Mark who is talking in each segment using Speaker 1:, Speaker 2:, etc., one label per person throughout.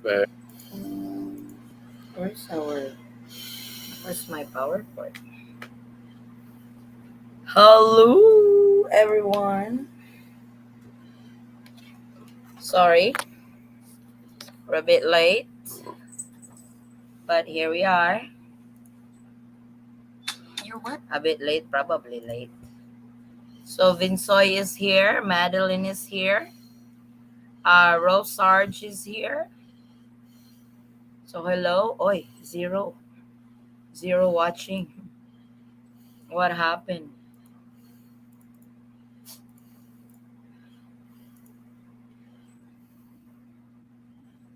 Speaker 1: Where's my PowerPoint? Hello, everyone. Sorry, we're a bit late, but here we are. You're what? A bit late, probably late. So Vinsoy is here, Madeline is here, Rose Sarge is here. So hello. Oi, zero watching. What happened?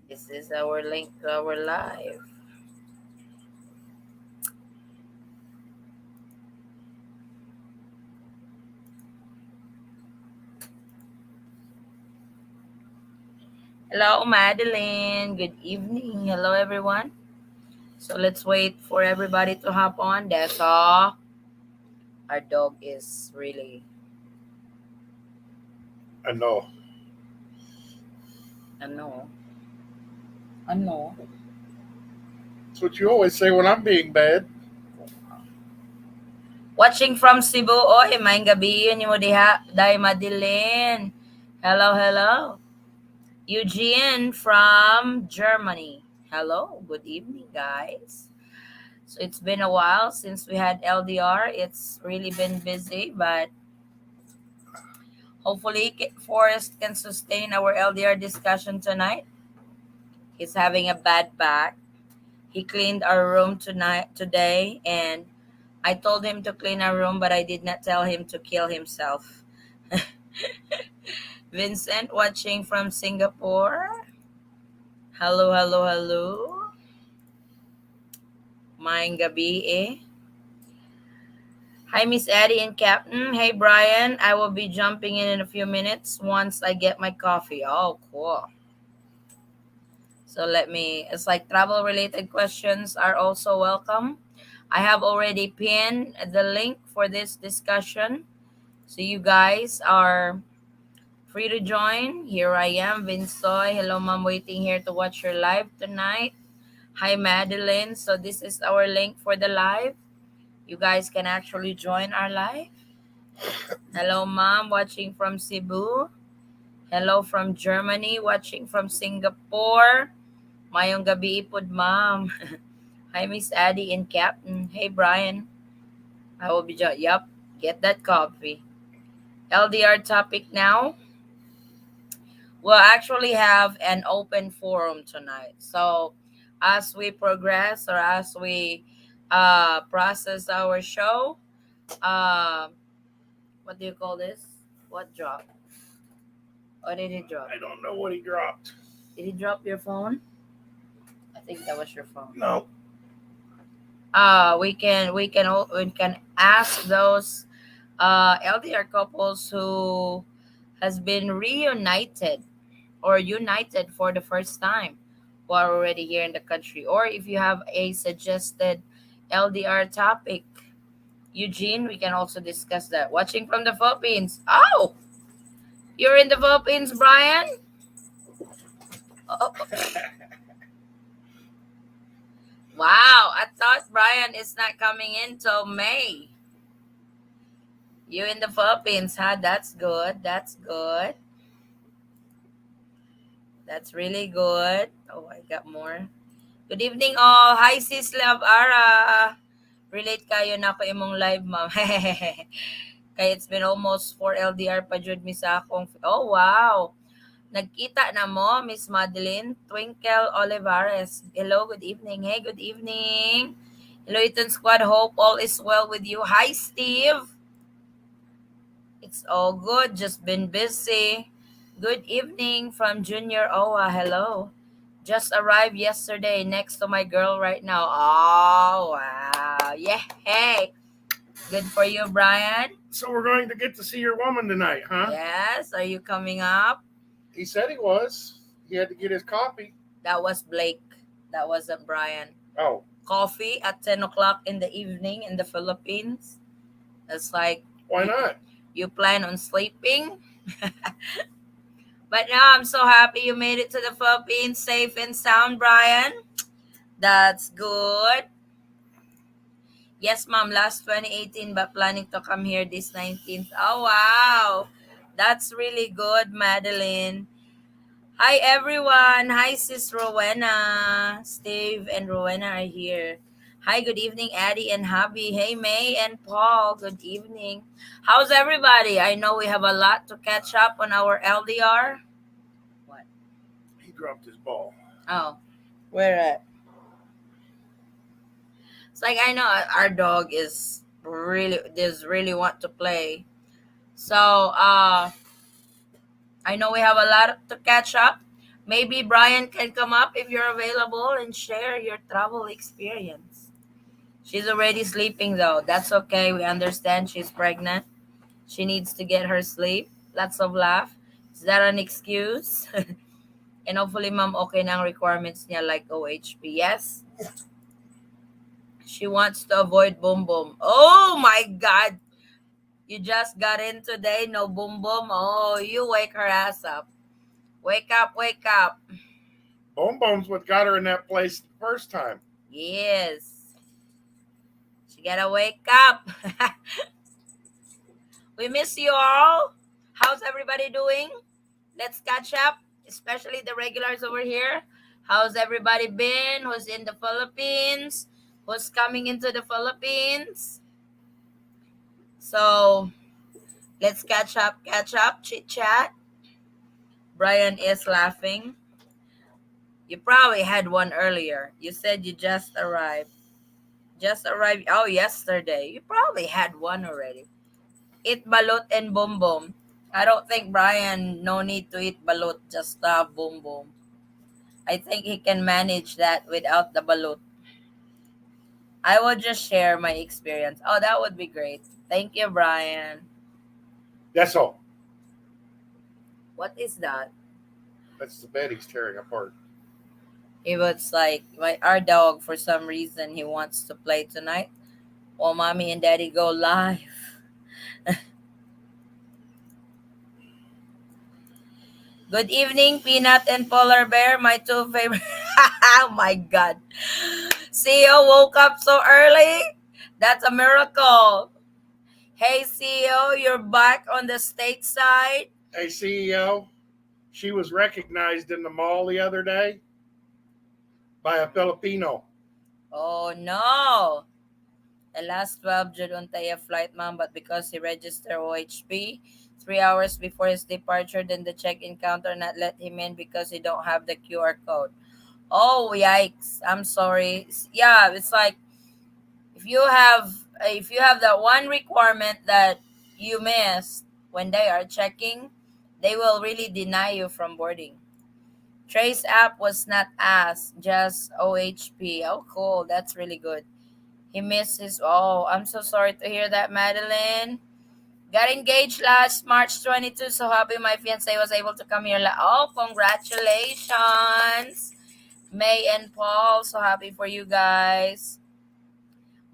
Speaker 1: This is our link to our live. Hello, Madeline. Good evening. Hello, everyone. So let's wait for everybody to hop on. That's all. Our dog is really.
Speaker 2: I know.
Speaker 1: Ano?
Speaker 2: That's what you always say when I'm being bad.
Speaker 1: Watching from Cebu. Oy, maayong gabi yun mo diha. Day Madeline. Hello. Eugene from Germany. Hello. Good evening, guys. So it's been a while since we had LDR. It's really been busy, but hopefully Forrest can sustain our LDR discussion tonight. He's having a bad back. He cleaned our room today, and I told him to clean our room, but I did not tell him to kill himself. Vincent watching from Singapore. Hello. Maayong gabi eh. Hi, Miss Eddie and Captain. Hey, Brian. I will be jumping in a few minutes once I get my coffee. Oh, cool. So it's like travel related questions are also welcome. I have already pinned the link for this discussion. So you guys are free to join. Here I am, Vinsoy. Hello, mom, waiting here to watch your live tonight. Hi, Madeline. So this is our link for the live. You guys can actually join our live. Hello, mom, watching from Cebu. Hello from Germany, watching from Singapore. Mayong gabi ipod, ma'am. Hi, Miss Addie and Captain. Hey, Brian. I will be Yup, get that coffee. LDR topic now. We'll actually have an open forum tonight. So as we progress or as we process our show, uh, what do you call this? What dropped? What did he drop?
Speaker 2: I don't know what he dropped.
Speaker 1: Did he drop your phone? I think that was your phone.
Speaker 2: No.
Speaker 1: We can ask those LDR couples who has been reunited or united for the first time who are already here in the country, or if you have a suggested LDR topic, Eugene, we can also discuss that. Watching from the Philippines. Oh, you're in the Philippines, Brian? Oh. Wow, I thought Brian is not coming in till May. You in the Philippines, huh? That's good. That's really good. Oh, I got more. Good evening all. Hi sis Love Ara. Relate kayo na ako imong live, ma'am. Kaya it's been almost 4 LDR pa jud mi sa akong. Oh, wow. Nagkita na mo, Miss Madeline. Twinkle Olivares. Hello, good evening. Hey, good evening. Hello, Eaton Squad. Hope all is well with you. Hi, Steve. It's all good. Just been busy. Good evening from Junior Owa. Hello. Just arrived yesterday next to my girl right now. Oh, wow. Yeah. Hey. Good for you, Brian.
Speaker 2: So we're going to get to see your woman tonight, huh?
Speaker 1: Yes. Are you coming up?
Speaker 2: He said he was. He had to get his coffee.
Speaker 1: That was Blake. That wasn't Brian.
Speaker 2: Oh.
Speaker 1: Coffee at 10 o'clock in the evening in the Philippines. It's like...
Speaker 2: Why not?
Speaker 1: You plan on sleeping? But now I'm so happy you made it to the Philippines safe and sound, Brian. That's good. Yes, ma'am, last 2018, but planning to come here this 19th. Oh, wow. That's really good, Madeline. Hi, everyone. Hi, Sis Rowena. Steve and Rowena are here. Hi, good evening, Addie and Hubby. Hey, May and Paul. Good evening. How's everybody? I know we have a lot to catch up on our LDR. What?
Speaker 2: He dropped his ball.
Speaker 1: Oh, where at? It's like I know our dog is really want to play. So I know we have a lot to catch up. Maybe Brian can come up if you're available and share your travel experience. She's already sleeping though. That's okay. We understand she's pregnant. She needs to get her sleep. Lots of laugh. Is that an excuse? And hopefully ma'am okay na ang requirements niya like OHP. Yes. She wants to avoid boom boom. Oh my god. You just got in today, no boom boom. Oh, you wake her ass up. Wake up, wake up.
Speaker 2: Bone Bone's what got her in that place the first time.
Speaker 1: Yes. She gotta wake up. We miss you all. How's everybody doing? Let's catch up, especially the regulars over here. How's everybody been? Who's in the Philippines? Who's coming into the Philippines? So let's catch up, chit chat. Brian is laughing. You probably had one earlier. You said you just arrived. Just arrived. Oh, yesterday. You probably had one already. Eat balut and boom boom. I don't think Brian no need to eat balut. Just boom boom. I think he can manage that without the balut. I will just share my experience. Oh, that would be great. Thank you, Brian.
Speaker 2: That's all.
Speaker 1: What is that?
Speaker 2: That's the bed he's tearing apart.
Speaker 1: It was like our dog for some reason he wants to play tonight. While mommy and daddy go live. Good evening, Peanut and Polar Bear, my two favorite. Oh my god. CEO woke up so early? That's a miracle. Hey, CEO, you're back on the stateside.
Speaker 2: Hey, CEO, she was recognized in the mall the other day by a Filipino.
Speaker 1: Oh no. The last 12 June Untaya flight, ma'am, but because he registered OHP 3 hours before his departure, then the check-in counter not let him in because he don't have the QR code. Oh yikes! I'm sorry. Yeah, it's like if you have that one requirement that you missed when they are checking, they will really deny you from boarding. Trace app was not asked, just OHP. Oh, cool. That's really good. He missed his. Oh, I'm so sorry to hear that, Madeline. Got engaged last March 22, so happy my fiance was able to come here. Oh, congratulations, May and Paul. So happy for you guys.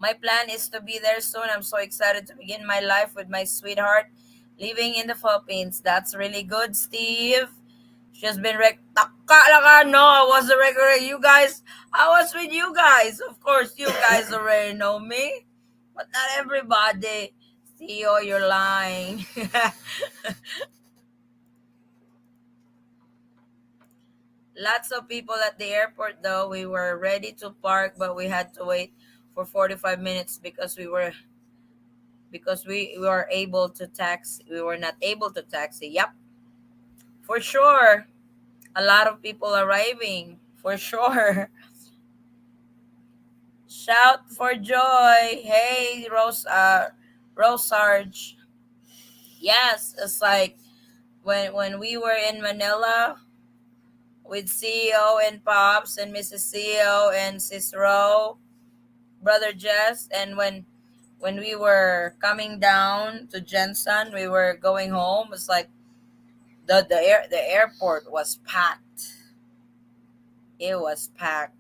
Speaker 1: My plan is to be there soon. I'm so excited to begin my life with my sweetheart living in the Philippines. That's really good, Steve. She's been taka lang ka. No, I was a regular. You guys, I was with you guys. Of course, you guys already know me. But not everybody. CEO, you're lying. Lots of people at the airport though. We were ready to park, but we had to wait for 45 minutes because we were able to taxi. We were not able to taxi. Yep, for sure. A lot of people arriving. For sure. Shout for joy. Hey, Rose Sarge. Yes, it's like when we were in Manila with CEO and Pops and Mrs. CEO and Cicero, Brother Jess, and when we were coming down to Jensen, we were going home. It's like the airport was packed. It was packed.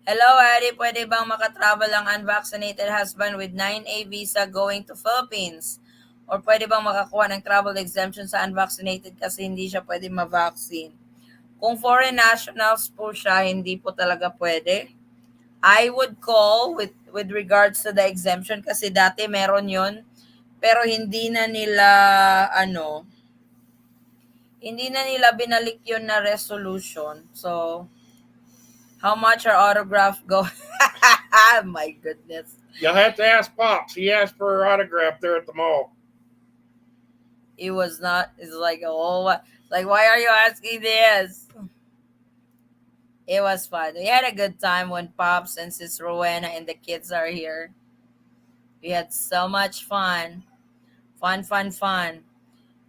Speaker 1: Hello, Ari. Pwede bang makatravel ang unvaccinated husband with 9A visa going to Philippines? Or pwede bang makakuha ng travel exemption sa unvaccinated kasi hindi siya pwede ma-vaccine? Kung foreign nationals po siya, hindi po talaga pwede. I would call with regards to the exemption kasi dati meron yon pero hindi na nila binalik yun na resolution. So, how much our autograph go? My goodness.
Speaker 2: You'll have to ask Pops. He asked for her autograph there at the mall.
Speaker 1: It was not, it's like, oh, like, why are you asking this? It was fun. We had a good time when Pops and Sis Rowena and the kids are here. We had so much fun. Fun, fun, fun.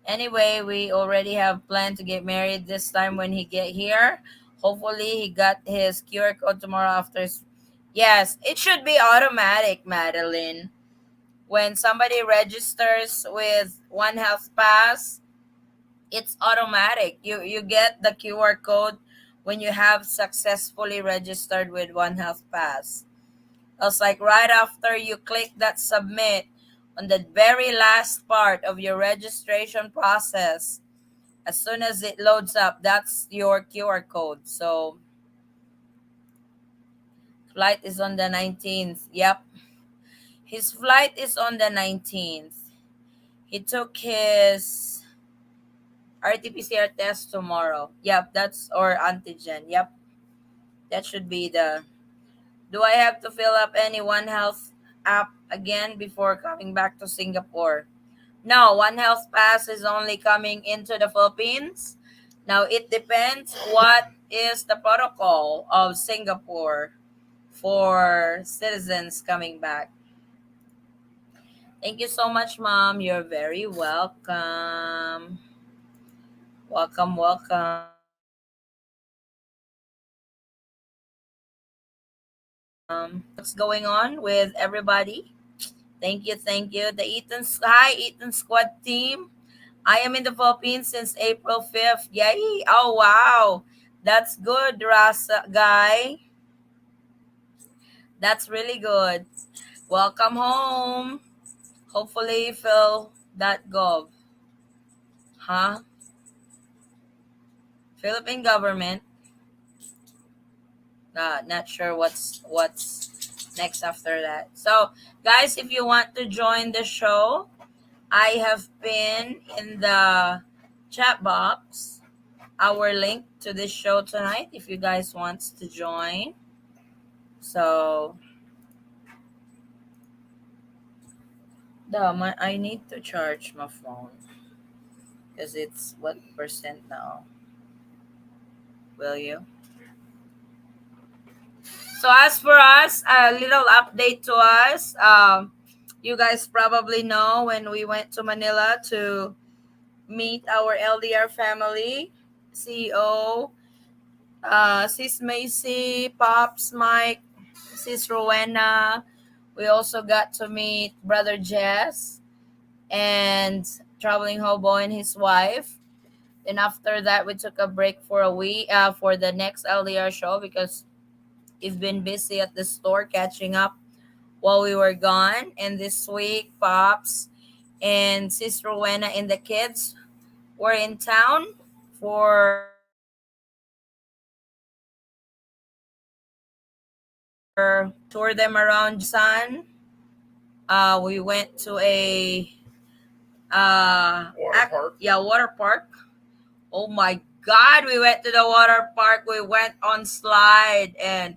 Speaker 1: Anyway, we already have planned to get married this time when he get here. Hopefully, he got his QR code tomorrow after. Yes, it should be automatic, Madeline. When somebody registers with One Health Pass, it's automatic. You get the QR code when you have successfully registered with One Health Pass. It's like right after you click that submit on the very last part of your registration process, as soon as it loads up, that's your QR code. So flight is on the 19th. Yep. His flight is on the 19th. He took his RT-PCR test tomorrow. Yep, that's or antigen. Yep. That should be the. Do I have to fill up any One Health app again before coming back to Singapore? No, One Health Pass is only coming into the Philippines. Now it depends what is the protocol of Singapore for citizens coming back. Thank you so much, Mom. You're very welcome. Welcome, welcome. What's going on with everybody? Thank you, thank you. The Eaton Squad team. I am in the Philippines since April 5th. Yay! Oh wow. That's good, Rasa guy. That's really good. Welcome home. Hopefully fill that gov. Huh? Philippine government. Not sure what's next after that. So, guys, if you want to join the show, I have been in the chat box our link to this show tonight if you guys wants to join. So, I need to charge my phone because it's what percent now. Will you? So as for us, a little update to us. You guys probably know when we went to Manila to meet our LDR family, CEO, Sis Macy, Pops, Mike, Sis Rowena. We also got to meet Brother Jess and Traveling Hobo and his wife. Then after that, we took a break for a week for the next LDR show because we've been busy at the store catching up while we were gone. And this week, Pops and Sis Rowena and the kids were in town for tour them around Japan. We went to a
Speaker 2: Water park.
Speaker 1: water park. Oh my God, we went to the water park. We went on slide and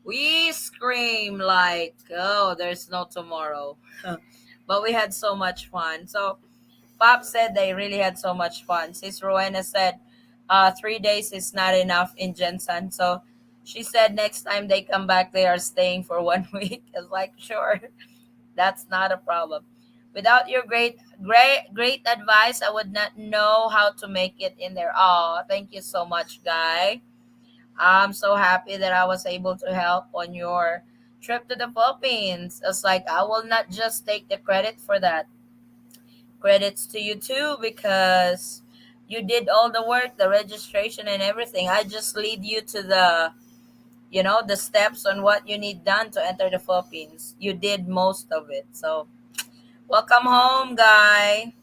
Speaker 1: we screamed like, oh, there's no tomorrow. But we had so much fun. So Pop said they really had so much fun. Sis Rowena said 3 days is not enough in Jensen. So she said next time they come back, they are staying for 1 week. It's like, sure, that's not a problem. Without your great advice, I would not know how to make it in there. Oh, thank you so much, Guy. I'm so happy that I was able to help on your trip to the Philippines. It's like I will not just take the credit for that. Credits to you too because you did all the work, the registration and everything. I just lead you to the steps on what you need done to enter the Philippines. You did most of it. So Welcome home, guy.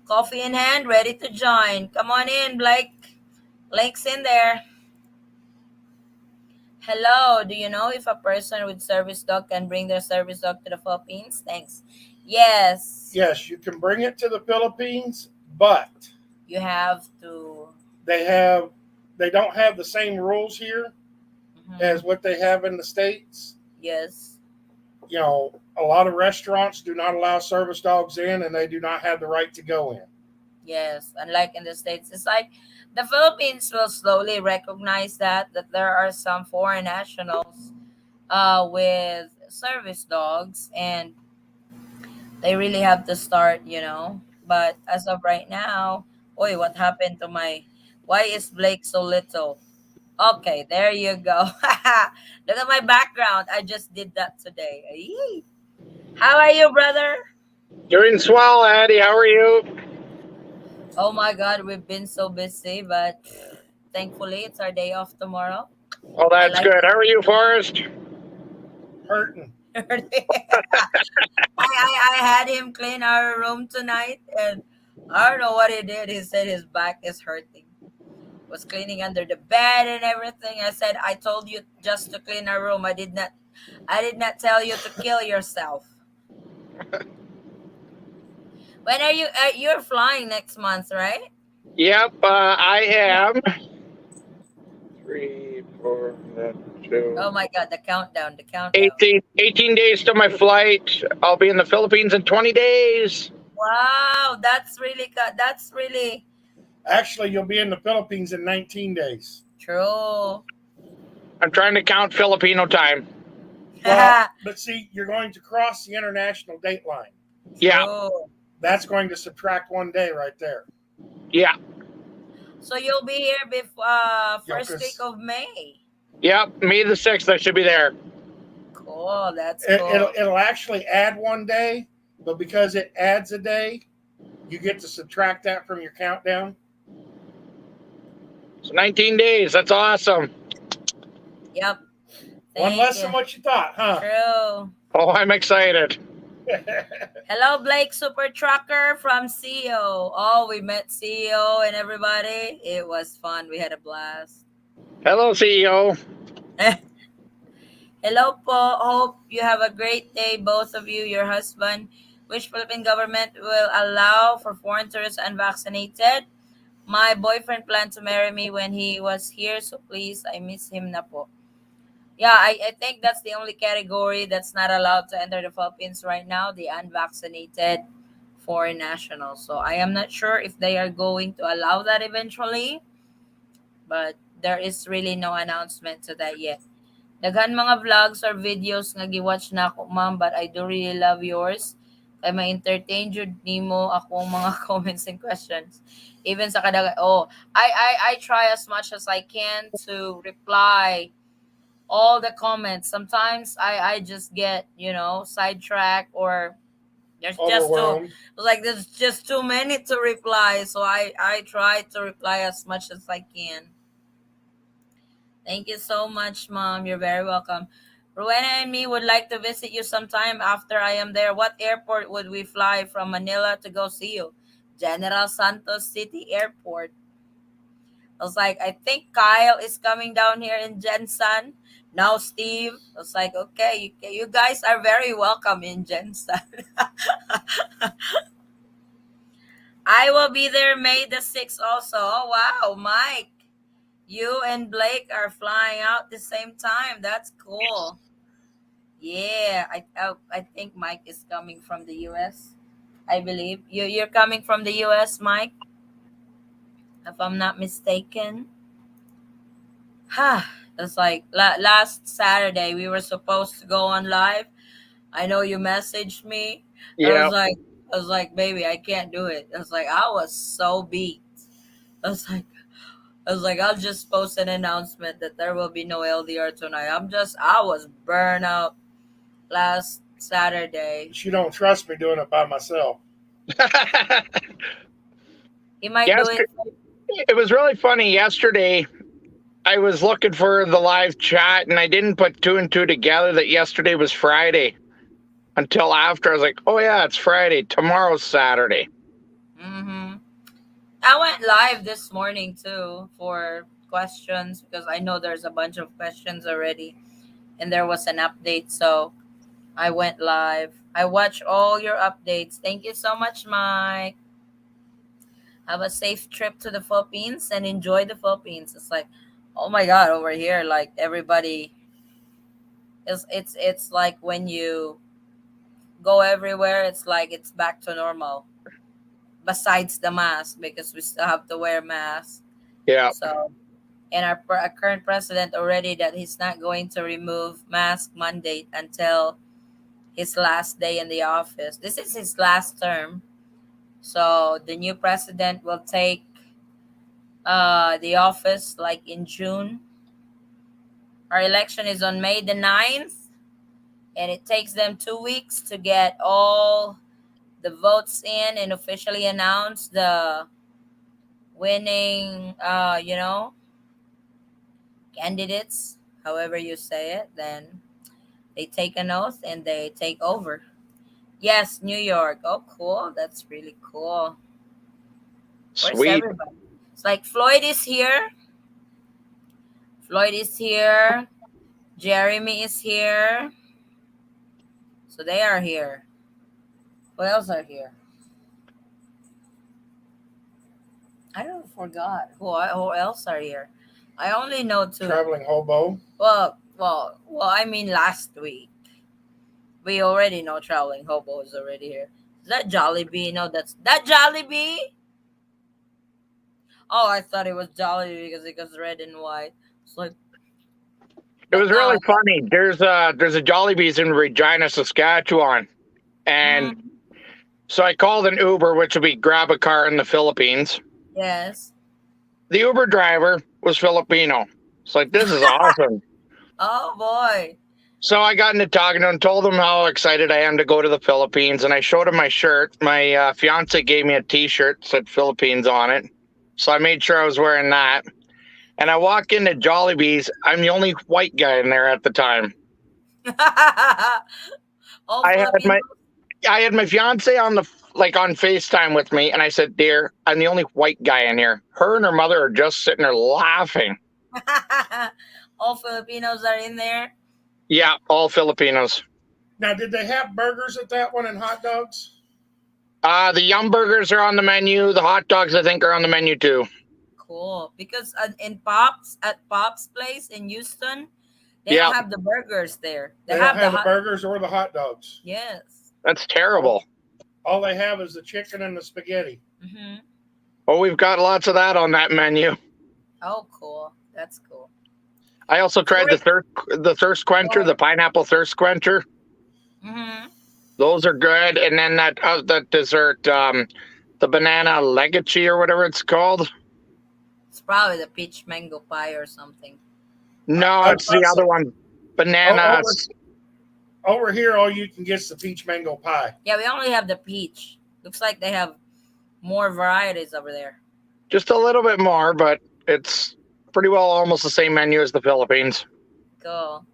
Speaker 1: Coffee in hand, ready to join. Come on in, Blake. Blake's in there. Hello, do you know if a person with service dog can bring their service dog to the Philippines? Thanks. Yes,
Speaker 2: Yes, you can bring it to the Philippines, but
Speaker 1: you have to.
Speaker 2: they have they don't have the same rules here
Speaker 1: Mhm.
Speaker 2: as what they have in the States.
Speaker 1: Yes,
Speaker 2: A lot of restaurants do not allow service dogs in, and they do not have the right to go in.
Speaker 1: yes. Unlike in the States, it's like the Philippines will slowly recognize that there are some foreign nationals with service dogs, and they really have to start. But as of right now, oi, what happened to my? Why is Blake so little? Okay, there you go. Look at my background. I just did that today. Yee. How are you, brother?
Speaker 3: Doing swell, Addie. How are you?
Speaker 1: Oh my God, we've been so busy, but thankfully it's our day off tomorrow.
Speaker 3: Well,
Speaker 1: I
Speaker 3: that's
Speaker 1: like
Speaker 3: good. How are you, Forrest?
Speaker 2: Hurting.
Speaker 1: it. I had him clean our room tonight, and I don't know what he did. He said his back is hurting. Was cleaning under the bed and everything. I said, I told you just to clean our room. I did not tell you to kill yourself. When are you're flying next month, right?
Speaker 3: Yep, I am. 3, 4,
Speaker 1: Oh
Speaker 3: 2.
Speaker 1: my God, the countdown.
Speaker 3: 18 days to my flight. I'll be in the Philippines in 20 days.
Speaker 1: Wow, that's really
Speaker 2: Actually, you'll be in the Philippines in 19 days.
Speaker 1: true.
Speaker 3: I'm trying to count Filipino time.
Speaker 2: Well, but see, you're going to cross the international date line.
Speaker 3: Yeah,
Speaker 1: True.
Speaker 2: That's going to subtract 1 day right there.
Speaker 3: yeah,
Speaker 1: So you'll be here before first week
Speaker 2: Because
Speaker 1: of May.
Speaker 3: yep. May the 6th, I should be there.
Speaker 1: Cool. That's
Speaker 2: it'll
Speaker 1: cool.
Speaker 2: it'll actually add 1 day, but because it adds a day, you get to subtract that from your countdown.
Speaker 3: So 19 days. That's awesome.
Speaker 1: Yep.
Speaker 2: One
Speaker 1: Thank
Speaker 2: less than
Speaker 1: you.
Speaker 2: what you thought, huh?
Speaker 1: True.
Speaker 3: Oh, I'm excited.
Speaker 1: Hello, Blake Super Trucker from CEO. Oh, we met CEO and everybody. It was fun. We had a blast.
Speaker 3: Hello, CEO.
Speaker 1: Hello po. Hope you have a great day, both of you, your husband. Which Philippine government will allow for foreign tourists unvaccinated? My boyfriend planned to marry me when he was here, so please, I miss him na po. Yeah, I think that's the only category that's not allowed to enter the Philippines right now, the unvaccinated foreign nationals. So I am not sure if they are going to allow that eventually, but there is really no announcement to that yet. Daghan mga vlogs or videos nga giwatch na ako, ma'am, but I do really love yours. Kay ma-entertain jud nimo akong mga comments and questions. Even sa I try as much as I can to reply all the comments. Sometimes I just get, sidetracked, or
Speaker 2: Overwhelmed.
Speaker 1: there's just too many to reply. So I try to reply as much as I can. Thank you so much, Mom. You're very welcome. Rowena and me would like to visit you sometime after I am there. What airport would we fly from Manila to go see you? General Santos City Airport. I was like, I think Kyle is coming down here in Jensen. Now, Steve. I was like, okay, you guys are very welcome in Jensen. I will be there May the 6th also. Oh, wow, Mike. You and Blake are flying out the same time. That's cool. Yeah, I think Mike is coming from the US. I believe you're coming from the US, Mike, if I'm not mistaken. It's like last Saturday we were supposed to go on live. I know you messaged me. I was
Speaker 3: Yeah.
Speaker 1: like, I was like, baby, I can't do it. I was like, I was so beat. I was like, I'll just post an announcement that there will be no LDR tonight. I was burnt out last Saturday.
Speaker 2: But you don't trust me doing it by myself.
Speaker 1: He might do
Speaker 3: Yes,
Speaker 1: it.
Speaker 3: it was really funny. Yesterday, I was looking for the live chat and I didn't put two and two together that yesterday was Friday. until after. I was like, oh yeah, it's Friday. Tomorrow's Saturday.
Speaker 1: Mm-hmm. I went live this morning too for questions because I know there's a bunch of questions already, and there was an update, so I went live. I watched all your updates. Thank you so much, Mike. Have a safe trip to the Philippines and enjoy the Philippines. It's like, oh my God, over here, like everybody is. It's like when you go everywhere, it's like it's back to normal. Besides the mask, because we still have to wear masks.
Speaker 3: Yeah.
Speaker 1: So, and our current president already that he's not going to remove mask mandate until his last day in the office. This is his last term. So the new president will take the office like in June. Our election is on May the 9th, and it takes them 2 weeks to get all the votes in and officially announce the winning, candidates, however you say it. Then they take an oath and they take over. Yes, New York. Oh, cool. That's really cool. Where's
Speaker 3: Sweet.
Speaker 1: everybody? It's like Floyd is here. Floyd is here. Jeremy is here. So they are here. Who else are here? I don't forgot who else are here. I only know two.
Speaker 2: Traveling hobo.
Speaker 1: Well. I mean, last week we already know traveling hobo is already here. Is that Jollibee? No, that's that Jollibee. Oh, I thought it was Jollibee because it was red and white. It's like,
Speaker 3: It
Speaker 1: but
Speaker 3: was
Speaker 1: now
Speaker 3: really
Speaker 1: I know.
Speaker 3: funny. There's a Jollibee's in Regina, Saskatchewan, and
Speaker 1: Mm,
Speaker 3: so I called an Uber, which would be grab a car in the Philippines.
Speaker 1: yes.
Speaker 3: The Uber driver was Filipino. It's like this is awesome.
Speaker 1: Oh boy.
Speaker 3: So I got into talking to him, told him how excited I am to go to the Philippines, and I showed him my shirt. My fiance gave me a T-shirt said Philippines on it, so I made sure I was wearing that. And I walk into Jollibee's. I'm the only white guy in there at the time.
Speaker 1: All
Speaker 3: I had
Speaker 1: Filipino.
Speaker 3: my I had my fiance on the on FaceTime with me, and I said, "Dear, I'm the only white guy in here." Her and her mother are just sitting there laughing.
Speaker 1: All Filipinos are in there.
Speaker 3: Yeah, all Filipinos.
Speaker 2: Now, did they have burgers at that one and hot dogs?
Speaker 3: The Yum Burgers are on the menu. The hot dogs, I think, are on the menu too.
Speaker 1: Cool. Because in Pops at Pops place in Houston, they don't
Speaker 3: Yeah,
Speaker 1: have the burgers there. They
Speaker 2: They don't
Speaker 1: have the
Speaker 2: have the
Speaker 1: hot.
Speaker 2: burgers or the hot dogs.
Speaker 1: Yes.
Speaker 3: that's
Speaker 2: All,
Speaker 3: terrible.
Speaker 2: all they have is the chicken and the spaghetti.
Speaker 1: Mm-hmm.
Speaker 3: Oh, we've got lots of that on that menu.
Speaker 1: Oh, cool. That's cool.
Speaker 3: I also tried
Speaker 2: What?
Speaker 3: the thirst quencher, the pineapple thirst quencher.
Speaker 1: Mm-hmm.
Speaker 3: Those are good. And then that dessert, the banana legacy or whatever it's called.
Speaker 1: It's probably the peach mango pie or something.
Speaker 3: No,
Speaker 2: I was
Speaker 3: it's
Speaker 2: about
Speaker 3: the
Speaker 2: to say,
Speaker 3: other one.
Speaker 2: over,
Speaker 3: Bananas.
Speaker 2: over here, all you can get is the peach mango pie.
Speaker 1: Yeah, we only have the peach. Looks like they have more varieties over there.
Speaker 3: Just a little bit more, but it's pretty well almost the same menu as the Philippines.
Speaker 1: Cool.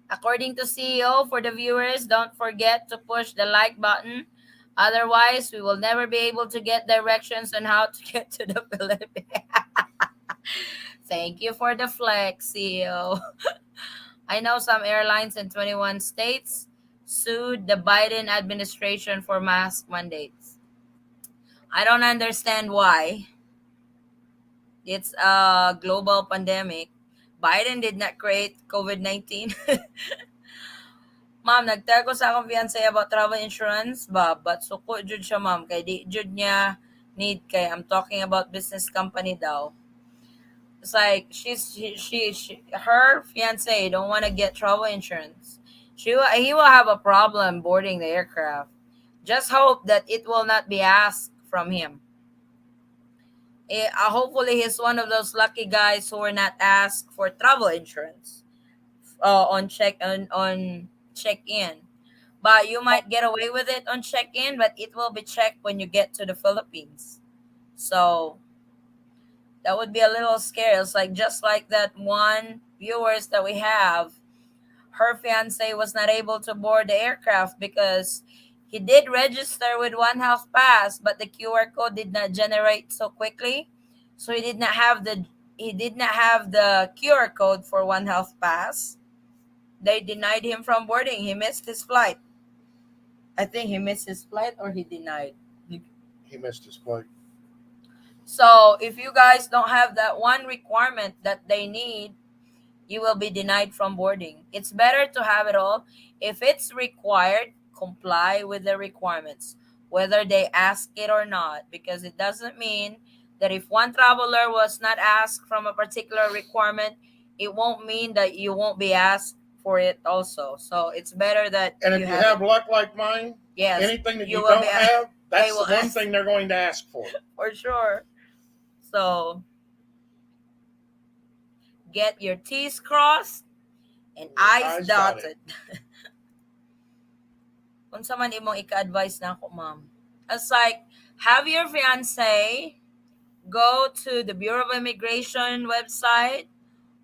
Speaker 1: According to CEO, for the viewers, don't forget to push the like button. Otherwise, we will never be able to get directions on how to get to the Philippines. Thank you for the flex, CEO. I know some airlines in 21 states sued the Biden administration for mask mandates. I don't understand why. It's a global pandemic. Biden did not create COVID-19. Ma'am, nagtell ko sa akong fiancé about travel insurance ba, but suko jud siya ma'am, kay di jud niya need kay I'm talking about business company daw. It's like her fiancé don't want to get travel insurance. He will have a problem boarding the aircraft. Just hope that it will not be asked from him. Hopefully he's one of those lucky guys who were not asked for travel insurance on check in. But you might get away with it on check in, but it will be checked when you get to the Philippines. So that would be a little scary. It's like just like that one viewers that we have. her fiance was not able to board the aircraft because he did register with One Health Pass, but the QR code did not generate so quickly. So he did not have the QR code for One Health Pass. They denied him from boarding. He missed his flight. I think he missed his flight or he denied.
Speaker 2: He missed his flight.
Speaker 1: So if you guys don't have that one requirement that they need, you will be denied from boarding. It's better to have it all. If it's required, comply with the requirements, whether they ask it or not, because it doesn't mean that if one traveler was not asked from a particular requirement, it won't mean that you won't be asked for it also. So it's better that
Speaker 2: And if
Speaker 1: you
Speaker 2: you
Speaker 1: have
Speaker 2: have
Speaker 1: it.
Speaker 2: luck like mine,
Speaker 1: Yes,
Speaker 2: anything that
Speaker 1: you
Speaker 2: you
Speaker 1: will
Speaker 2: don't
Speaker 1: be
Speaker 2: have,
Speaker 1: they
Speaker 2: that's
Speaker 1: will
Speaker 2: the one
Speaker 1: ask
Speaker 2: thing they're going to ask for.
Speaker 1: for sure. So get your T's crossed and
Speaker 2: Your
Speaker 1: I's
Speaker 2: eyes dotted.
Speaker 1: dotted. Kung sa man imong ika-advise na ako, ma'am. It's like, have your fiance go to the Bureau of Immigration website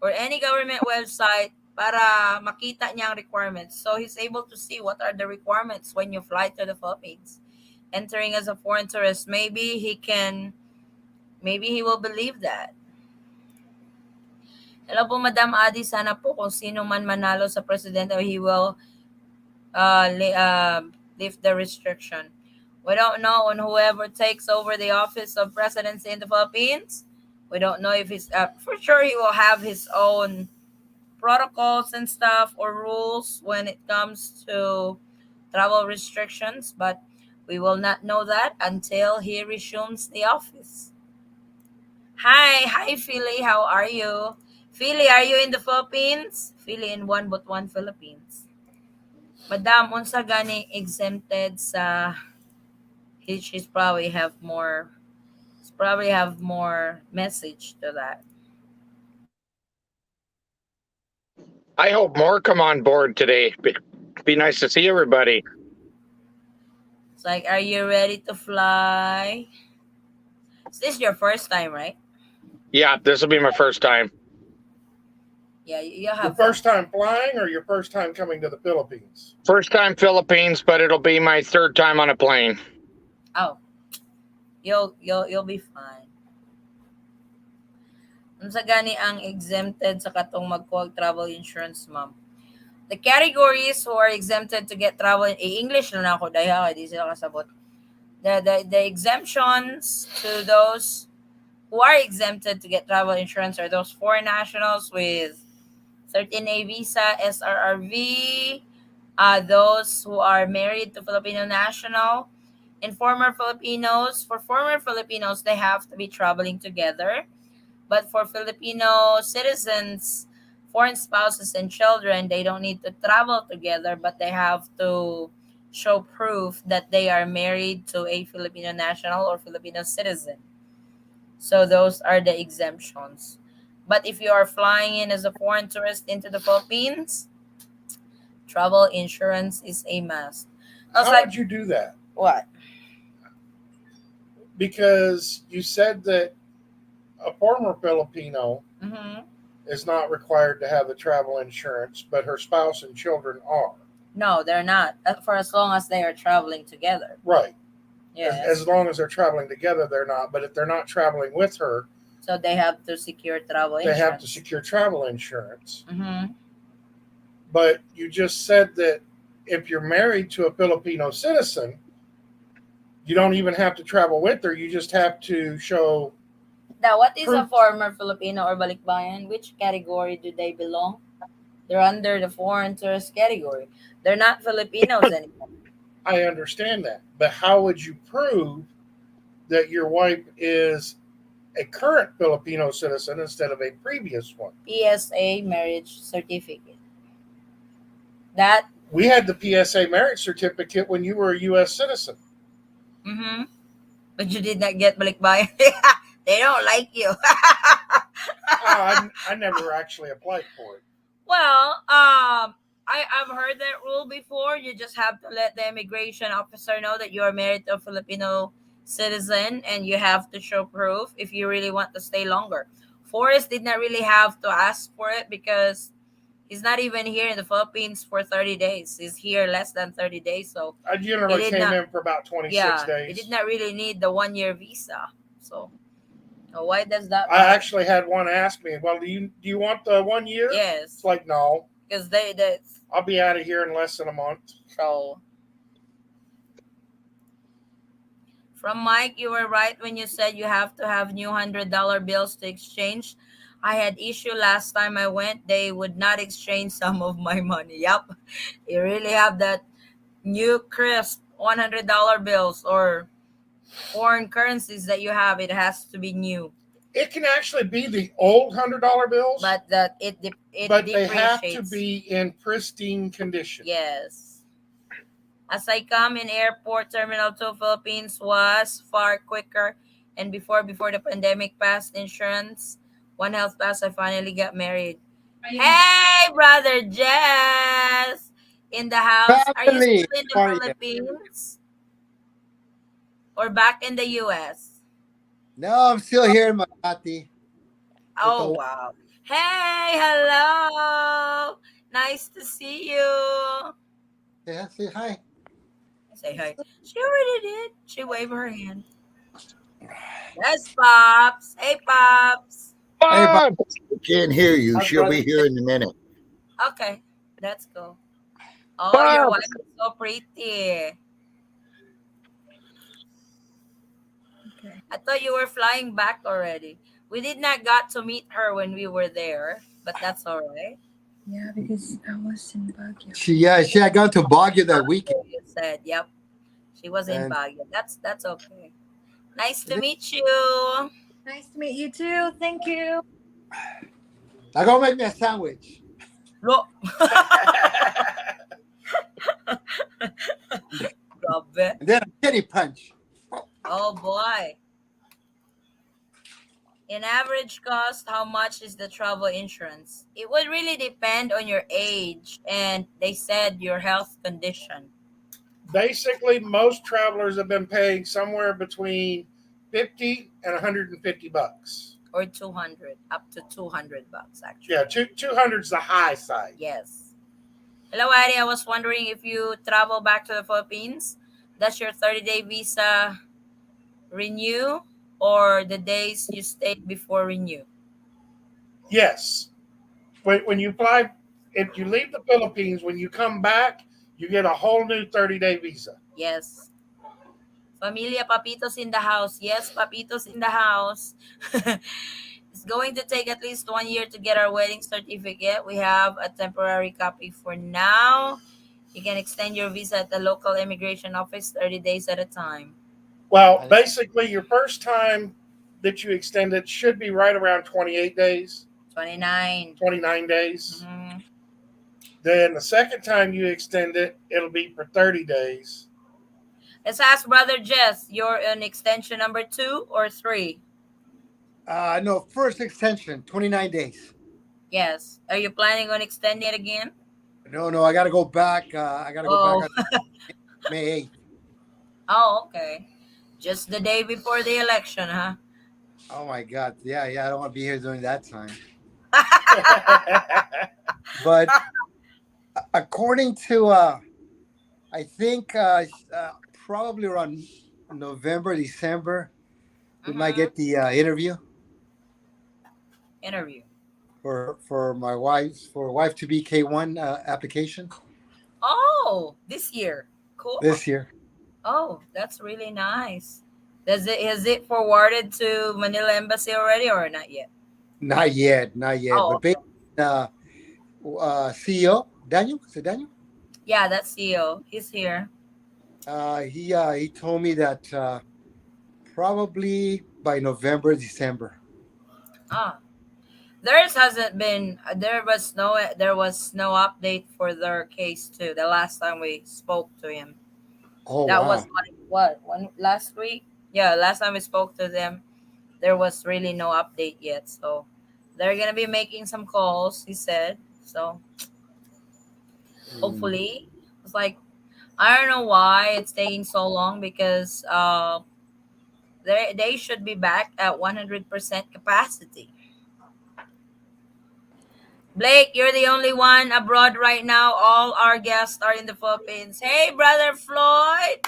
Speaker 1: or any government website para makita niya ang requirements. So he's able to see what are the requirements when you fly to the Philippines. Entering as a foreign tourist, maybe he will believe that. Hello po, Madam Adi. Sana po kung sino man manalo sa presidente, he will lift the restriction. We don't know on whoever takes over the office of presidency in the Philippines. We don't know if he's for sure he will have his own protocols and stuff or rules when it comes to travel restrictions, but we will not know that until he resumes the office. Hi, Philly. How are you? Philly, are you in the Philippines? Philly in one but one Philippines. Madam, unsa gani exempted sa she's probably have more message to that.
Speaker 3: I hope more come on board today. Be nice to see everybody.
Speaker 1: It's like, are you ready to fly? Is this your first time, right?
Speaker 3: Yeah, this will be my first time.
Speaker 1: Yeah, you
Speaker 2: Your
Speaker 1: have
Speaker 2: first time flying or your first time coming to the Philippines?
Speaker 3: First time Philippines, but it'll be my third time on a plane.
Speaker 1: Oh, you'll be fine. Unsa gani ang exempted sa katong magkuha travel insurance, ma'am? The categories who are exempted to get travel English na ako dahil di sila kasabot. The exemptions to those who are exempted to get travel insurance are those foreign nationals with 13A visa, SRRV, those who are married to Filipino national, and former Filipinos. For former Filipinos, they have to be traveling together. But for Filipino citizens, foreign spouses, and children, they don't need to travel together, but they have to show proof that they are married to a Filipino national or Filipino citizen. So those are the exemptions. But if you are flying in as a foreign tourist into the Philippines, travel insurance is a must.
Speaker 2: How
Speaker 1: Like,
Speaker 2: would you do that?
Speaker 1: what?
Speaker 2: Because you said that a former Filipino
Speaker 1: Mm-hmm.
Speaker 2: is not required to have the travel insurance, but her spouse and children are.
Speaker 1: No, they're not. For as long as they are traveling together.
Speaker 2: Right.
Speaker 1: Yes.
Speaker 2: As long as they're traveling together, they're not. But if they're not traveling with her,
Speaker 1: So they have to secure travel
Speaker 2: they
Speaker 1: insurance.
Speaker 2: have to secure travel insurance.
Speaker 1: Mm-hmm.
Speaker 2: But you just said that if you're married to a Filipino citizen, you don't even have to travel with her. You just have to show.
Speaker 1: Now, what is a
Speaker 2: Proof.
Speaker 1: former Filipino or balikbayan? Which category do they belong? They're under the foreign tourist category. They're not Filipinos anymore.
Speaker 2: I understand that. But how would you prove that your wife is a current Filipino citizen instead of a previous one?
Speaker 1: PSA marriage certificate. That.
Speaker 2: We had the PSA marriage certificate when you were a U.S. citizen.
Speaker 1: Mm-hmm. But you did not get balikbayan. They don't like you.
Speaker 2: I never actually applied for it.
Speaker 1: Well, I've heard that rule before. You just have to let the immigration officer know that you are married to a Filipino citizen and you have to show proof if you really want to stay longer. Forrest did not really have to ask for it because He's not even here in the Philippines for 30 days. He's here less than 30 days. So
Speaker 2: I
Speaker 1: he
Speaker 2: generally
Speaker 1: did
Speaker 2: came
Speaker 1: not,
Speaker 2: in for about 26
Speaker 1: yeah, he did
Speaker 2: days.
Speaker 1: not really need the 1 year visa. So why does that
Speaker 2: I
Speaker 1: matter?
Speaker 2: actually had one ask me, "Well, do you want the 1 year?" It's
Speaker 1: Yes,
Speaker 2: like, no,
Speaker 1: because they
Speaker 2: I'll be out of here in less than a month.
Speaker 1: so from Mike, you were right when you said you have to have new $100 bills to exchange. I had issue last time I went. They would not exchange some of my money. Yep, you really have that new crisp $100 bills or foreign currencies that you have. It has to be new,
Speaker 2: It can actually be the old $100 bills,
Speaker 1: but that it
Speaker 2: but they have to
Speaker 1: depreciates.
Speaker 2: be in pristine condition.
Speaker 1: Yes. As I come in airport terminal 2 Philippines was far quicker and before the pandemic passed insurance, one health pass I finally got married. Hey brother Jess in the house. Are you
Speaker 4: Family,
Speaker 1: still in the
Speaker 4: how are you?
Speaker 1: Philippines or back in the US?
Speaker 4: No, I'm still here in Makati with
Speaker 1: Oh
Speaker 4: the.
Speaker 1: wow. Hey, hello. Nice to see you.
Speaker 4: Yeah, say hi.
Speaker 1: Say hi. She already did. She waved her hand. Yes, Pops. Hey, Pops.
Speaker 4: Hey,
Speaker 3: Bob!
Speaker 5: Can't hear you.
Speaker 4: how's
Speaker 5: She'll
Speaker 4: brother?
Speaker 5: be here in a minute.
Speaker 1: Okay, let's go. Oh, your
Speaker 3: Bob!
Speaker 1: wife is so pretty. I thought you were flying back already. We did not got to meet her when we were there, but that's all right.
Speaker 6: Yeah, because I was in Baguio.
Speaker 4: She had gone to Baguio that weekend,
Speaker 1: You said, yep, she was in
Speaker 4: and
Speaker 1: Baguio. That's okay. Nice
Speaker 4: I
Speaker 1: to
Speaker 4: think
Speaker 1: meet you.
Speaker 6: Nice to meet you too. Thank you.
Speaker 4: I go make me a sandwich.
Speaker 1: Look. Grabe.
Speaker 4: And then a kitty punch.
Speaker 1: Oh boy. In average cost, how much is the travel insurance? It would really depend on your age and they said your health condition
Speaker 2: Basically, most travelers have been paying somewhere between 50 and 150 bucks.
Speaker 1: or 200 up to 200 bucks
Speaker 2: Yeah,
Speaker 1: actually.
Speaker 2: 200 is the high side.
Speaker 1: Yes. Hello, Addie. I was wondering if you travel back to the Philippines, does your 30-day visa renew or the days you stayed before renew?
Speaker 2: Yes. When you fly, if you leave the Philippines, when you come back, you get a whole new 30-day visa.
Speaker 1: Yes. Familia Papitos in the house. Yes, Papitos in the house. It's going to take at least 1 year to get our wedding certificate. We have a temporary copy for now. You can extend your visa at the local immigration office 30 days at a time.
Speaker 2: Well,
Speaker 4: I think
Speaker 2: basically, your first time that you extend it should be right around 28 days,
Speaker 1: 29.
Speaker 2: 29 days.
Speaker 1: Mm-hmm.
Speaker 2: Then the second time you extend it, it'll be for 30 days.
Speaker 1: Let's ask Brother Jess, you're on extension number 2 or 3?
Speaker 4: no first extension, 29 days.
Speaker 1: Yes. Are you planning on extending it again?
Speaker 4: No, I got to go back. I got to go back
Speaker 1: Oh,
Speaker 4: on May 8th.
Speaker 1: oh, okay. Just the day before the election, huh?
Speaker 4: Oh my God. Yeah. I don't want to be here during that time. But according to, I think probably around November, December, we might
Speaker 1: Mm-hmm.
Speaker 4: get the interview
Speaker 1: Interview.
Speaker 4: for my wife's for wife to be K1 application
Speaker 1: Oh, this year. Cool.
Speaker 4: this year.
Speaker 1: Oh, that's really nice. Does it is it forwarded to Manila Embassy already or not yet?
Speaker 4: Not yet.
Speaker 1: Oh,
Speaker 4: But based
Speaker 1: okay.
Speaker 4: on, CEO Daniel, is it Daniel?
Speaker 1: Yeah, that's CEO. He's here.
Speaker 4: He told me that probably by November, December.
Speaker 1: Ah, theirs hasn't been. There was no update for their case too. The last time we spoke to him,
Speaker 4: Oh
Speaker 1: that was
Speaker 4: wow.
Speaker 1: like what one last week. Yeah, last time we spoke to them, there was really no update yet. So they're gonna be making some calls. He said so.
Speaker 4: Mm.
Speaker 1: Hopefully, it's like I don't know why it's taking so long because they should be back at 100% capacity. Blake, you're the only one abroad right now. All our guests are in the Philippines. Hey, brother Floyd.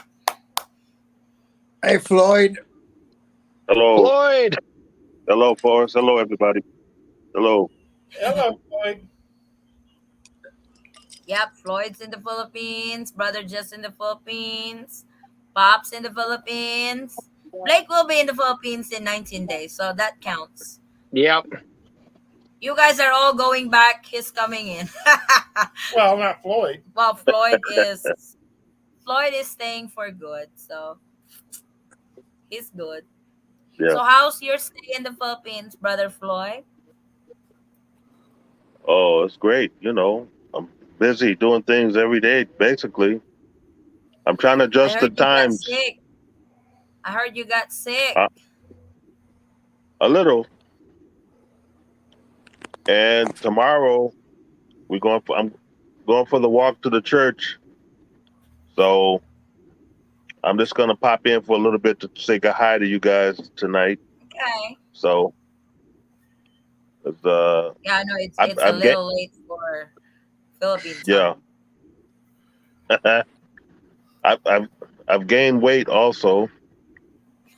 Speaker 4: Hey, Floyd.
Speaker 7: Hello,
Speaker 3: Floyd.
Speaker 7: hello, Forrest. Hello, everybody. Hello.
Speaker 2: Hello, Floyd.
Speaker 1: Yep, Floyd's in the Philippines. Brother just in the Philippines. Pop's in the Philippines. Blake will be in the Philippines in 19 days, so that counts.
Speaker 3: Yep.
Speaker 1: You guys are all going back. He's coming in.
Speaker 2: Well, not Floyd.
Speaker 1: Well, Floyd is staying for good, so he's good.
Speaker 7: Yeah.
Speaker 1: So how's your stay in the Philippines, brother Floyd?
Speaker 7: Oh, it's great. I'm busy doing things every day. Basically, I'm trying to
Speaker 1: I
Speaker 7: adjust the
Speaker 1: heard you got
Speaker 7: times
Speaker 1: sick. I heard you got sick.
Speaker 7: uh, a little. And tomorrow I'm going for the walk to the church. So I'm just gonna pop in for a little bit to say hi to you guys tonight.
Speaker 1: Okay.
Speaker 7: So it's,
Speaker 1: Yeah, I know it's
Speaker 7: I've,
Speaker 1: it's a
Speaker 7: I've get
Speaker 1: little late for Philippine
Speaker 7: yeah.
Speaker 1: time.
Speaker 7: I've I've gained weight also.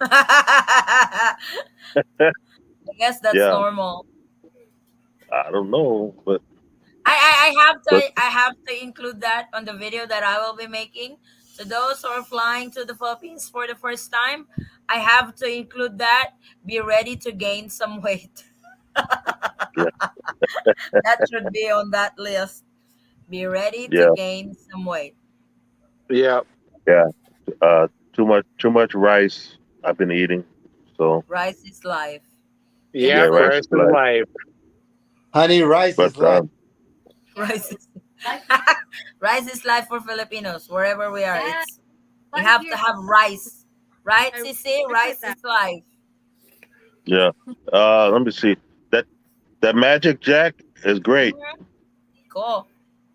Speaker 1: I guess that's
Speaker 7: Yeah.
Speaker 1: normal.
Speaker 7: I don't know, but but
Speaker 1: I have to include that on the video that I will be making. To those who are flying to the Philippines for the first time, I have to include that. Be ready to gain some weight.
Speaker 7: yeah,
Speaker 1: That should be on that list. Be ready to
Speaker 7: yeah,
Speaker 1: gain some weight.
Speaker 3: Yep.
Speaker 7: yeah. Too much rice I've been eating. So
Speaker 1: Rice is life in the
Speaker 7: yeah,
Speaker 3: Yep.
Speaker 7: rice
Speaker 3: Rest
Speaker 7: is
Speaker 3: of
Speaker 7: life.
Speaker 1: Philippines.
Speaker 3: life.
Speaker 4: Honey, rice
Speaker 7: But
Speaker 4: is life.
Speaker 1: Rice is rice is life for Filipinos wherever we are.
Speaker 6: Yeah,
Speaker 1: It's we
Speaker 6: life
Speaker 1: have to
Speaker 6: here.
Speaker 1: have rice. Right,
Speaker 6: I
Speaker 1: Sisi?
Speaker 6: work with
Speaker 1: Rice is
Speaker 6: that.
Speaker 1: life.
Speaker 7: yeah. Let me see. That that Magic Jack is great.
Speaker 1: Mhm. Cool.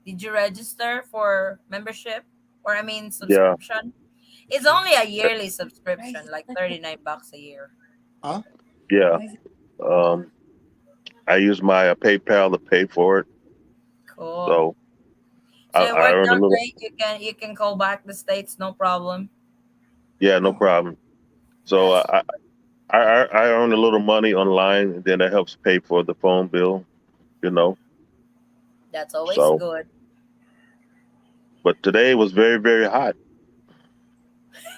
Speaker 1: Did you register for membership? Or I mean
Speaker 7: Yeah,
Speaker 1: subscription? It's only a yearly subscription, like 39 bucks a year.
Speaker 4: Huh?
Speaker 7: yeah. Um, I use my PayPal to pay for it,
Speaker 1: Cool.
Speaker 7: so
Speaker 1: So it
Speaker 7: I
Speaker 1: worked
Speaker 7: earn a
Speaker 1: out
Speaker 7: little.
Speaker 1: great. You can call back the States, no problem.
Speaker 7: Yeah, no problem. So
Speaker 1: That's
Speaker 7: I earn a little money online, and then that helps pay for the phone bill. You know.
Speaker 1: that's always
Speaker 7: So,
Speaker 1: good.
Speaker 7: but today was very very hot.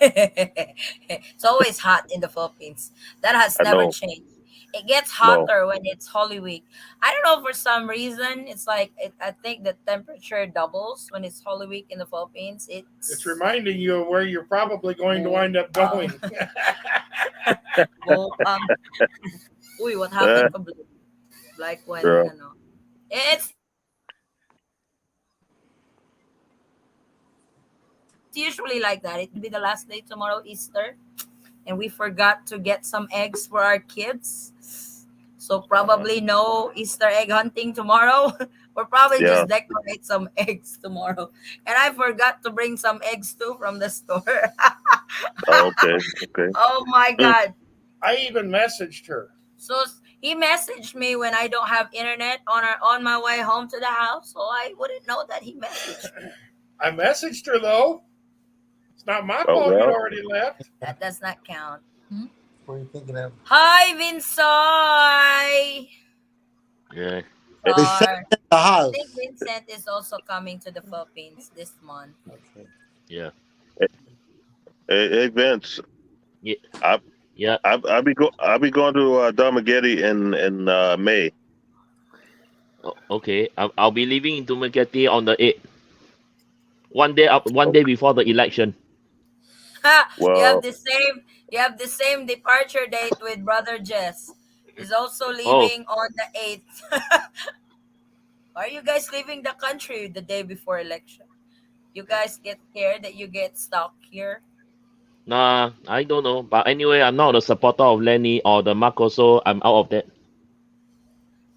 Speaker 1: It's always hot in the Philippines. That has
Speaker 7: I
Speaker 1: never
Speaker 7: know.
Speaker 1: changed. It gets
Speaker 7: No.
Speaker 1: hotter when it's Holy Week. I don't know for some reason. It's like I think the temperature doubles when it's Holy Week in the Philippines.
Speaker 2: It's
Speaker 1: It's
Speaker 2: reminding you of where you're probably going to
Speaker 1: bull.
Speaker 2: wind up going.
Speaker 1: Bull. Uy, what
Speaker 7: Eh,
Speaker 1: happened? Like when
Speaker 7: girl.
Speaker 1: it's usually like that. It will be the last day tomorrow, Easter, and we forgot to get some eggs for our kids. So probably no Easter egg hunting tomorrow. Or probably
Speaker 7: Yeah.
Speaker 1: just decorate some eggs tomorrow. And I forgot to bring some eggs too from the store.
Speaker 7: Oh, okay. Okay.
Speaker 1: Oh my
Speaker 7: Mm.
Speaker 1: god.
Speaker 2: I even messaged her.
Speaker 1: So he messaged me when I don't have internet on my way home to the house, so I wouldn't know that he messaged me.
Speaker 2: I messaged her though. It's not my
Speaker 7: Oh
Speaker 2: fault you'd
Speaker 7: well.
Speaker 2: already left.
Speaker 1: That does not count.
Speaker 4: What are you thinking of?
Speaker 1: Hi, Vinsoy.
Speaker 5: Yeah.
Speaker 7: Eh,
Speaker 4: They sent
Speaker 1: Or
Speaker 4: it in the
Speaker 1: I think
Speaker 4: house.
Speaker 1: Vincent is also coming to the Philippines this month.
Speaker 4: Okay.
Speaker 5: Yeah.
Speaker 7: Hey, Vince.
Speaker 5: Yeah.
Speaker 7: I
Speaker 5: Yeah.
Speaker 7: I'll be going to Darmageddon in May.
Speaker 5: Okay. I'll be leaving in Dumaguete on the 8th. One day up. One day before the election.
Speaker 1: you have
Speaker 7: Well,
Speaker 1: the same you have the same departure date with brother Jess. He's also
Speaker 5: Oh
Speaker 1: leaving on the 8th. Are you guys leaving the country the day before election? You guys get scared that you get stuck here?
Speaker 5: nah. I don't know. But anyway, I'm not a supporter of Lenny or the Marco, so I'm out of that.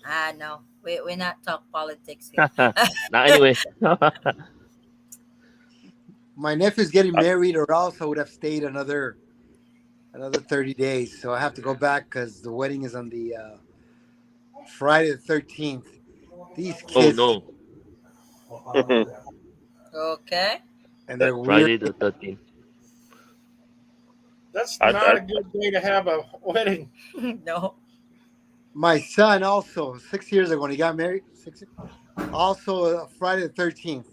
Speaker 1: Ah, no. We not talk politics here.
Speaker 5: Now anyway.
Speaker 4: My nephew's getting
Speaker 7: I,
Speaker 4: married, or else I would have stayed another 30 days. So I have to go back because the wedding is on the Friday the 13th. These
Speaker 5: Oh
Speaker 4: kids
Speaker 5: no,
Speaker 1: Okay.
Speaker 4: and they're weird.
Speaker 5: Friday the 13th.
Speaker 2: That's
Speaker 7: I,
Speaker 2: not
Speaker 7: I
Speaker 2: a good day to have a wedding.
Speaker 1: No.
Speaker 4: My son also 6 years ago when he got married. Also Friday the 13th.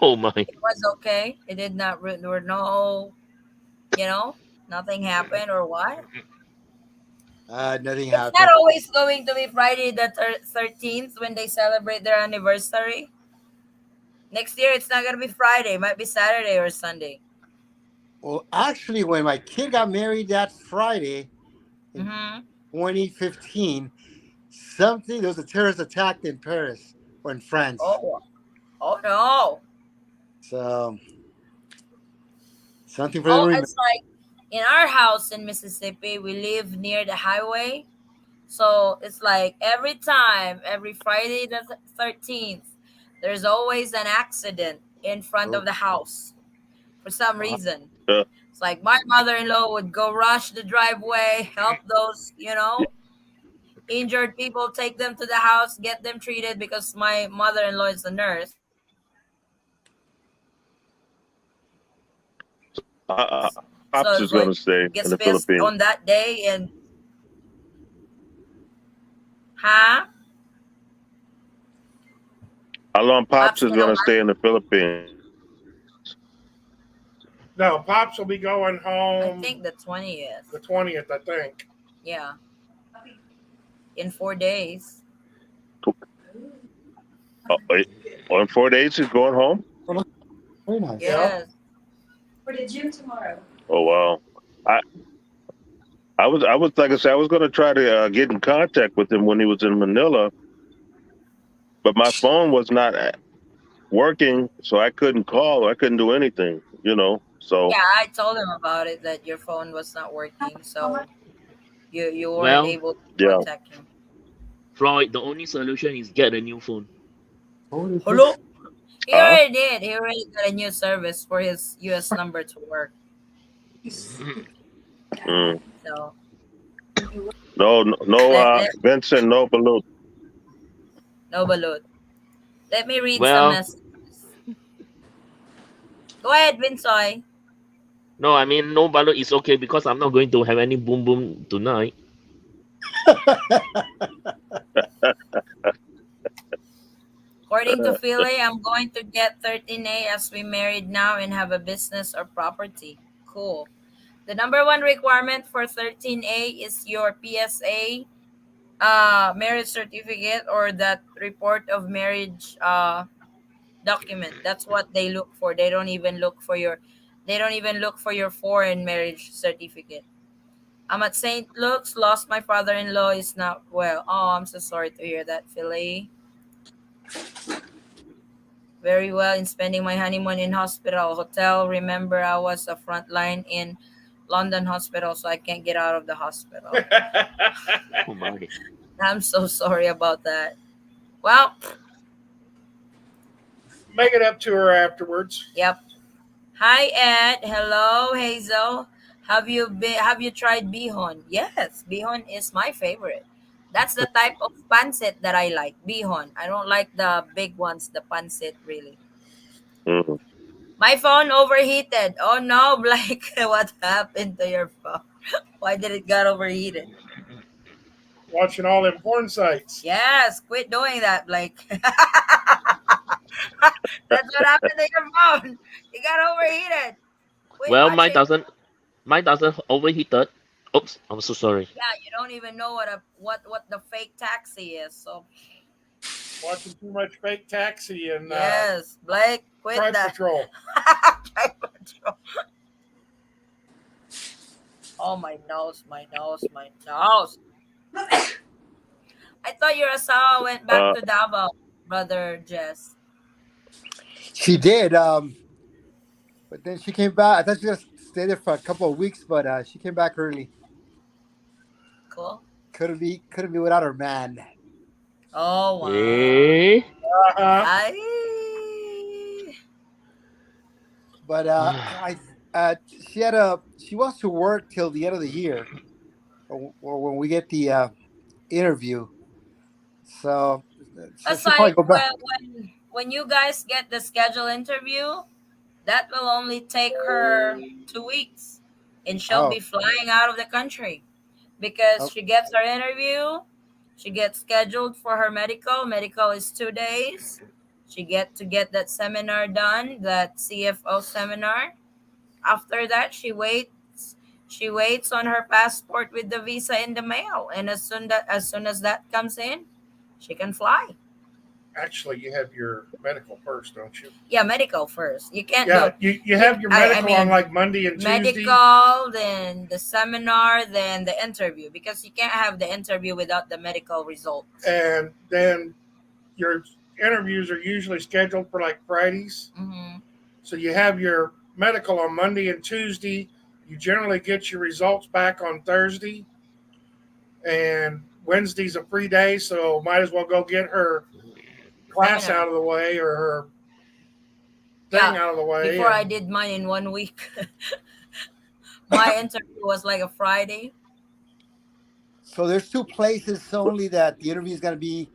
Speaker 5: Oh my.
Speaker 1: It was okay. It did not. There were no. You know, nothing happened or what?
Speaker 4: Nothing
Speaker 1: It's not
Speaker 4: happened.
Speaker 1: always going to be Friday the 13th when they celebrate their anniversary. Next year, it's not gonna be Friday. It might be Saturday or Sunday.
Speaker 4: Well, actually, when my kid got married that Friday in
Speaker 1: Mm-hmm.
Speaker 4: 2015, something there was a terrorist attack in Paris or in France.
Speaker 1: Oh, oh no.
Speaker 4: So something for them
Speaker 1: Oh,
Speaker 4: to remember.
Speaker 1: it's like in our house in Mississippi, we live near the highway. So it's like every time, every Friday the 13th, there's always an accident in front of
Speaker 4: Oh,
Speaker 1: the house for some
Speaker 4: wow.
Speaker 1: reason.
Speaker 7: uh,
Speaker 1: It's like my mother-in-law would go rush the driveway, help those, injured people, take them to the house, get them treated because my mother-in-law is a nurse. So
Speaker 7: Pops
Speaker 1: it's
Speaker 7: is going
Speaker 1: like
Speaker 7: to stay in
Speaker 1: gets
Speaker 7: the
Speaker 1: pissed
Speaker 7: Philippines.
Speaker 1: on that day and huh?
Speaker 7: How long Pops
Speaker 1: Pops
Speaker 7: is
Speaker 1: gonna
Speaker 7: going to
Speaker 1: what?
Speaker 7: stay in the Philippines?
Speaker 2: No, Pops will be going
Speaker 1: I
Speaker 2: home
Speaker 1: think the 20th.
Speaker 2: the 20th, I think.
Speaker 1: Yeah, in 4 days.
Speaker 7: Oh, wait. Oh, in 4 days he's going home?
Speaker 4: Very nice.
Speaker 2: Yep.
Speaker 1: Yes.
Speaker 6: For the gym tomorrow.
Speaker 7: Oh wow. I I was like I said, I was going to try to get in contact with him when he was in Manila, but my phone was not working, so I couldn't call. I couldn't do anything. So
Speaker 1: Yeah, I told him about it that your phone was not working,
Speaker 6: How much?
Speaker 1: so you weren't
Speaker 5: Well,
Speaker 1: able to
Speaker 7: yeah.
Speaker 1: contact him.
Speaker 5: Floyd, the only solution is get a new phone.
Speaker 4: Holy
Speaker 1: Hello?
Speaker 4: fish.
Speaker 1: He
Speaker 7: Huh?
Speaker 1: already did. He already got a new service for his US number to work.
Speaker 7: Mm.
Speaker 1: So
Speaker 7: No, no, no,
Speaker 1: let
Speaker 7: Vincent, no balloon.
Speaker 1: no balut. Let me read some
Speaker 5: Well,
Speaker 1: messages. Go ahead, Vinsoy.
Speaker 5: no, I mean no balloon is okay because I'm not going to have any boom boom tonight.
Speaker 1: According to Philly, I'm going to get 13A as we married now and have a business or property. Cool. The number one requirement for 13A is your PSA marriage certificate or that report of marriage document. That's what they look for. They don't even look for your foreign marriage certificate. I'm at St. Luke's, lost my father-in-law is not well. Oh, I'm so sorry to hear that, Philly. Very well in spending my honeymoon in hospital hotel. Remember, I was a frontline in London hospital, so I can't get out of the hospital.
Speaker 5: Oh my.
Speaker 1: I'm so sorry about that. Well,
Speaker 2: Make it up to her afterwards.
Speaker 1: yep. Hi Ed. Hello Hazel. Have you tried bihon? Yes, bihon is my favorite. That's the type of pancit that I like. Bihon. I don't like the big ones, the pancit really.
Speaker 7: Mm.
Speaker 1: My phone overheated. Oh no, Blake. What happened to your phone? Why did it got overheated?
Speaker 2: Watching all them porn sites.
Speaker 1: Yes, quit doing that, Blake. That's what happened to your phone. It got overheated. Quit
Speaker 5: Well,
Speaker 1: watching.
Speaker 5: mine doesn't overheated. Oops, I'm so sorry.
Speaker 1: Yeah, you don't even know what the fake taxi is. So
Speaker 2: Watching too much fake taxi and
Speaker 1: yes, Blake, quit
Speaker 2: Crime
Speaker 1: that.
Speaker 2: Patrol.
Speaker 1: Oh my nose, my nose, my nose. I thought Urasawa went back
Speaker 7: Uh,
Speaker 1: to Davao, brother Jess.
Speaker 4: She did. But then she came back. I thought she was gonna stay there for a couple of weeks, but she came back early.
Speaker 1: Cool.
Speaker 4: Couldn't be without her man.
Speaker 1: Oh wow.
Speaker 5: Eh?
Speaker 2: Uh-huh.
Speaker 1: I
Speaker 4: But I she wants to work till the end of the year, or when we get the interview. So
Speaker 1: It's
Speaker 4: She'll probably
Speaker 1: like
Speaker 4: go back.
Speaker 1: when you guys get the schedule interview, that will only take her 2 weeks, and she'll
Speaker 4: Oh,
Speaker 1: be flying out of the country because
Speaker 4: oh,
Speaker 1: she gets her interview, she gets scheduled for her medical. Medical is 2 days. She get that seminar done, that CFO seminar. After that, She waits on her passport with the visa in the mail, and as soon as that comes in, she can fly.
Speaker 2: Actually, you have your medical first, don't you?
Speaker 1: Yeah, medical first. You can't
Speaker 2: Yeah,
Speaker 1: do.
Speaker 2: you have your
Speaker 1: I
Speaker 2: medical on
Speaker 1: mean,
Speaker 2: like Monday and Tuesday,
Speaker 1: medical, then the seminar, then the interview, because you can't have the interview without the medical results.
Speaker 2: and then your interviews are usually scheduled for like Fridays.
Speaker 1: Hmm.
Speaker 2: So you have your medical on Monday and Tuesday. You generally get your results back on Thursday, and Wednesday's a free day, so might as well go get her class
Speaker 1: Seminar.
Speaker 2: out of the way or her thing
Speaker 1: Yeah.
Speaker 2: out of the way.
Speaker 1: Before I
Speaker 2: And
Speaker 1: did mine in 1 week, my interview was like a Friday.
Speaker 4: so there's two places only that the interview is going to be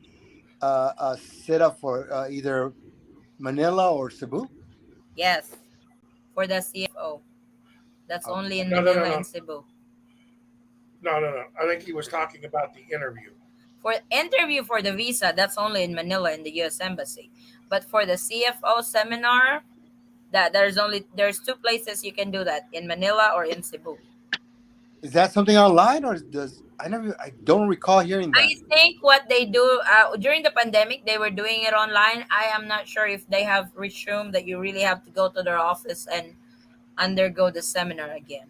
Speaker 4: set up for either Manila or Cebu.
Speaker 1: Yes, for the CFO. That's
Speaker 4: Okay.
Speaker 1: only in
Speaker 2: no, no, no,
Speaker 1: Manila
Speaker 2: no,
Speaker 1: and Cebu.
Speaker 2: no, no, no. I think he was talking about the interview.
Speaker 1: For interview for the visa, that's only in Manila in the U.S. Embassy. But for the CFO seminar, that there's two places you can do that, in Manila or in Cebu.
Speaker 4: Is that something online or does I don't recall hearing that.
Speaker 1: I think what they do during the pandemic, they were doing it online. I am not sure if they have resumed that you really have to go to their office and undergo the seminar again,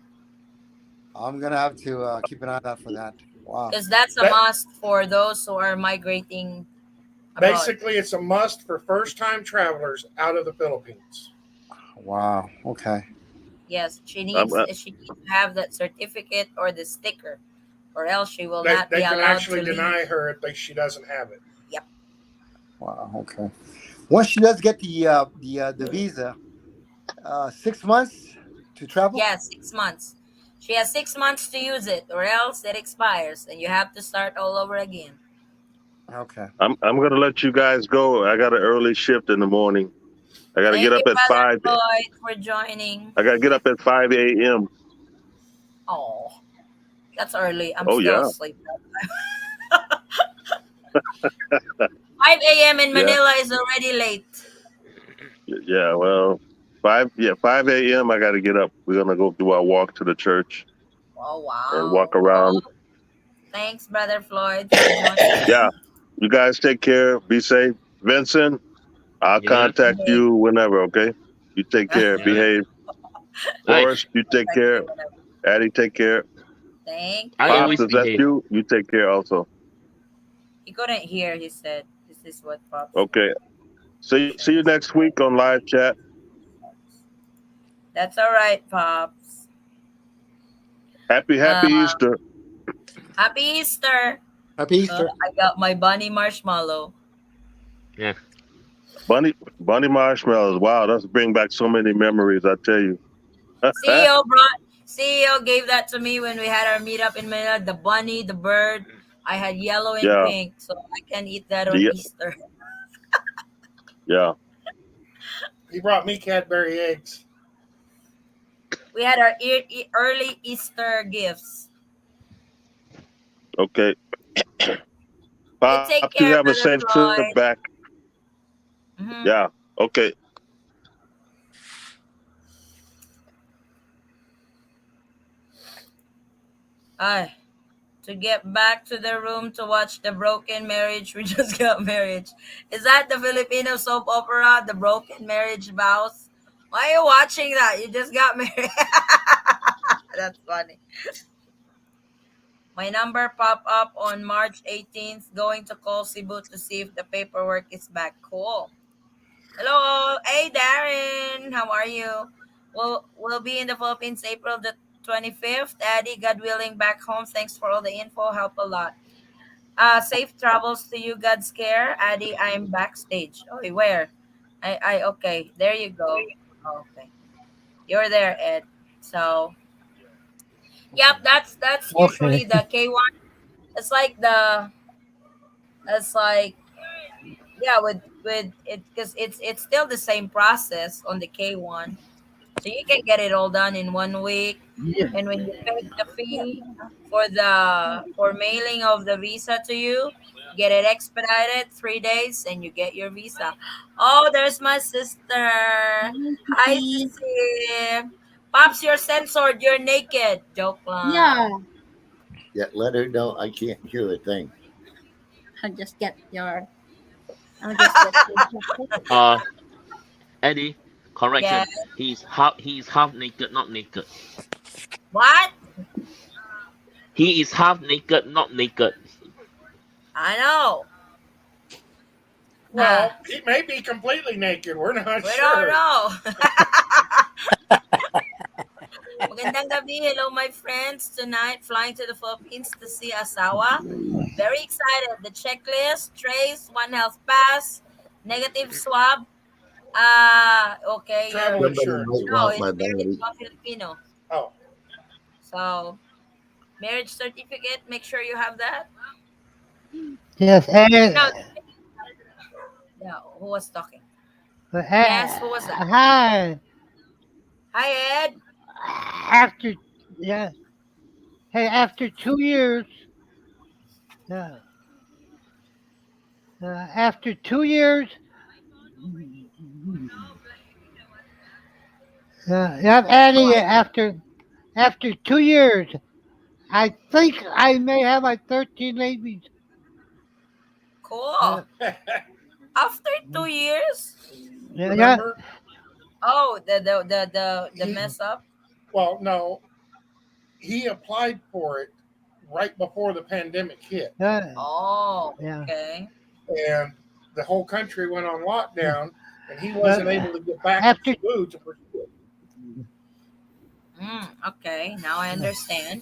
Speaker 4: I'm gonna have to keep an eye out for that. Wow.
Speaker 1: because that's a
Speaker 2: That
Speaker 1: must for those who are migrating abroad.
Speaker 2: basically it's a must for first-time travelers out of the Philippines.
Speaker 4: Wow. Okay.
Speaker 1: Yes,
Speaker 7: I'm,
Speaker 1: she needs to have that certificate or the sticker, or else she will
Speaker 2: They
Speaker 1: not be
Speaker 2: they can
Speaker 1: allowed
Speaker 2: actually
Speaker 1: to leave.
Speaker 2: deny her if she doesn't have it.
Speaker 1: Yep.
Speaker 4: Wow. Okay. Once she does get the visa, 6 months to travel.
Speaker 1: Yeah, 6 months. She has 6 months to use it, or else it expires, and you have to start all over again.
Speaker 4: Okay.
Speaker 7: I'm gonna let you guys go. I got an early shift in the morning. I got to get
Speaker 1: Thank you,
Speaker 7: up at
Speaker 1: Brother
Speaker 7: 5.
Speaker 1: Floyd, for joining.
Speaker 7: I got to get up at 5 a.m.
Speaker 1: Oh, that's early. I'm
Speaker 7: Oh
Speaker 1: still
Speaker 7: yeah,
Speaker 1: asleep. 5 a.m. in
Speaker 7: yeah,
Speaker 1: Manila is already late.
Speaker 7: yeah. Well, 5 a.m. I got to get up. We're gonna go do our walk to the church
Speaker 1: Oh,
Speaker 7: and walk
Speaker 1: wow.
Speaker 7: around.
Speaker 1: Well, thanks, Brother Floyd, for joining.
Speaker 7: Yeah, you guys take care. Be safe, Vincent. I'll
Speaker 5: Yeah,
Speaker 7: contact you whenever. Okay. You take care.
Speaker 5: yeah.
Speaker 7: Behave.
Speaker 5: I
Speaker 7: Boris, you take care. Addie, take care.
Speaker 1: Thank
Speaker 5: I
Speaker 1: you.
Speaker 7: Pops,
Speaker 5: always
Speaker 7: if that's
Speaker 5: behave.
Speaker 7: you, you take care also.
Speaker 1: He couldn't hear, he said. This is what Pop said.
Speaker 7: Okay. See you next week on live chat.
Speaker 1: That's all right, Pops.
Speaker 7: Happy
Speaker 1: Uh,
Speaker 7: Easter.
Speaker 1: Happy Easter.
Speaker 4: Happy Easter.
Speaker 1: I got my bunny marshmallow.
Speaker 5: Yeah.
Speaker 7: Bunny marshmallows. Wow, that's bring back so many memories. I tell you.
Speaker 1: CEO gave that to me when we had our meetup in Manila. The bunny, the bird. I had yellow and
Speaker 7: Yeah,
Speaker 1: pink, so I can eat that on
Speaker 7: yeah,
Speaker 1: Easter.
Speaker 7: yeah.
Speaker 2: He brought me Cadbury eggs.
Speaker 1: We had our early Easter gifts.
Speaker 7: Okay.
Speaker 1: You
Speaker 7: Pops,
Speaker 1: take
Speaker 7: you have
Speaker 1: care,
Speaker 7: a
Speaker 1: Brother
Speaker 7: safe trip
Speaker 1: Floyd.
Speaker 7: back.
Speaker 1: Mm-hmm.
Speaker 7: Yeah. Okay.
Speaker 1: Ay, to get back to the room to watch The Broken Marriage. We just got married. Is that the Filipino soap opera, The Broken Marriage Vows? Why are you watching that? You just got married. That's funny. My number popped up on March 18th. Going to call Cebu to see if the paperwork is back. Cool. Hello. Hey, Darren. How are you? We'll be in the Philippines April the 25th. Daddy, God willing, back home. Thanks for all the info. Help a lot. Safe travels to you. God's care. Addy, I'm backstage. Oh, where? Okay. There you go. Oh, okay. You're there, Ed. So, yep, that's
Speaker 4: Okay.
Speaker 1: usually the K1. It's like the, it's like Yeah, with it because it's still the same process on the K1, so you can get it all done in 1 week.
Speaker 4: Yeah.
Speaker 1: And when you pay the fee for mailing of the visa to you, get it expedited 3 days, and you get your visa. Oh, there's my sister. Hi,
Speaker 8: Kitty.
Speaker 1: Sissy. Pops, you're censored. You're naked. Joke lang.
Speaker 8: Yeah,
Speaker 9: Yeah, let her know I can't hear a thing.
Speaker 8: I'll just get your. I'll just get your.
Speaker 5: Uh, Eddie,
Speaker 1: Yeah.
Speaker 5: correction. He's half naked, not naked.
Speaker 1: What?
Speaker 5: He is half naked, not naked.
Speaker 1: I know. Ah,
Speaker 2: Well, he may be completely naked. We're not
Speaker 1: we don't
Speaker 2: sure.
Speaker 1: know. Magandang gabi. Hello, my friends. Tonight, flying to the Philippines to see Asawa. Very excited. The checklist, trace, One Health Pass, negative swab. Okay,
Speaker 2: Travel
Speaker 9: Somebody
Speaker 2: insurance.
Speaker 9: might
Speaker 1: no,
Speaker 9: want
Speaker 1: it's
Speaker 9: my
Speaker 1: married
Speaker 9: body.
Speaker 1: to a Filipino.
Speaker 2: Oh,
Speaker 1: So, marriage certificate, make sure you have that.
Speaker 10: Yes,
Speaker 1: No,
Speaker 10: and
Speaker 1: yeah, who was talking? Yes, who was that?
Speaker 10: hi.
Speaker 1: Hi, Ed.
Speaker 10: After yeah, hey, after 2 years, uh, after 2 years, yeah,
Speaker 1: Go
Speaker 10: Annie.
Speaker 1: ahead.
Speaker 10: After 2 years, I think I may have my 13 babies.
Speaker 1: Cool.
Speaker 10: Uh,
Speaker 1: After 2 years?
Speaker 10: yeah, yeah,
Speaker 2: remember
Speaker 1: Oh, the
Speaker 2: he?
Speaker 1: mess up?
Speaker 2: Well, no, he applied for it right before the pandemic hit,
Speaker 10: yeah,
Speaker 1: Oh,
Speaker 10: yeah.
Speaker 1: okay.
Speaker 2: and the whole country went on
Speaker 10: Uh,
Speaker 2: lockdown, and he wasn't able to get back to
Speaker 10: after
Speaker 2: Cebu to pursue it.
Speaker 1: Okay, now I understand.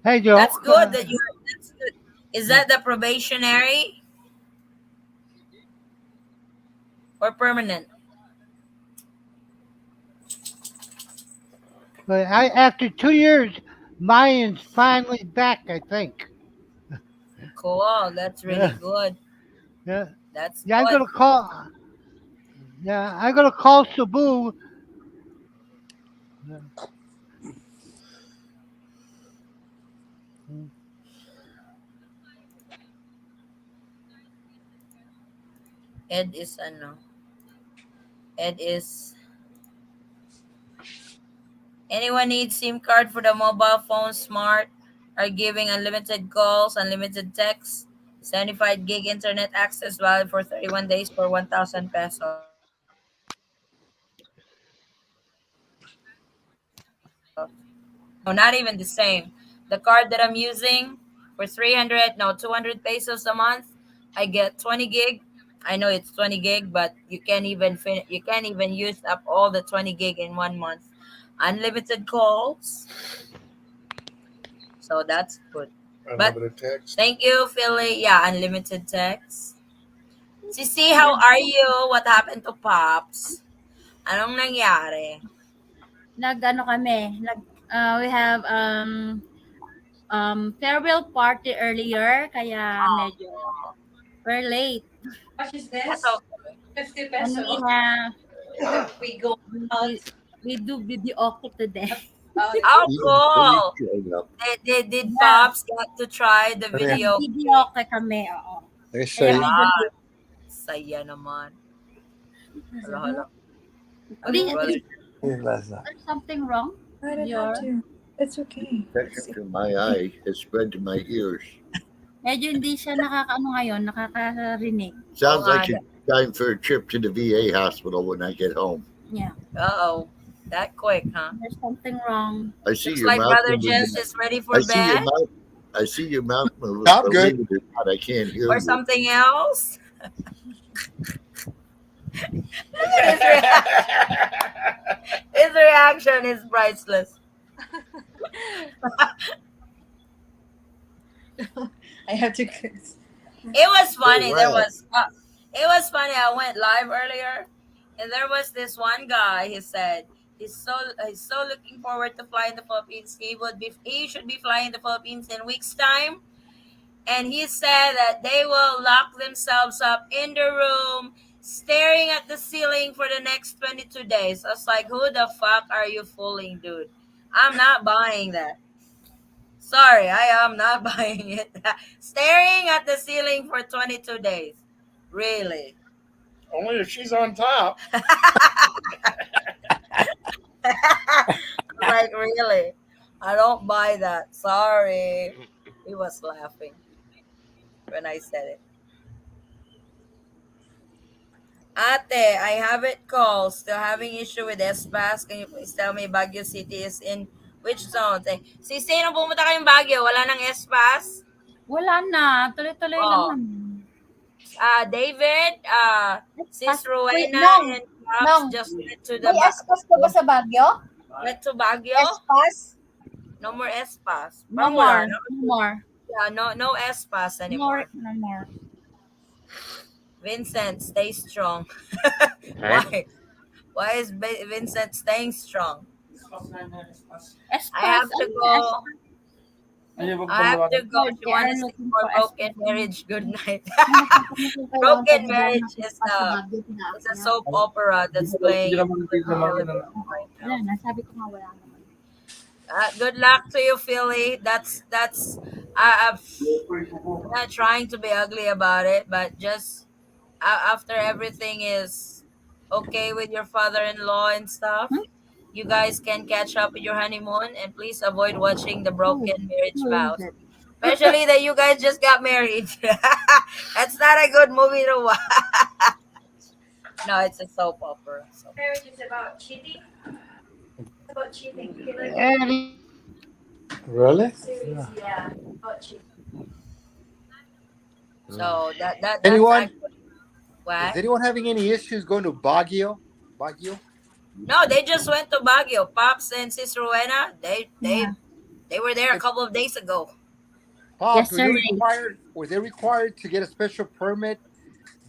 Speaker 10: hey,
Speaker 1: That's
Speaker 10: Joe.
Speaker 1: good that you. That's good. Is
Speaker 10: Uh,
Speaker 1: that the probationary or permanent?
Speaker 10: but after 2 years, mine's finally back. I think.
Speaker 1: Cool. That's really
Speaker 10: Yeah,
Speaker 1: good.
Speaker 10: yeah,
Speaker 1: That's
Speaker 10: yeah. I'm
Speaker 1: good.
Speaker 10: gonna call. Yeah, I'm gonna call Cebu. Yeah, mm,
Speaker 1: Ed is ano. Ed is. Anyone needs SIM card for the mobile phone smart are giving unlimited calls, unlimited texts, 75 gig internet access valid for 31 days for 1,000 pesos. No, not even the same. The card that I'm using for 300, no, 200 pesos a month, I get 20 gig. I know it's 20 gig, but you can't even use up all the 20 gig in 1 month. Unlimited calls, so that's good. But
Speaker 2: Unlimited text.
Speaker 1: thank you, Philly. Yeah, unlimited text. Sisi, how are you? What happened to Pops? Anong nangyari?
Speaker 8: Nag ano kami, we have farewell party earlier kaya medyo we're late.
Speaker 1: That's okay.
Speaker 8: And we have we, we do videoke today.
Speaker 1: Oh,
Speaker 9: Even police
Speaker 1: cool.
Speaker 9: showed up.
Speaker 1: Did
Speaker 8: Yeah,
Speaker 1: Pops get to try the video?
Speaker 8: nag-videoke kami, oo. Kaya
Speaker 4: Say,
Speaker 8: medyo
Speaker 1: Wow,
Speaker 8: late.
Speaker 1: saya naman. Hala, hala. Galing,
Speaker 8: Lee, is
Speaker 1: galing.
Speaker 8: there something wrong
Speaker 6: I
Speaker 8: with
Speaker 6: don't have
Speaker 8: your...
Speaker 6: to. It's okay.
Speaker 9: Infection from my eye has spread to my ears.
Speaker 8: Medyo hindi siya nakakaano ngayon, nakakarinig.
Speaker 1: Oo
Speaker 9: Sounds
Speaker 1: nga.
Speaker 9: like it's time for a trip to the VA hospital when I get home.
Speaker 8: Yeah,
Speaker 1: Uh-oh. That quick, huh?
Speaker 8: there's something wrong.
Speaker 9: I see
Speaker 1: Looks
Speaker 9: your
Speaker 1: like
Speaker 9: mouth
Speaker 1: Brother
Speaker 9: moving.
Speaker 1: Jess is ready
Speaker 9: I
Speaker 1: for
Speaker 9: see your
Speaker 1: bed
Speaker 9: mouth. I see your mouth moving.
Speaker 4: I'm good.
Speaker 9: Believe it or not, I can't hear
Speaker 1: or
Speaker 9: you.
Speaker 1: something else. Look at his his reaction is priceless.
Speaker 6: I have to kiss.
Speaker 1: It was funny.
Speaker 9: Oh, wow.
Speaker 1: It was funny. I went live earlier, and there was this one guy. He said he's so looking forward to fly in the Philippines. He should be flying the Philippines in weeks time. and he said that they will lock themselves up in the room staring at the ceiling for the next 22 days. I was like, who the fuck are you fooling, dude? I'm not buying that. Sorry, I am not buying it. Staring at the ceiling for 22 days. Really?
Speaker 2: Only if she's on top.
Speaker 1: Like, really? I don't buy that. Sorry. He was laughing when I said it. Ate, I have it called. Still having issue with S-Pass. Can you please tell me Baguio City is in which zone? Si nung pumunta kayong Baguio, wala nang S-Pass?
Speaker 8: Wala na. Tuloy-tuloy lang
Speaker 1: Oh.
Speaker 8: naman.
Speaker 1: David, Sis
Speaker 8: Wait,
Speaker 1: Rowena,
Speaker 8: Nong.
Speaker 1: and Pops
Speaker 8: Nong.
Speaker 1: just went to the
Speaker 6: May S-Pass ka ba sa Baguio?
Speaker 1: went to Baguio.
Speaker 6: S-Pass?
Speaker 1: No more S-Pass.
Speaker 8: No
Speaker 1: Parang
Speaker 8: more.
Speaker 1: wala na.
Speaker 8: No more.
Speaker 1: Yeah, no S-Pass
Speaker 8: No,
Speaker 1: anymore.
Speaker 8: no more.
Speaker 1: Vincent, stay strong.
Speaker 5: Huh?
Speaker 1: Why is Vincent staying strong?
Speaker 8: S-Pass.
Speaker 1: I have to go. I have to go. She
Speaker 8: They
Speaker 1: wants
Speaker 8: are
Speaker 1: to sing
Speaker 8: looking
Speaker 1: for
Speaker 8: for
Speaker 1: Broken
Speaker 8: S-Pass.
Speaker 1: Marriage. Good night.
Speaker 8: Broken
Speaker 1: Broken Marriage is a soap opera that's playing in the television right
Speaker 8: Wala
Speaker 1: now.
Speaker 8: na. Sabi ko nga wala naman.
Speaker 1: Good luck to you, Philly. That's. I'm not trying to be ugly about it, but just after everything is okay with your father-in-law and stuff,
Speaker 8: Hmm?
Speaker 1: you guys can catch up with your honeymoon, and please avoid watching the
Speaker 8: Oh,
Speaker 1: Broken Marriage
Speaker 8: who is
Speaker 1: Vows.
Speaker 8: it?
Speaker 1: Especially that you guys just got married. That's not a good movie to watch. No, it's a soap opera. So.
Speaker 6: Marriage is about cheating. It's about cheating. You like
Speaker 10: Any
Speaker 4: Really?
Speaker 6: series? Yeah, about cheating.
Speaker 1: So that's
Speaker 4: Anyone?
Speaker 1: actually
Speaker 4: Is
Speaker 1: what.
Speaker 4: anyone having any issues going to Baguio? Baguio?
Speaker 1: No, they just went to Baguio. Pops and Sis Rowena,
Speaker 8: Yeah.
Speaker 1: they were there a couple of days ago.
Speaker 4: Pops,
Speaker 8: Yesterday.
Speaker 4: were they required to get a special permit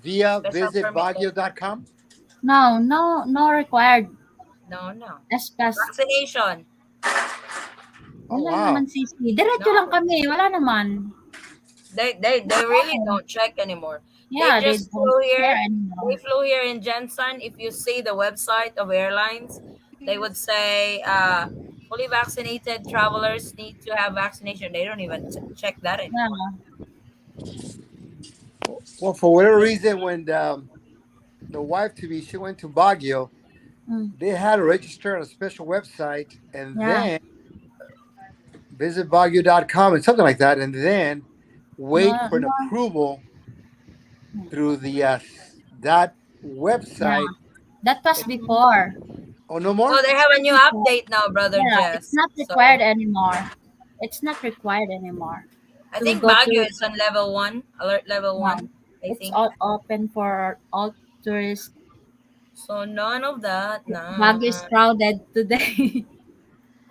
Speaker 4: via
Speaker 1: Special permit.
Speaker 4: visitbaguio.com?
Speaker 8: No required.
Speaker 1: No.
Speaker 8: S-Pass.
Speaker 1: Vaccination.
Speaker 4: Oh
Speaker 8: Wala
Speaker 4: wow.
Speaker 8: naman CC. Diretso lang
Speaker 1: No.
Speaker 8: kami. Wala naman.
Speaker 1: They really don't check anymore. They
Speaker 8: Yeah, they
Speaker 1: just
Speaker 8: don't
Speaker 1: flew
Speaker 8: care
Speaker 1: here.
Speaker 8: anymore.
Speaker 1: They flew here in Jensen. If you see the website of airlines, they would say fully vaccinated travelers need to have vaccination. They don't even check that anymore.
Speaker 8: Yeah.
Speaker 4: Well, for whatever reason, when the wife to be she went to Baguio,
Speaker 8: Mm.
Speaker 4: they had to register on a special website and
Speaker 8: Yeah.
Speaker 4: then visit baguio.com and something like that, and then wait
Speaker 8: No,
Speaker 4: for an
Speaker 8: no.
Speaker 4: approval through the that
Speaker 8: Yeah.
Speaker 4: website.
Speaker 8: That was before.
Speaker 4: Oh, no
Speaker 1: So
Speaker 4: more?
Speaker 1: they have a new
Speaker 8: Before.
Speaker 1: update now, brother
Speaker 8: Yeah, it's
Speaker 1: Jess.
Speaker 8: not
Speaker 1: So
Speaker 8: required anymore. It's not required anymore
Speaker 1: I
Speaker 8: to
Speaker 1: think
Speaker 8: go
Speaker 1: Baguio
Speaker 8: to.
Speaker 1: is on level 1, alert level
Speaker 8: Yeah,
Speaker 1: 1. I
Speaker 8: it's
Speaker 1: think
Speaker 8: all open for all tourists.
Speaker 1: so. None of that.
Speaker 8: Baguio is
Speaker 1: Nah.
Speaker 8: crowded today.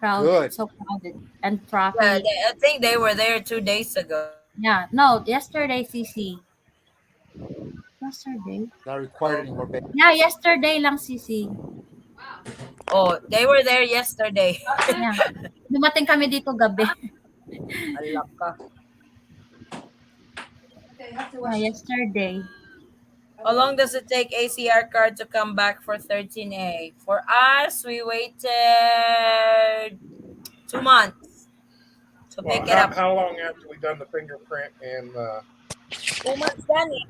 Speaker 4: Good.
Speaker 8: So crowded and
Speaker 1: Yeah,
Speaker 8: traffic.
Speaker 1: I think they were there 2 days ago.
Speaker 8: Yeah, no, yesterday, CC. Yesterday?
Speaker 4: Not required anymore, babe.
Speaker 8: Yeah, yesterday lang, CC.
Speaker 1: Oh, they were there yesterday.
Speaker 8: Yeah. Dumating kami dito gabi.
Speaker 1: Alak ka.
Speaker 6: Okay, you have to
Speaker 8: Yeah,
Speaker 6: watch.
Speaker 8: yesterday.
Speaker 1: How long does it take ACR card to come back for 13A? For us, we waited 2 months to
Speaker 2: Well,
Speaker 1: pick it up.
Speaker 2: how long after we done the fingerprint and
Speaker 1: 2 months done it.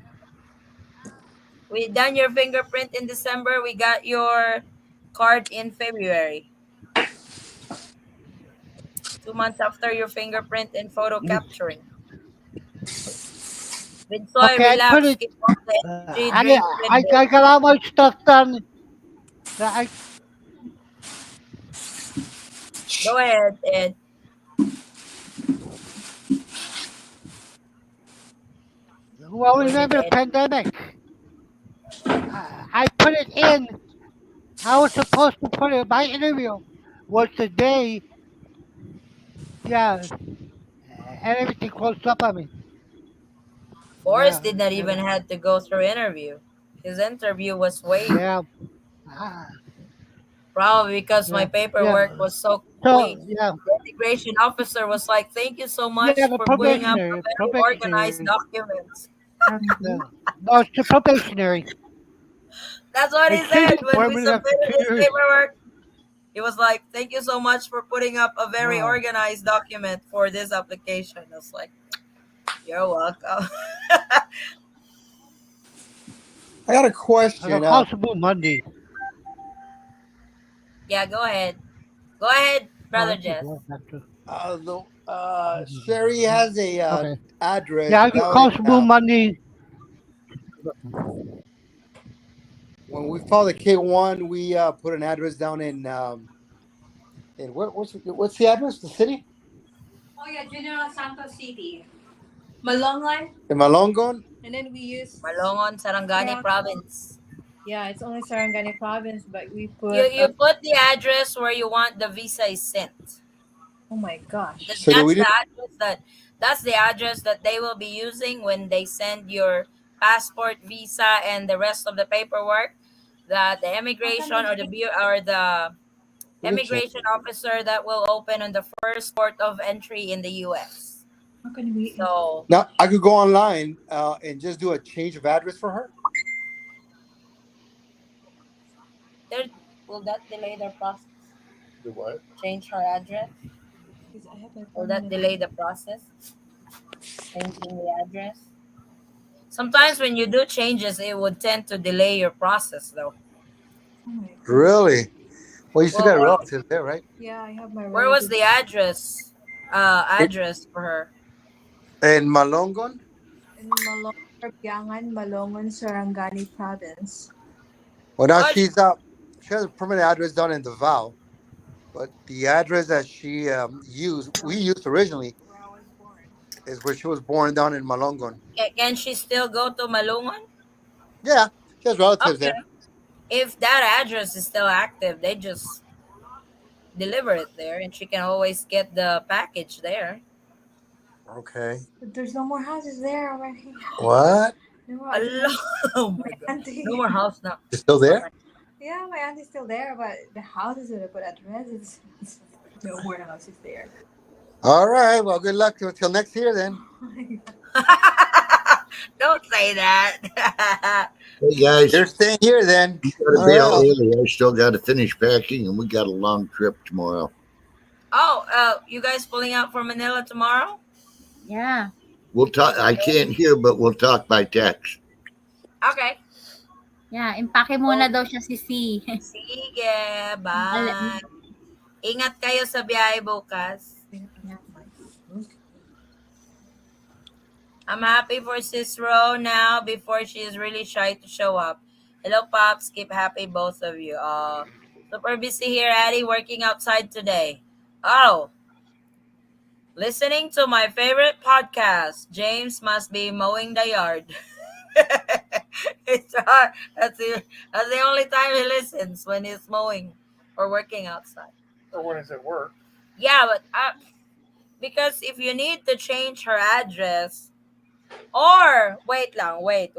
Speaker 1: We done your fingerprint in December. We got your card in February. 2 months after your fingerprint and photo capturing. Vinsoy,
Speaker 10: okay, I put
Speaker 1: relax.
Speaker 10: it.
Speaker 1: Keep all the energy.
Speaker 10: I
Speaker 1: Drink Red
Speaker 10: I
Speaker 1: Bull.
Speaker 10: got all my stuff done. I
Speaker 1: Go ahead, Ed.
Speaker 10: well
Speaker 1: Go ahead,
Speaker 10: remember the
Speaker 1: Ed.
Speaker 10: pandemic. I put it in. I was supposed to put it. My interview was the day. Yeah, and everything closed up on me.
Speaker 1: Forrest
Speaker 10: Yeah,
Speaker 1: did not even had to go through interview. His interview was waived.
Speaker 10: yeah. Ah,
Speaker 1: Probably because my
Speaker 10: Yeah.
Speaker 1: paperwork was so quick.
Speaker 10: So yeah,
Speaker 1: The immigration officer was like, "Thank you so
Speaker 10: yeah,
Speaker 1: much
Speaker 10: the
Speaker 1: for putting up a
Speaker 10: probationary,
Speaker 1: very organized
Speaker 10: probationary.
Speaker 1: documents."
Speaker 10: Yeah. No, it's the probationary.
Speaker 1: That's what
Speaker 10: They
Speaker 1: he
Speaker 10: change
Speaker 1: said when we
Speaker 10: department after
Speaker 1: submitted
Speaker 10: two
Speaker 1: his
Speaker 10: years.
Speaker 1: paperwork. He was like, "Thank you so much for putting up a very
Speaker 10: Wow.
Speaker 1: organized document for this application." I was like, "You're welcome."
Speaker 4: I got a
Speaker 10: And a
Speaker 4: question.
Speaker 10: possible Monday.
Speaker 1: Yeah, go ahead. Go ahead,
Speaker 10: Oh,
Speaker 1: brother
Speaker 10: that's just
Speaker 1: Jess.
Speaker 10: one factor.
Speaker 4: Sherry has a
Speaker 10: Okay.
Speaker 4: address
Speaker 10: Yeah, I do
Speaker 4: down in
Speaker 10: possible Monday.
Speaker 4: when we filed the K1, we put an address down in what's the address? The city
Speaker 6: Oh yeah, General Santos City. Malongan.
Speaker 4: in Malongon.
Speaker 6: And then we use
Speaker 1: Malongon, Sarangani
Speaker 6: Sarang.
Speaker 1: province.
Speaker 6: Yeah, it's only Sarangani province, but we
Speaker 1: You
Speaker 6: put
Speaker 1: you put the address where you want the visa is sent.
Speaker 6: oh my gosh.
Speaker 4: So do we
Speaker 1: That's
Speaker 4: do?
Speaker 1: the address that they will be using when they send your passport, visa, and the rest of the paperwork. That the
Speaker 6: How can
Speaker 1: immigration
Speaker 6: we
Speaker 1: or the
Speaker 6: change?
Speaker 1: or the
Speaker 4: We can change.
Speaker 1: immigration officer that will open on the first port of entry in the U.S.
Speaker 6: How can we?
Speaker 1: So
Speaker 4: Now I could go online and just do a change of address for her.
Speaker 1: there will that delay their process?
Speaker 4: Do what?
Speaker 1: Change her address?
Speaker 6: Because I have my
Speaker 1: Will that
Speaker 6: permanent.
Speaker 1: delay the process? Changing the address? Sometimes when you do changes, it would tend to delay your process, though.
Speaker 6: Oh my god.
Speaker 4: Really? Well, you still
Speaker 1: Well,
Speaker 4: got relatives there, right?
Speaker 6: Yeah, I have my
Speaker 1: where was
Speaker 6: relatives.
Speaker 1: the address?
Speaker 4: It,
Speaker 1: Address for her.
Speaker 4: in Malongon.
Speaker 6: In Malongan, Malongan, Sarangani province.
Speaker 4: Well, now
Speaker 1: Oh,
Speaker 4: she has a permanent address down in Davao, but the address that she we used originally
Speaker 6: Where I was born.
Speaker 4: is where she was born down in Malongon.
Speaker 1: can she still go to Malungan?
Speaker 4: Yeah, she has relatives
Speaker 1: Okay.
Speaker 4: there.
Speaker 1: If that address is still active, they just deliver it there, and she can always get the package there.
Speaker 4: Okay.
Speaker 6: But there's no more houses there already.
Speaker 4: What?
Speaker 6: No more. I just
Speaker 1: Allah,
Speaker 6: want
Speaker 1: oh
Speaker 6: my
Speaker 1: my god, no
Speaker 6: auntie.
Speaker 1: more house now.
Speaker 4: She's still
Speaker 1: All
Speaker 4: there?
Speaker 1: right.
Speaker 6: Yeah, my auntie's still there, but the houses that I put address, it's no more houses there.
Speaker 4: All right. Well, good luck until next year then.
Speaker 6: Oh my god.
Speaker 1: Don't say that.
Speaker 9: Hey guys,
Speaker 4: You're staying here then.
Speaker 9: you got to
Speaker 4: All
Speaker 9: bail
Speaker 4: right.
Speaker 9: early. I still got to finish packing, and we got a long trip tomorrow.
Speaker 1: Oh, you guys pulling out for Manila tomorrow?
Speaker 8: Yeah.
Speaker 9: We'll talk. I can't hear, but we'll talk by text.
Speaker 1: Okay.
Speaker 8: Yeah, impake muna
Speaker 1: Oh,
Speaker 8: daw siya si C.
Speaker 1: sige, bye. Ingat kayo sa biyahe bukas.
Speaker 8: Yeah.
Speaker 1: I'm happy for Cicero now before she is really shy to show up. Hello, Pops. Keep happy, both of you. Super busy here, Addie, working outside today. Oh, listening to my favorite podcast. James must be mowing the yard. It's hard. That's the only time he listens when he's mowing or working outside.
Speaker 2: Or when it's at work.
Speaker 1: Yeah, but because if you need to change her address, or wait lang, wait.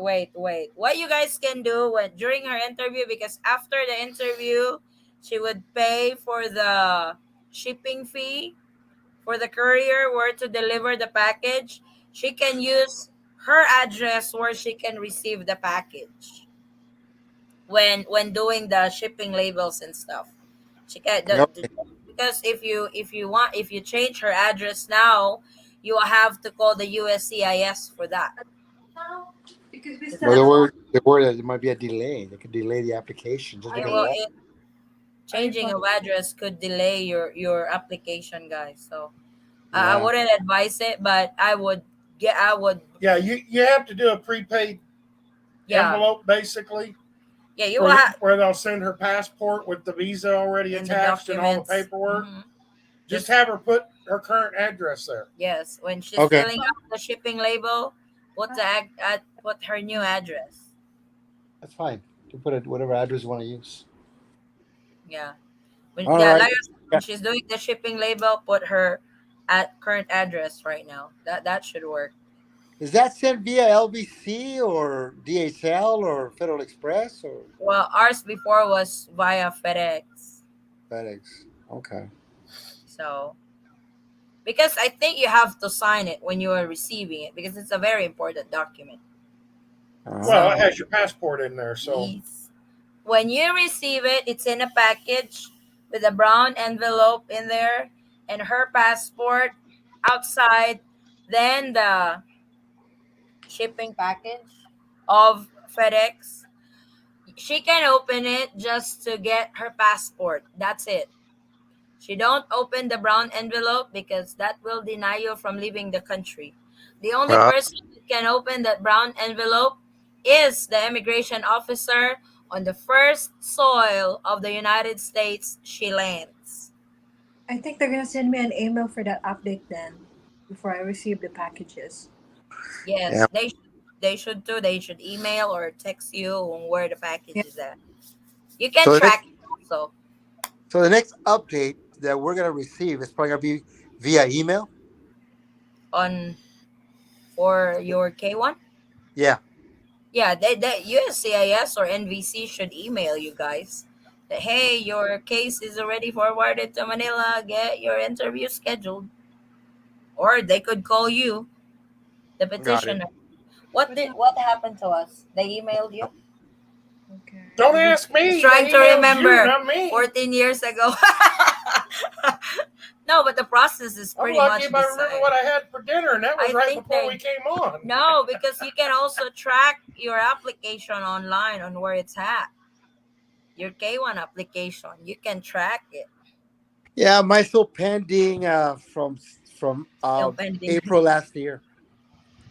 Speaker 1: What you guys can do when during her interview, because after the interview, she would pay for the shipping fee for the courier where to deliver the package. She can use her address where she can receive the package when doing the shipping labels and stuff. She can
Speaker 4: Okay.
Speaker 1: because if you change her address now, you will have to call the USCIS for that.
Speaker 6: No, because we still
Speaker 4: Well,
Speaker 6: have
Speaker 4: the word that there might be a delay. They could delay the application just
Speaker 6: I
Speaker 1: It
Speaker 4: because
Speaker 6: mean,
Speaker 4: of
Speaker 1: will
Speaker 4: that.
Speaker 1: it,
Speaker 6: I
Speaker 1: changing of address could delay your application, guys. So I
Speaker 4: Yeah.
Speaker 1: wouldn't advise it, but I would
Speaker 2: Yeah, you have to do a prepaid
Speaker 1: yeah
Speaker 2: envelope basically
Speaker 1: yeah you will have
Speaker 2: where they'll send her passport with the visa already
Speaker 1: in the
Speaker 2: attached and all the
Speaker 1: documents.
Speaker 2: paperwork. Just
Speaker 1: Just
Speaker 2: have her put her current address there.
Speaker 1: yes, when she's
Speaker 4: Okay.
Speaker 1: filling out the shipping label, put her new address.
Speaker 4: That's fine. You put it whatever address you want to use.
Speaker 1: Yeah.
Speaker 4: All
Speaker 1: Yeah,
Speaker 4: right.
Speaker 1: like I said, when she's doing the shipping label, put her at current address right now. That should work.
Speaker 4: Is that sent via LBC or DHL or Federal Express or?
Speaker 1: Well, ours before was via FedEx.
Speaker 4: FedEx. Okay.
Speaker 1: So because I think you have to sign it when you are receiving it because it's a very important document.
Speaker 2: Well, it
Speaker 1: So
Speaker 4: Oh.
Speaker 2: has your passport in there, so
Speaker 1: yes. When you receive it, it's in a package with a brown envelope in there and her passport outside, then the shipping package of FedEx. She can open it just to get her passport. That's it. She don't open the brown envelope because that will deny you from leaving the country. The only
Speaker 4: Uh,
Speaker 1: person who can open that brown envelope is the immigration officer on the first soil of the United States she lands.
Speaker 6: I think they're gonna send me an email for that update then, before I receive the packages.
Speaker 4: yeah.
Speaker 1: Yes, they should too. They should email or text you on where the package
Speaker 6: Yeah.
Speaker 1: is at. You can
Speaker 4: So the
Speaker 1: track
Speaker 4: next,
Speaker 1: it also
Speaker 4: so the next update that we're gonna receive is probably gonna be via email.
Speaker 1: on for your K1.
Speaker 4: Yeah.
Speaker 1: Yeah, the USCIS or NVC should email you guys that hey, your case is already forwarded to Manila. Get your interview scheduled, or they could call you, the
Speaker 4: Got it.
Speaker 1: petitioner. What happened to us? They emailed you.
Speaker 2: don't
Speaker 6: Okay.
Speaker 2: ask
Speaker 1: I was
Speaker 2: me.
Speaker 1: trying
Speaker 2: They
Speaker 1: to
Speaker 2: emailed you,
Speaker 1: remember
Speaker 2: not me.
Speaker 1: 14 years ago. No, but the process is
Speaker 2: I'm
Speaker 1: pretty
Speaker 2: lucky
Speaker 1: much
Speaker 2: if
Speaker 1: the
Speaker 2: I remember what
Speaker 1: same.
Speaker 2: I had for dinner, and that was
Speaker 1: I
Speaker 2: right
Speaker 1: think
Speaker 2: before we
Speaker 1: they
Speaker 2: came on.
Speaker 1: no, because you can also track your application online on where it's at. Your K1 application, you can track it.
Speaker 4: Yeah, mine's still pending from
Speaker 1: Still pending.
Speaker 4: April last year.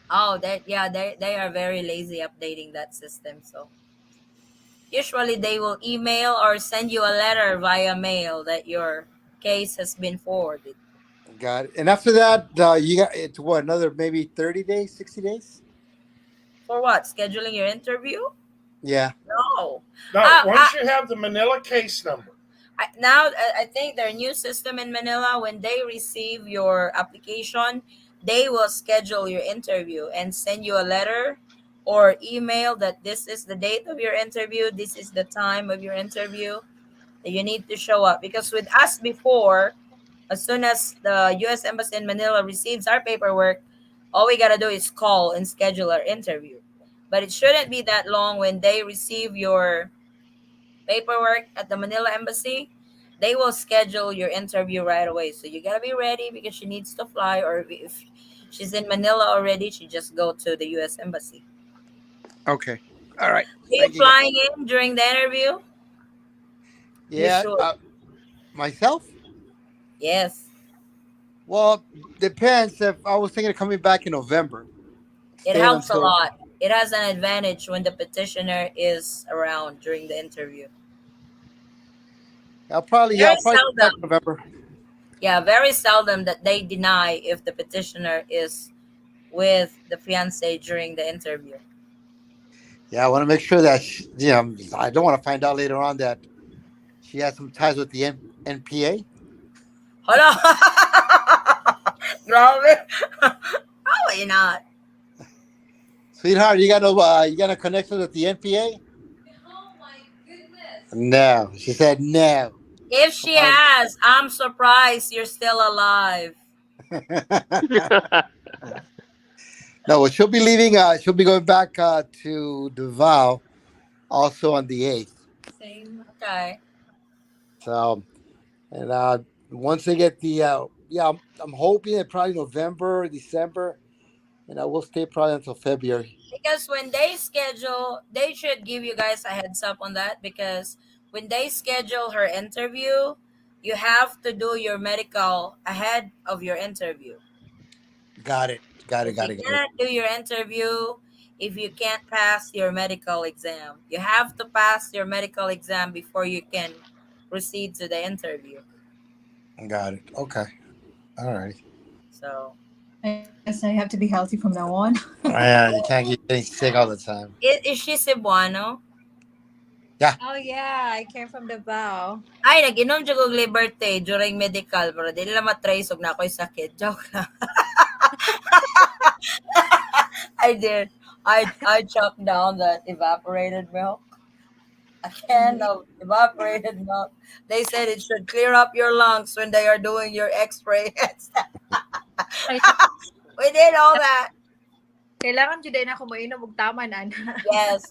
Speaker 1: Oh, yeah, they are very lazy updating that system. So usually they will email or send you a letter via mail that your case has been forwarded.
Speaker 4: Got it. And after that, you got it's what another maybe 30 days, 60 days.
Speaker 1: For what? Scheduling your interview?
Speaker 4: Yeah.
Speaker 1: No.
Speaker 2: No, once you have the Manila case number,
Speaker 1: Now I think their new system in Manila, when they receive your application, they will schedule your interview and send you a letter or email that this is the date of your interview, this is the time of your interview, that you need to show up. Because with us before, as soon as the US Embassy in Manila receives our paperwork, all we gotta do is call and schedule our interview. But it shouldn't be that long when they receive your paperwork at the Manila Embassy. They will schedule your interview right away. So you gotta be ready because she needs to fly, or if she's in Manila already, she just go to the US Embassy.
Speaker 4: Okay. All right.
Speaker 1: Are you
Speaker 4: Thank you, guys.
Speaker 1: flying in during the interview? You
Speaker 4: Yeah.
Speaker 1: should.
Speaker 4: Myself.
Speaker 1: Yes.
Speaker 4: Well, depends. If I was thinking of coming back in November,
Speaker 1: It
Speaker 4: staying
Speaker 1: helps a
Speaker 4: until
Speaker 1: lot. It has an advantage when the petitioner is around during the interview.
Speaker 4: I'll
Speaker 1: Very
Speaker 4: probably come back in
Speaker 1: seldom.
Speaker 4: November.
Speaker 1: Yeah, very seldom that they deny if the petitioner is with the fiance during the interview.
Speaker 4: Yeah, I want to make sure that I don't want to find out later on that she has some ties with the NPA.
Speaker 1: Hold on. Grabe. Probably not.
Speaker 4: Sweetheart, you got no connection with the NPA?
Speaker 6: Oh my goodness.
Speaker 4: No. She said no.
Speaker 1: If she
Speaker 4: Um,
Speaker 1: has, I'm surprised you're still alive.
Speaker 4: no, well, she'll be leaving. She'll be going back to Duval also on the 8th.
Speaker 6: Same.
Speaker 1: Okay.
Speaker 4: So, and once they get I'm hoping that probably November, December, and I will stay probably until February.
Speaker 1: Because when they schedule, they should give you guys a heads up on that because when they schedule her interview, you have to do your medical ahead of your interview.
Speaker 4: Got it. Got it.
Speaker 1: Because
Speaker 4: Got
Speaker 1: you
Speaker 4: it. Got it.
Speaker 1: cannot do your interview if you can't pass your medical exam. You have to pass your medical exam before you can proceed to the interview.
Speaker 4: Got it. Okay. All right.
Speaker 1: So,
Speaker 6: I guess I have to be healthy from now on.
Speaker 4: Yeah, you can't get getting sick all the time.
Speaker 1: is she Cebuano?
Speaker 4: Yeah.
Speaker 6: Oh yeah, I came from the bow.
Speaker 1: Ay, nag-inom dyan kong Liberté during medical, pero di nila matrace og na ako'y sakit. Joke lang. I did. I chucked down that evaporated milk. A can of evaporated milk. They said it should clear up your lungs when they are doing your X-ray. We did all that.
Speaker 6: Kailangan jud na ako mainom og taman ana.
Speaker 1: Yes,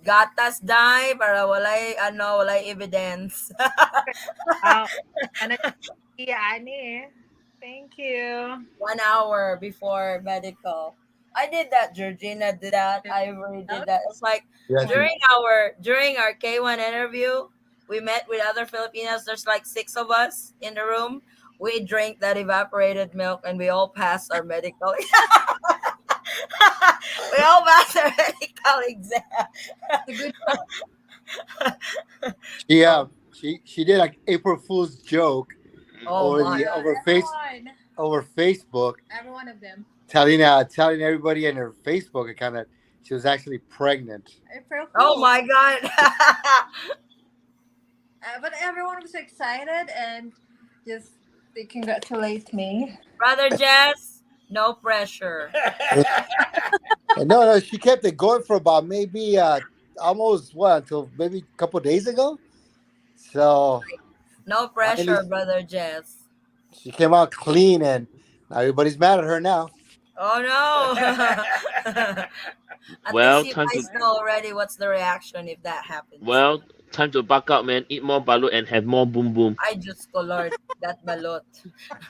Speaker 1: gatas dai para walay walay evidence.
Speaker 6: Wow. Ana iya ani. Thank you.
Speaker 1: 1 hour before medical. I did that. Georgina did that. Ivory did that. It's like
Speaker 4: Yeah, she,
Speaker 1: during our K1 interview, we met with other Filipinos. There's like 6 of us in the room. We drank that evaporated milk and we all passed our medical. We all passed our medical exam.
Speaker 6: The good
Speaker 4: she
Speaker 1: Oh,
Speaker 4: she did like April Fool's joke
Speaker 1: oh
Speaker 4: over
Speaker 1: my.
Speaker 4: the
Speaker 6: everyone.
Speaker 4: over Facebook,
Speaker 6: Every one of them.
Speaker 4: telling everybody in her Facebook account that she was actually pregnant.
Speaker 6: April
Speaker 1: Oh
Speaker 6: Fool.
Speaker 1: my God.
Speaker 6: But everyone was excited and just they congratulate me.
Speaker 1: Brother Jess, no pressure.
Speaker 4: And no, she kept it going for about maybe almost what until maybe a couple of days ago. So
Speaker 1: No
Speaker 4: finally,
Speaker 1: pressure, Brother Jess.
Speaker 4: she came out clean, and everybody's mad at her now.
Speaker 1: Oh no. At least
Speaker 5: Well,
Speaker 1: you
Speaker 5: time to
Speaker 1: guys know already what's the reaction if that happens.
Speaker 5: well, time to buck up, man. Eat more balut and have more boom boom.
Speaker 1: I just colored that balut.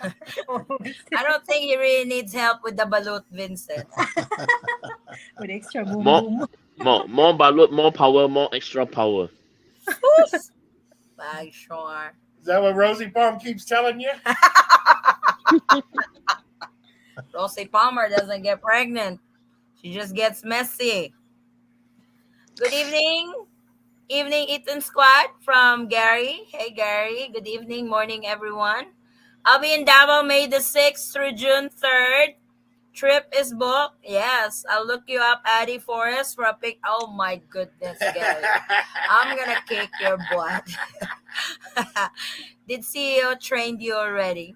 Speaker 1: I don't think he really needs help with the balut, Vincent.
Speaker 6: With extra boom
Speaker 5: More,
Speaker 6: boom.
Speaker 5: more balut, more power, more extra power.
Speaker 1: Whoos. By sure.
Speaker 2: Is that what Rosie Palm keeps telling you?
Speaker 1: Rosie Palmer doesn't get pregnant. She just gets messy. Good evening. Evening Eaton Squad from Gary. Hey Gary. Good evening, morning everyone. I'll be in Davao May the 6th through June 3rd. Trip is booked. Yes, I'll look you up, Addie Forest, for a pic. Oh my goodness, Gary. I'm gonna kick your butt. Did CEO trained you already?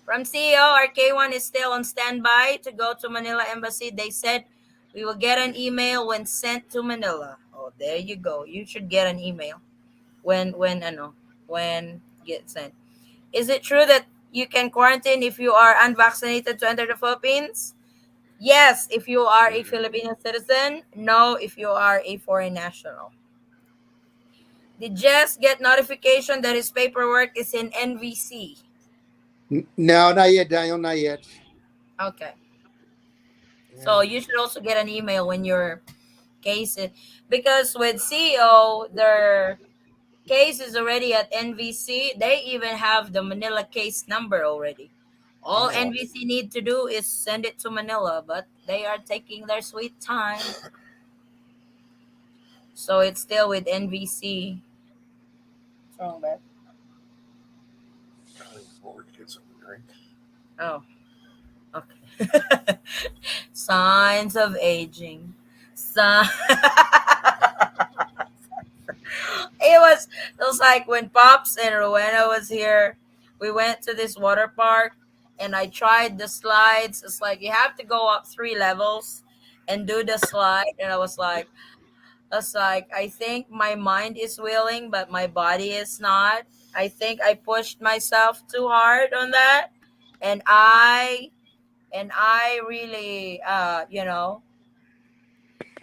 Speaker 1: From CEO, our K1 is still on standby to go to Manila Embassy. They said we will get an email when sent to Manila. Oh, there you go. You should get an email when get sent. Is it true that you can quarantine if you are unvaccinated to enter the Philippines? Yes, if you are a Filipino citizen. No, if you are a foreign national. Did Jess get notification that his paperwork is in NVC?
Speaker 4: No, not yet, Daniel, not yet.
Speaker 1: Okay. So
Speaker 4: Yeah.
Speaker 1: you should also get an email when your case is, because with CEO, their case is already at NVC. They even have the Manila case number already. All
Speaker 4: Oh,
Speaker 1: NVC need to do is send it to Manila, but they are taking their sweet time. So it's still with NVC. What's wrong, babe?
Speaker 2: Golly, Lord, get something to drink.
Speaker 1: Oh, okay. Signs of aging. Sign. It was like when Pops and Rowena was here, we went to this water park and I tried the slides. It's like you have to go up 3 levels and do the slide, and I was like, I think my mind is willing, but my body is not. I think I pushed myself too hard on that, and I really,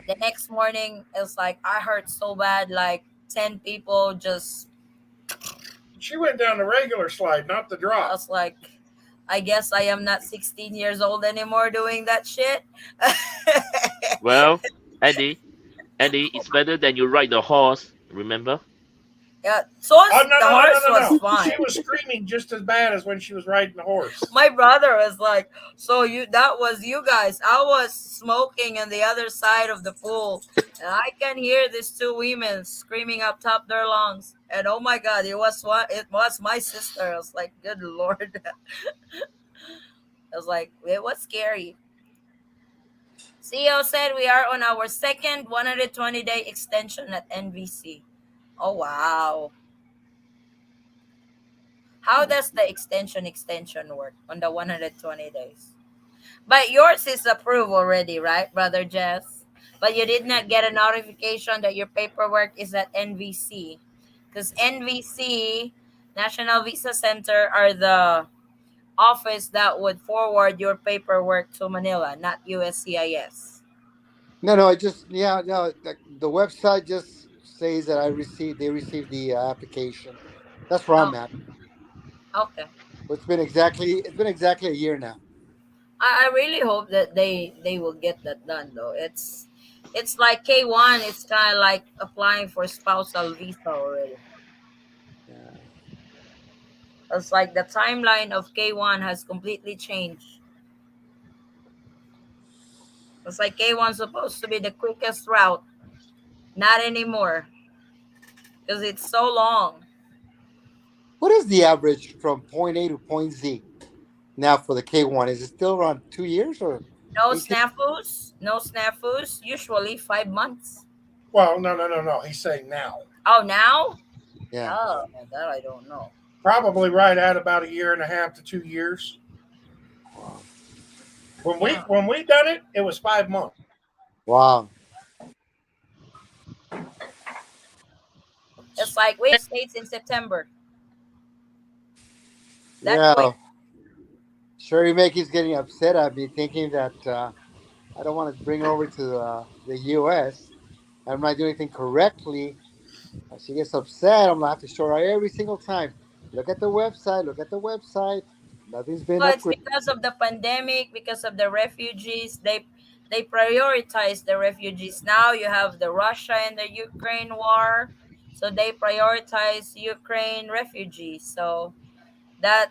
Speaker 1: the next morning it's like I hurt so bad, like 10 people just.
Speaker 2: She went down the regular slide, not the
Speaker 1: I
Speaker 2: drop.
Speaker 1: was like, I guess I am not 16 years old anymore doing that shit.
Speaker 5: Well, Eddie, Eddie, it's better than you ride the horse. Remember?
Speaker 1: Yeah,
Speaker 2: Oh,
Speaker 1: so
Speaker 2: no,
Speaker 1: the
Speaker 2: no, no, no,
Speaker 1: horse
Speaker 2: no,
Speaker 1: was
Speaker 2: no. She
Speaker 1: fine.
Speaker 2: was screaming just as bad as when she was riding the horse.
Speaker 1: My brother was like, "So that was you guys." I was smoking on the other side of the pool, and I can hear these two women screaming up top their lungs. And oh my god, it was my sister. I was like, "Good lord!" I was like, it was scary. CEO said we are on our second 120-day extension at NVC. Oh wow! How does the extension work on the 120 days? But yours is approved already, right, Brother Jess? but you did not get a notification that your paperwork is at NVC, because NVC, National Visa Center, are the office that would forward your paperwork to Manila, not USCIS.
Speaker 4: No, no, I just yeah, no. The website just says that they received the application. That's where I'm
Speaker 1: Oh,
Speaker 4: at.
Speaker 1: okay.
Speaker 4: It's been exactly a year now.
Speaker 1: I really hope that they will get that done though. It's like K1. It's kind of like applying for spousal visa already.
Speaker 4: Yeah.
Speaker 1: It's like the timeline of K1 has completely changed. It's like K1 supposed to be the quickest route, not anymore, because it's so long.
Speaker 4: What is the average from point A to point Z now for the K1? Is it still around 2 years or
Speaker 1: No
Speaker 4: 18?
Speaker 1: snafus, no snafus. Usually 5 months.
Speaker 2: Well, no, no, no, no. He's saying now.
Speaker 1: Oh, now?
Speaker 4: Yeah.
Speaker 1: Oh, that I don't know.
Speaker 2: Probably right at about a year and a half to 2 years.
Speaker 4: Wow.
Speaker 1: Yeah.
Speaker 2: When we done it, it was 5 months.
Speaker 4: Wow.
Speaker 1: It's like we states in September. That quick.
Speaker 4: Yeah. Sherry Mackey's getting upset at me, thinking that I don't want to bring her over to the U.S. I'm not doing anything correctly. She gets upset. I'm gonna have to show her every single time. Look at the website. Look at the website. Nothing's been
Speaker 1: Well, it's
Speaker 4: upgraded.
Speaker 1: because of the pandemic, because of the refugees. They prioritize the refugees. Now you have the Russia and the Ukraine war, so they prioritize Ukraine refugees. So that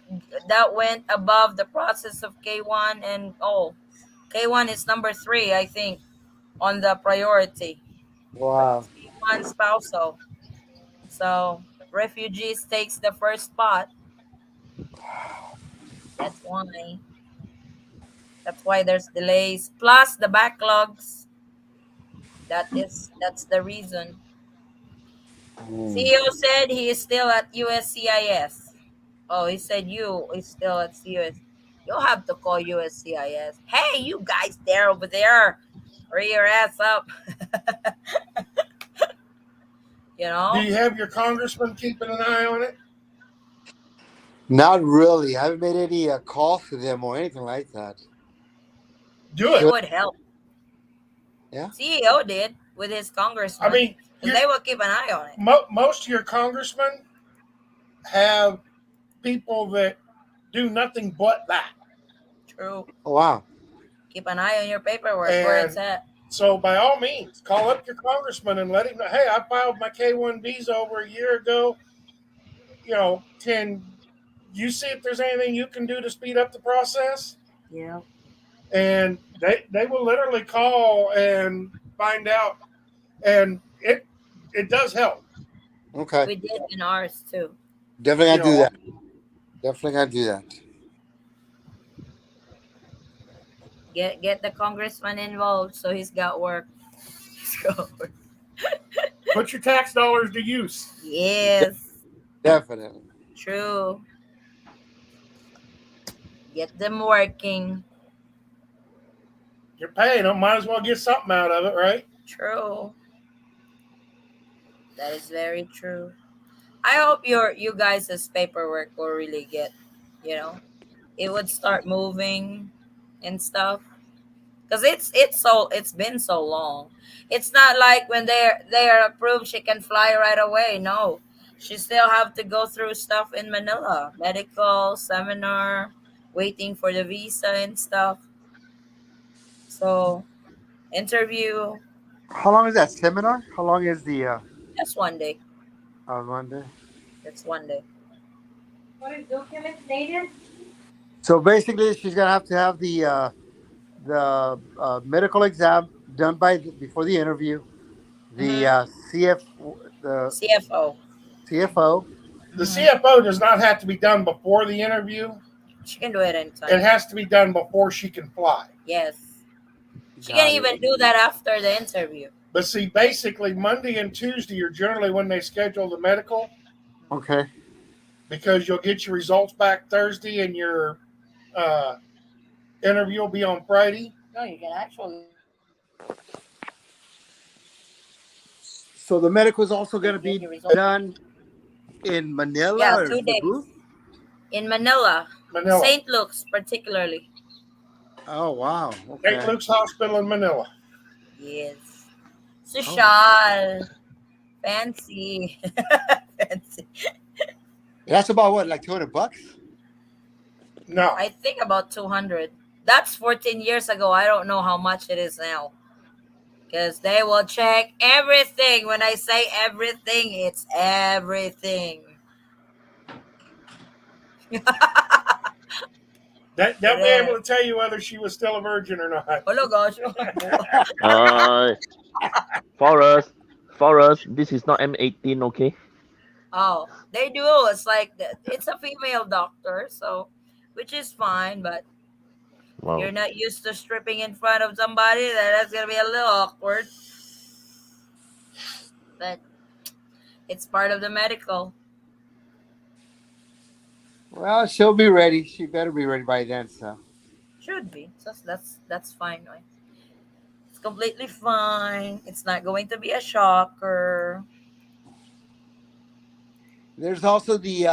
Speaker 1: that went above the process of K1, and oh, K1 is number 3, I think, on the priority. But
Speaker 4: Wow.
Speaker 1: K1 spousal. So refugees takes the first spot. That's why. That's why there's delays. Plus the backlogs. That's the reason.
Speaker 4: Mm.
Speaker 1: CEO said he is still at USCIS. Oh, he said you is still at US. You'll have to call USCIS. Hey, you guys there over there. Hurry your ass up. you
Speaker 2: Do
Speaker 1: know?
Speaker 2: you have your congressman keeping an eye on it?
Speaker 4: Not really. I haven't made any calls to them or anything like that.
Speaker 2: Do
Speaker 1: It
Speaker 2: it.
Speaker 4: Should
Speaker 1: would help.
Speaker 4: yeah.
Speaker 1: CEO did with his
Speaker 2: I
Speaker 1: congressman.
Speaker 2: mean,
Speaker 1: Because they will keep an eye on it.
Speaker 2: most of your congressmen have people that do nothing but that.
Speaker 1: True.
Speaker 4: Oh, wow.
Speaker 1: Keep an eye on your paperwork where it's
Speaker 2: And
Speaker 1: at.
Speaker 2: so, by all means, call up your congressman and let him know, hey, I filed my K1 visa over a year ago. Can you see if there's anything you can do to speed up the process?
Speaker 1: Yeah.
Speaker 2: And they will literally call and find out. And it does help.
Speaker 4: Okay.
Speaker 1: We did in ours too.
Speaker 4: Definitely
Speaker 2: You
Speaker 4: gotta do
Speaker 2: know,
Speaker 4: that. Definitely gotta do that.
Speaker 1: Get the congressman involved so he's got work. He's got work.
Speaker 2: put your tax dollars to use.
Speaker 1: Yes.
Speaker 4: Definitely.
Speaker 1: True. Get them working.
Speaker 2: You're paying them, might as well get something out of it, right?
Speaker 1: True. That is very true. I hope you guys' paperwork will really get, you know, it would start moving and stuff. Because it's been so long. It's not like when they're approved, she can fly right away. No, she still have to go through stuff in Manila, medical seminar, waiting for the visa and stuff. So interview,
Speaker 4: How long is that seminar? How long is the
Speaker 1: that's one day.
Speaker 4: on Monday?
Speaker 1: That's one day.
Speaker 6: What is documents needed?
Speaker 4: So basically, she's gonna have to have the medical exam done before the interview. The
Speaker 1: Mm-hmm.
Speaker 4: the
Speaker 1: CFO.
Speaker 4: CFO.
Speaker 2: The
Speaker 1: Mm-hmm.
Speaker 2: CFO does not have to be done before the interview.
Speaker 1: She can do it
Speaker 2: It
Speaker 1: anytime.
Speaker 2: has to be done before she can fly.
Speaker 1: Yes. She can
Speaker 4: Got it.
Speaker 1: even do that after the interview.
Speaker 2: But see, basically, Monday and Tuesday are generally when they schedule the medical
Speaker 4: Okay.
Speaker 2: because you'll get your results back Thursday and your uh, interview will be on Friday.
Speaker 1: No, you can actually
Speaker 4: So the medical is also going to
Speaker 1: Review
Speaker 4: be
Speaker 1: the results.
Speaker 4: done in
Speaker 1: Yeah,
Speaker 4: Manila or
Speaker 1: 2 days
Speaker 4: Cebu?
Speaker 1: in Manila,
Speaker 2: Manila.
Speaker 1: St. Luke's particularly.
Speaker 4: Oh wow.
Speaker 2: St.
Speaker 4: Okay.
Speaker 2: Luke's Hospital in Manila.
Speaker 1: Yes,
Speaker 4: Oh,
Speaker 1: social, fancy, fancy.
Speaker 4: that's about what, like $200?
Speaker 2: No.
Speaker 1: I think about 200. That's 14 years ago. I don't know how much it is now. Because they will check everything. When I say everything, it's everything.
Speaker 2: They'll be able
Speaker 1: Correct.
Speaker 2: to tell you whether she was still a virgin or not.
Speaker 1: Oh gosh.
Speaker 5: Uh, for us, this is not M18, okay?
Speaker 1: Oh, they do. It's like it's a female doctor, so which is fine, but you're
Speaker 5: Wow.
Speaker 1: not used to stripping in front of somebody. That's gonna be a little awkward, but it's part of the medical.
Speaker 4: Well, she'll be ready. She better be ready by then. So
Speaker 1: Should be. So that's fine. Right? It's completely fine. It's not going to be a shocker.
Speaker 4: there's also the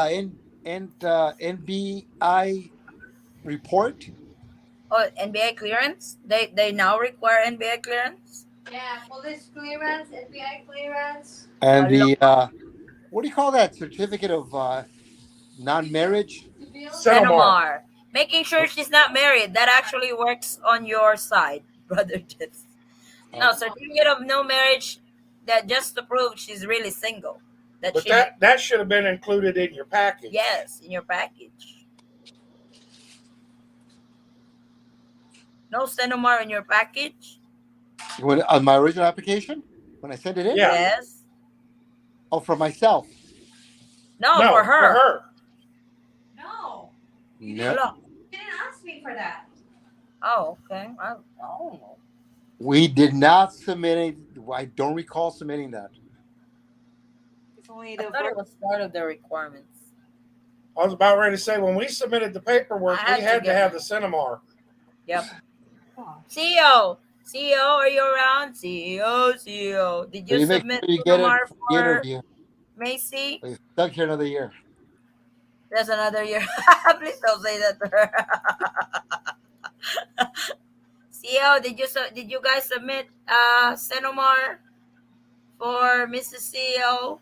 Speaker 4: NBI report
Speaker 1: Oh, NBA clearance? They now require NBA clearance?
Speaker 6: Yeah, police clearance, FBI clearance.
Speaker 4: and
Speaker 1: Hello.
Speaker 4: the what do you call that certificate of non-marriage?
Speaker 6: Civil.
Speaker 2: Senomar.
Speaker 1: Senomar. Making sure she's not married. That actually works on your side, brother. Just no certificate of no marriage. That just to prove she's really single. That
Speaker 2: But
Speaker 1: she
Speaker 2: that should have been included in your package.
Speaker 1: yes in your package. No Senomar in your package.
Speaker 4: When, on my original application when I sent it in.
Speaker 2: Yeah.
Speaker 1: Yes.
Speaker 4: Oh, for myself.
Speaker 1: No,
Speaker 2: No,
Speaker 1: for
Speaker 2: for
Speaker 1: her.
Speaker 2: her.
Speaker 6: No.
Speaker 4: No,
Speaker 1: Hello.
Speaker 6: You didn't ask me for that.
Speaker 1: Oh, okay. I don't know.
Speaker 4: we did not submit it. I don't recall submitting that.
Speaker 6: It's only
Speaker 1: I
Speaker 6: the
Speaker 1: thought it was part of the requirements.
Speaker 2: I was about ready to say when we submitted the paperwork,
Speaker 1: I
Speaker 2: we
Speaker 1: had to
Speaker 2: had to
Speaker 1: get
Speaker 2: have
Speaker 1: one.
Speaker 2: the Senomar.
Speaker 1: Yep.
Speaker 6: Oh.
Speaker 1: CEO. CEO, are you around? CEO. Did
Speaker 4: So
Speaker 1: you
Speaker 4: you make
Speaker 1: submit
Speaker 4: sure you get it
Speaker 1: Senomar
Speaker 4: for the
Speaker 1: for
Speaker 4: interview.
Speaker 1: Macy?
Speaker 4: You're stuck here another year.
Speaker 1: There's another year. Please don't say that to her. CEO, did you guys submit Senomar for Mrs. CEO?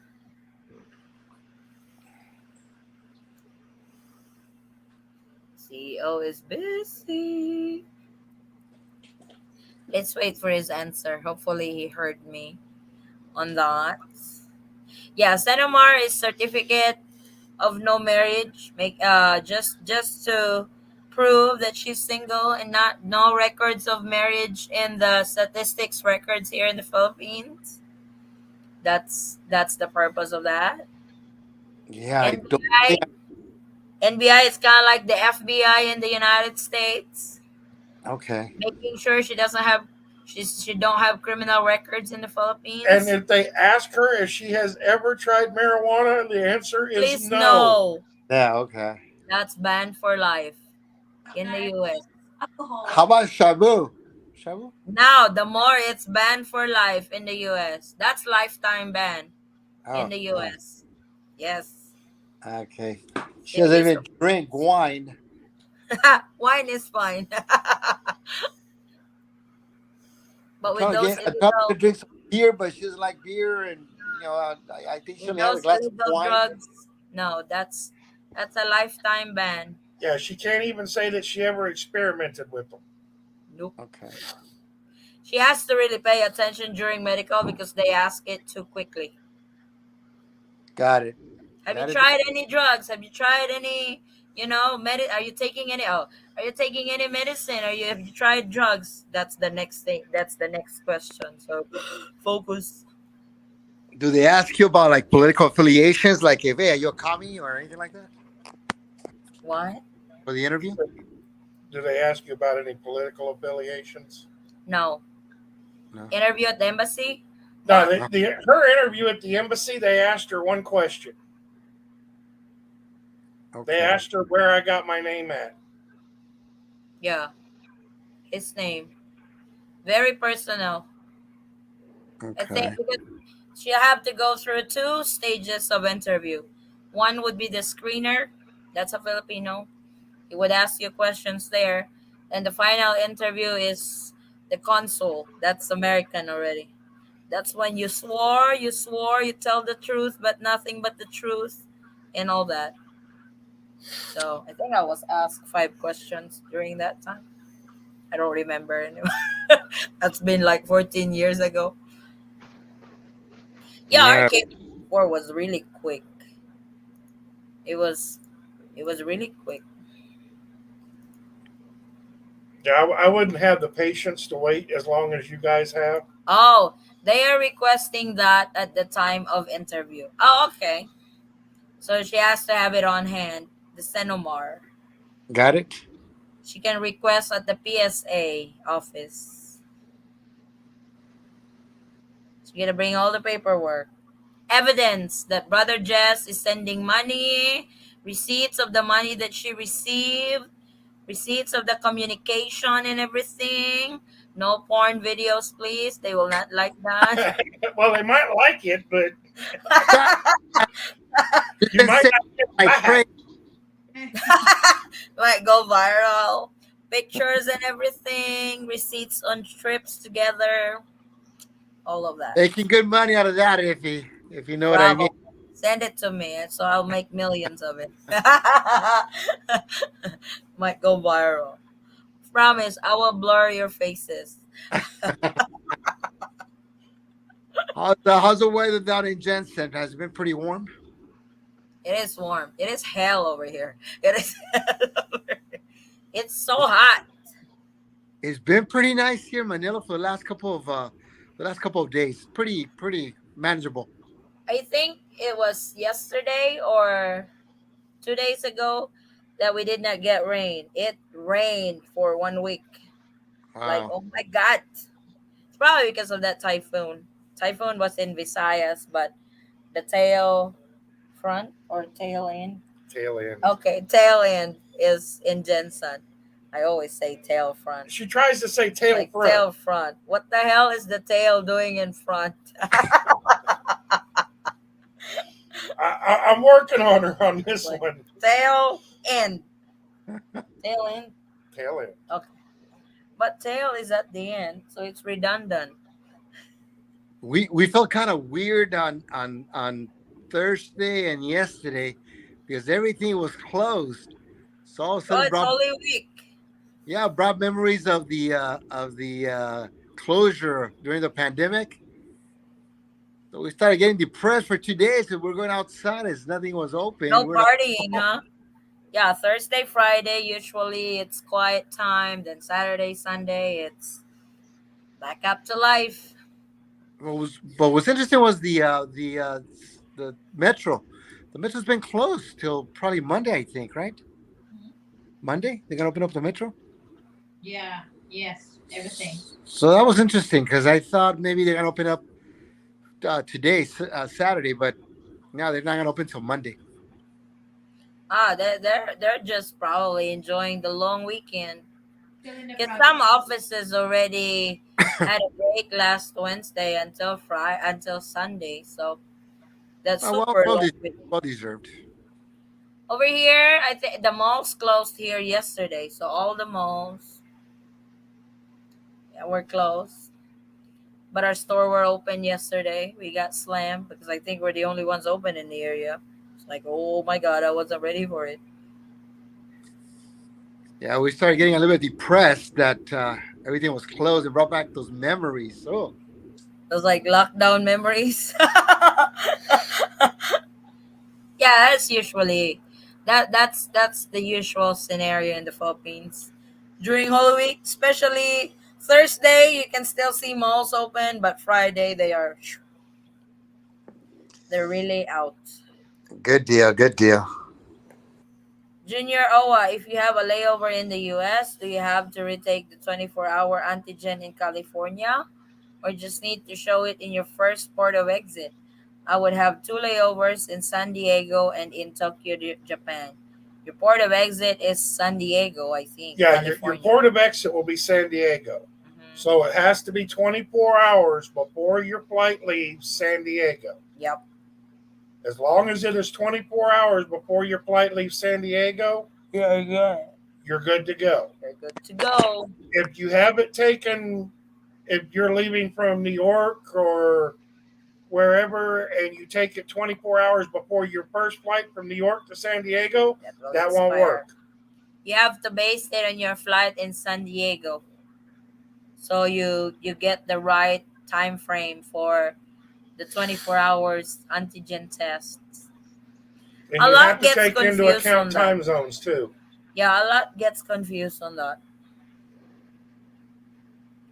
Speaker 1: CEO is busy. Let's wait for his answer. Hopefully he heard me on that. Yeah, Senomar is certificate of no marriage. Make just to prove that she's single and not no records of marriage in the statistics records here in the Philippines. That's the purpose of that.
Speaker 4: Yeah, I don't think.
Speaker 1: NBI NBI is kind of like the FBI in the United States,
Speaker 4: Okay.
Speaker 1: making sure she don't have criminal records in the
Speaker 2: And
Speaker 1: Philippines.
Speaker 2: if they ask her if she has ever tried marijuana, the answer is
Speaker 1: Please
Speaker 2: no.
Speaker 1: no.
Speaker 4: Yeah. Okay.
Speaker 1: That's banned for life in the US.
Speaker 6: alcohol.
Speaker 4: How about Shabu? Shabu?
Speaker 1: Now, the more it's banned for life in the US. That's lifetime ban in
Speaker 4: Oh,
Speaker 1: the
Speaker 4: wow.
Speaker 1: US. Yes.
Speaker 4: Okay. She
Speaker 1: It
Speaker 4: doesn't
Speaker 1: is.
Speaker 4: even drink wine.
Speaker 1: Wine is fine. But with those
Speaker 4: I'm telling her to
Speaker 1: illegal
Speaker 4: drink some beer, but she doesn't like beer, and I think she
Speaker 1: with
Speaker 4: only has a
Speaker 1: those
Speaker 4: glass of
Speaker 1: illegal
Speaker 4: wine.
Speaker 1: drugs, no, that's a lifetime ban.
Speaker 2: Yeah, she can't even say that she ever experimented with them.
Speaker 1: Nope.
Speaker 4: Okay.
Speaker 1: She has to really pay attention during medical because they ask it too quickly.
Speaker 4: Got it.
Speaker 1: Have you
Speaker 4: Got it.
Speaker 1: tried any drugs? Have you tried any, are you taking any are you taking any medicine? Have you tried drugs? That's the next thing. That's the next question. So focus.
Speaker 4: Do they ask you about like political affiliations, like if hey, are you a commie or anything like that
Speaker 1: What?
Speaker 4: for the interview?
Speaker 2: Do they ask you about any political affiliations?
Speaker 1: No.
Speaker 4: No.
Speaker 1: Interview at the embassy?
Speaker 2: No,
Speaker 1: No.
Speaker 2: her interview at the embassy, they asked her one question.
Speaker 4: Okay.
Speaker 2: They asked her where I got my name at.
Speaker 1: Yeah. His name. Very personal. I think
Speaker 4: Okay.
Speaker 1: because she have to go through two stages of interview. One would be the screener. That's a Filipino. He would ask you questions there. And the final interview is the consul. That's American already. That's when you tell the truth, but nothing but the truth, and all that. So I think I was asked 5 questions during that time. I don't remember anymore. That's been like 14 years ago. Yeah, our
Speaker 4: Yeah.
Speaker 1: K4 was really quick. It was it was really quick.
Speaker 2: Yeah, I wouldn't have the patience to wait as long as you guys have.
Speaker 1: Oh, they are requesting that at the time of interview. Oh, okay. So she has to have it on hand, the Senomar.
Speaker 4: Got it.
Speaker 1: She can request at the PSA office. She's gonna bring all the paperwork. Evidence that Brother Jess is sending money, receipts of the money that she received, receipts of the communication and everything. No porn videos, please. They will not like that.
Speaker 2: Well, they might like it, but
Speaker 4: Yeah, you
Speaker 2: you
Speaker 4: can
Speaker 2: might
Speaker 4: say
Speaker 2: not get
Speaker 4: I
Speaker 2: back.
Speaker 4: pray.
Speaker 1: Might go viral. Pictures and everything, receipts on trips together, all of that.
Speaker 4: Making good money out of that if you know what I mean.
Speaker 1: Bravo. Send it to me, so I'll make millions of it. Might go viral. Promise, I will blur your faces.
Speaker 4: How's the weather down in Jensen? Has it been pretty warm?
Speaker 1: It is warm. It is hell over here. It is hell over here. It's so hot.
Speaker 4: It's been pretty nice here in Manila for the last couple of days. Pretty manageable.
Speaker 1: I think it was yesterday or 2 days ago that we did not get rain. It rained for 1 week. Like,
Speaker 4: Wow.
Speaker 1: oh my God. It's probably because of that typhoon. Typhoon was in Visayas, but the tail front or tail end.
Speaker 2: Tail end.
Speaker 1: Okay, tail end is in Jensen. I always say tail front.
Speaker 2: She tries to say tail
Speaker 1: Like
Speaker 2: front.
Speaker 1: tail front. What the hell is the tail doing in front?
Speaker 2: I'm working on her on this
Speaker 1: Like
Speaker 2: one.
Speaker 1: tail end. Tail end.
Speaker 2: Tail end.
Speaker 1: Okay. But tail is at the end, so it's redundant.
Speaker 4: We felt kind of weird on Thursday and yesterday because everything was closed. So all of a
Speaker 1: Oh,
Speaker 4: sudden
Speaker 1: it's Holy Week.
Speaker 4: brought memories of the closure during the pandemic. So we started getting depressed for 2 days because we're going outside as nothing was open.
Speaker 1: No
Speaker 4: We're like,
Speaker 1: partying, huh? Yeah, Thursday, Friday, usually it's quiet time. Then Saturday, Sunday, it's back up to life.
Speaker 4: but what's interesting was the metro. The metro's been closed till probably Monday, I think, right? Monday they're gonna open up the metro.
Speaker 8: Yeah. Yes. Everything.
Speaker 4: So that was interesting because I thought maybe they're gonna open up today, Saturday, but now they're not gonna open till Monday.
Speaker 1: Ah, they're just probably enjoying the long weekend.
Speaker 8: Still in the
Speaker 1: Because some
Speaker 8: province.
Speaker 1: offices already had a break last Wednesday until Friday until Sunday, so that's
Speaker 4: Well,
Speaker 1: super long week.
Speaker 4: well deserved.
Speaker 1: Over here, I think the malls closed here yesterday, so all the malls, yeah, were closed. But our store were open yesterday. We got slammed because I think we're the only ones open in the area. It's like, oh my God, I wasn't ready for it.
Speaker 4: Yeah, we started getting a little bit depressed that everything was closed and brought back those memories. Oh,
Speaker 1: Those like lockdown memories. Yeah, that's usually that's the usual scenario in the Philippines during Holy Week, especially Thursday. You can still see malls open, but Friday they're really out.
Speaker 4: good deal, good deal.
Speaker 1: Junior Owa, if you have a layover in the US, do you have to retake the 24-hour antigen in California or just need to show it in your first port of exit? I would have two layovers in San Diego and in Tokyo, Japan. Your port of exit is San Diego, I think,
Speaker 2: Yeah, your
Speaker 1: California.
Speaker 2: port of exit will be San Diego.
Speaker 1: Mhm.
Speaker 2: So it has to be 24 hours before your flight leaves San Diego.
Speaker 1: Yep.
Speaker 2: As long as it is 24 hours before your flight leaves San Diego,
Speaker 1: Yeah.
Speaker 2: you're good to go.
Speaker 1: You're good to go.
Speaker 2: If you have it taken, if you're leaving from New York or wherever and you take it 24 hours before your first flight from New York to San Diego, that won't work.
Speaker 1: You have to base it on your flight in San Diego. So you get the right time frame for the 24 hours antigen tests.
Speaker 2: And
Speaker 1: A
Speaker 2: you have
Speaker 1: lot
Speaker 2: to
Speaker 1: gets
Speaker 2: take into
Speaker 1: confused on
Speaker 2: account
Speaker 1: that.
Speaker 2: time zones too.
Speaker 1: Yeah, a lot gets confused on that.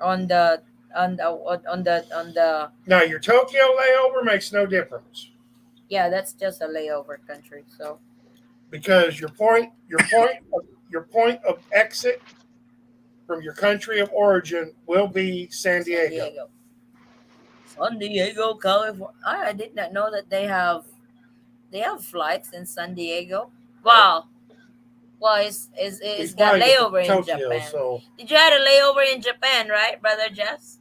Speaker 1: On the on the
Speaker 2: Now your Tokyo layover makes no difference
Speaker 1: yeah, that's just a layover country. So
Speaker 2: because your point of exit from your country of origin will be San Diego.
Speaker 1: San Diego, California. I did not know that they have flights in San Diego. Wow. Well,
Speaker 2: We
Speaker 1: it's got
Speaker 2: fly to
Speaker 1: layover in
Speaker 2: Tokyo,
Speaker 1: Japan.
Speaker 2: so
Speaker 1: Did you have a layover in Japan, right, brother Jess?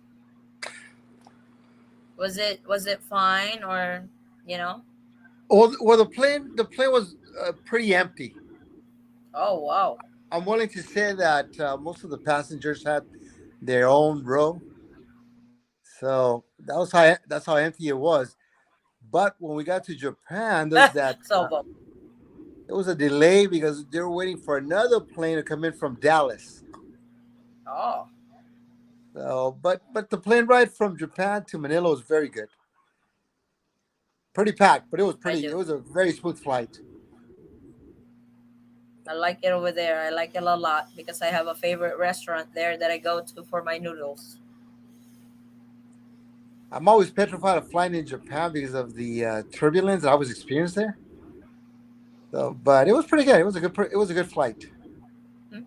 Speaker 1: Was it fine or you know?
Speaker 4: Well, the plane was pretty empty.
Speaker 1: Oh wow.
Speaker 4: I'm willing to say that most of the passengers had their own row, so that's how empty it was. But when we got to Japan,
Speaker 1: So well,
Speaker 4: there was a delay because they were waiting for another plane to come in from Dallas.
Speaker 1: oh,
Speaker 4: So, but the plane ride from Japan to Manila was very good. Pretty packed, but it was
Speaker 1: I
Speaker 4: pretty. It
Speaker 1: do.
Speaker 4: was a very smooth flight.
Speaker 1: I like it over there. I like it a lot because I have a favorite restaurant there that I go to for my noodles.
Speaker 4: I'm always petrified of flying in Japan because of the turbulence I was experiencing there. So, but it was pretty good. It was a good flight.
Speaker 1: Hmm?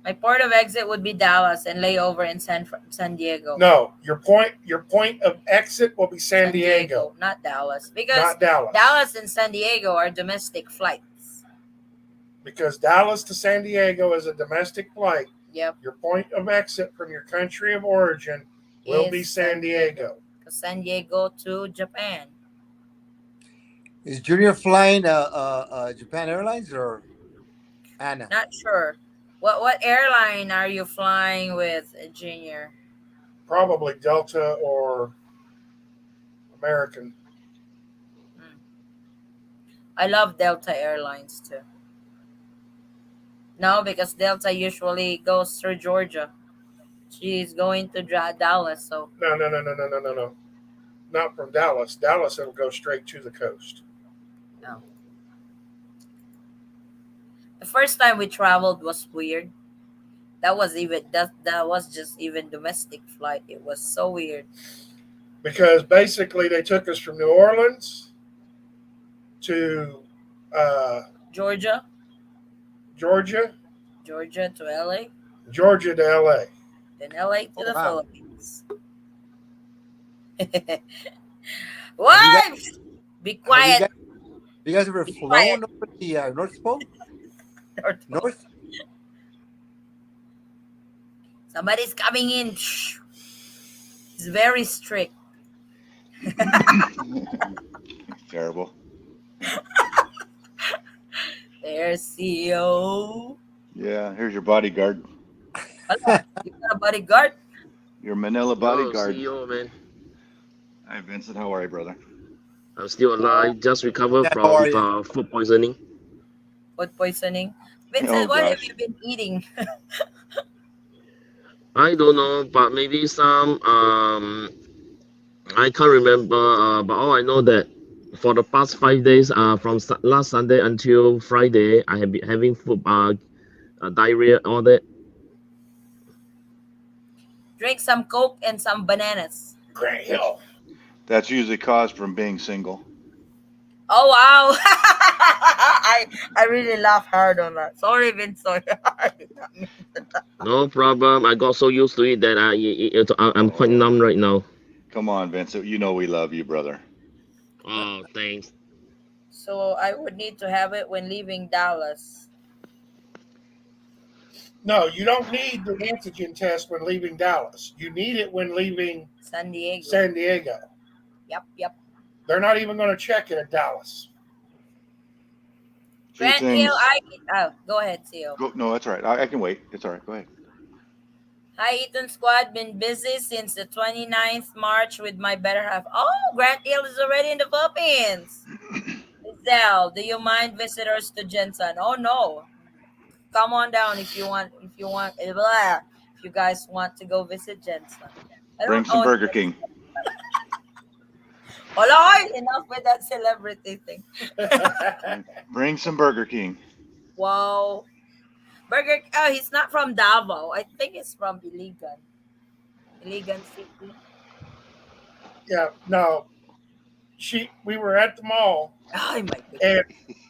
Speaker 1: My port of exit would be Dallas and layover in San Diego.
Speaker 2: no, your point of exit will be San Diego,
Speaker 1: not Dallas, because
Speaker 2: not Dallas.
Speaker 1: Dallas and San Diego are domestic flights.
Speaker 2: Because Dallas to San Diego is a domestic flight.
Speaker 1: Yep.
Speaker 2: Your point of exit from your country of origin will be San Diego.
Speaker 1: San Diego to Japan.
Speaker 4: Is Junior flying Japan Airlines or Anna?
Speaker 1: Not sure. What airline are you flying with, Junior?
Speaker 2: Probably Delta or American.
Speaker 1: Hmm. I love Delta Airlines too. No, because Delta usually goes through Georgia. She's going to Dallas, so
Speaker 2: No. Not from Dallas. Dallas, it'll go straight to the coast.
Speaker 1: no. The first time we traveled was weird. That was just even domestic flight. It was so weird.
Speaker 2: Because basically they took us from New Orleans to uh,
Speaker 1: Georgia,
Speaker 2: Georgia,
Speaker 1: Georgia to LA,
Speaker 2: Georgia to LA.
Speaker 1: then LA to
Speaker 4: Oh
Speaker 1: the
Speaker 4: wow!
Speaker 1: Philippines.
Speaker 4: Have you guys
Speaker 1: What? Be
Speaker 4: have you
Speaker 1: quiet.
Speaker 4: guys you guys ever
Speaker 1: Be quiet.
Speaker 4: flown over the North Pole? North?
Speaker 1: Somebody's coming in. Shh. It's very strict.
Speaker 11: Terrible.
Speaker 1: There's CEO.
Speaker 11: Yeah, here's your bodyguard.
Speaker 1: Hello. You got a bodyguard?
Speaker 11: Your Manila bodyguard.
Speaker 5: CEO, man.
Speaker 11: Hi, Vincent. How are you, brother?
Speaker 5: I'm still alive. Just recovered
Speaker 4: Yeah, how
Speaker 5: from
Speaker 4: are you?
Speaker 5: food poisoning.
Speaker 1: Food poisoning.
Speaker 11: Oh,
Speaker 1: Vincent, what have
Speaker 11: gosh.
Speaker 1: you been eating?
Speaker 5: I don't know, but maybe some I can't remember. But all I know that for the past 5 days, from last Sunday until Friday, I have been having food diarrhea, all that.
Speaker 1: Drink some Coke and some bananas.
Speaker 2: Grant Hill.
Speaker 11: That's usually caused from being single.
Speaker 1: Oh wow! I really laugh hard on that. Sorry, Vince. Sorry. I did not mean that.
Speaker 5: No problem. I got so used to it that I'm quite numb right now.
Speaker 11: Come on, Vincent. You know we love you, brother.
Speaker 5: Oh, thanks.
Speaker 1: So I would need to have it when leaving Dallas.
Speaker 2: No, you don't need the antigen test when leaving Dallas. You need it when leaving
Speaker 1: San Diego.
Speaker 2: San Diego.
Speaker 1: Yep.
Speaker 2: They're not even going to check it at Dallas.
Speaker 11: Two
Speaker 1: Grant Hill,
Speaker 11: things.
Speaker 1: go ahead, Theo.
Speaker 11: No, that's all right. I can wait. It's all right. Go ahead.
Speaker 1: Hi, Eaton Squad. Been busy since the 29th March with my better half. Oh, Grant Hill is already in the Philippines. Giselle, do you mind visitors to Jensen? Oh no, come on down if you want. If you guys want to go visit Jensen, I
Speaker 11: Bring
Speaker 1: don't
Speaker 11: some
Speaker 1: own
Speaker 11: Burger
Speaker 1: Jensen.
Speaker 11: King.
Speaker 1: Hold enough with that celebrity thing.
Speaker 11: Bring some Burger King.
Speaker 1: Wow, Burger. Oh, he's not from Davao. I think he's from Iligan City.
Speaker 2: Yeah, no. We were at the mall,
Speaker 1: Oh my goodness!
Speaker 2: and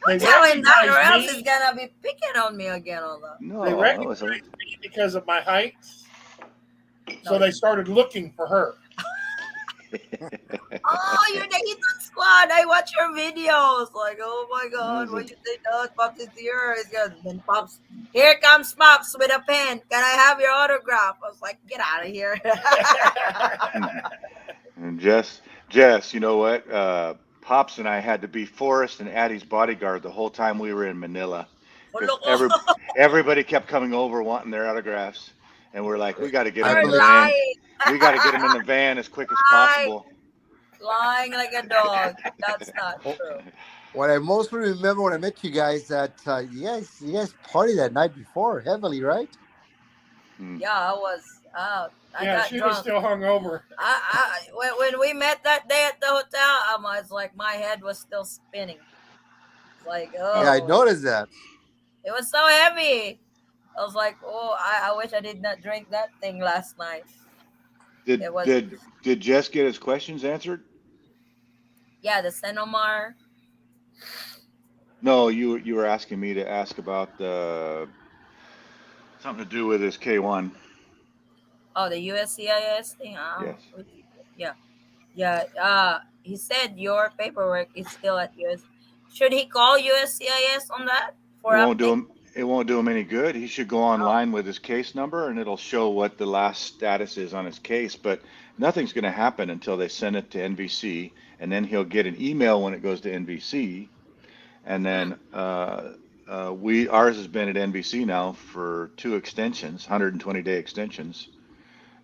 Speaker 2: they
Speaker 1: Don't tell him that, or
Speaker 2: recognized
Speaker 1: else he's
Speaker 2: me.
Speaker 1: gonna be picking on me again. On that.
Speaker 2: They
Speaker 11: No, that was
Speaker 2: recognized me because of my height, so
Speaker 1: No.
Speaker 2: they started looking for her.
Speaker 1: Oh, you're the Eaton Squad. I watch your videos. Like, oh my God, why
Speaker 11: a-
Speaker 1: you say that? Pops is here. It's good. Then Pops, here comes Pops with a pen. Can I have your autograph? I was like, get out of here.
Speaker 11: And Jess, you know what? Pops and I had to be Forrest and Addie's bodyguard the whole time we were in Manila because everybody kept coming over wanting their autographs, and we're like, we got to get
Speaker 4: I
Speaker 11: them in the
Speaker 1: You're
Speaker 4: believe
Speaker 11: van.
Speaker 1: lying.
Speaker 11: We got to get them in the van as quick as
Speaker 1: lying.
Speaker 11: possible.
Speaker 1: Lying like a dog. That's not
Speaker 4: oh,
Speaker 1: true.
Speaker 4: what I mostly remember when I met you guys that you guys partied that night before heavily, right?
Speaker 11: Hmm.
Speaker 1: Yeah, I was out. I
Speaker 2: Yeah,
Speaker 1: got
Speaker 2: she was
Speaker 1: drunk.
Speaker 2: still hungover.
Speaker 1: When we met that day at the hotel, I was like, my head was still spinning. It's like,
Speaker 4: Yeah, I
Speaker 1: oh,
Speaker 4: noticed that.
Speaker 1: it was so heavy. I was like, oh, I wish I did not drink that thing last night. It
Speaker 11: Did
Speaker 1: was,
Speaker 11: did did Jess get his questions answered?
Speaker 1: yeah, the Senomar.
Speaker 11: No, you were asking me to ask about something to do with his K1.
Speaker 1: Oh, the USCIS thing.
Speaker 11: Yes.
Speaker 1: Yeah, yeah. He said your paperwork is still at US. Should he call USCIS on that
Speaker 11: It
Speaker 1: for
Speaker 11: won't do
Speaker 1: update?
Speaker 11: him. It won't do him any good. He should go
Speaker 1: Oh,
Speaker 11: online with his case number, and it'll show what the last status is on his case. But nothing's going to happen until they send it to NVC, and then he'll get an email when it goes to NVC, and
Speaker 1: hmm.
Speaker 11: then ours has been at NVC now for 2 extensions, 120-day extensions,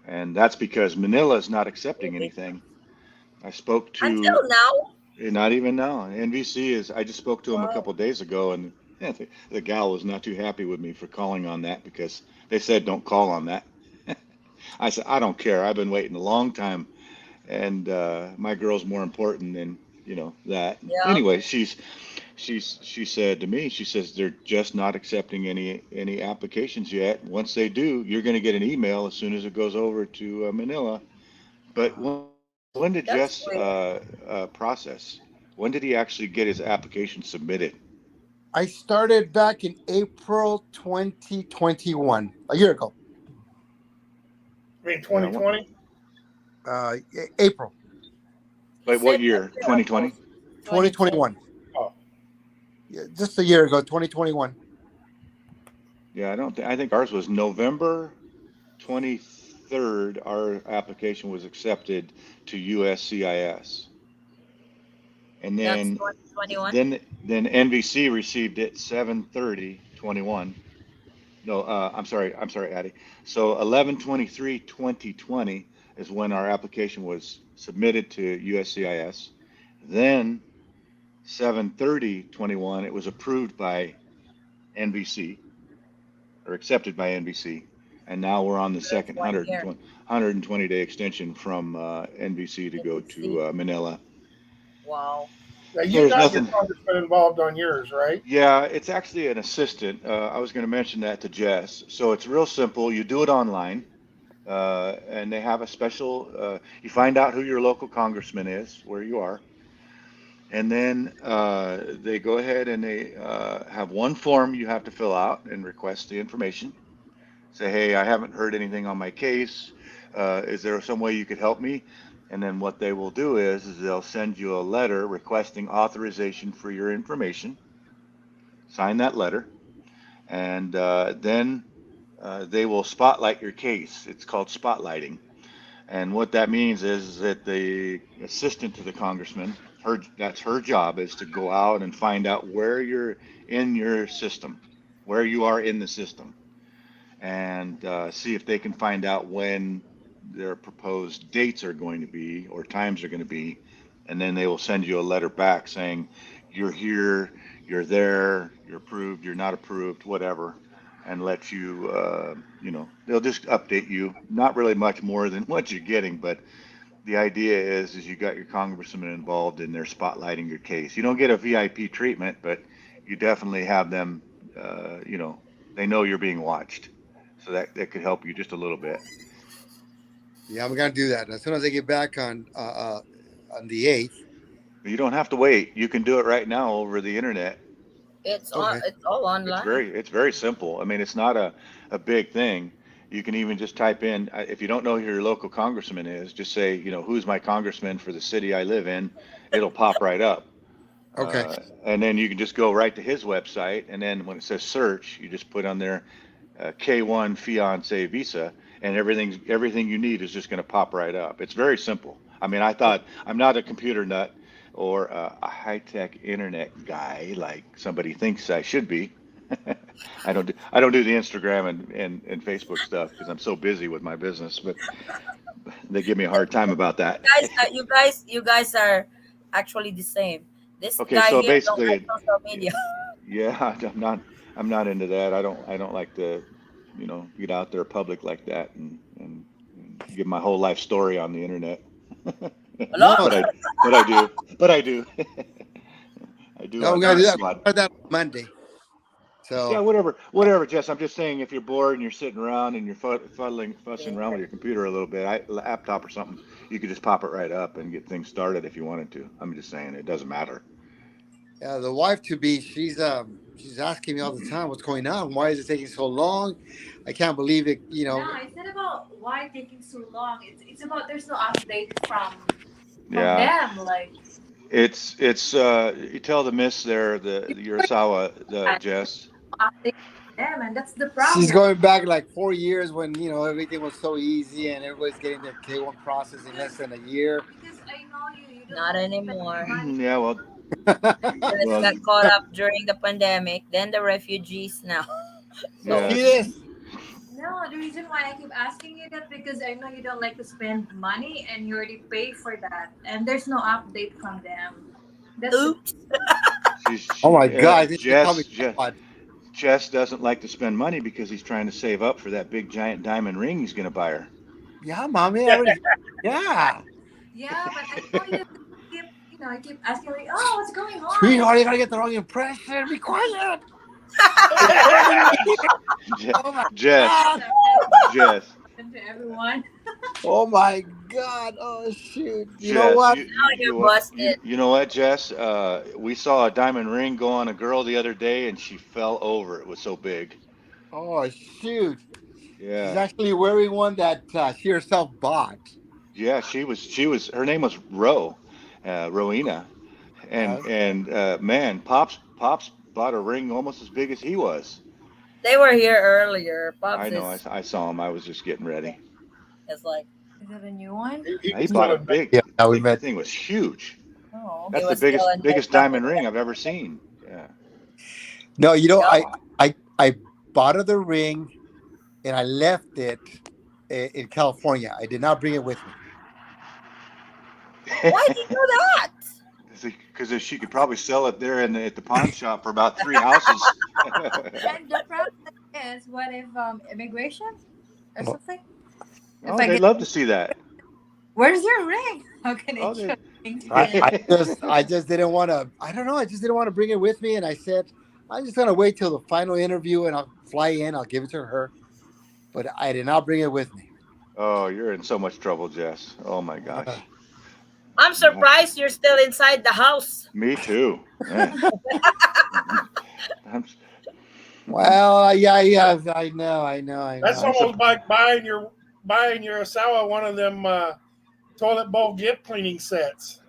Speaker 11: and that's because Manila is not accepting
Speaker 1: Really?
Speaker 11: anything. I spoke to
Speaker 1: Until now?
Speaker 11: Not even now. NVC is. I just spoke to him a
Speaker 1: Wow.
Speaker 11: couple of days ago, and yeah, the gal was not too happy with me for calling on that because they said don't call on that. I said I don't care. I've been waiting a long time, and my girl's more important than that.
Speaker 1: Yeah.
Speaker 11: Anyway, she said to me, she says they're just not accepting any applications yet. Once they do, you're going to get an email as soon as it goes over to Manila. But when did
Speaker 1: That's
Speaker 11: Jess
Speaker 1: weird.
Speaker 11: process? When did he actually get his application submitted?
Speaker 4: I started back in April 2021, a year ago.
Speaker 2: I mean,
Speaker 11: Yeah,
Speaker 2: 2020.
Speaker 4: April
Speaker 1: He
Speaker 11: like what
Speaker 1: said
Speaker 11: year?
Speaker 1: April
Speaker 11: 2020?
Speaker 1: 2020.
Speaker 4: 2021.
Speaker 2: Oh,
Speaker 4: Yeah, just a year ago, 2021.
Speaker 11: Yeah, I think ours was November 23rd. Our application was accepted to USCIS, and
Speaker 1: That's
Speaker 11: then
Speaker 1: 2021.
Speaker 11: then NVC received it 7/30/21. No, I'm sorry, Addie. So 11/23/2020 is when our application was submitted to USCIS. Then 7/30/21, it was approved by NVC or accepted by NVC. And now we're on the
Speaker 1: That's
Speaker 11: second
Speaker 1: 1 year.
Speaker 11: 120-day extension from NVC to go
Speaker 1: NBC.
Speaker 11: to Manila.
Speaker 1: Wow.
Speaker 2: now you
Speaker 11: There's
Speaker 2: got your
Speaker 11: nothing.
Speaker 2: congressman involved on yours, right?
Speaker 11: Yeah, it's actually an assistant. I was going to mention that to Jess. So it's real simple. You do it online. And they have a special, you find out who your local congressman is, where you are, and then they go ahead and they have one form you have to fill out and request the information. Say, hey, I haven't heard anything on my case. Is there some way you could help me? And then what they will do is they'll send you a letter requesting authorization for your information. Sign that letter, and then they will spotlight your case. It's called spotlighting. And what that means is that the assistant to the congressman, that's her job, is to go out and find out where you're in your system, where you are in the system, and see if they can find out when their proposed dates are going to be or times are going to be, and then they will send you a letter back saying you're here, you're there, you're approved, you're not approved, whatever, and let you, they'll just update you. Not really much more than what you're getting, but the idea is you got your congressman involved and they're spotlighting your case. You don't get a VIP treatment, but you definitely have them, they know you're being watched. So that could help you just a little bit.
Speaker 4: Yeah, I'm gonna do that as soon as I get back on the 8th.
Speaker 11: You don't have to wait. You can do it right now over the internet.
Speaker 4: Okay.
Speaker 1: It's all online.
Speaker 11: It's very simple. I mean, it's not a big thing. You can even just type in, if you don't know who your local congressman is, just say, who's my congressman for the city I live in. It'll pop right up.
Speaker 4: Okay.
Speaker 11: And then you can just go right to his website. And then when it says search, you just put on there K1 fiance visa, and everything you need is just going to pop right up. It's very simple. I mean, I thought I'm not a computer nut or a high-tech internet guy like somebody thinks I should be. I don't do the Instagram and Facebook stuff because I'm so busy with my business, but they give me a hard time about that.
Speaker 1: You guys are actually the same. This
Speaker 11: Okay,
Speaker 1: guy
Speaker 11: so
Speaker 1: here don't like
Speaker 11: basically,
Speaker 1: social media.
Speaker 11: yeah, I'm not into that. I don't like to, get out there public like that and give my whole life story on the internet.
Speaker 1: Hello?
Speaker 4: No,
Speaker 11: But I do. I do
Speaker 4: no,
Speaker 11: on
Speaker 4: we're gonna do
Speaker 11: Mod
Speaker 4: that.
Speaker 11: Squad.
Speaker 4: We're gonna do that on Monday.
Speaker 11: Yeah,
Speaker 4: So
Speaker 11: whatever, Jess. I'm just saying, if you're bored and you're sitting around and you're fussing around with your computer a little bit, laptop or something, you could just pop it right up and get things started if you wanted to. I'm just saying, it doesn't matter.
Speaker 4: the wife to be, she's asking me all the time, what's going on? Why is it taking so long? I can't believe it.
Speaker 6: No, it's not about why taking so long. It's about there's no update from
Speaker 11: Yeah,
Speaker 6: them. Like
Speaker 11: it's you tell the miss there, the Urasawa, the
Speaker 6: I
Speaker 11: Jess.
Speaker 6: update them, and that's the
Speaker 4: She's
Speaker 6: problem.
Speaker 4: going back like 4 years when everything was so easy and everybody's getting their K1 process in less than a year.
Speaker 6: Because I know you don't
Speaker 1: Not
Speaker 6: want to spend
Speaker 1: anymore.
Speaker 6: money.
Speaker 11: Yeah, well,
Speaker 1: You guys
Speaker 11: well,
Speaker 1: got caught up during the pandemic, then the refugees now. So
Speaker 11: yeah,
Speaker 4: See this?
Speaker 6: No, the reason why I keep asking you that because I know you don't like to spend money and you already pay for that, and there's no update from them. That's the
Speaker 1: oops.
Speaker 4: Oh my
Speaker 11: uh,
Speaker 4: God! This is
Speaker 11: Jess,
Speaker 4: coming.
Speaker 11: Jess,
Speaker 4: God.
Speaker 11: Jess doesn't like to spend money because he's trying to save up for that big giant diamond ring he's gonna buy her.
Speaker 4: Yeah, mommy, I already. Yeah,
Speaker 6: yeah. But I know you keep I keep asking like, oh, what's going on?
Speaker 4: sweetheart, you gotta get the wrong impression. Be quiet. It's hurting me.
Speaker 11: Je-
Speaker 4: Oh my
Speaker 11: Jess,
Speaker 4: God!
Speaker 11: Jess,
Speaker 6: To everyone.
Speaker 4: Oh my God! Oh shoot! You know
Speaker 11: Jess,
Speaker 4: what?
Speaker 1: Now you're
Speaker 11: you
Speaker 1: busted.
Speaker 11: you know what, Jess? We saw a diamond ring go on a girl the other day, and she fell over. It was so big.
Speaker 4: Oh shoot! She's
Speaker 11: Yeah,
Speaker 4: actually wearing one that she herself bought.
Speaker 11: yeah. She was. Her name was Rowena, and man, Pops bought a ring almost as big as he was.
Speaker 1: They were here earlier. Pops
Speaker 11: I know. I,
Speaker 1: is
Speaker 11: I saw him. I was just getting ready.
Speaker 1: it's like,
Speaker 6: Is that a new one?
Speaker 2: He
Speaker 11: He
Speaker 2: was
Speaker 11: bought a
Speaker 2: coming back.
Speaker 11: big.
Speaker 4: Yeah, we
Speaker 11: The
Speaker 4: met.
Speaker 11: thing was huge.
Speaker 1: oh, he
Speaker 11: That's the
Speaker 1: was still
Speaker 11: biggest
Speaker 1: in
Speaker 11: biggest
Speaker 1: makeup.
Speaker 11: diamond ring I've ever seen. Yeah.
Speaker 4: No,
Speaker 1: Yeah.
Speaker 4: I bought her the ring and I left it in California. I did not bring it with me.
Speaker 1: Why did you do that?
Speaker 11: Because she could probably sell it there at the pawn shop for about 3 houses.
Speaker 6: And the problem is, what if immigration or
Speaker 4: Oh,
Speaker 6: something? If
Speaker 11: Oh,
Speaker 6: I
Speaker 11: they'd
Speaker 6: get,
Speaker 11: love to see that.
Speaker 6: where's your ring? How can I
Speaker 11: Oh,
Speaker 6: show
Speaker 11: they.
Speaker 6: ring to
Speaker 4: I,
Speaker 6: them?
Speaker 4: I just didn't want to. I don't know. I just didn't want to bring it with me, and I said I'm just gonna wait till the final interview, and I'll fly in. I'll give it to her, but I did not bring it with me.
Speaker 11: Oh, you're in so much trouble, Jess. Oh my
Speaker 4: Uh,
Speaker 11: gosh.
Speaker 1: I'm
Speaker 11: Yeah.
Speaker 1: surprised you're still inside the house.
Speaker 11: Me too. Man. I'm,
Speaker 4: well, yeah, I know, I know, I know.
Speaker 2: That's
Speaker 11: I'm
Speaker 2: almost
Speaker 11: sup-
Speaker 2: like buying your Asawa one of them toilet bowl gift cleaning sets.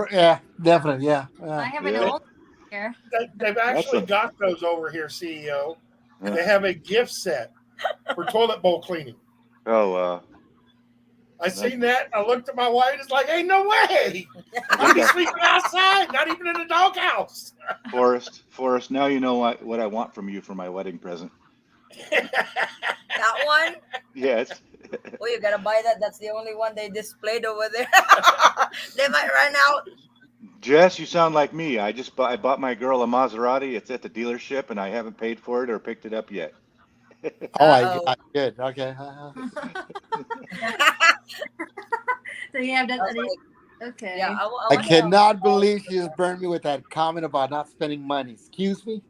Speaker 4: Yeah, definitely, yeah.
Speaker 6: I have an
Speaker 2: They,
Speaker 11: yeah.
Speaker 6: old here.
Speaker 2: they've
Speaker 11: That's
Speaker 2: actually
Speaker 11: a
Speaker 2: got those over here, CEO. They have a gift set for toilet bowl cleaning.
Speaker 11: Oh,
Speaker 2: I
Speaker 11: that,
Speaker 2: seen that. I looked at my wife. It's like, ain't no way.
Speaker 11: I
Speaker 2: I'll
Speaker 11: think
Speaker 2: be
Speaker 11: I,
Speaker 2: sleeping outside, not even in the doghouse.
Speaker 11: Forrest, now you know what I want from you for my wedding present.
Speaker 1: That one?
Speaker 11: Yes.
Speaker 1: Oh, you gotta buy that. That's the only one they displayed over there. They might run out.
Speaker 11: Jess, you sound like me. I bought my girl a Maserati. It's at the dealership, and I haven't paid for it or picked it up yet.
Speaker 4: Oh
Speaker 1: Uh
Speaker 4: my
Speaker 1: oh.
Speaker 4: God. Good. Okay.
Speaker 6: So you have
Speaker 1: I
Speaker 6: that.
Speaker 1: was like, yeah,
Speaker 6: Okay.
Speaker 1: I
Speaker 4: I
Speaker 1: wonder how much.
Speaker 4: cannot believe she just burned me with that comment about not spending money. Excuse me?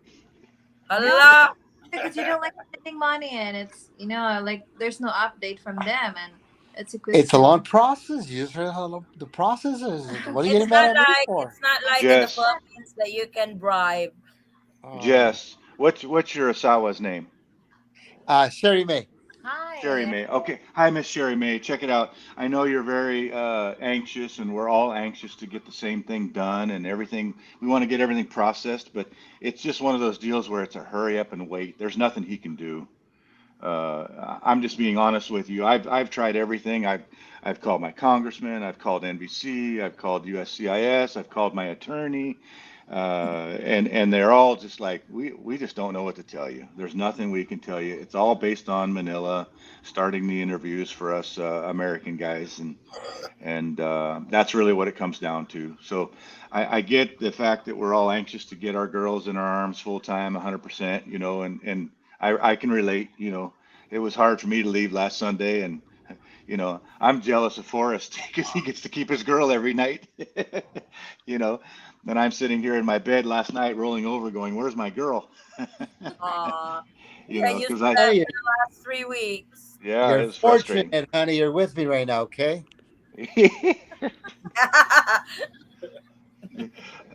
Speaker 6: No,
Speaker 1: Allah.
Speaker 6: because you don't like spending money, and it's like there's no update from them, and it's a
Speaker 4: It's a
Speaker 6: question.
Speaker 4: long process. You just heard how the process is. What are you
Speaker 1: It's
Speaker 4: getting mad
Speaker 1: not
Speaker 4: at me
Speaker 1: like
Speaker 4: for?
Speaker 1: in the
Speaker 11: Jess,
Speaker 1: Philippines that you can bribe.
Speaker 4: Oh.
Speaker 11: Jess, what's your Asawa's name?
Speaker 4: Sherry May.
Speaker 11: Sherry
Speaker 6: Hi.
Speaker 11: May. Okay. Hi, Miss Sherry May. Check it out. I know you're very anxious, and we're all anxious to get the same thing done and everything. We want to get everything processed, but it's just one of those deals where it's a hurry up and wait. There's nothing he can do. I'm just being honest with you. I've tried everything. I've called my congressman. I've called NBC. I've called USCIS. I've called my attorney, and they're all just like we just don't know what to tell you. There's nothing we can tell you. It's all based on Manila starting the interviews for us American guys, and that's really what it comes down to. So I get the fact that we're all anxious to get our girls in our arms full time, 100%, and I can relate. It was hard for me to leave last Sunday, and I'm jealous of Forrest because he gets to keep his girl every night. you know, and I'm sitting here in my bed last night, rolling over, going, "Where's my girl?"
Speaker 1: Yeah, used
Speaker 11: Because
Speaker 1: to
Speaker 11: I,
Speaker 1: that
Speaker 4: Hey,
Speaker 1: for the last 3 weeks.
Speaker 11: yeah, it
Speaker 4: you're
Speaker 11: was frustrating.
Speaker 4: fortunate, honey. You're with me right now, okay?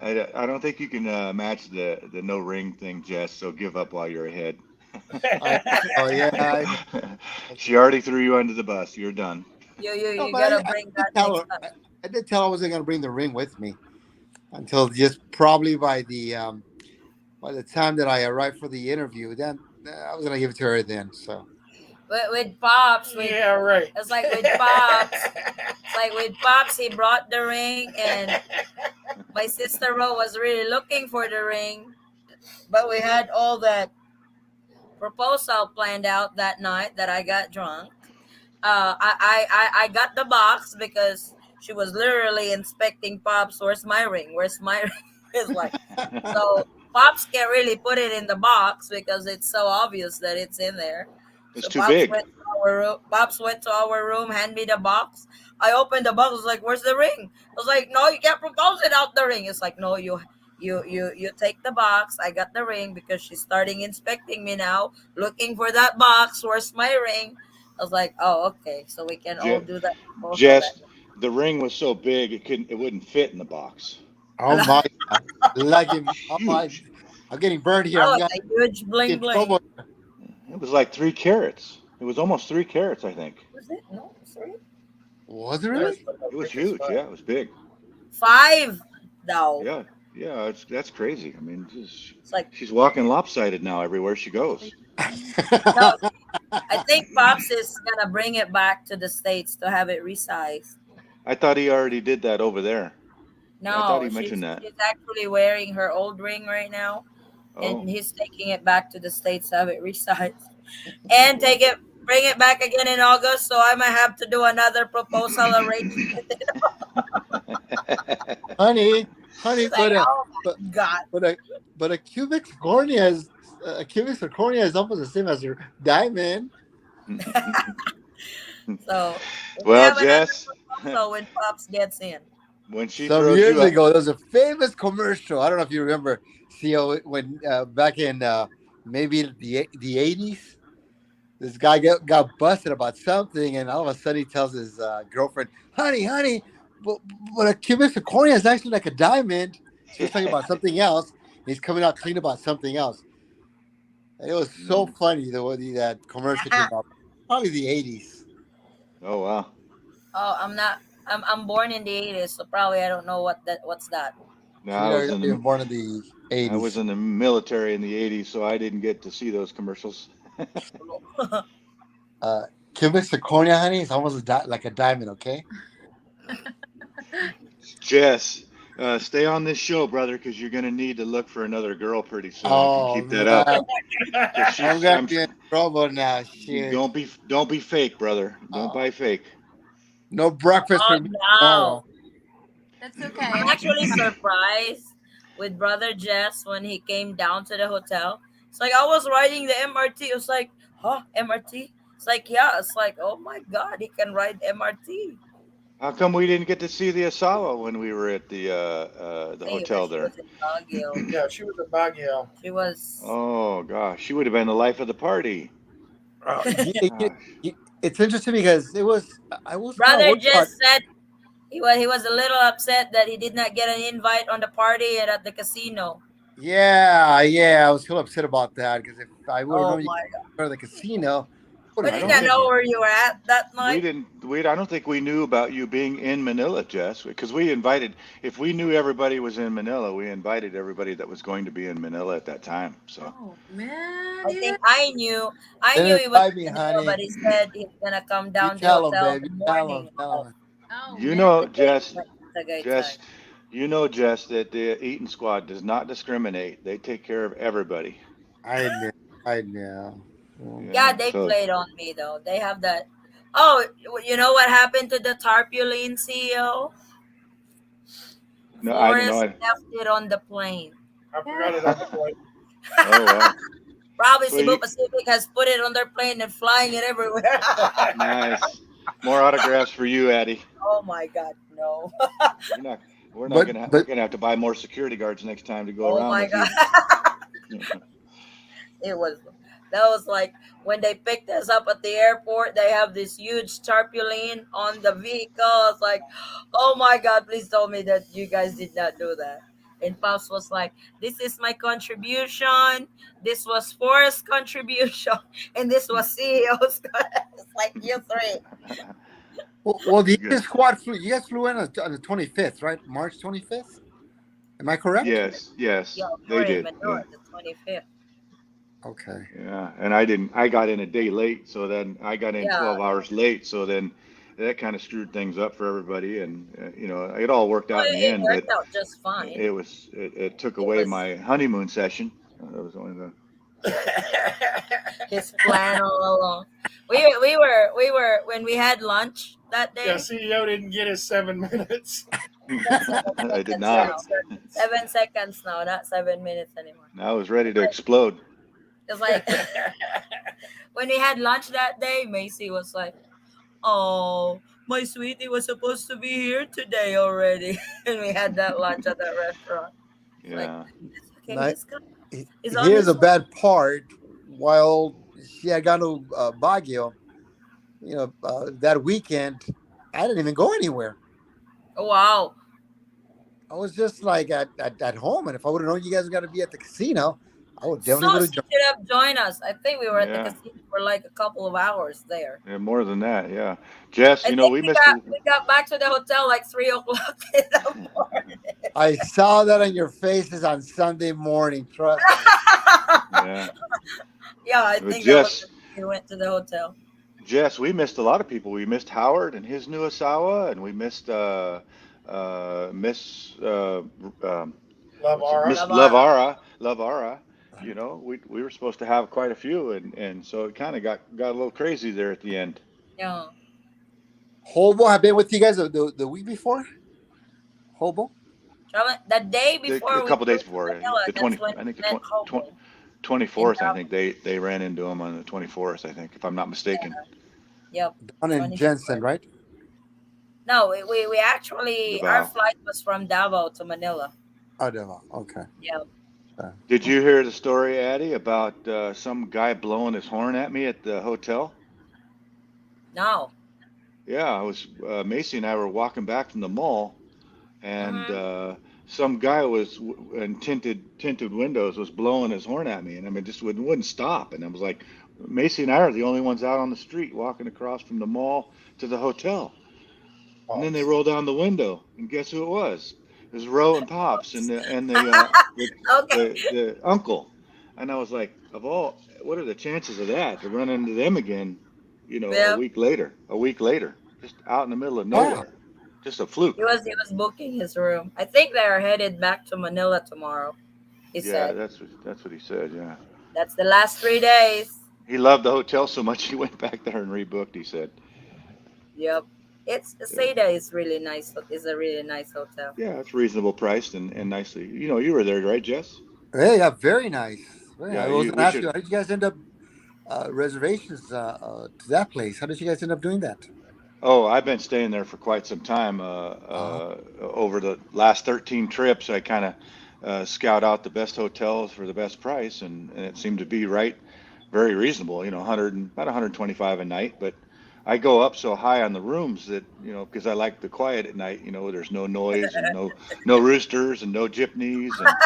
Speaker 11: I don't think you can match the no ring thing, Jess. So give up while you're ahead.
Speaker 4: I know, yeah. I
Speaker 11: She already threw you under the bus. You're done.
Speaker 4: no,
Speaker 1: You
Speaker 4: but
Speaker 1: gotta
Speaker 4: I
Speaker 1: bring
Speaker 4: did
Speaker 1: that
Speaker 4: tell
Speaker 1: next
Speaker 4: her.
Speaker 1: time.
Speaker 4: I did tell her I wasn't going to bring the ring with me until just probably by the time that I arrived for the interview. Then I was going to give it to her then. So
Speaker 1: With pops,
Speaker 2: Yeah, right.
Speaker 1: it's like with pops. It's like with pops, he brought the ring, and my sister Ro was really looking for the ring, but we had all that proposal planned out that night that I got drunk. I got the box because she was literally inspecting Pops. Where's my ring? Where's my ring? It's like, so Pops can't really put it in the box because it's so obvious that it's in there.
Speaker 11: It's
Speaker 1: So
Speaker 11: too big.
Speaker 1: Pops went to our room, hand me the box. I opened the box. I was like, "Where's the ring?" I was like, "No, you can't propose without the ring." It's like, "No, you take the box. I got the ring because she's starting inspecting me now, looking for that box. Where's my ring?" I was like, "Oh, okay. So we can all
Speaker 11: Je-
Speaker 1: do that proposal
Speaker 11: Jess,
Speaker 1: then."
Speaker 11: the ring was so big it wouldn't fit in the box.
Speaker 4: oh my God, like
Speaker 11: It was huge.
Speaker 4: I'm getting burned here.
Speaker 1: That
Speaker 4: I'm
Speaker 1: was
Speaker 4: going
Speaker 1: a huge
Speaker 4: to
Speaker 1: bling
Speaker 4: get in trouble.
Speaker 1: bling.
Speaker 11: It was like 3 carats. It was almost 3 carats, I think.
Speaker 1: Was it? No, sorry.
Speaker 4: Was it
Speaker 1: No,
Speaker 4: really?
Speaker 1: it's what I
Speaker 11: It was
Speaker 1: think it's
Speaker 11: huge.
Speaker 1: five.
Speaker 11: Yeah, it was big.
Speaker 1: 5, though.
Speaker 11: Yeah, yeah, that's crazy. I mean,
Speaker 1: It's like,
Speaker 11: she's walking lopsided now everywhere she goes.
Speaker 1: no, I think Pops is gonna bring it back to the States to have it resized.
Speaker 11: I thought he already did that over there. I thought
Speaker 1: No,
Speaker 11: he mentioned that.
Speaker 1: she's actually wearing her old ring right now,
Speaker 11: Oh,
Speaker 1: and he's taking it back to the States to have it resized and bring it back again in August. So I might have to do another proposal arrangement.
Speaker 4: honey, honey,
Speaker 1: It's like, oh
Speaker 4: but
Speaker 1: my god.
Speaker 4: but a but a cubic zirconia is almost the same as your diamond.
Speaker 1: So we
Speaker 11: well,
Speaker 1: have another
Speaker 11: Jess,
Speaker 1: proposal when Pops gets in.
Speaker 11: when she
Speaker 4: Some
Speaker 11: throws
Speaker 4: years
Speaker 11: you up,
Speaker 4: ago, there was a famous commercial. I don't know if you remember, CO, when back in maybe the 80s, this guy got busted about something, and all of a sudden he tells his girlfriend, "Honey, but, but a cubic zirconia is actually like a diamond." She was talking about something else. He's coming out clean about something else. And it was so
Speaker 11: Mm.
Speaker 4: funny the way that commercial came out. Probably the 80s.
Speaker 11: Oh
Speaker 1: Oh, I'm not. I'm born in the 80s, so probably I don't know what's that.
Speaker 11: No,
Speaker 4: So you're not even born in the
Speaker 11: I was
Speaker 4: 80s.
Speaker 11: in the military in the '80s, so I didn't get to see those commercials.
Speaker 4: Uh, cubic zirconia, honey, is almost like a diamond. Okay.
Speaker 11: Jess, stay on this show, brother, because you're gonna need to look for another girl pretty soon if you
Speaker 4: Oh
Speaker 11: keep that up.
Speaker 4: man,
Speaker 11: Cause
Speaker 4: I'm
Speaker 11: she's,
Speaker 4: gonna be in trouble now. Shit.
Speaker 11: don't be fake, brother. Don't
Speaker 4: Uh,
Speaker 11: buy fake.
Speaker 4: no breakfast
Speaker 1: Oh
Speaker 4: for me
Speaker 1: no.
Speaker 4: tomorrow.
Speaker 6: That's
Speaker 1: I'm
Speaker 6: okay.
Speaker 1: actually surprised with brother Jess when he came down to the hotel. It's like I was riding the MRT. It was like, huh, MRT? It's like, yeah, it's like, oh my god, he can ride MRT.
Speaker 11: How come we didn't get to see the Asawa when we were at the
Speaker 1: Hey,
Speaker 11: hotel
Speaker 1: she
Speaker 11: there?
Speaker 1: was in Baguio.
Speaker 2: Yeah, she was a Baguio.
Speaker 1: She was
Speaker 11: Oh gosh, she would have been the life of the party. Gosh.
Speaker 4: It's interesting because I was kind of
Speaker 1: brother
Speaker 4: worried about.
Speaker 1: Jess said he was a little upset that he did not get an invite on the party and at the casino.
Speaker 4: Yeah, yeah, I was still upset about that because if I would have
Speaker 1: Oh
Speaker 4: known you
Speaker 1: my
Speaker 4: go to the casino, I would
Speaker 1: We
Speaker 4: have
Speaker 11: I
Speaker 1: did
Speaker 11: don't
Speaker 1: not
Speaker 11: think
Speaker 4: been
Speaker 1: know
Speaker 4: there.
Speaker 1: where you were at that
Speaker 11: we
Speaker 1: night.
Speaker 11: didn't. I don't think we knew about you being in Manila, Jess, because we invited. If we knew everybody was in Manila, we invited everybody that was going to be in Manila at that time. So
Speaker 6: Oh man,
Speaker 1: I
Speaker 6: you
Speaker 1: think
Speaker 6: didn't.
Speaker 1: I knew
Speaker 4: Didn't
Speaker 1: he was
Speaker 4: invite me,
Speaker 1: in Manila, but
Speaker 4: honey.
Speaker 1: he said he's gonna come
Speaker 4: You
Speaker 1: down to the
Speaker 4: tell him,
Speaker 1: hotel in
Speaker 4: baby.
Speaker 1: the
Speaker 4: Tell him.
Speaker 1: morning
Speaker 4: Tell
Speaker 1: of
Speaker 4: him.
Speaker 6: Oh
Speaker 11: you
Speaker 6: man.
Speaker 1: the
Speaker 11: know,
Speaker 1: day he
Speaker 11: Jess,
Speaker 1: went to Tagaytay.
Speaker 11: Jess, you know, Jess, that the Eaton squad does not discriminate. They take care of everybody.
Speaker 4: I know. I know.
Speaker 1: Yeah,
Speaker 11: Yeah.
Speaker 1: they
Speaker 11: So
Speaker 1: played on me though. They have that. Oh, you know what happened to the Tarpaulin CEO?
Speaker 11: no, I don't
Speaker 1: Forrest
Speaker 11: know.
Speaker 1: left it on the plane.
Speaker 2: I
Speaker 6: Yeah.
Speaker 2: forgot it on the plate.
Speaker 11: Oh wow.
Speaker 1: Probably
Speaker 11: Well,
Speaker 1: Cebu
Speaker 11: you
Speaker 1: Pacific has put it on their plane and flying it everywhere.
Speaker 11: nice. More autographs for you, Addie.
Speaker 1: Oh my God, no.
Speaker 11: You're not. We're not
Speaker 4: But
Speaker 11: gonna. We're
Speaker 4: but
Speaker 11: gonna have to buy more security guards next time to go
Speaker 1: Oh
Speaker 11: around
Speaker 1: my
Speaker 11: with you.
Speaker 1: God. It was that was like when they picked us up at the airport, they have this huge tarpaulin on the vehicle. It's like, oh my god, please tell me that you guys did not do that. And Pops was like, this is my contribution, this was Forrest's contribution, and this was CEO's. It's like you three.
Speaker 4: well, the
Speaker 11: Good.
Speaker 4: Eagle squad flew. You guys flew in on the 25th, right? March 25th. Am I correct?
Speaker 11: Yes. Yes.
Speaker 1: Yo, we
Speaker 11: They
Speaker 1: were in
Speaker 11: did.
Speaker 1: Manila
Speaker 11: Yeah.
Speaker 1: the 25th.
Speaker 4: Okay.
Speaker 11: Yeah. And I didn't. I got in a day late, so then I got in
Speaker 1: Yeah.
Speaker 11: 12 hours late. So then that kind of screwed things up for everybody, and it all worked
Speaker 1: Well,
Speaker 11: out in the
Speaker 1: it
Speaker 11: end. But
Speaker 1: worked out just fine.
Speaker 11: it took
Speaker 1: It
Speaker 11: away
Speaker 1: was
Speaker 11: my honeymoon session. That was only the
Speaker 1: his plan all along. We were when we had lunch that
Speaker 2: Yeah,
Speaker 1: day.
Speaker 2: CEO didn't get his 7 minutes.
Speaker 1: That's seven
Speaker 11: I did
Speaker 1: seconds
Speaker 11: not.
Speaker 2: Seven
Speaker 1: now.
Speaker 2: seconds.
Speaker 1: 7 seconds now, not 7 minutes anymore.
Speaker 11: I was ready
Speaker 1: It's
Speaker 11: to
Speaker 1: like
Speaker 11: explode.
Speaker 1: it's like when we had lunch that day, Macy was like, "Oh, my sweetie was supposed to be here today already," and we had that lunch at that restaurant. It's like
Speaker 11: Yeah.
Speaker 1: it's okay,
Speaker 4: Now,
Speaker 1: he's coming. He's on
Speaker 4: here's
Speaker 1: his
Speaker 4: the
Speaker 1: way.
Speaker 4: bad part. While she had gone to Baguio, that weekend, I didn't even go anywhere.
Speaker 1: Oh, wow.
Speaker 4: I was just like at home, and if I would have known you guys were going to be at the casino, I would
Speaker 1: So
Speaker 4: definitely would have
Speaker 1: she
Speaker 4: joined.
Speaker 1: should have joined us. I think we were at the
Speaker 11: Yeah.
Speaker 1: casino for like a couple of hours there.
Speaker 11: Yeah. More than that. Yeah. Jess,
Speaker 1: I
Speaker 11: you know,
Speaker 1: think
Speaker 11: we
Speaker 1: we
Speaker 11: missed
Speaker 1: got
Speaker 11: a.
Speaker 1: we got back to the hotel like 3 o'clock in the morning.
Speaker 4: I saw that on your faces on Sunday morning. Trust me.
Speaker 11: Yeah.
Speaker 1: Yeah, I
Speaker 11: But
Speaker 1: think that was the
Speaker 11: Jess,
Speaker 1: we went to the hotel.
Speaker 11: Jess, we missed a lot of people. We missed Howard and his new Asawa, and we missed Miss
Speaker 2: Love
Speaker 11: what's it,
Speaker 2: Aura.
Speaker 11: Miss
Speaker 1: Lavara.
Speaker 11: Lavara. You know, we were supposed to have quite a few, and so it kind of got a little crazy there at the end.
Speaker 1: Yeah.
Speaker 4: Hobo, have been with you guys the week before. Hobo.
Speaker 1: The day
Speaker 11: A
Speaker 1: before we
Speaker 11: couple
Speaker 1: flew
Speaker 11: days
Speaker 1: to
Speaker 11: before,
Speaker 1: Manila,
Speaker 11: the
Speaker 1: that's
Speaker 11: 20,
Speaker 1: when
Speaker 11: I
Speaker 1: we
Speaker 11: think the
Speaker 1: met
Speaker 11: 20,
Speaker 1: Hobo in
Speaker 11: 24th, I think
Speaker 1: Davao.
Speaker 11: they ran into him on the 24th, I think, if I'm not mistaken.
Speaker 1: Yep.
Speaker 4: Down in Jensen,
Speaker 1: 24.
Speaker 4: right?
Speaker 1: No, we actually our
Speaker 11: Davao.
Speaker 1: flight was from Davao to Manila.
Speaker 4: Oh, Devon. Okay.
Speaker 1: Yep.
Speaker 11: Did you hear the story, Addie, about some guy blowing his horn at me at the hotel?
Speaker 1: No.
Speaker 11: Yeah, I was Macy and I were walking back from the mall, and
Speaker 1: Mm-hmm.
Speaker 11: some guy was in tinted windows was blowing his horn at me, and I mean just wouldn't stop. And I was like, Macy and I are the only ones out on the street walking across from the mall to the hotel. And
Speaker 2: Oh,
Speaker 11: then they roll down the window, and guess who it was? It was Ro and Pops and
Speaker 1: Okay.
Speaker 11: the uncle, and I was like, of all, what are the chances of that to run into them again? You know,
Speaker 1: Yep.
Speaker 11: a week later, just out in the middle of
Speaker 4: Wow.
Speaker 11: nowhere, just a fluke.
Speaker 1: He was booking his room. I think they are headed back to Manila tomorrow. He
Speaker 11: Yeah,
Speaker 1: said
Speaker 11: that's what he said. Yeah,
Speaker 1: that's the last 3 days.
Speaker 11: he loved the hotel so much he went back there and rebooked. He said,
Speaker 1: Yep. It's
Speaker 11: yeah,
Speaker 1: Seda is really nice. Is a really nice hotel.
Speaker 11: yeah, it's reasonable priced and nicely. You know, you were there, right, Jess?
Speaker 4: Hey, yeah, very nice. I
Speaker 11: Yeah,
Speaker 4: was
Speaker 11: you
Speaker 4: going to
Speaker 11: we
Speaker 4: ask you,
Speaker 11: should.
Speaker 4: how did you guys end up reservations to that place? How did you guys end up doing that?
Speaker 11: Oh, I've been staying there for quite some time.
Speaker 4: Uh,
Speaker 11: Over the last 13 trips, I kind of scout out the best hotels for the best price, and it seemed to be right, very reasonable. You know, 100 about 125 a night. But I go up so high on the rooms that because I like the quiet at night. You know, there's no noise and no roosters and no gypnies and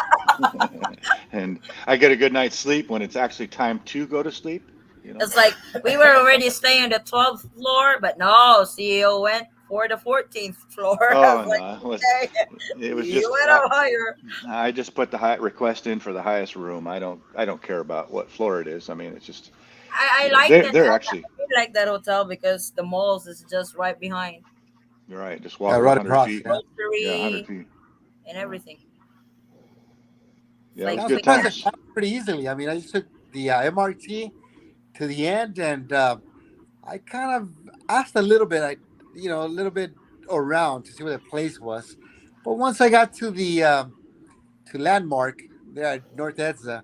Speaker 11: and I get a good night's sleep when it's actually time to go to sleep. You know.
Speaker 1: It's like we were already staying on the 12th floor, but no, CEO went for the 14th floor. I
Speaker 11: Oh
Speaker 1: was like,
Speaker 11: no,
Speaker 1: okay,
Speaker 11: it was
Speaker 1: you
Speaker 11: just
Speaker 1: went up higher.
Speaker 11: I just put the high request in for the highest room. I don't care about what floor it is. I mean, it's just
Speaker 1: I like that.
Speaker 11: they're actually
Speaker 1: I really like that hotel because the malls is just right behind.
Speaker 11: you're right. Just
Speaker 4: yeah,
Speaker 11: walk
Speaker 4: right
Speaker 11: 100
Speaker 4: across.
Speaker 11: feet.
Speaker 4: Yeah.
Speaker 11: Yeah, 100
Speaker 1: Grocery
Speaker 11: feet.
Speaker 1: and
Speaker 11: Yeah,
Speaker 1: everything. It's
Speaker 11: yeah, it
Speaker 1: like
Speaker 11: was
Speaker 4: Yeah, I'm
Speaker 11: good
Speaker 1: quick
Speaker 4: surprised I
Speaker 11: times.
Speaker 1: cash.
Speaker 4: found it pretty easily. I mean, I just took the MRT to the end, and I kind of asked a little bit, a little bit around to see where the place was. But once I got to the to Landmark there at North Edsa,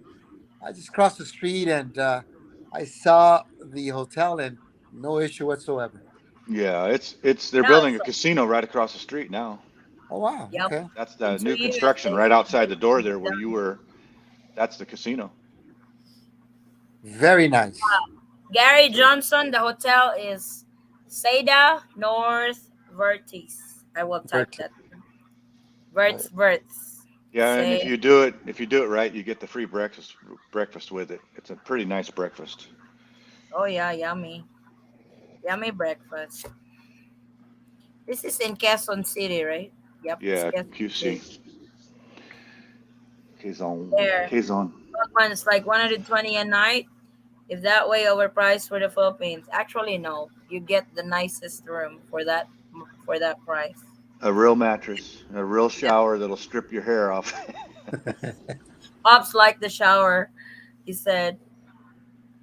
Speaker 4: I just crossed the street and I saw the hotel, and no issue whatsoever.
Speaker 11: Yeah, it's they're
Speaker 1: Now
Speaker 11: building
Speaker 1: it's
Speaker 11: a
Speaker 1: like,
Speaker 11: casino right across the street now.
Speaker 4: Oh wow,
Speaker 1: yep.
Speaker 4: okay,
Speaker 11: That's
Speaker 1: In
Speaker 11: the
Speaker 1: two
Speaker 11: new
Speaker 1: years
Speaker 11: construction right outside
Speaker 1: they
Speaker 11: the door
Speaker 1: should be
Speaker 11: there where you
Speaker 1: done.
Speaker 11: were. That's the casino.
Speaker 4: very nice.
Speaker 1: Gary
Speaker 11: So
Speaker 1: Johnson, the hotel is Seda North Vertis. I will type
Speaker 4: Bertie.
Speaker 1: that.
Speaker 4: All right.
Speaker 1: Verts.
Speaker 11: yeah, and
Speaker 1: Say,
Speaker 11: if you do it right, you get the free breakfast with it. It's a pretty nice breakfast.
Speaker 1: oh yeah, yummy. Yummy breakfast. This is in Quezon City, right? Yep, it's
Speaker 11: Yeah,
Speaker 1: Quezon
Speaker 11: QC.
Speaker 1: City.
Speaker 11: Kazon.
Speaker 1: There.
Speaker 11: Kazon.
Speaker 1: That one is like 120 a night. If that way overpriced for the Philippines. Actually no. You get the nicest room for that price.
Speaker 11: A real mattress, a real
Speaker 1: Yep.
Speaker 11: shower that'll strip your hair off.
Speaker 1: Pops like the shower, he said.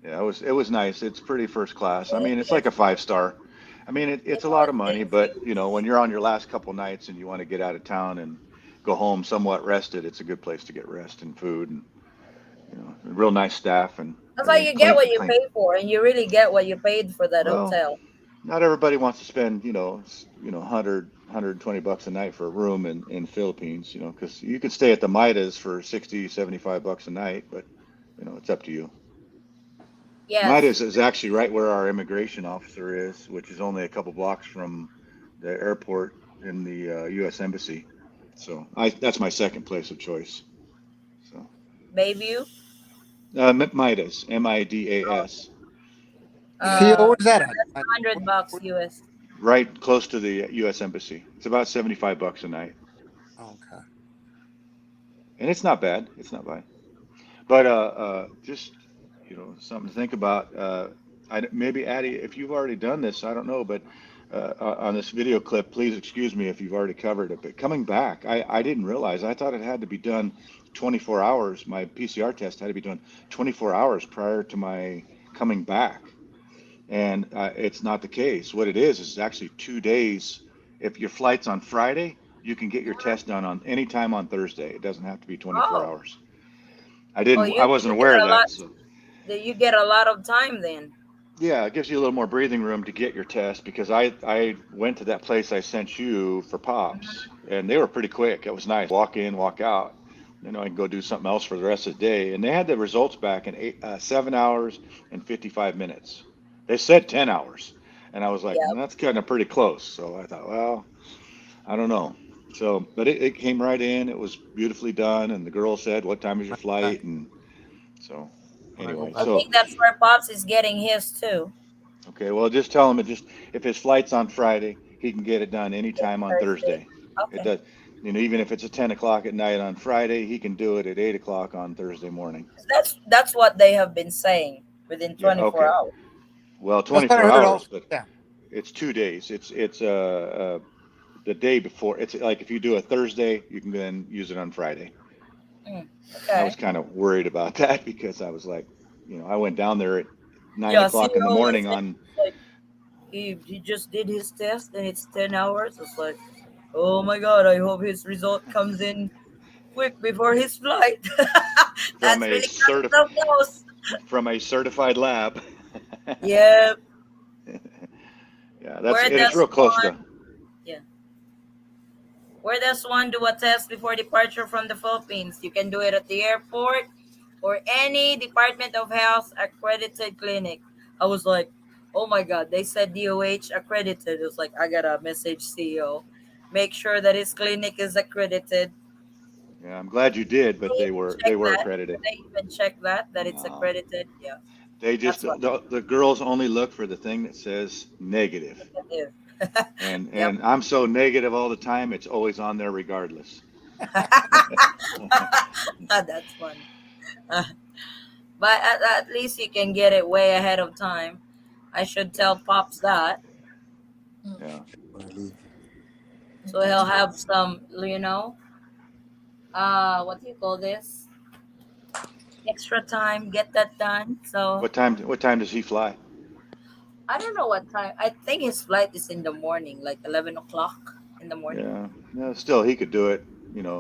Speaker 11: Yeah, it was nice. It's pretty first class. I
Speaker 1: It
Speaker 11: mean, it's like
Speaker 1: is.
Speaker 11: a 5 star. I mean, it's a lot of money,
Speaker 1: Thank
Speaker 11: but
Speaker 1: you.
Speaker 11: when you're on your last couple nights and you want to get out of town and go home somewhat rested, it's a good place to get rest and food and real nice staff and
Speaker 1: That's why
Speaker 11: everything
Speaker 1: you get what you
Speaker 11: clean.
Speaker 1: pay for, and you really get what you paid for that
Speaker 11: Well,
Speaker 1: hotel.
Speaker 11: not everybody wants to spend 100 $120 a night for a room in Philippines, because you could stay at the Midas for 60 $75 a night, but it's up to you.
Speaker 1: Yes.
Speaker 11: Midas is actually right where our immigration officer is, which is only a couple blocks from the airport in the U.S. Embassy. So that's my second place of choice. So
Speaker 1: Bayview.
Speaker 11: Midas, Midas,
Speaker 4: CEO, where's that at?
Speaker 1: That's $100 US.
Speaker 11: right close to the U.S. Embassy. It's about $75 a night,
Speaker 4: Okay.
Speaker 11: and it's not bad. It's not bad. But just something to think about. Maybe Addie, if you've already done this, I don't know, but on this video clip, please excuse me if you've already covered it. But coming back, I didn't realize. I thought it had to be done 24 hours. My PCR test had to be done 24 hours prior to my coming back, and it's not the case. What it is actually 2 days. If your flight's on Friday, you can get your test done on any time on Thursday. It doesn't have to be 24
Speaker 1: Oh,
Speaker 11: hours.
Speaker 1: oh,
Speaker 11: I
Speaker 1: you
Speaker 11: wasn't
Speaker 1: get
Speaker 11: aware of
Speaker 1: a lot.
Speaker 11: that. So
Speaker 1: You get a lot of time then.
Speaker 11: yeah, it gives you a little more breathing room to get your test because I went to that place I sent you for pops and they were pretty quick. It was nice. Walk in, walk out. I can go do something else for the rest of the day. And they had the results back in 7 hours and 55 minutes. They said 10 hours. And I was like,
Speaker 1: Yeah.
Speaker 11: that's kind of pretty close. So I thought, well, I don't know. So, but it came right in. It was beautifully done. And the girl said, what time is your
Speaker 4: Back
Speaker 11: flight? And so
Speaker 4: when I go
Speaker 11: anyway,
Speaker 1: I
Speaker 4: back.
Speaker 11: so
Speaker 1: think that's where Pops is getting his too.
Speaker 11: okay, well, just tell him if his flight's on Friday, he can get it done anytime on
Speaker 1: Thursday.
Speaker 11: Thursday. It
Speaker 1: Okay.
Speaker 11: does. Even if it's a 10 o'clock at night on Friday, he can do it at 8 o'clock on Thursday morning.
Speaker 1: That's what they have been saying within
Speaker 11: Yeah.
Speaker 1: 24
Speaker 11: Okay.
Speaker 1: hours.
Speaker 11: Well,
Speaker 4: That's what I
Speaker 11: 24
Speaker 4: heard
Speaker 11: hours,
Speaker 4: also.
Speaker 11: but
Speaker 4: Yeah.
Speaker 11: it's 2 days. It's the day before. It's like if you do a Thursday, you can then use it on Friday.
Speaker 1: Mm,
Speaker 11: I
Speaker 1: okay.
Speaker 11: was kind of worried about that because I was like, I went down there at nine
Speaker 1: Yeah,
Speaker 11: o'clock in the
Speaker 1: CEO was
Speaker 11: morning
Speaker 1: saying
Speaker 11: on.
Speaker 1: like he just did his test and it's 10 hours. It's like, oh my god, I hope his result comes in quick before his flight.
Speaker 11: from
Speaker 1: That's
Speaker 11: a
Speaker 1: really cutting
Speaker 11: certi-
Speaker 1: so close.
Speaker 11: from a certified lab.
Speaker 1: Yeah.
Speaker 11: Yeah,
Speaker 1: Where
Speaker 11: and it's
Speaker 1: does
Speaker 11: real close to.
Speaker 1: one yeah. Where does one do a test before departure from the Philippines? You can do it at the airport or any Department of Health accredited clinic. I was like, oh my God, they said DOH accredited. It was like, I got to message CEO. Make sure that his clinic is accredited.
Speaker 11: Yeah, I'm glad you did, but
Speaker 1: They
Speaker 11: they
Speaker 1: even
Speaker 11: were they
Speaker 1: check
Speaker 11: were
Speaker 1: that.
Speaker 11: accredited.
Speaker 1: They even check that it's
Speaker 11: No,
Speaker 1: accredited. Yeah,
Speaker 11: they just
Speaker 1: that's what
Speaker 11: the girls only look for the thing that says negative,
Speaker 1: they do. Yep.
Speaker 11: and I'm so negative all the time. It's always on there regardless.
Speaker 1: That's funny. Uh, but at least you can get it way ahead of time. I should
Speaker 11: Yeah,
Speaker 1: tell Pops that.
Speaker 11: yeah.
Speaker 1: So he'll have some, what do you call this? Extra time, get that done. So
Speaker 11: What time does he fly?
Speaker 1: I don't know what time. I think his flight is in the morning, like 11 o'clock in the morning.
Speaker 11: Yeah, no, still he could do it.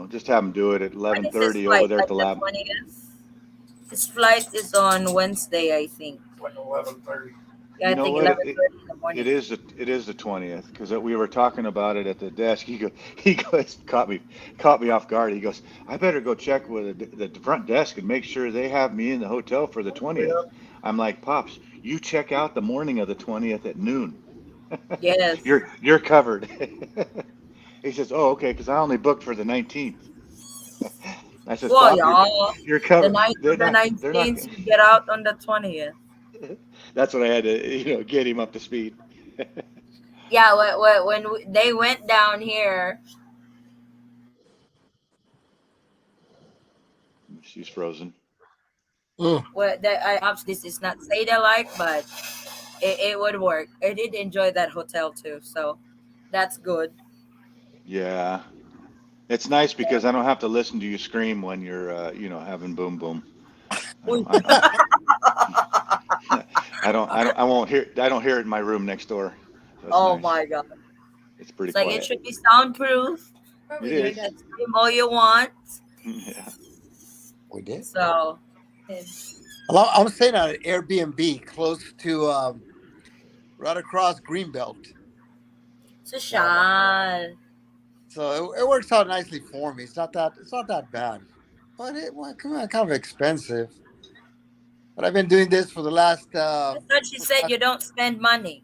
Speaker 11: Just have him do it at
Speaker 1: When is his
Speaker 11: 11:30 over
Speaker 1: flight?
Speaker 11: there at
Speaker 1: Like
Speaker 11: the
Speaker 1: the
Speaker 11: lab.
Speaker 1: 20th? His flight is on Wednesday, I think.
Speaker 2: It's like 11:30.
Speaker 1: Yeah, I
Speaker 11: You know
Speaker 1: think
Speaker 11: what?
Speaker 1: 11:30 in the
Speaker 11: It
Speaker 1: morning.
Speaker 11: is the 20th because we were talking about it at the desk. He goes caught me off guard. He goes, I better go check with the front desk and make sure they have me in the hotel for the 20th.
Speaker 1: Yeah.
Speaker 11: I'm like, Pops, you check out the morning of the 20th at noon.
Speaker 1: Yes.
Speaker 11: You're covered. He says, oh, okay, because I only booked for the 19th. I says,
Speaker 1: Well,
Speaker 11: Pop,
Speaker 1: yeah.
Speaker 11: you're
Speaker 1: The
Speaker 11: covered.
Speaker 1: night
Speaker 11: They're
Speaker 1: of the
Speaker 11: not they're not.
Speaker 1: 19th, you get out on the 20th.
Speaker 11: That's what I had to get him up to speed.
Speaker 1: Yeah, when they went down here,
Speaker 11: She's frozen.
Speaker 4: Mm.
Speaker 1: this is not say they like, but it would work. I did enjoy that hotel too, so that's good.
Speaker 11: Yeah. It's nice because I don't have to listen to you scream when you're, having boom boom. I
Speaker 1: Uy.
Speaker 11: don't, I won't hear, I don't hear it in my room next door. So it's
Speaker 1: Oh
Speaker 11: nice.
Speaker 1: my God.
Speaker 11: It's pretty
Speaker 1: It's like it
Speaker 11: quiet.
Speaker 1: should be soundproof.
Speaker 11: It
Speaker 6: Probably
Speaker 1: You
Speaker 6: did.
Speaker 11: is.
Speaker 1: can scream all you want.
Speaker 11: Yeah.
Speaker 4: We did.
Speaker 1: So,
Speaker 4: I'm staying at an Airbnb close to right across Greenbelt.
Speaker 1: social.
Speaker 4: So it works out nicely for me. It's not that bad. But come on, kind of expensive. But I've been doing this for the last
Speaker 1: I thought she said you don't spend money.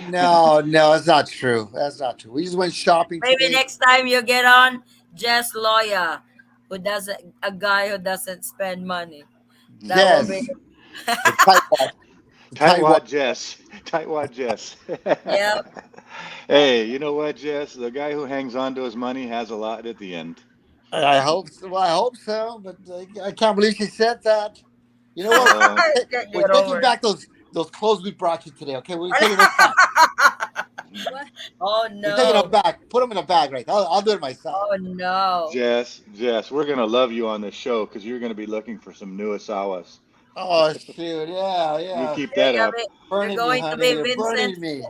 Speaker 4: no, it's not true. That's not true. We just went shopping
Speaker 1: Maybe
Speaker 4: today.
Speaker 1: next time you get on, just lawyer a guy who doesn't spend money. That will be
Speaker 4: Yes. The tightwad. The tightwad.
Speaker 11: Tightwad Jess. Tightwad Jess.
Speaker 1: Yep.
Speaker 11: Hey, you know what, Jess? The guy who hangs on to his money has a lot at the end.
Speaker 4: I hope so. Well, I hope so, but I can't believe she said that. You know what?
Speaker 11: Uh,
Speaker 1: Can't
Speaker 4: We're
Speaker 1: get
Speaker 4: taking
Speaker 1: over it.
Speaker 4: back those clothes we brought you today. Okay, we're taking them back.
Speaker 6: What?
Speaker 1: Oh
Speaker 4: We're taking them
Speaker 1: no.
Speaker 4: back. Put them in a bag, right? I'll do it myself.
Speaker 1: Oh no.
Speaker 11: Jess, we're gonna love you on this show because you're gonna be looking for some new Asawas.
Speaker 4: Oh shoot! Yeah,
Speaker 11: You
Speaker 4: yeah.
Speaker 11: keep
Speaker 1: You're
Speaker 11: that
Speaker 1: gonna
Speaker 11: up.
Speaker 1: be, you're
Speaker 4: Burning me,
Speaker 1: going to
Speaker 4: honey.
Speaker 1: be
Speaker 4: You're
Speaker 1: Vincent.
Speaker 4: burning me.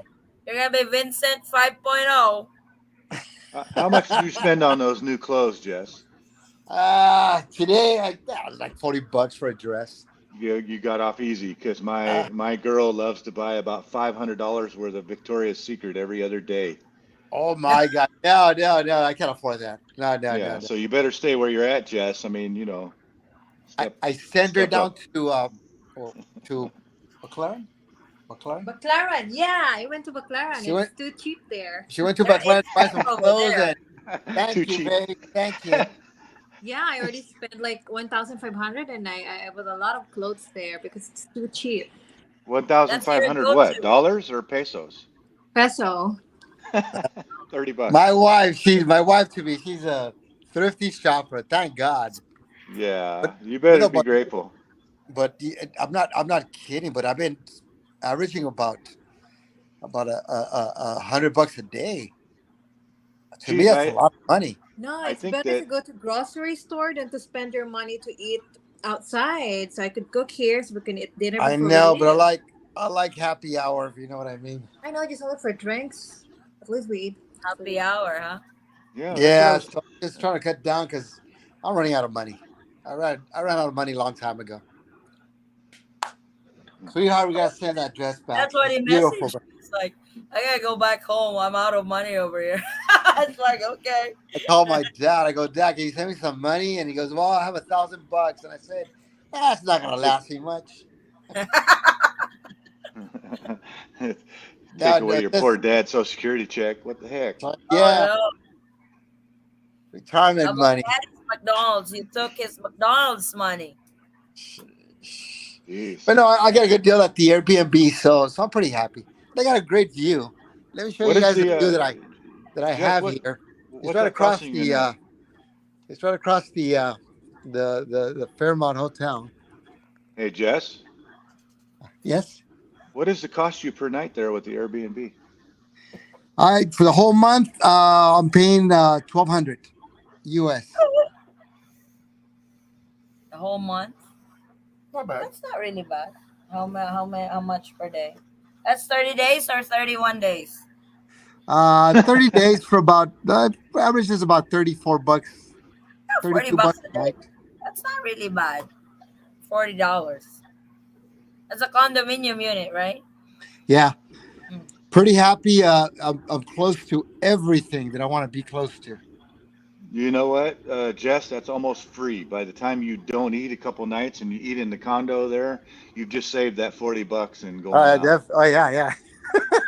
Speaker 1: You're gonna be Vincent 5.0.
Speaker 11: How much did you spend on those new clothes, Jess?
Speaker 4: Today that was like $40 for a dress.
Speaker 11: You got off easy because
Speaker 4: Uh,
Speaker 11: my girl loves to buy about $500 worth of Victoria's Secret every other day.
Speaker 4: oh my God! No, no, no! I can't afford that. No, no, no,
Speaker 11: Yeah,
Speaker 4: no.
Speaker 11: so you better stay where you're at, Jess. I mean,
Speaker 4: I,
Speaker 11: step
Speaker 4: I sent her
Speaker 11: step
Speaker 4: down
Speaker 11: up.
Speaker 4: to McLaren. McLaren.
Speaker 6: McLaren. Yeah, I went to McLaren.
Speaker 4: She
Speaker 6: It's
Speaker 4: went.
Speaker 6: too cheap there.
Speaker 4: She went to
Speaker 1: They're
Speaker 4: McLaren to buy some
Speaker 1: intense over
Speaker 4: clothes,
Speaker 1: there.
Speaker 4: and
Speaker 11: Too
Speaker 4: thank you,
Speaker 11: cheap.
Speaker 4: babe. Thank you.
Speaker 6: Yeah, I already spent like 1,500, and I bought a lot of clothes there because it's too cheap.
Speaker 1: That's your
Speaker 11: 1,500 what?
Speaker 1: go-to.
Speaker 11: Dollars or pesos?
Speaker 6: Peso.
Speaker 11: $30.
Speaker 4: My wife to me, she's a thrifty shopper. Thank God. But
Speaker 11: Yeah, you
Speaker 4: you
Speaker 11: better
Speaker 4: know,
Speaker 11: be
Speaker 4: but
Speaker 11: grateful.
Speaker 4: I'm not kidding. But I've been averaging about a $100 a day. To me,
Speaker 11: Geez,
Speaker 4: that's a lot of money.
Speaker 6: No,
Speaker 11: I
Speaker 6: it's
Speaker 11: think
Speaker 6: better to
Speaker 11: that
Speaker 6: go to grocery store than to spend your money to eat outside. So I could cook here so we can eat dinner
Speaker 4: I
Speaker 6: before we
Speaker 4: know, but I
Speaker 6: leave.
Speaker 4: like I like happy hour, if you know what I mean.
Speaker 6: I know, just only for drinks. At least we eat
Speaker 1: Happy
Speaker 6: food.
Speaker 1: hour, huh?
Speaker 11: yeah, that's what I
Speaker 4: Yeah,
Speaker 11: was.
Speaker 4: so I'm just trying to cut down because I'm running out of money. I ran out of money a long time ago. Sweetheart, we gotta send that dress back.
Speaker 1: That's what
Speaker 4: It's
Speaker 1: he
Speaker 4: beautiful.
Speaker 1: messaged. It's like, I gotta go back home. I'm out of money over here. It's like, okay.
Speaker 4: I called my dad. I go, Dad, can you send me some money? And he goes, Well, I have $1,000. And I said, That's not gonna last me much.
Speaker 11: Take
Speaker 4: No,
Speaker 11: away
Speaker 4: no,
Speaker 11: your poor
Speaker 4: just
Speaker 11: dad's Social Security check. What the heck?
Speaker 1: Oh
Speaker 4: yeah,
Speaker 1: no. How
Speaker 4: retirement
Speaker 1: about
Speaker 4: money.
Speaker 1: Daddy's McDonald's? You took his McDonald's money.
Speaker 4: But
Speaker 11: Jeez.
Speaker 4: no, I got a good deal at the Airbnb, so I'm pretty happy. They got a great view. Let me show
Speaker 11: What
Speaker 4: you
Speaker 11: is
Speaker 4: guys the
Speaker 11: the
Speaker 4: view that I
Speaker 11: Jess?
Speaker 4: have here. It's
Speaker 11: What's
Speaker 4: right
Speaker 11: that
Speaker 4: across
Speaker 11: costing you a
Speaker 4: the
Speaker 11: night?
Speaker 4: it's right across the Fairmont Hotel.
Speaker 11: Hey, Jess,
Speaker 4: Yes.
Speaker 11: what does it cost you per night there with the Airbnb?
Speaker 4: I for the whole month, I'm paying 1,200 US.
Speaker 1: The whole month.
Speaker 2: Not bad.
Speaker 1: That's not really bad. How much per day? That's 30 days or 31 days?
Speaker 4: 30 days for about average is about $34,
Speaker 1: Yeah, 40
Speaker 4: $32
Speaker 1: bucks a
Speaker 4: a night.
Speaker 1: day. That's not really bad. $40. That's a condominium unit, right?
Speaker 4: Yeah,
Speaker 1: Mm.
Speaker 4: pretty happy. I'm close to everything that I want to be close to.
Speaker 11: You know what, Jess? That's almost free. By the time you don't eat a couple nights and you eat in the condo there, you've just saved that $40 in going out.
Speaker 4: Oh yeah, yeah.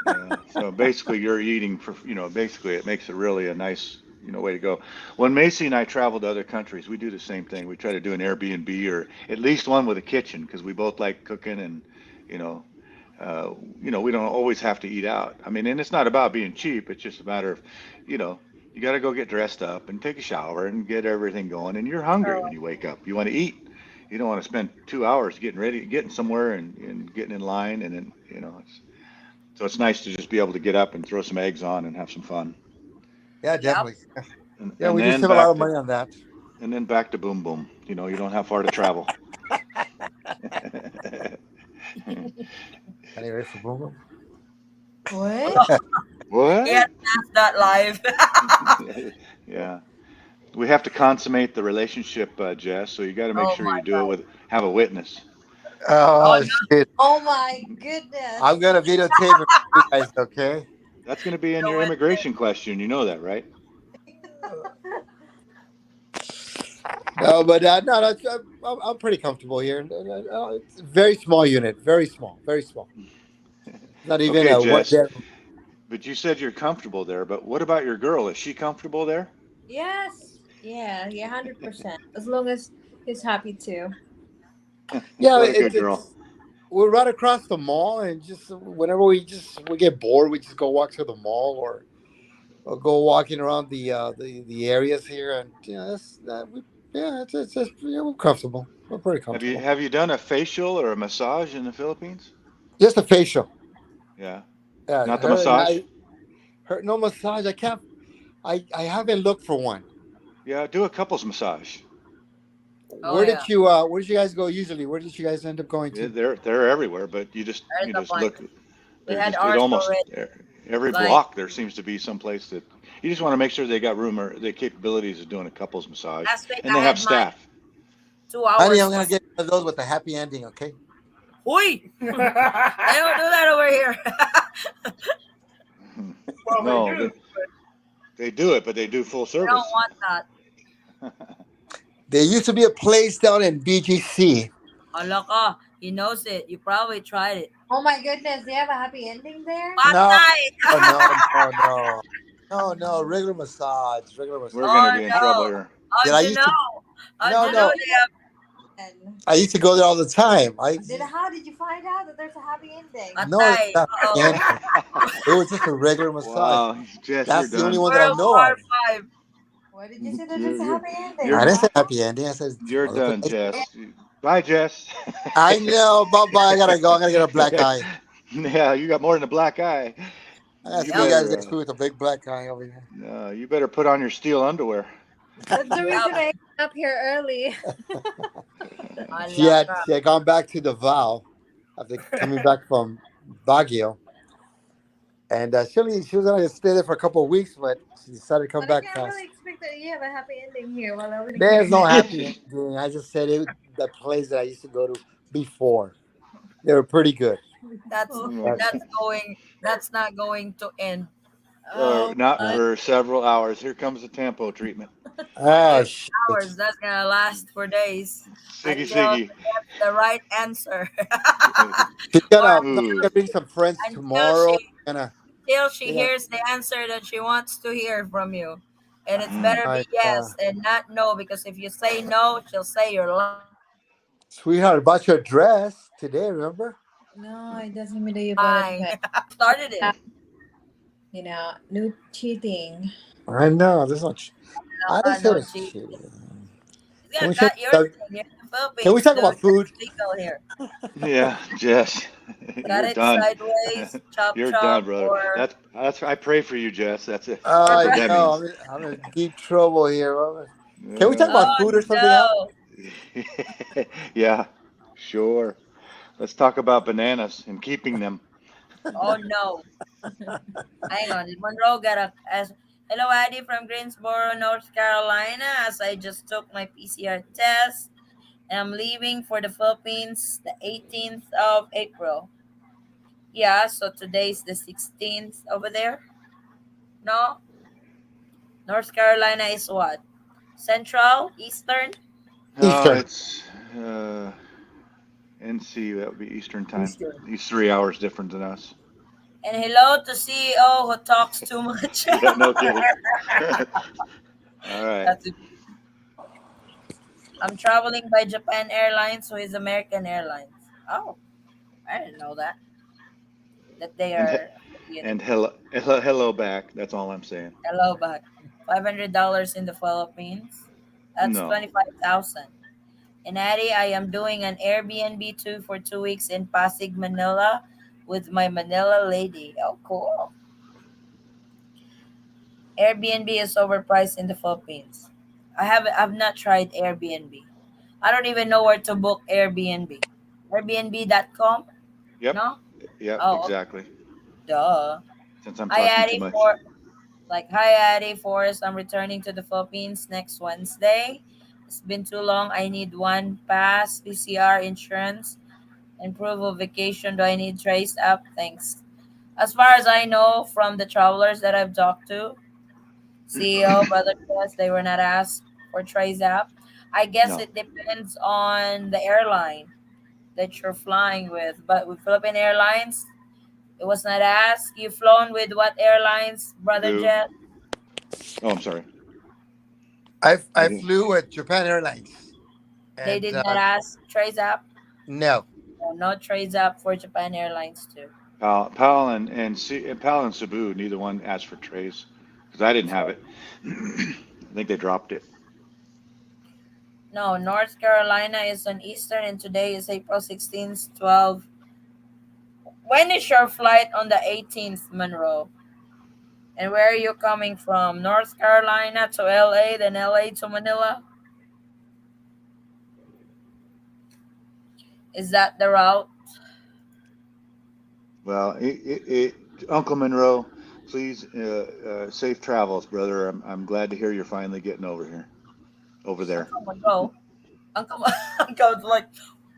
Speaker 11: Yeah. So basically, you're eating for, basically it makes it really a nice, way to go. When Macy and I travel to other countries, we do the same thing. We try to do an Airbnb or at least one with a kitchen because we both like cooking and, you know, we don't always have to eat out. I mean, and it's not about being cheap. It's just a matter of, you know, you got to go get dressed up and take a shower and get everything going. And you're hungry when
Speaker 1: Oh,
Speaker 11: you wake up. You want to eat. You don't want to spend 2 hours getting ready, getting somewhere and getting in line. And then, so it's nice to just be able to get up and throw some eggs on and have some fun.
Speaker 4: Yeah,
Speaker 1: yep.
Speaker 4: definitely.
Speaker 11: And,
Speaker 4: Yeah,
Speaker 11: and
Speaker 4: we do
Speaker 11: then
Speaker 4: save a lot
Speaker 11: back
Speaker 4: of
Speaker 11: to
Speaker 4: money on that.
Speaker 11: and then back to boom boom. You don't have far to travel.
Speaker 4: Anyway, for Boom.
Speaker 6: What?
Speaker 1: He had
Speaker 11: What?
Speaker 1: to ask that live.
Speaker 11: Yeah. We have to consummate the relationship, Jess. So you got to make
Speaker 1: Oh
Speaker 11: sure
Speaker 1: my
Speaker 11: you do it
Speaker 1: god.
Speaker 11: with have a witness.
Speaker 1: Oh
Speaker 4: Oh
Speaker 1: no,
Speaker 4: shit!
Speaker 6: Oh my
Speaker 4: I'm
Speaker 6: goodness.
Speaker 4: gonna videotape it for you guys. Okay.
Speaker 11: That's going to be in
Speaker 1: no
Speaker 11: your
Speaker 1: witness.
Speaker 11: immigration question. You know that, right?
Speaker 4: No, but no, I'm pretty comfortable here. It's a very small unit, very small, very small. Not even
Speaker 11: Okay,
Speaker 4: a one
Speaker 11: Jess.
Speaker 4: bedroom.
Speaker 11: But you said you're comfortable there. But what about your girl? Is she comfortable there?
Speaker 6: Yes. Yeah, yeah, 100%. As long as he's happy too.
Speaker 4: Yeah,
Speaker 11: What a good girl.
Speaker 4: it's we're right across the mall, and just whenever we get bored, we just go walk to the mall or go walking around the areas here, and it's just we're comfortable. We're pretty
Speaker 11: Have you
Speaker 4: comfortable.
Speaker 11: have you done a facial or a massage in the Philippines?
Speaker 4: Just a facial.
Speaker 11: Yeah.
Speaker 4: Yeah,
Speaker 11: Not the
Speaker 4: her and
Speaker 11: massage?
Speaker 4: I. Her no massage. I can't. I haven't looked for one.
Speaker 11: Yeah, do a couples massage.
Speaker 1: Oh yeah.
Speaker 4: Where did you guys go usually? Where did you guys end up going
Speaker 11: Yeah,
Speaker 4: to?
Speaker 11: they're everywhere, but
Speaker 1: There's
Speaker 11: you
Speaker 1: a
Speaker 11: just
Speaker 1: bunch.
Speaker 11: look.
Speaker 1: We
Speaker 11: They're
Speaker 1: had
Speaker 11: just it
Speaker 1: ours
Speaker 11: almost
Speaker 1: already.
Speaker 11: every
Speaker 1: Like
Speaker 11: block there seems to be some place that you just want to make sure they got room or the capabilities of doing a couples massage,
Speaker 1: last week
Speaker 11: and
Speaker 1: I
Speaker 11: they have
Speaker 1: had mine
Speaker 11: staff.
Speaker 1: two
Speaker 4: Honey,
Speaker 1: hours
Speaker 4: I'm gonna
Speaker 1: massage.
Speaker 4: get one of those with a happy ending. Okay.
Speaker 1: Hui! They don't do that over here.
Speaker 2: Well, they
Speaker 11: No,
Speaker 2: do.
Speaker 11: they do it, but they do full
Speaker 1: They don't
Speaker 11: service.
Speaker 1: want that.
Speaker 4: There used to be a place down in BGC.
Speaker 1: Alaka, he knows it. You probably tried it.
Speaker 6: Oh my goodness, they have a happy ending there?
Speaker 4: No,
Speaker 1: Patay!
Speaker 4: no. Regular massage. Regular
Speaker 11: We're
Speaker 4: massage.
Speaker 11: gonna
Speaker 1: Oh
Speaker 11: be in trouble
Speaker 1: no.
Speaker 11: here.
Speaker 4: Did I
Speaker 1: How'd you
Speaker 4: used to?
Speaker 1: know? How'd
Speaker 4: No,
Speaker 1: you know
Speaker 4: no,
Speaker 1: they have?
Speaker 6: And
Speaker 4: I used to go there all the time.
Speaker 6: how did you find out that there's a happy ending?
Speaker 4: No, it's
Speaker 1: Atay.
Speaker 4: not
Speaker 1: Oh,
Speaker 4: happy ending. It was just a regular massage.
Speaker 11: Wow, Jess, you're
Speaker 4: That's the only
Speaker 11: done.
Speaker 4: one that I
Speaker 1: world
Speaker 4: know
Speaker 1: war
Speaker 4: of.
Speaker 1: five.
Speaker 6: Why did you say that
Speaker 11: You're
Speaker 6: there's a
Speaker 11: you're
Speaker 6: happy
Speaker 11: you're
Speaker 4: I
Speaker 6: ending?
Speaker 4: didn't say
Speaker 6: What?
Speaker 4: happy ending. I said
Speaker 11: you're
Speaker 4: other
Speaker 11: done,
Speaker 4: place.
Speaker 11: Jess. Bye, Jess.
Speaker 4: I know. Bye bye. I gotta go. I gotta get a black eye.
Speaker 11: Yeah, you got more than a black eye.
Speaker 4: I gotta
Speaker 11: You
Speaker 4: see you
Speaker 1: Yep.
Speaker 4: guys
Speaker 11: better
Speaker 4: next week with a big black eye over here.
Speaker 11: you better put on your steel underwear.
Speaker 6: That's the
Speaker 1: Yep.
Speaker 6: reason I ended up here early.
Speaker 1: Alaka.
Speaker 4: She had gone back to the vow after coming back from Baguio, and she was gonna stay there for a couple of weeks, but she decided to come
Speaker 6: But I
Speaker 4: back
Speaker 6: can't
Speaker 4: fast.
Speaker 6: really expect that you have a happy ending here while I living
Speaker 4: There's
Speaker 6: here.
Speaker 4: no happy ending. I just said the place that I used to go to before. They were pretty good.
Speaker 1: That's
Speaker 11: Oh,
Speaker 4: But,
Speaker 1: that's not going to end.
Speaker 6: Oh
Speaker 11: not
Speaker 6: my.
Speaker 11: for several hours. Here comes the Tampo treatment.
Speaker 1: Not
Speaker 4: ah,
Speaker 1: even
Speaker 4: shit.
Speaker 1: hours. That's gonna last for days
Speaker 11: Siggy
Speaker 1: until
Speaker 11: Siggy.
Speaker 1: she gets the right answer.
Speaker 4: She's
Speaker 1: Or
Speaker 4: gonna, no, she's
Speaker 11: Ooh.
Speaker 4: gonna bring some friends
Speaker 1: until she
Speaker 4: tomorrow. Gonna,
Speaker 1: until she
Speaker 4: they're gonna,
Speaker 1: hears the answer that she wants to hear from you. And it's
Speaker 11: Mm.
Speaker 1: better be
Speaker 4: like,
Speaker 1: yes and not no, because if you say no, she'll say you're lying.
Speaker 4: sweetheart, about your dress today. Remember?
Speaker 6: No, it doesn't mean that you bought it, but
Speaker 1: Started it.
Speaker 6: new cheating.
Speaker 4: I know. There's no. I didn't say it
Speaker 1: No
Speaker 4: was
Speaker 1: cheating.
Speaker 4: cheating.
Speaker 1: He's
Speaker 4: Can
Speaker 1: gonna
Speaker 4: we talk?
Speaker 1: cut your thing. You're in the
Speaker 4: Can we
Speaker 1: Philippines,
Speaker 4: talk
Speaker 1: dude.
Speaker 4: about food?
Speaker 1: That's legal here.
Speaker 11: Yeah, Jess,
Speaker 1: Cut
Speaker 11: you're
Speaker 1: it
Speaker 11: done.
Speaker 1: sideways, chop
Speaker 11: You're done,
Speaker 1: chop,
Speaker 11: brother.
Speaker 1: or
Speaker 11: That's. I pray for you, Jess. That's it.
Speaker 1: or
Speaker 11: That's
Speaker 4: I
Speaker 11: what that
Speaker 4: know.
Speaker 11: means.
Speaker 4: I'm in deep trouble here. Can we talk
Speaker 11: Uh,
Speaker 4: about
Speaker 1: oh
Speaker 4: food or something else?
Speaker 1: no.
Speaker 11: yeah, sure. Let's talk about bananas and keeping them.
Speaker 1: Oh no. Hang on. Monroe got a as hello Addy from Greensboro, North Carolina. As I just took my PCR test. And I'm leaving for the Philippines the 18th of April. Yeah, so today's the 16th over there. No, North Carolina is what? Central, Eastern,
Speaker 4: Eastern.
Speaker 11: It's NC. That would be Eastern time.
Speaker 1: Eastern.
Speaker 11: He's 3 hours different than us.
Speaker 1: And hello to CEO who talks too much.
Speaker 11: Yeah, no kidding. All right.
Speaker 1: That's it. I'm traveling by Japan Airlines, who is American Airlines. Oh, I didn't know that. That they
Speaker 11: And
Speaker 1: are affiliated.
Speaker 11: and hello back. That's all I'm saying.
Speaker 1: Hello, back. $500 in the Philippines. That's
Speaker 11: No.
Speaker 1: 25,000. And Addie, I am doing an Airbnb too for 2 weeks in Pasig, Manila, with my Manila lady. Oh, cool. Airbnb is overpriced in the Philippines. I've not tried Airbnb. I don't even know where to book Airbnb. Airbnb.com?
Speaker 11: Yep.
Speaker 1: No?
Speaker 11: Yep.
Speaker 1: Oh, okay.
Speaker 11: Exactly.
Speaker 1: Duh.
Speaker 11: Since I'm
Speaker 1: Hi,
Speaker 11: talking too
Speaker 1: Addie,
Speaker 11: much.
Speaker 1: for Like, hi, Addie Forrest. I'm returning to the Philippines next Wednesday. It's been too long. I need one pass, PCR, insurance, and proof of vacation. Do I need Trace app? Thanks. As far as I know from the travelers that I've talked to, CEO, Brother Chris, they were not asked for Trace app. I guess
Speaker 11: No.
Speaker 1: it depends on the airline that you're flying with. But with Philippine Airlines, it was not asked. You flown with what airlines, Brother
Speaker 11: Boo.
Speaker 1: Jet?
Speaker 11: Oh, I'm sorry.
Speaker 4: I
Speaker 11: I
Speaker 4: flew with Japan Airlines,
Speaker 1: They
Speaker 4: and
Speaker 1: did not ask Trace app.
Speaker 4: no,
Speaker 1: Oh, no trades up for Japan Airlines too.
Speaker 11: Pal and Cebu, neither one asked for trays because I didn't have
Speaker 1: So
Speaker 11: it. I think they dropped it.
Speaker 1: no, North Carolina is on Eastern and today is April 16th, 12. When is your flight on the 18th, Monroe? And where are you coming from? North Carolina to LA, then LA to Manila? Is that the route?
Speaker 11: Well, Uncle Monroe, please, safe travels, brother. I'm glad to hear you're finally getting over here, over there.
Speaker 1: Uncle Monroe. Uncle Uncle's like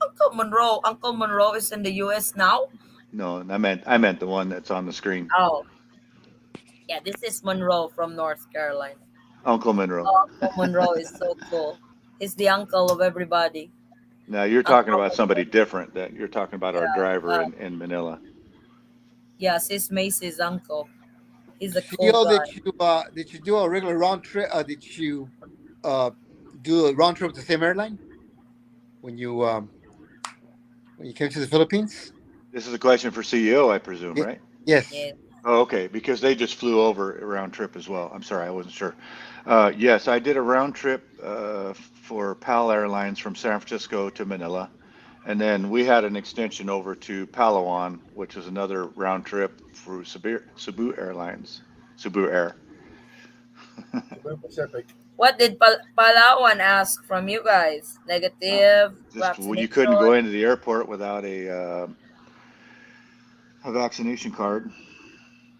Speaker 1: Uncle Monroe is in the US now?
Speaker 11: No, I meant the one that's on the screen,
Speaker 1: Oh, yeah, this is Monroe from North Carolina.
Speaker 11: Uncle Monroe.
Speaker 1: Oh, Uncle Monroe is so cool. He's the uncle of everybody.
Speaker 11: Now you're talking
Speaker 1: Uncle
Speaker 11: about somebody
Speaker 1: Monroe.
Speaker 11: different. That you're talking about our
Speaker 1: Yeah.
Speaker 11: driver in Manila.
Speaker 1: Yes, he's Macy's uncle. He's a cool
Speaker 4: CEO,
Speaker 1: guy.
Speaker 4: did you do a regular round trip? Did you uh, do a round trip with the same airline? when you came to the Philippines?
Speaker 11: This is a question for CEO, I presume,
Speaker 4: Ye-
Speaker 11: right?
Speaker 4: yes.
Speaker 1: Yeah.
Speaker 11: Oh, okay, because they just flew over a round trip as well. I'm sorry, I wasn't sure. Yes, I did a round trip for PAL Airlines from San Francisco to Manila, and then we had an extension over to Palawan, which is another round trip through Cebu Airlines, Cebu Air.
Speaker 2: Cebu Pacific.
Speaker 1: What did Palawan ask from you guys? Negative
Speaker 11: Just well, you couldn't go
Speaker 1: vaccination?
Speaker 11: into the airport without a vaccination card,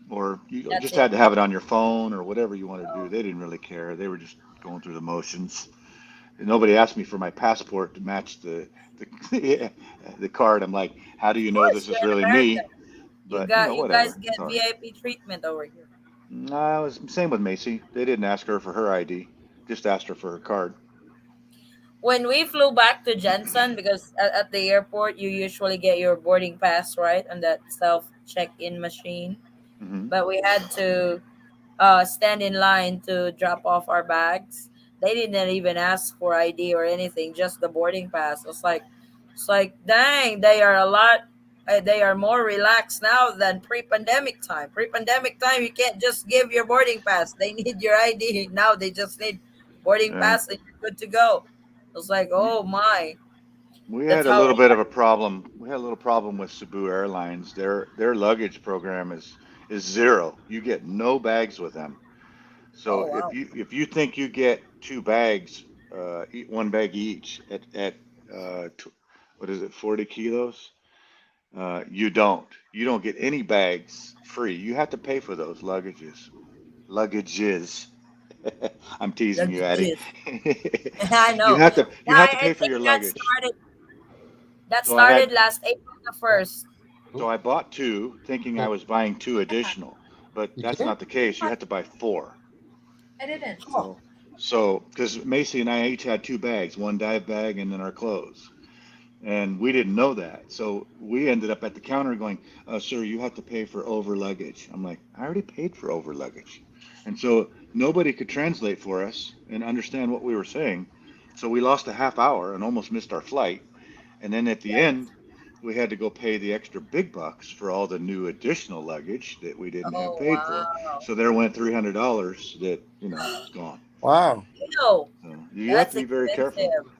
Speaker 11: or you
Speaker 1: That's
Speaker 11: just
Speaker 1: it.
Speaker 11: had to have it on your phone or whatever you wanted to do. They didn't really care. They were just going through the motions. And nobody asked me for my passport to match the the card. I'm like, how do you
Speaker 1: Of
Speaker 11: know
Speaker 1: course,
Speaker 11: this
Speaker 1: you're
Speaker 11: is
Speaker 1: an
Speaker 11: really
Speaker 1: American.
Speaker 11: me? But
Speaker 1: You guys
Speaker 11: whatever. It's
Speaker 1: get
Speaker 11: all right.
Speaker 1: VIP treatment over here.
Speaker 11: I was same with Macy. They didn't ask her for her ID, just asked her for her card.
Speaker 1: When we flew back to Jensen, because at the airport you usually get your boarding pass right on that self check-in machine,
Speaker 11: Hmm.
Speaker 1: but we had to stand in line to drop off our bags. They didn't even ask for ID or anything, just the boarding pass. It's like, dang, they are a lot. They are more relaxed now than pre-pandemic time. Pre-pandemic time, you can't just give your boarding pass. They need your ID. Now they just need boarding
Speaker 11: Yeah.
Speaker 1: pass and you're good to go. It's like, oh my,
Speaker 11: We
Speaker 1: that's
Speaker 11: had a
Speaker 1: how
Speaker 11: little bit of a
Speaker 1: relaxed.
Speaker 11: problem. We had a little problem with Cebu Airlines. Their luggage program is zero. You get no bags with them. So
Speaker 1: Oh wow,
Speaker 11: if you think you get two bags, one bag each at what is it, 40 kilos? You don't. You don't get any bags free. You have to pay for those luggages. Luggages. I'm teasing you, Addie.
Speaker 1: luggage. I know.
Speaker 11: You have to
Speaker 1: I
Speaker 11: pay for
Speaker 1: think
Speaker 11: your luggage.
Speaker 1: that
Speaker 11: So I had
Speaker 1: started last April 1st.
Speaker 11: so I bought two, thinking I was buying two additional, but
Speaker 4: You
Speaker 11: that's
Speaker 4: did?
Speaker 11: not the case. You have to buy four.
Speaker 6: I didn't.
Speaker 4: Oh,
Speaker 11: So because Macy and I each had two bags, one dive bag and then our clothes. And we didn't know that. So we ended up at the counter going, sir, you have to pay for over luggage. I'm like, I already paid for over luggage. And so nobody could translate for us and understand what we were saying. So we lost a half hour and almost missed our flight. And then at the end, we had to go pay the extra big bucks for all the new additional luggage that we didn't have
Speaker 1: Oh
Speaker 11: paid for.
Speaker 1: wow.
Speaker 11: So there went $300 that, is gone.
Speaker 4: wow.
Speaker 1: Ew,
Speaker 11: So you have to
Speaker 1: that's
Speaker 11: be very careful.
Speaker 1: expensive.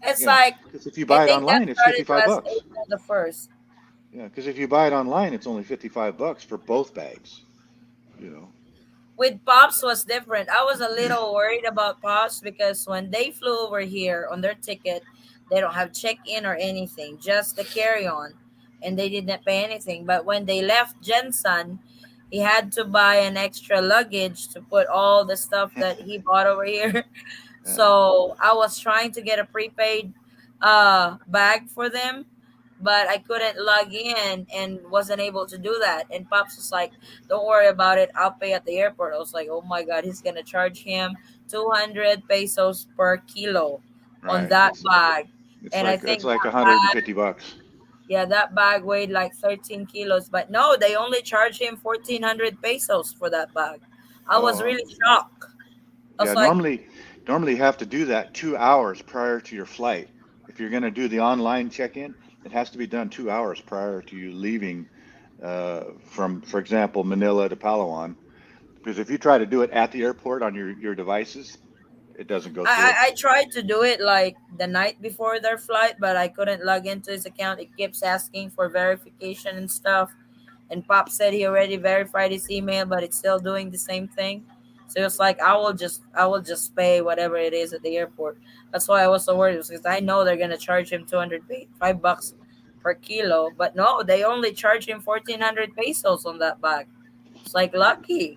Speaker 1: It's
Speaker 11: Yeah.
Speaker 1: like
Speaker 11: Because if you
Speaker 1: I
Speaker 11: buy it
Speaker 1: think that
Speaker 11: online, it's
Speaker 1: started
Speaker 11: 55
Speaker 1: last
Speaker 11: bucks.
Speaker 1: April 1st.
Speaker 11: Yeah, because if you buy it online, it's only 55 bucks for both bags, you know.
Speaker 1: With Pops was different. I was a little worried about Pops because when they flew over here on their ticket, they don't have check-in or anything, just the carry-on, and they didn't pay anything. But when they left Jensen, he had to buy an extra luggage to put all the stuff that he bought over here.
Speaker 11: Yeah.
Speaker 1: So I was trying to get a prepaid bag for them, but I couldn't log in and wasn't able to do that. And Pops was like, "Don't worry about it. I'll pay at the airport." I was like, "Oh my God, he's gonna charge him 200 pesos per kilo on
Speaker 11: Right.
Speaker 1: that bag."
Speaker 11: It's
Speaker 1: And I
Speaker 11: like
Speaker 1: think
Speaker 11: it's like
Speaker 1: that bag,
Speaker 11: 150 bucks.
Speaker 1: yeah, that bag weighed like 13 kilos. But no, they only charged him 1,400 pesos for that bag. I was
Speaker 11: Oh,
Speaker 1: really shocked. I
Speaker 11: yeah.
Speaker 1: was like,
Speaker 11: Normally you have to do that 2 hours prior to your flight. If you're going to do the online check-in, it has to be done 2 hours prior to you leaving from, for example, Manila to Palawan. Because if you try to do it at the airport on your devices, it doesn't go through.
Speaker 1: I tried to do it like the night before their flight, but I couldn't log into his account. It keeps asking for verification and stuff. And Pop said he already verified his email, but it's still doing the same thing. So it's like I will just pay whatever it is at the airport. That's why I was so worried because I know they're gonna charge him 205 bucks per kilo, but no, they only charge him 1,400 pesos on that bag. It's like lucky.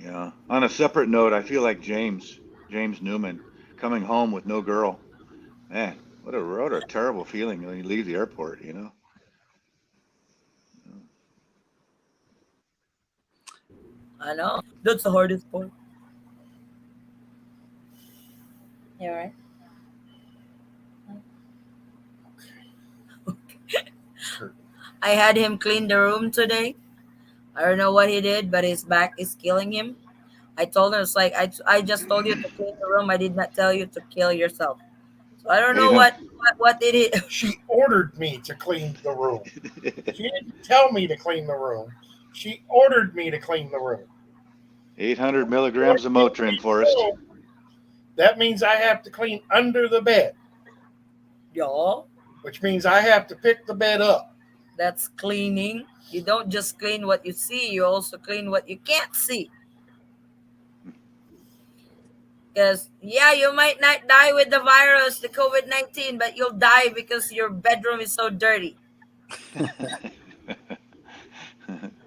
Speaker 11: Yeah. On a separate note, I feel like James Newman, coming home with no girl. Man, what a terrible feeling when you leave the airport.
Speaker 1: I know that's the hardest part. Yeah, right. I had him clean the room today. I don't know what he did, but his back is killing him. I told him it's like I just told you to clean the room. I did not tell you to kill yourself. So I don't know
Speaker 11: 800.
Speaker 1: what did he.
Speaker 2: She ordered me to clean the room. She didn't tell me to clean the room. She ordered me to clean the room.
Speaker 11: 800
Speaker 2: Ordered
Speaker 11: milligrams of
Speaker 2: me to
Speaker 11: Motrin,
Speaker 2: clean the
Speaker 11: Forrest.
Speaker 2: room. That means I have to clean under the bed,
Speaker 1: Yeah,
Speaker 2: which means I have to pick the bed up.
Speaker 1: that's cleaning. You don't just clean what you see, you also clean what you can't see. Because, yeah, you might not die with the virus, the COVID 19, but you'll die because your bedroom is so dirty.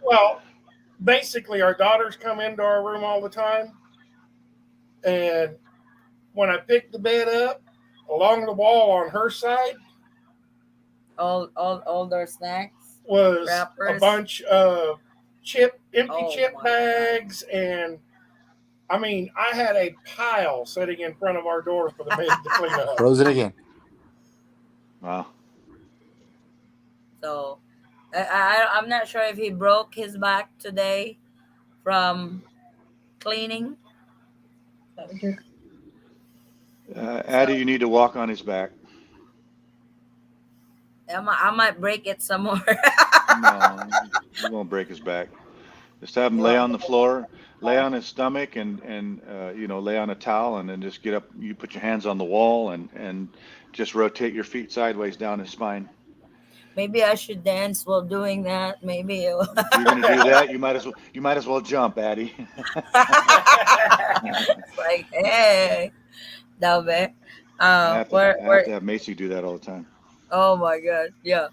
Speaker 2: Well, basically, our daughters come into our room all the time, and when I pick the bed up, along the wall on her side
Speaker 1: All their snacks,
Speaker 2: was a
Speaker 1: wrappers.
Speaker 2: bunch of empty
Speaker 1: Oh
Speaker 2: chip
Speaker 1: my God.
Speaker 2: bags, and I mean, I had a pile sitting in front of our door for the maid to clean up.
Speaker 4: Close it again.
Speaker 11: Wow.
Speaker 1: So, I'm not sure if he broke his back today from cleaning.
Speaker 11: Addie,
Speaker 1: So,
Speaker 11: you need to walk on his back.
Speaker 1: I might break it some more.
Speaker 11: No, you won't break his back. Just have him
Speaker 1: You
Speaker 11: lay
Speaker 1: want
Speaker 11: on
Speaker 1: me
Speaker 11: the
Speaker 1: to
Speaker 11: floor, lay on his stomach, and lay on a towel, and then just get up. You put your hands on the wall, and just rotate your feet sideways down his spine.
Speaker 1: Maybe I should dance while doing that. Maybe it will.
Speaker 11: If you're gonna do that, you might as well jump, Addie.
Speaker 1: It's like, hey, Dabe.
Speaker 11: I have to
Speaker 1: Where,
Speaker 11: I have
Speaker 1: where?
Speaker 11: to have Macy do that all the time.
Speaker 1: Oh my God, yeah.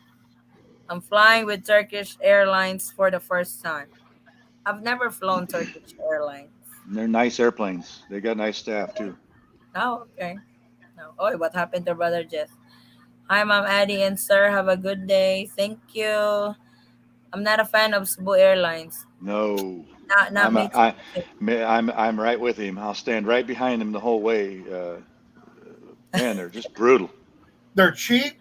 Speaker 1: I'm flying with Turkish Airlines for the first time. I've never flown Turkish Airlines.
Speaker 11: And they're nice airplanes. They got nice staff too.
Speaker 1: Oh, okay. No. Oh, what happened to Brother Jeff? Hi, Mom Addie and Sir. Have a good day. Thank you. I'm not a fan of Cebu Airlines.
Speaker 11: No,
Speaker 1: Not
Speaker 11: I'm
Speaker 1: me
Speaker 11: a,
Speaker 1: too.
Speaker 11: I, I'm right with him. I'll stand right behind him the whole way. Man, they're just brutal.
Speaker 2: They're cheap,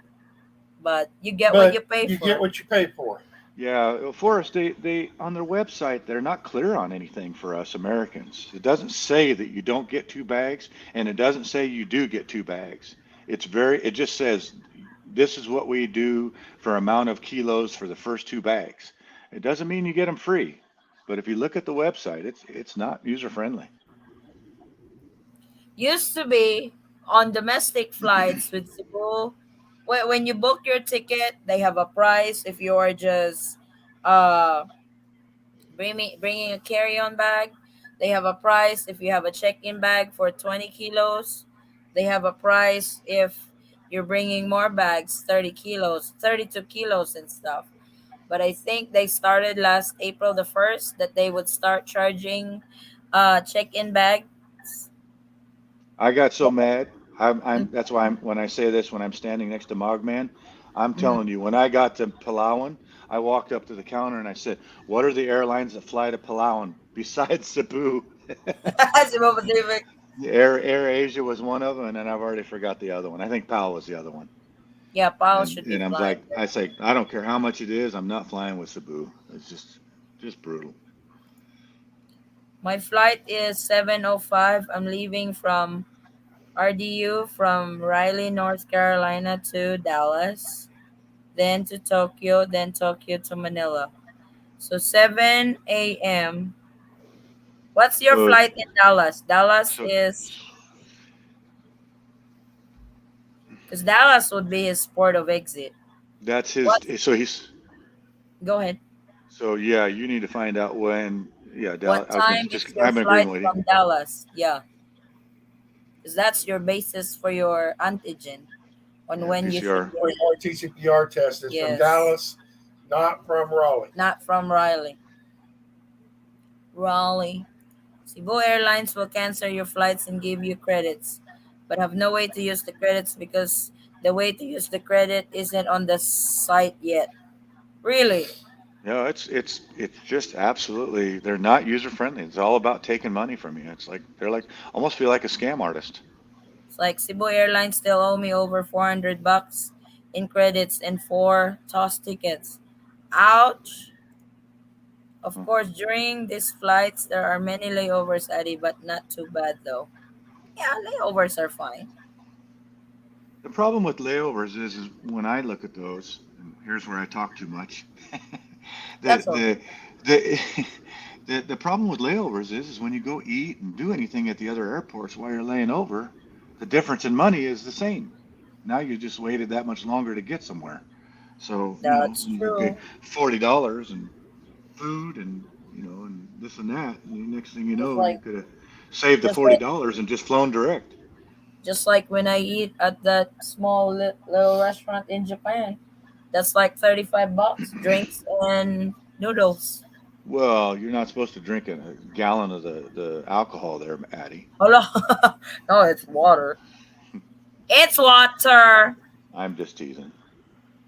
Speaker 1: But you get what you
Speaker 2: but
Speaker 1: pay
Speaker 2: you get
Speaker 1: for.
Speaker 2: what you pay for.
Speaker 11: Yeah, Forrest, they on their website, they're not clear on anything for us Americans. It doesn't say that you don't get two bags, and it doesn't say you do get two bags. It just says this is what we do for amount of kilos for the first two bags. It doesn't mean you get them free, but if you look at the website, it's not user friendly.
Speaker 1: Used to be on domestic flights with Cebu. When you book your ticket, they have a price if you are just uh bringing a carry-on bag. They have a price if you have a check-in bag for 20 kilos. They have a price if you're bringing more bags, 30 kilos, 32 kilos and stuff. But I think they started last April the 1st that they would start charging check-in bags.
Speaker 11: I got so mad. I'm that's why when I say this when I'm standing next to Mogman, I'm
Speaker 1: Mhm.
Speaker 11: telling you, when I got to Palawan, I walked up to the counter and I said, "What are the airlines that fly to Palawan besides Cebu?"
Speaker 1: Cebu Pacific.
Speaker 11: Air Asia was one of them, and then I've already forgot the other one. I think PAL was the other one.
Speaker 1: Yeah, Paul
Speaker 11: And
Speaker 1: should be
Speaker 11: and I'm
Speaker 1: flying
Speaker 11: like,
Speaker 1: there.
Speaker 11: I say, I don't care how much it is, I'm not flying with Cebu. It's just brutal.
Speaker 1: My flight is 7:05. I'm leaving from RDU from Raleigh, North Carolina to Dallas, then to Tokyo, then Tokyo to Manila. So 7 a.m. What's your
Speaker 11: So
Speaker 1: flight in Dallas? Dallas
Speaker 11: so
Speaker 1: is because Dallas would be his port of exit.
Speaker 11: that's his.
Speaker 1: What?
Speaker 11: So he's
Speaker 1: Go ahead.
Speaker 11: so yeah. You need to find out when. Yeah, Dallas.
Speaker 1: What
Speaker 11: Okay,
Speaker 1: time
Speaker 11: just
Speaker 1: is your
Speaker 11: I'm agreeing
Speaker 1: flight
Speaker 11: with you.
Speaker 1: from Dallas? Yeah, because that's your basis for your antigen on
Speaker 11: Yeah,
Speaker 1: when you should
Speaker 11: PCR.
Speaker 1: get
Speaker 2: For
Speaker 1: it.
Speaker 2: your TCPR test is from
Speaker 1: Yes,
Speaker 2: Dallas, not from Raleigh.
Speaker 1: not from Raleigh. Raleigh. Cebu Airlines will cancel your flights and give you credits, but have no way to use the credits because the way to use the credit isn't on the site yet. Really?
Speaker 11: No, it's just absolutely. They're not user friendly. It's all about taking money from you. It's like they're like almost feel like a scam artist.
Speaker 1: It's like Cebu Airlines still owe me over $400 in credits and four toss tickets. Ouch. Of
Speaker 11: Huh.
Speaker 1: course, during these flights, there are many layovers, Eddie, but not too bad though. Yeah, layovers are fine.
Speaker 11: The problem with layovers is when I look at those, and here's where I talk too much. the
Speaker 1: That's okay.
Speaker 11: the the the problem with layovers is when you go eat and do anything at the other airports while you're laying over, the difference in money is the same. Now you just waited that much longer to get somewhere. So,
Speaker 1: That's
Speaker 11: you pay
Speaker 1: true.
Speaker 11: $40 and food and and this and that. And the next thing you
Speaker 1: Just
Speaker 11: know, you
Speaker 1: like
Speaker 11: could have saved the
Speaker 1: just like
Speaker 11: $40 and just flown direct.
Speaker 1: just like when I eat at that small little restaurant in Japan. That's like 35 bucks, drinks and noodles.
Speaker 11: Well, you're not supposed to drink a gallon of the alcohol there, Addie.
Speaker 1: Hold on. No, it's water. It's water.
Speaker 11: I'm just teasing.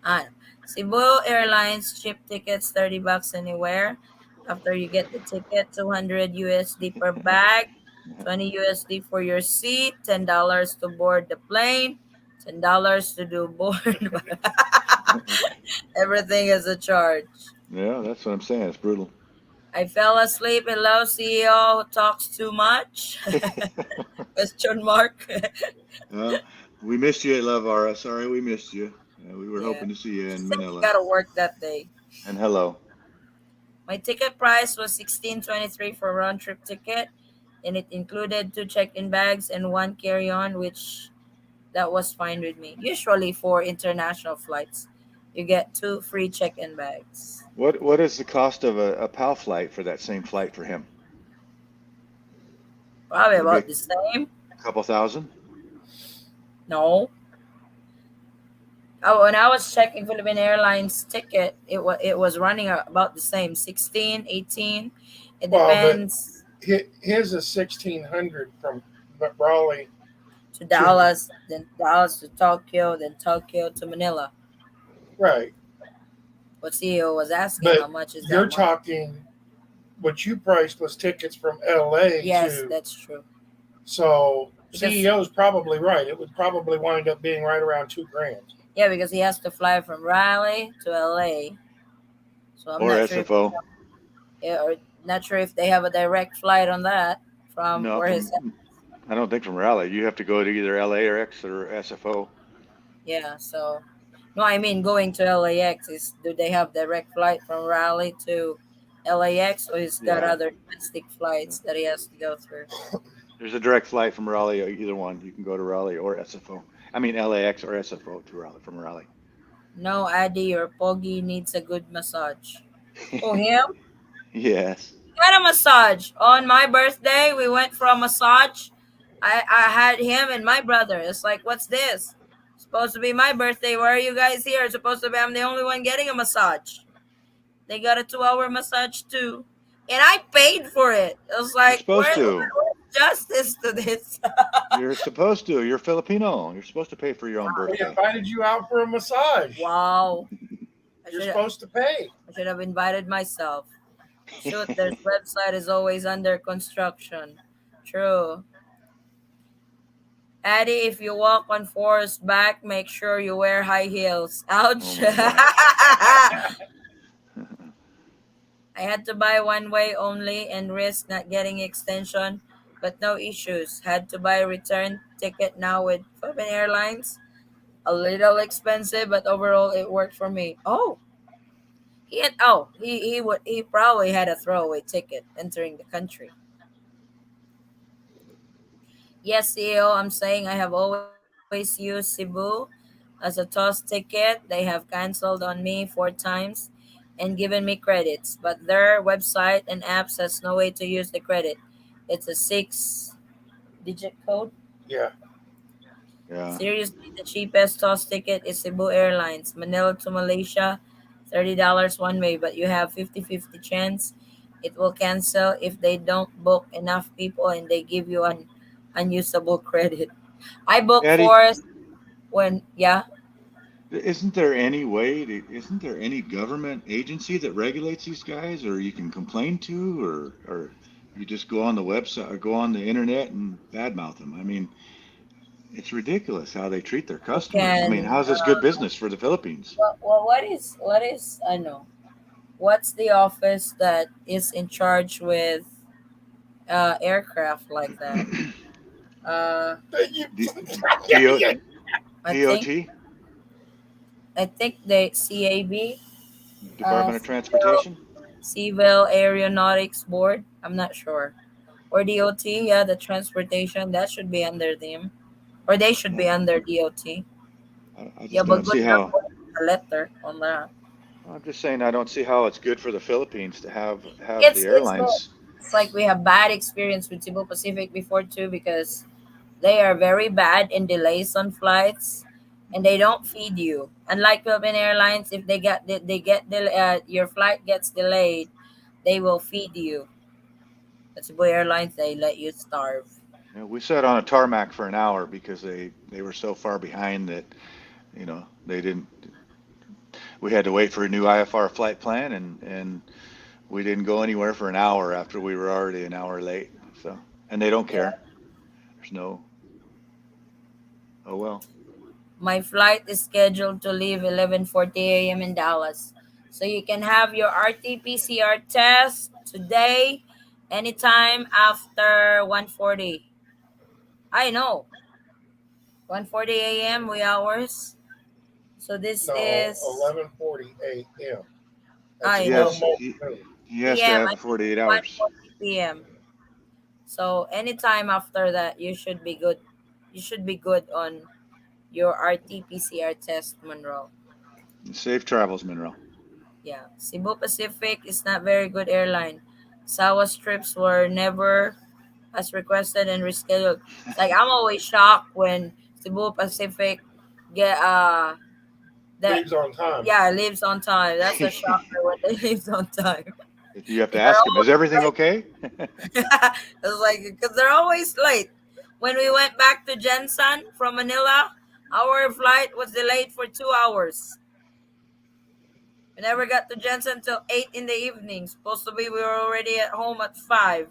Speaker 1: I know. Cebu Airlines cheap tickets 30 bucks anywhere. After you get the ticket, 200 USD per bag, 20 USD for your seat, $10 to board the plane, $10 to do board. Everything is a charge.
Speaker 11: Yeah, that's what I'm saying. It's brutal.
Speaker 1: I fell asleep. Hello, CEO who talks too much? Question mark.
Speaker 11: uh, we missed you at Lavara. Sorry, we missed you. We were
Speaker 1: Yeah.
Speaker 11: hoping to see you
Speaker 1: She
Speaker 11: in
Speaker 1: said she
Speaker 11: Manila.
Speaker 1: gotta work that day.
Speaker 11: And hello.
Speaker 1: My ticket price was 16.23 for a round trip ticket, and it included two check-in bags and one carry-on, which that was fine with me. Usually for international flights, you get two free check-in bags.
Speaker 11: What is the cost of a PAL flight for that same flight for him?
Speaker 1: Probably
Speaker 11: Would it be
Speaker 1: about the same.
Speaker 11: a couple thousand?
Speaker 1: No. Oh, when I was checking Philippine Airlines ticket, it was running about the same, 16, 18. It
Speaker 2: Well, but
Speaker 1: depends
Speaker 2: his is 1,600 from Raleigh
Speaker 1: to
Speaker 2: to
Speaker 1: Dallas, then Dallas to Tokyo, then Tokyo to Manila.
Speaker 2: right.
Speaker 1: What CEO was asking, how
Speaker 2: But
Speaker 1: much is
Speaker 2: you're
Speaker 1: that one?
Speaker 2: talking what you priced was tickets from LA
Speaker 1: Yes,
Speaker 2: to,
Speaker 1: that's true.
Speaker 2: so
Speaker 1: Because
Speaker 2: CEO is probably right. It would probably wind up being right around 2 grand.
Speaker 1: yeah, because he has to fly from Raleigh to LA. So I'm
Speaker 11: Or
Speaker 1: not sure if
Speaker 11: SFO?
Speaker 1: yeah, or not sure if they have a direct flight on that from
Speaker 11: No,
Speaker 1: where he's at.
Speaker 11: I don't think from Raleigh. You have to go to either LA or X or SFO.
Speaker 1: Yeah, so no, I mean going to LAX is do they have direct flight from Raleigh to LAX or he's got
Speaker 11: Yeah.
Speaker 1: other domestic flights that he has to go through?
Speaker 11: There's a direct flight from Raleigh, either one. You can go to Raleigh or SFO. I mean LAX or SFO to Raleigh from Raleigh.
Speaker 1: No, Addy or Poggy needs a good massage. Oh, him?
Speaker 11: Yes.
Speaker 1: Got a massage. On my birthday, we went for a massage. I had him and my brother. It's like, what's this? Supposed to be my birthday. Why are you guys here? It's supposed to be I'm the only one getting a massage. They got a 2 hour massage too. And I paid for it. It was
Speaker 11: You're
Speaker 1: like,
Speaker 11: supposed to.
Speaker 1: where's justice to this?
Speaker 11: You're supposed to. You're Filipino. You're supposed to pay for your own
Speaker 2: We
Speaker 11: birthday.
Speaker 2: invited you out for a massage.
Speaker 1: Wow. I
Speaker 2: You're
Speaker 1: should
Speaker 2: supposed to pay.
Speaker 1: I should have invited myself. Shoot, their website is always under construction. True. Addie, if you walk on Forest back, make sure you wear high heels.
Speaker 11: Oh
Speaker 1: Ouch.
Speaker 11: my God.
Speaker 1: I had to buy one way only and risk not getting extension, but no issues. Had to buy a return ticket now with Philippine Airlines. A little expensive, but overall it worked for me. Oh, he probably had a throwaway ticket entering the country. Yes, CEO, I'm saying I have always used Cebu as a toss ticket. They have canceled on me 4 times and given me credits, but their website and apps has no way to use the credit. It's a 6-digit code.
Speaker 2: Yeah.
Speaker 11: Yeah.
Speaker 1: Seriously, the cheapest toss ticket is Cebu Airlines, Manila to Malaysia, $30 one way, but you have 50-50 chance it will cancel if they don't book enough people and they give you an unusable credit. I booked
Speaker 11: Addie,
Speaker 1: for when yeah.
Speaker 11: isn't there any government agency that regulates these guys or you can complain to or you just go on the website or go on the internet and badmouth them? I mean, it's ridiculous how they treat their
Speaker 1: You
Speaker 11: customers. I mean,
Speaker 1: can
Speaker 11: how's this good business for the Philippines?
Speaker 1: what is I know what's the office that is in charge with aircraft like that? Uh,
Speaker 11: D- DO,
Speaker 1: I think
Speaker 11: DOT,
Speaker 1: I think the CAB,
Speaker 11: Department of
Speaker 1: Civil,
Speaker 11: Transportation.
Speaker 1: Civil Aeronautics Board. I'm not sure. Or DOT, yeah, the transportation that should be under them, or they should be
Speaker 11: Yeah,
Speaker 1: under DOT.
Speaker 11: I
Speaker 1: Yeah,
Speaker 11: just
Speaker 1: but
Speaker 11: don't
Speaker 1: good
Speaker 11: see
Speaker 1: luck
Speaker 11: how.
Speaker 1: with the letter on that.
Speaker 11: I'm just saying I don't see how it's good for the Philippines to have the
Speaker 1: It's good.
Speaker 11: airlines.
Speaker 1: It's like we have bad experience with Cebu Pacific before too because they are very bad in delays on flights, and they don't feed you. Unlike Philippine Airlines, if your flight gets delayed, they will feed you. But Cebu Airlines, they let you starve.
Speaker 11: You know, we sat on a tarmac for an hour because they were so far behind that they didn't. We had to wait for a new IFR flight plan, and we didn't go anywhere for an hour after we were already an hour late. So, and they don't
Speaker 1: Yeah.
Speaker 11: care. There's no. Oh well.
Speaker 1: My flight is scheduled to leave 11:40 a.m. in Dallas. So you can have your RT-PCR test today anytime after 1:40. I know. 1:40 a.m. we hours. So this
Speaker 2: No,
Speaker 1: is
Speaker 2: 11:40 a.m. That's
Speaker 1: I know.
Speaker 11: Yes,
Speaker 2: almost
Speaker 11: he
Speaker 2: noon.
Speaker 11: he has to
Speaker 1: PM,
Speaker 11: have
Speaker 1: I
Speaker 11: the
Speaker 1: think
Speaker 11: 48 hours.
Speaker 1: 1:40 p.m. So anytime after that you should be good. You should be good on your RT-PCR test, Monroe.
Speaker 11: Safe travels, Monroe.
Speaker 1: Yeah, Cebu Pacific is not very good airline. Sawa's trips were never as requested and rescheduled. It's like I'm always shocked when Cebu Pacific get that
Speaker 2: Leaves on time.
Speaker 1: yeah leaves on time. That's a shocker when they leaves on time.
Speaker 11: You have to
Speaker 1: 'Cause they're
Speaker 11: ask him, is
Speaker 1: always
Speaker 11: everything okay?
Speaker 1: late. It's like because they're always late. When we went back to Jensen from Manila, our flight was delayed for 2 hours. We never got to Jensen till 8 in the evening. Supposed to be we were already at home at 5.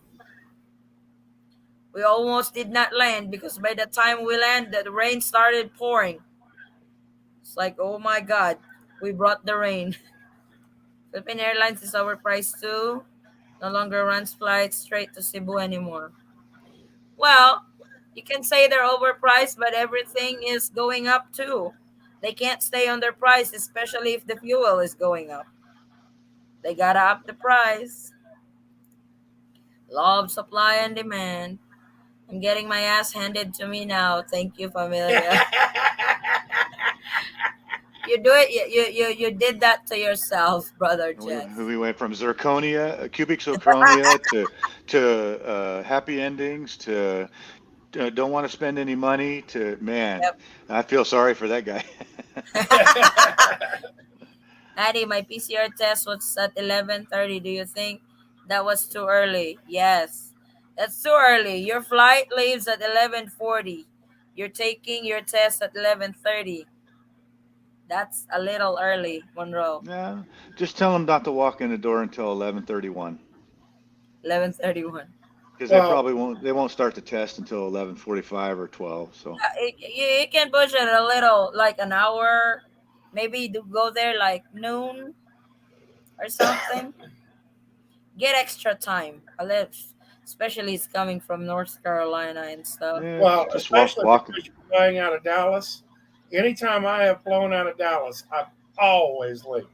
Speaker 1: We almost did not land because by the time we landed, the rain started pouring. It's like, oh my god, we brought the rain. Philippine Airlines is overpriced too. No longer runs flights straight to Cebu anymore. Well, you can say they're overpriced, but everything is going up too. They can't stay on their price, especially if the fuel is going up. They gotta up the price. Law of supply and demand. I'm getting my ass handed to me now. Thank you, familia. You do it. You did that to yourself, brother
Speaker 11: We
Speaker 1: Jess.
Speaker 11: we went from zirconia, cubic zirconia, to happy endings to don't want to spend any money to man.
Speaker 1: Yep.
Speaker 11: I feel sorry for that guy.
Speaker 1: Maddie, my PCR test was at 11:30. Do you think that was too early? Yes, that's too early. Your flight leaves at 11:40. You're taking your test at 11:30. That's a little early, Monroe.
Speaker 11: Yeah, just tell him not to walk in the door until 11:31
Speaker 1: 11:31.
Speaker 11: because
Speaker 2: Well,
Speaker 11: they won't start the test until 11:45 or 12. So
Speaker 1: You can push it a little, like an hour. Maybe to go there like noon or something. Get extra time. A little, especially it's coming from North Carolina and stuff.
Speaker 11: yeah,
Speaker 2: well,
Speaker 11: just
Speaker 2: especially
Speaker 11: walk.
Speaker 2: because you're flying out of Dallas. Anytime I have flown out of Dallas, I'm always late.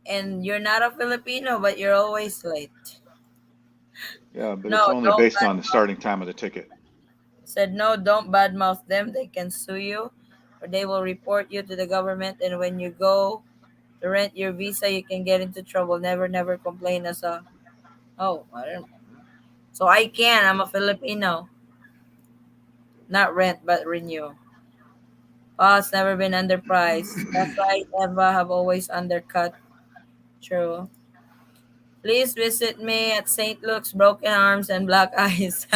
Speaker 1: And you're not a Filipino, but you're always late.
Speaker 11: Yeah, but
Speaker 1: No,
Speaker 11: it's only
Speaker 1: don't
Speaker 11: based on the
Speaker 1: badmouth.
Speaker 11: starting time of the ticket.
Speaker 1: Said no, don't badmouth them. They can sue you, or they will report you to the government. And when you go to rent your visa, you can get into trouble. Never, never complain as a oh, I don't. So I can. I'm a Filipino. Not rent, but renew. Oh, it's never been underpriced. That's why Eva have always undercut. True. Please visit me at St. Luke's, Broken Arms, and Black Eyes.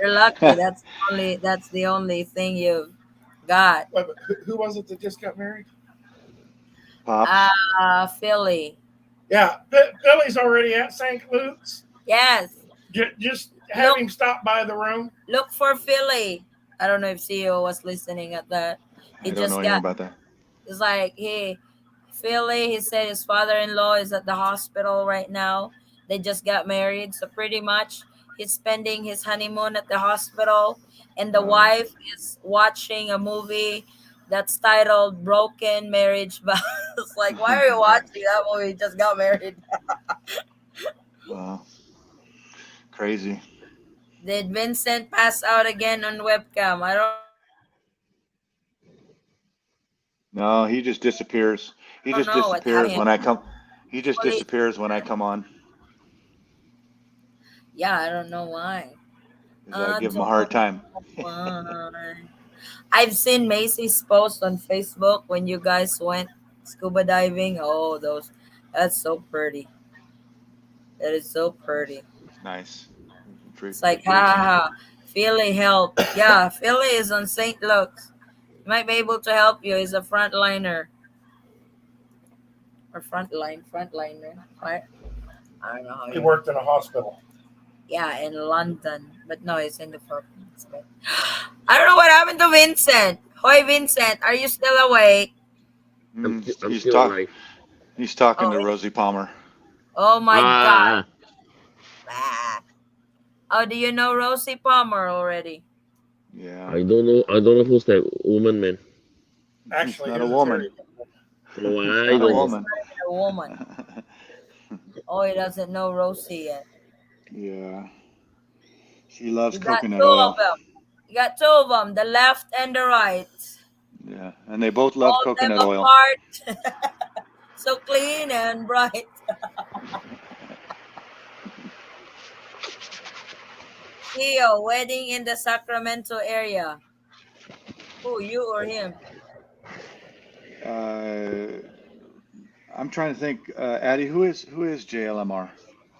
Speaker 1: You're lucky. That's the only thing you've got.
Speaker 2: Wait, but who was it that just got married?
Speaker 11: Pops.
Speaker 1: Philly.
Speaker 2: Yeah, Billy's already at St. Luke's.
Speaker 1: Yes.
Speaker 2: Just have
Speaker 1: Look
Speaker 2: him stop by the room.
Speaker 1: look for Philly. I don't know if CEO was listening at that. He
Speaker 11: I don't know
Speaker 1: just
Speaker 11: anything
Speaker 1: got
Speaker 11: about that.
Speaker 1: it's like, hey, Philly, he said his father in law is at the hospital right now. They just got married, so pretty much He's spending his honeymoon at the hospital, and the
Speaker 11: Uh,
Speaker 1: wife is watching a movie that's titled Broken Marriage Vows. Like, why are you watching that movie? You just got married.
Speaker 11: uh, crazy.
Speaker 1: Did Vincent pass out again on webcam? I don't know what happened to him.
Speaker 11: No, he just disappears. He
Speaker 1: I don't
Speaker 11: just
Speaker 1: know what
Speaker 11: disappears
Speaker 1: happened.
Speaker 11: when I come. He just
Speaker 1: Hopefully,
Speaker 11: disappears when I come on
Speaker 1: yeah, I don't know why.
Speaker 11: because I
Speaker 1: I
Speaker 11: give him a
Speaker 1: don't
Speaker 11: hard time.
Speaker 1: know why. I've seen Macy's post on Facebook when you guys went scuba diving. Oh, that's so pretty. That is so pretty.
Speaker 11: It's nice.
Speaker 1: It's like, ha
Speaker 11: Pretty
Speaker 1: ha
Speaker 11: soon.
Speaker 1: ha. Philly help. Yeah, Philly is on St. Luke's. He might be able to help you. He's a frontliner. Or frontliner. Right? I don't know how
Speaker 2: He
Speaker 1: you.
Speaker 2: worked in a hospital.
Speaker 1: Yeah, in London. But no, it's in the Philippines. But I don't know what happened to Vincent. Hoy, Vincent, are you still awake?
Speaker 5: I'm
Speaker 11: He's
Speaker 5: still
Speaker 11: talk.
Speaker 5: alive.
Speaker 11: He's talking
Speaker 1: Oh,
Speaker 11: to Rosie Palmer.
Speaker 1: oh my God.
Speaker 5: Ah,
Speaker 1: Ah. Oh, do you know Rosie Palmer already?
Speaker 11: Yeah,
Speaker 5: I don't know who's that woman, man.
Speaker 11: she's
Speaker 2: Actually,
Speaker 11: not
Speaker 2: he
Speaker 11: a
Speaker 2: was a
Speaker 11: woman.
Speaker 2: charity.
Speaker 5: Oh,
Speaker 11: She's
Speaker 5: I
Speaker 11: not a
Speaker 1: Oh,
Speaker 5: don't
Speaker 1: he's
Speaker 5: know.
Speaker 11: woman.
Speaker 1: not even a woman. Oh, he doesn't know Rosie yet.
Speaker 11: Yeah, she loves
Speaker 1: You got
Speaker 11: coconut
Speaker 1: two of
Speaker 11: oil.
Speaker 1: them. You got two of them, the left and the right.
Speaker 11: Yeah, and they both love
Speaker 1: Hold them
Speaker 11: coconut oil.
Speaker 1: apart. So clean and bright. Theo, wedding in the Sacramento area. Who, you or him?
Speaker 11: Uh, I'm trying to think. Addie, who is JLMR?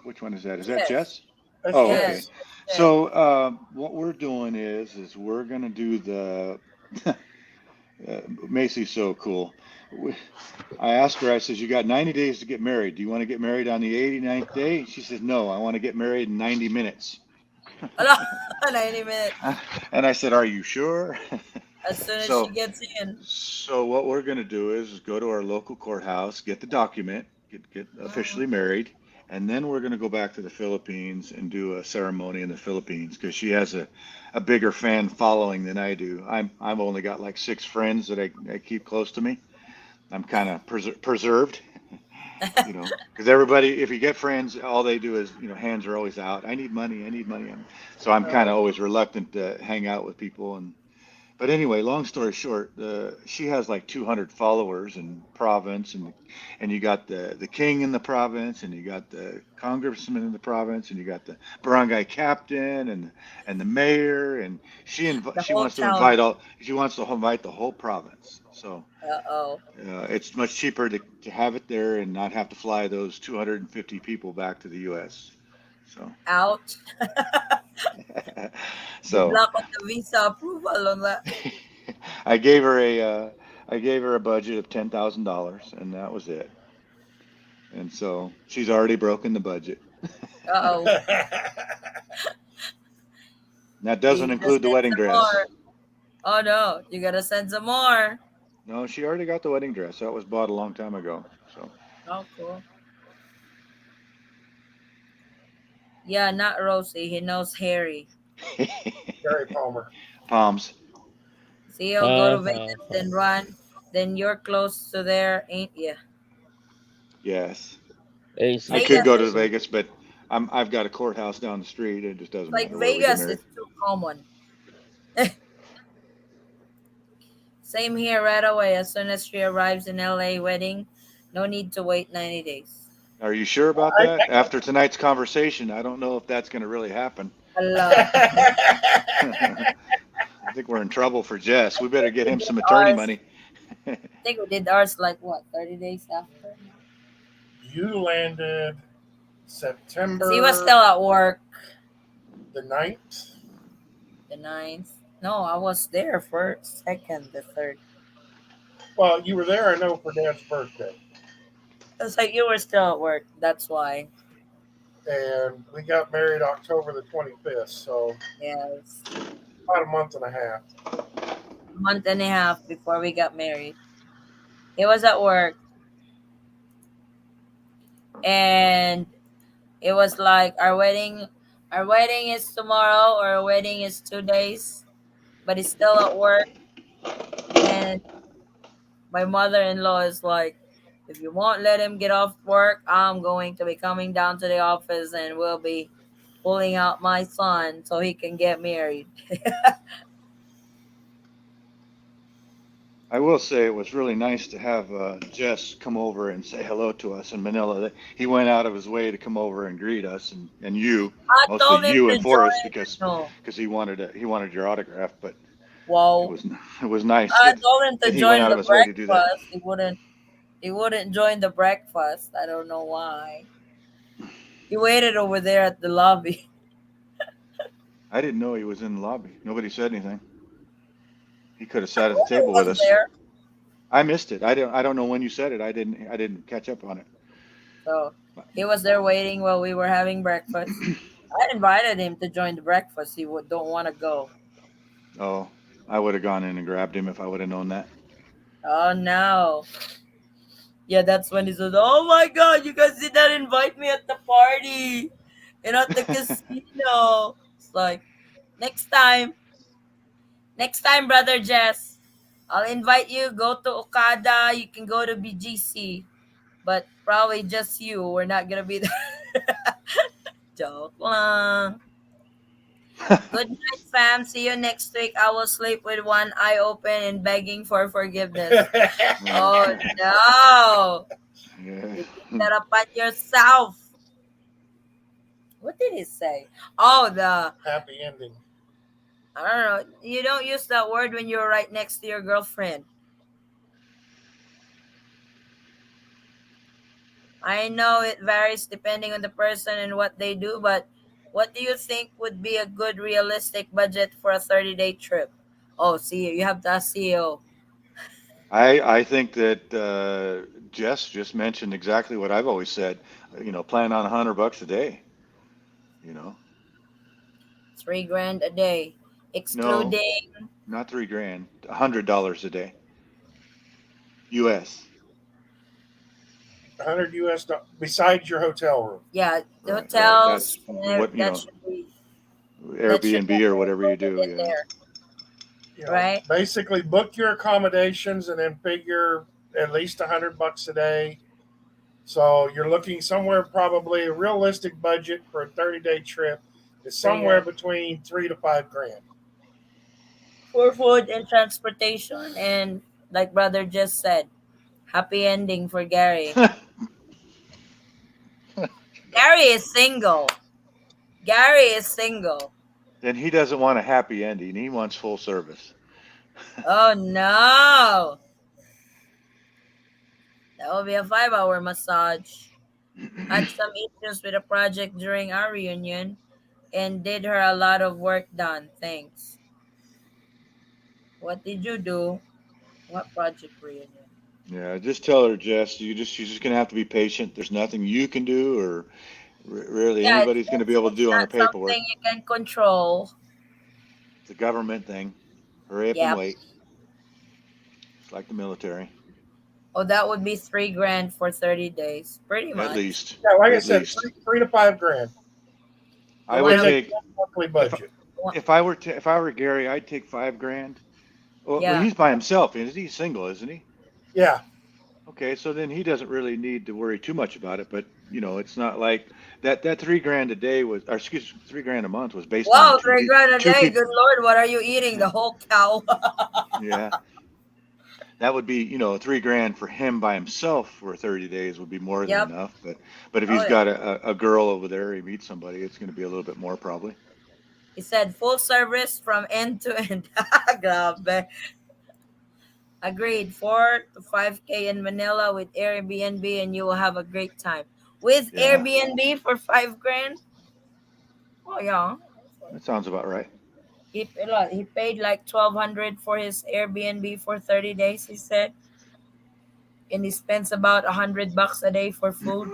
Speaker 11: Which one is that? Is that
Speaker 1: Yes.
Speaker 11: Jess?
Speaker 2: That's
Speaker 11: Oh,
Speaker 1: Yes.
Speaker 11: okay.
Speaker 2: Jess.
Speaker 1: Yes.
Speaker 11: So what we're doing is we're gonna do the Macy's so cool. We, I asked her. I says, "You got 90 days to get married. Do you want to get married on the 89th day?" She says, "No, I want to get married in 90 minutes."
Speaker 1: Hello. 90 minutes.
Speaker 11: And I said, "Are you sure?"
Speaker 1: As soon as she
Speaker 11: So
Speaker 1: gets in.
Speaker 11: So what we're going to do is go to our local courthouse, get the document, get
Speaker 1: Mhm.
Speaker 11: officially married, and then we're going to go back to the Philippines and do a ceremony in the Philippines because she has a bigger fan following than I do. I've only got like 6 friends that I keep close to me. I'm kind of preserved, because everybody, if you get friends, all they do is, hands are always out. I need money. I need money. So I'm kind of
Speaker 1: Oh,
Speaker 11: always reluctant to hang out with people, but anyway, long story short, she has like 200 followers in province, and you got the king in the province, and you got the congressman in the province, and you got the barangay captain and the mayor, and
Speaker 1: the
Speaker 11: she
Speaker 1: whole
Speaker 11: wants to
Speaker 1: town.
Speaker 11: invite the whole province. So
Speaker 1: Uh-oh.
Speaker 11: it's much cheaper to have it there and not have to fly those 250 people back to the U.S. So
Speaker 1: Ouch. Good
Speaker 11: so
Speaker 1: luck on the visa approval on that.
Speaker 11: I gave her a budget of $10,000, and that was it. And so she's already broken the budget.
Speaker 1: Uh-oh.
Speaker 11: That
Speaker 1: You
Speaker 11: doesn't
Speaker 1: gotta
Speaker 11: include the
Speaker 1: send
Speaker 11: wedding
Speaker 1: some
Speaker 11: dress.
Speaker 1: more. Oh no, you gotta send some more.
Speaker 11: No, she already got the wedding dress. That was bought a long time ago. So
Speaker 1: Oh, cool. Yeah, not Rosie. He knows Harry.
Speaker 2: Gary Palmer.
Speaker 11: palms.
Speaker 1: See, he'll go to Vegas, then run. Then you're close to there, ain't you?
Speaker 11: Yes, I
Speaker 5: AC,
Speaker 11: could
Speaker 1: Vegas
Speaker 11: go
Speaker 1: is
Speaker 11: to Vegas, but I've got a courthouse down the street. It just doesn't
Speaker 1: like
Speaker 11: matter where we get
Speaker 1: Vegas
Speaker 11: married.
Speaker 1: is too common. Same here right away. As soon as she arrives in LA wedding, no need to wait 90 days.
Speaker 11: Are you sure about
Speaker 2: I,
Speaker 11: that? After tonight's conversation, I don't know if that's going to really happen.
Speaker 1: Allah.
Speaker 11: I think we're in trouble for Jess. We better get
Speaker 1: We
Speaker 11: him
Speaker 1: did
Speaker 11: some attorney
Speaker 1: ours.
Speaker 11: money.
Speaker 1: I think we did ours like what, 30 days after?
Speaker 2: you landed
Speaker 1: Because he was
Speaker 2: September
Speaker 1: still at work
Speaker 2: the 9th.
Speaker 1: the ninth. No, I was there for second, the third.
Speaker 2: Well, you were there, I know, for Dad's birthday.
Speaker 1: It's like you were still at work. That's why.
Speaker 2: And we got married October the 25th, so
Speaker 1: Yes.
Speaker 2: about a month and a half.
Speaker 1: A month and a half before we got married. He was at work, and it was like our wedding Our wedding is tomorrow, or our wedding is 2 days, but he's still at work. And my mother-in-law is like, if you won't let him get off work, I'm going to be coming down to the office and we'll be pulling out my son so he can get married.
Speaker 11: I will say it was really nice to have Jess come over and say hello to us in Manila. He went out of his way to come over and greet us, and you,
Speaker 1: I
Speaker 11: mostly
Speaker 1: told him
Speaker 11: you
Speaker 1: to
Speaker 11: and Forrest,
Speaker 1: join.
Speaker 11: because
Speaker 1: No,
Speaker 11: he wanted your autograph. But it
Speaker 1: whoa!
Speaker 11: was it was nice
Speaker 1: I
Speaker 11: that
Speaker 1: told him to
Speaker 11: that he went
Speaker 1: join
Speaker 11: out of
Speaker 1: the
Speaker 11: his way to do that.
Speaker 1: breakfast. He wouldn't. He wouldn't join the breakfast. I don't know why. He waited over there at the lobby.
Speaker 11: I didn't know he was in the lobby. Nobody said anything. He could have
Speaker 1: I
Speaker 11: sat at the
Speaker 1: told him
Speaker 11: table with
Speaker 1: was
Speaker 11: us.
Speaker 1: there.
Speaker 11: I missed it. I don't know when you said it. I didn't catch up on it.
Speaker 1: So he was there waiting while we were having breakfast. I invited him to join the breakfast. He would don't want to go.
Speaker 11: Oh, I would have gone in and grabbed him if I would have known that.
Speaker 1: Oh no. Yeah, that's when he said, "Oh my God, you guys did not invite me at the party and at the casino." It's like next time, next time, brother Jess, I'll invite you. Go to Okada. You can go to BGC, but probably just you. We're not gonna be there. Joke lang. Good night, fam. See you next week. I will sleep with one eye open and begging for forgiveness. Oh no.
Speaker 11: Yeah.
Speaker 1: You bring that upon yourself. What did he say? Oh, the
Speaker 2: Happy ending.
Speaker 1: I don't know. You don't use that word when you're right next to your girlfriend. I know it varies depending on the person and what they do, but what do you think would be a good realistic budget for a 30-day trip? Oh, see, you have to ask CEO.
Speaker 11: I think that Jess just mentioned exactly what I've always said. Plan on $100 a day. You know,
Speaker 1: 3 grand a day,
Speaker 11: no,
Speaker 1: excluding.
Speaker 11: not 3 grand, $100 a day, U.S.
Speaker 2: 100 US besides your hotel room.
Speaker 1: Yeah, the
Speaker 11: Right. That's
Speaker 1: hotels.
Speaker 11: what
Speaker 1: That should be. That should
Speaker 11: Airbnb or
Speaker 1: be
Speaker 11: whatever you do.
Speaker 1: included in
Speaker 11: Yeah.
Speaker 1: there, right?
Speaker 2: Basically book your accommodations and then figure at least $100 a day. So you're looking somewhere, probably a realistic budget for a 30-day trip is
Speaker 1: Three
Speaker 2: somewhere
Speaker 1: grand
Speaker 2: between 3 to 5 grand.
Speaker 1: for food and transportation, and like brother just said, happy ending for Gary. Gary is single. Gary is single.
Speaker 11: Then he doesn't want a happy ending. He wants full service.
Speaker 1: Oh no, that will be a 5 hour massage. Had some issues with a project during our reunion, and did her a lot of work done. Thanks. What did you do? What project reunion?
Speaker 11: Yeah, just tell her, Jess. She's just gonna have to be patient. There's nothing you can do, or really
Speaker 1: Yeah,
Speaker 11: anybody's gonna be able to
Speaker 1: it's
Speaker 11: do on the
Speaker 1: not
Speaker 11: paperwork.
Speaker 1: something you can control.
Speaker 11: It's a government thing. Hurry up and
Speaker 1: Yep.
Speaker 11: wait. It's like the military,
Speaker 1: Oh, that would be 3 grand for 30 days, pretty
Speaker 11: at
Speaker 1: much.
Speaker 11: least.
Speaker 2: Yeah, like I
Speaker 11: At
Speaker 2: said,
Speaker 11: least.
Speaker 2: 3 to 5 grand.
Speaker 1: You
Speaker 11: I
Speaker 2: Way
Speaker 11: would
Speaker 1: want
Speaker 2: to
Speaker 1: to?
Speaker 11: take
Speaker 2: monthly
Speaker 11: if
Speaker 2: budget.
Speaker 11: if I were Gary, I'd take 5 grand. Well,
Speaker 1: Yeah.
Speaker 11: he's by himself, isn't he? He's single, isn't he?
Speaker 2: Yeah,
Speaker 11: Okay, so then he doesn't really need to worry too much about it. But it's not like that 3 grand a day was, or excuse, 3 grand a month was based on
Speaker 1: Wow, 3 grand a
Speaker 11: two
Speaker 1: day.
Speaker 11: people.
Speaker 1: Good Lord, what are you eating? The whole cow.
Speaker 11: Yeah, that would be 3 grand for him by himself for 30 days would be more than
Speaker 1: Yep.
Speaker 11: enough. But if
Speaker 1: Oh
Speaker 11: he's
Speaker 1: yeah.
Speaker 11: got a girl over there, he meets somebody, it's going to be a little bit more probably.
Speaker 1: He said full service from end to end. Grabe. Agreed. 4 to 5K in Manila with Airbnb, and you will have a great time. With
Speaker 11: Yeah,
Speaker 1: Airbnb for 5 grand. Oh yeah.
Speaker 11: that sounds about right.
Speaker 1: He paid like 1,200 for his Airbnb for 30 days. He said, and he spends about $100 a day for food.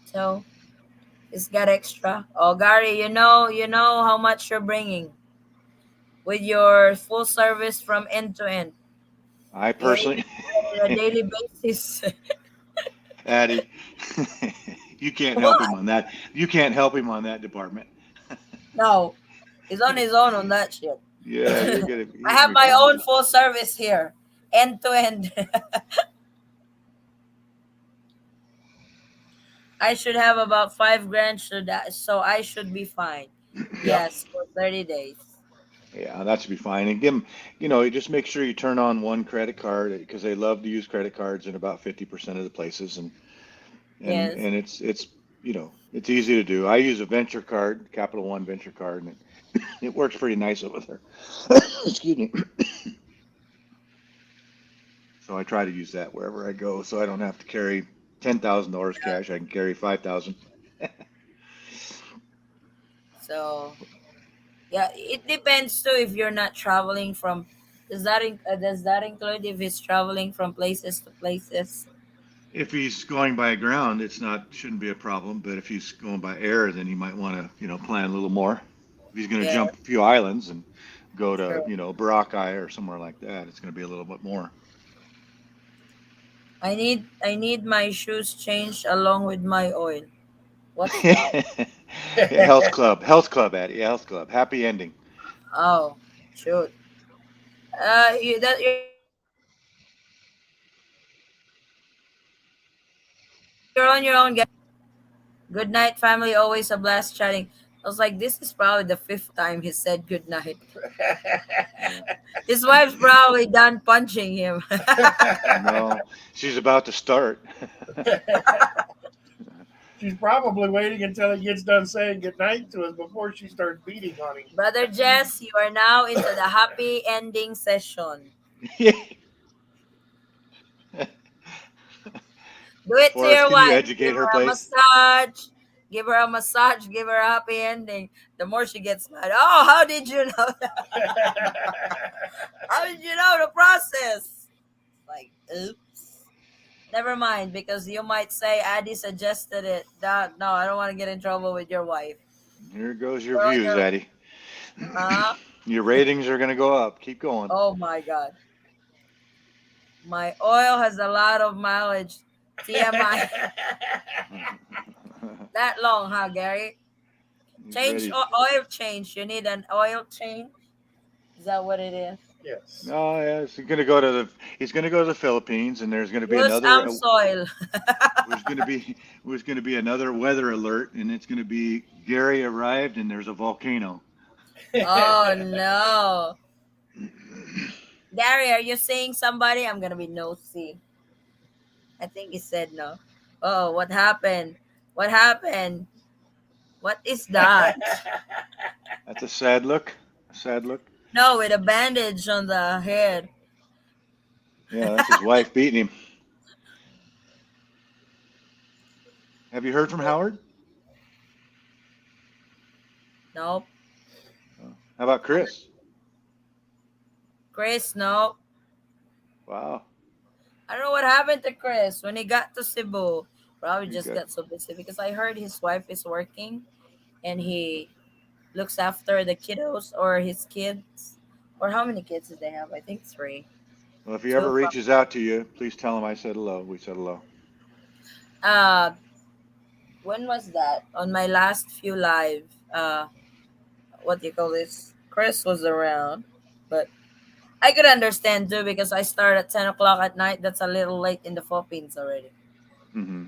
Speaker 1: So he's got extra. Oh, Gary, you know how much you're bringing with your full service from end to end.
Speaker 11: I
Speaker 1: You're eating
Speaker 11: personally,
Speaker 1: on a daily basis.
Speaker 11: Addie, You can't help him
Speaker 1: What?
Speaker 11: on that. You can't help him on that department.
Speaker 1: No, he's on his own on that shit.
Speaker 11: Yeah,
Speaker 1: I
Speaker 11: you're
Speaker 1: have
Speaker 11: gonna be
Speaker 1: my
Speaker 11: fine.
Speaker 1: own full service here, end to end. I should have about 5 grand, so I should be fine.
Speaker 2: Yep.
Speaker 1: Yes, for 30 days.
Speaker 11: Yeah, that should be fine. And give them, you just make sure you turn on one credit card because they love to use credit cards in about 50% of the places, and and
Speaker 1: Yes,
Speaker 11: and it's easy to do. I use a venture card, Capital One venture card, and it works pretty nice over there. Excuse me. So I try to use that wherever I go, so I don't have to carry $10,000 cash. I can carry 5,000.
Speaker 1: so yeah, it depends too if you're not traveling from. Does that include if he's traveling from places to places?
Speaker 11: If he's going by ground, shouldn't be a problem. But if he's going by air, then you might want to, plan a little more. If he's going to
Speaker 1: Yeah,
Speaker 11: jump a few islands and go to,
Speaker 1: true.
Speaker 11: Boracay or somewhere like that, it's going to be a little bit more.
Speaker 1: I need my shoes changed along with my oil. What's that?
Speaker 11: Health club, Addie, health club. Happy ending.
Speaker 1: Oh, shoot. You're on your own, Gary. Good night, family. Always a blast chatting. I was like, this is probably the fifth time he said good night.
Speaker 11: Yeah.
Speaker 1: His wife's probably done punching him.
Speaker 11: No, she's about to start.
Speaker 2: She's probably waiting until he gets done saying goodnight to us before she starts beating on him.
Speaker 1: Brother Jess, you are now into the happy ending session. Do it to
Speaker 11: Forrest,
Speaker 1: your
Speaker 11: can you
Speaker 1: wife. Give
Speaker 11: educate her,
Speaker 1: her a
Speaker 11: please?
Speaker 1: massage. Give her a massage. Give her a happy ending. The more she gets mad. Oh, how did you know that? How did you know the process? Like, oops. Never mind, because you might say Addie suggested it. No, I don't want to get in trouble with your wife.
Speaker 11: Here goes your
Speaker 1: You're on
Speaker 11: views,
Speaker 1: your.
Speaker 11: Addie.
Speaker 1: Huh?
Speaker 11: Your ratings are going to go up. Keep going.
Speaker 1: Oh my God. My oil has a lot of mileage. TMI. That long, huh, Gary?
Speaker 11: He's
Speaker 1: Change
Speaker 11: ready.
Speaker 1: oil change. You need an oil change. Is that what it is?
Speaker 2: Yes.
Speaker 11: Oh, yeah, he's going to go to the Philippines, and there's going to be
Speaker 1: Use
Speaker 11: another
Speaker 1: soil.
Speaker 11: there's going to be there's going to be another weather alert, and it's going to be Gary arrived, and there's a volcano.
Speaker 1: Oh no, Gary, are you seeing somebody? I'm gonna be nosy. I think he said no. Oh, what happened? What happened? What is that?
Speaker 11: That's a sad look. A sad look.
Speaker 1: No, with a bandage on the head.
Speaker 11: Yeah, that's his wife beating him. Have you heard from Howard?
Speaker 1: Nope.
Speaker 11: Oh. How about Chris?
Speaker 1: Chris, no.
Speaker 11: Wow.
Speaker 1: I don't know what happened to Chris when he got to Cebu. Probably
Speaker 11: He's
Speaker 1: just
Speaker 11: got
Speaker 1: got so busy because I heard his wife is working and he looks after the kiddos or his kids. Or how many kids did they have? I think three.
Speaker 11: Well, if he
Speaker 1: Two
Speaker 11: ever
Speaker 1: from
Speaker 11: reaches out to you, please tell him I said hello. We said hello.
Speaker 1: uh when was that? On my last few live, what do you call this? Chris was around. But I could understand too because I start at 10 o'clock at night. That's a little late in the Philippines already.
Speaker 11: Hmm.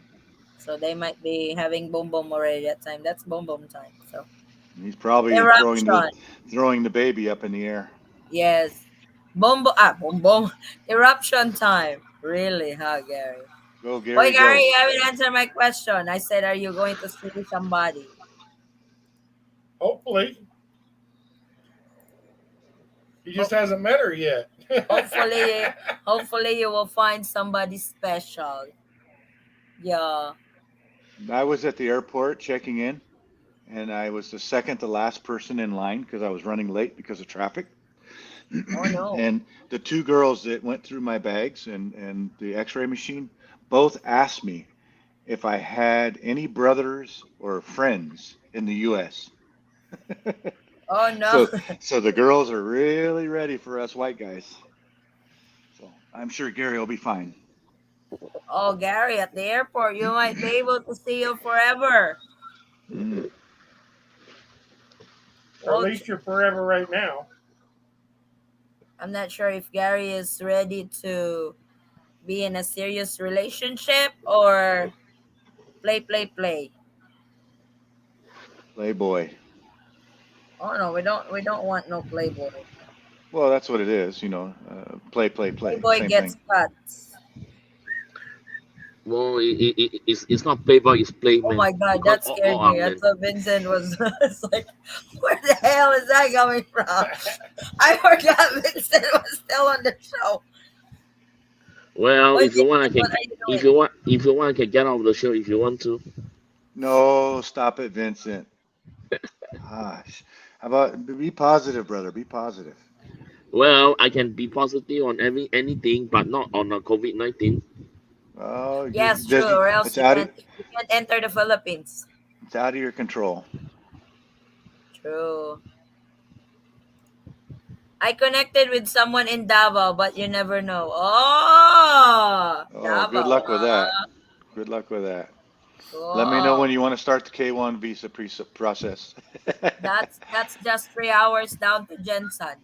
Speaker 1: So they might be having boom boom already that time. That's boom boom time. So
Speaker 11: He's probably
Speaker 1: eruption.
Speaker 11: throwing the baby up in the air.
Speaker 1: Yes. Boom boom. Eruption time. Really, huh, Gary?
Speaker 11: Go,
Speaker 1: Boy,
Speaker 11: Gary,
Speaker 1: Gary,
Speaker 11: go.
Speaker 1: you haven't answered my question. I said, are you going to see somebody?
Speaker 2: Hopefully, he just
Speaker 1: Ho-
Speaker 2: hasn't met her yet.
Speaker 1: hopefully, hopefully you will find somebody special. Yeah.
Speaker 11: I was at the airport checking in, and I was the second to last person in line because I was running late because of traffic.
Speaker 1: Oh no.
Speaker 11: And the two girls that went through my bags and the x-ray machine both asked me if I had any brothers or friends in the US.
Speaker 1: Oh no.
Speaker 11: So so the girls are really ready for us white guys. So I'm sure Gary will be fine.
Speaker 1: Oh, Gary, at the airport, you might be able to see you forever.
Speaker 11: Mm.
Speaker 2: Or at
Speaker 1: Well,
Speaker 2: least you're forever right now.
Speaker 1: I'm not sure if Gary is ready to be in a serious relationship or play, play, play.
Speaker 11: Playboy.
Speaker 1: Oh no, we don't want no playboy.
Speaker 11: Well, that's what it is. Play, play, play.
Speaker 1: Playboy
Speaker 11: Same thing.
Speaker 1: gets cut.
Speaker 5: Well, it's not playboy, it's
Speaker 1: Oh
Speaker 5: playman
Speaker 1: my god,
Speaker 5: because
Speaker 1: that
Speaker 5: all
Speaker 1: scared
Speaker 5: are
Speaker 1: me. I
Speaker 5: men.
Speaker 1: thought Vincent was. It's like, where the hell is that coming from? I forgot Vincent was still on the show.
Speaker 5: Well,
Speaker 1: What
Speaker 5: if you want, I
Speaker 1: Vincent?
Speaker 5: can.
Speaker 1: What are you
Speaker 5: If
Speaker 1: doing?
Speaker 5: you want, I can get off the show if you want to.
Speaker 11: No, stop it, Vincent. Gosh. How about be positive, brother? Be positive.
Speaker 5: Well, I can be positive on anything, but not on a COVID-19.
Speaker 11: Oh,
Speaker 1: Yes, true. Or else
Speaker 11: it's out of
Speaker 1: you can't enter the Philippines.
Speaker 11: your control.
Speaker 1: True. I connected with someone in Davao, but you never know. Oh,
Speaker 11: Oh, good
Speaker 1: Davao,
Speaker 11: luck with that.
Speaker 1: huh?
Speaker 11: Good luck with that. Let me know when
Speaker 1: Cool.
Speaker 11: you want to start the K1 visa process.
Speaker 1: That's just 3 hours down to Jensen.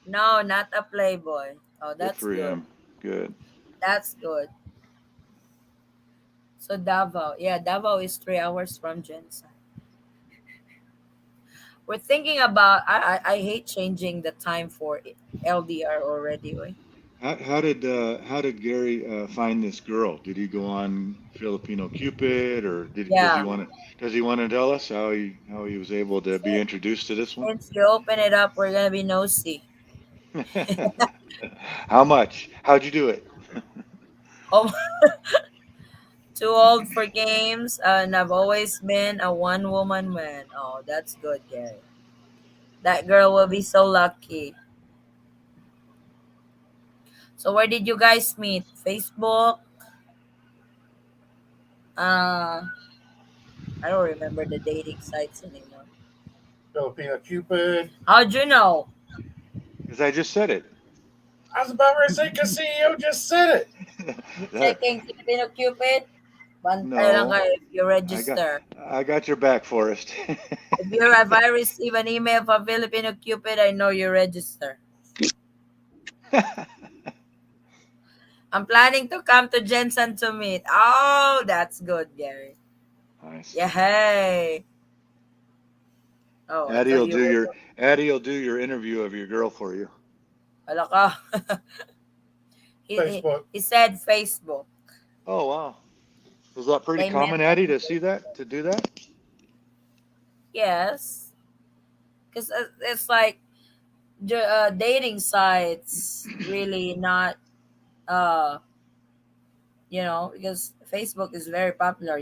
Speaker 1: No, not a playboy. Oh,
Speaker 11: Good
Speaker 1: that's
Speaker 11: for
Speaker 1: good.
Speaker 11: him. Good.
Speaker 1: That's good. So Davao, yeah, Davao is 3 hours from Jensen. We're thinking about. I hate changing the time for LDR already. Way.
Speaker 11: How did Gary find this girl? Did he go on Filipino Cupid, or
Speaker 1: Yeah.
Speaker 11: does he want to tell us how he was able to be introduced to this one?
Speaker 1: Since you open it up, we're gonna be nosy.
Speaker 11: How much? How'd you do it?
Speaker 1: Oh, too old for games, and I've always been a one woman man. Oh, that's good, Gary. That girl will be so lucky. So where did you guys meet? Facebook? Uh, I don't remember the dating sites anymore.
Speaker 2: Filipino Cupid.
Speaker 1: How'd you know?
Speaker 11: Because I just said it.
Speaker 2: I was about to say, because CEO just said it.
Speaker 1: You
Speaker 11: That-
Speaker 1: checking Filipino Cupid? Bantay lang
Speaker 11: no,
Speaker 1: kayo if you
Speaker 11: I got
Speaker 1: register.
Speaker 11: I got your back, Forrest.
Speaker 1: If I receive an email from Filipino Cupid, I know you register. I'm planning to come to Jensen to meet. Oh, that's good, Gary.
Speaker 11: Nice.
Speaker 1: Yeah, hey. Oh, I
Speaker 11: Addie
Speaker 1: thought
Speaker 11: will
Speaker 1: you
Speaker 11: do
Speaker 1: were.
Speaker 11: your interview of your girl for you.
Speaker 1: Wala ka.
Speaker 2: Facebook.
Speaker 1: He said Facebook.
Speaker 11: Oh wow. Was that pretty
Speaker 1: They met
Speaker 11: common,
Speaker 1: on
Speaker 11: Addie, to see
Speaker 1: Facebook.
Speaker 11: that, to do that?
Speaker 1: Yes. Because it's like dating sites really not, uh, because Facebook is very popular.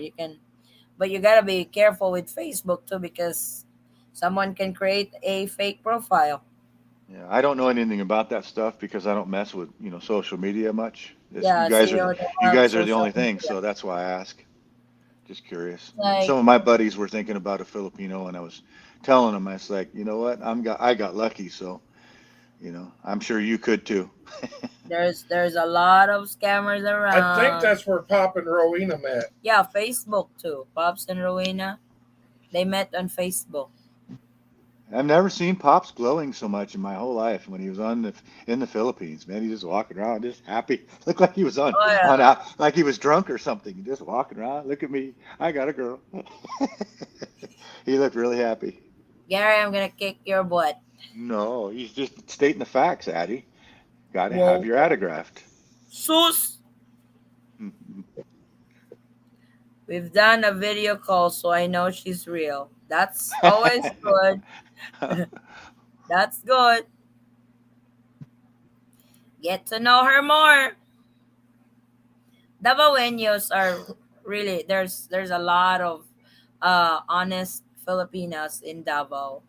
Speaker 1: But you gotta be careful with Facebook too because someone can create a fake profile.
Speaker 11: Yeah, I don't know anything about that stuff because I don't mess with, social media much. You
Speaker 1: Yeah,
Speaker 11: guys are
Speaker 1: CEO don't
Speaker 11: you
Speaker 1: have
Speaker 11: guys are the only
Speaker 1: social
Speaker 11: thing,
Speaker 1: media.
Speaker 11: so that's why I ask. Just curious.
Speaker 1: Like
Speaker 11: Some of my buddies were thinking about a Filipino, and I was telling them, I was like, you know what? I got lucky, so I'm sure you could too.
Speaker 1: there's a lot of scammers
Speaker 2: I think
Speaker 1: around.
Speaker 2: that's where Pop and Rowena met.
Speaker 1: Yeah, Facebook too. Pops and Rowena, they met on Facebook.
Speaker 11: I've never seen Pops glowing so much in my whole life when he was in the Philippines. Man, he just walking around, just happy. Looked like he was
Speaker 1: Oh
Speaker 11: on
Speaker 1: yeah,
Speaker 11: out, like he was drunk or something. Just walking around. Look at me, I got a girl. He looked really happy.
Speaker 1: Gary, I'm gonna kick your butt.
Speaker 11: No, he's just stating the facts, Addy. Got to have
Speaker 1: Whoa,
Speaker 11: your autographed.
Speaker 1: sus. We've done a video call, so I know she's real. That's always good. That's good. Get to know her more. Davaoenos are really there's a lot of honest Filipinas in Davao.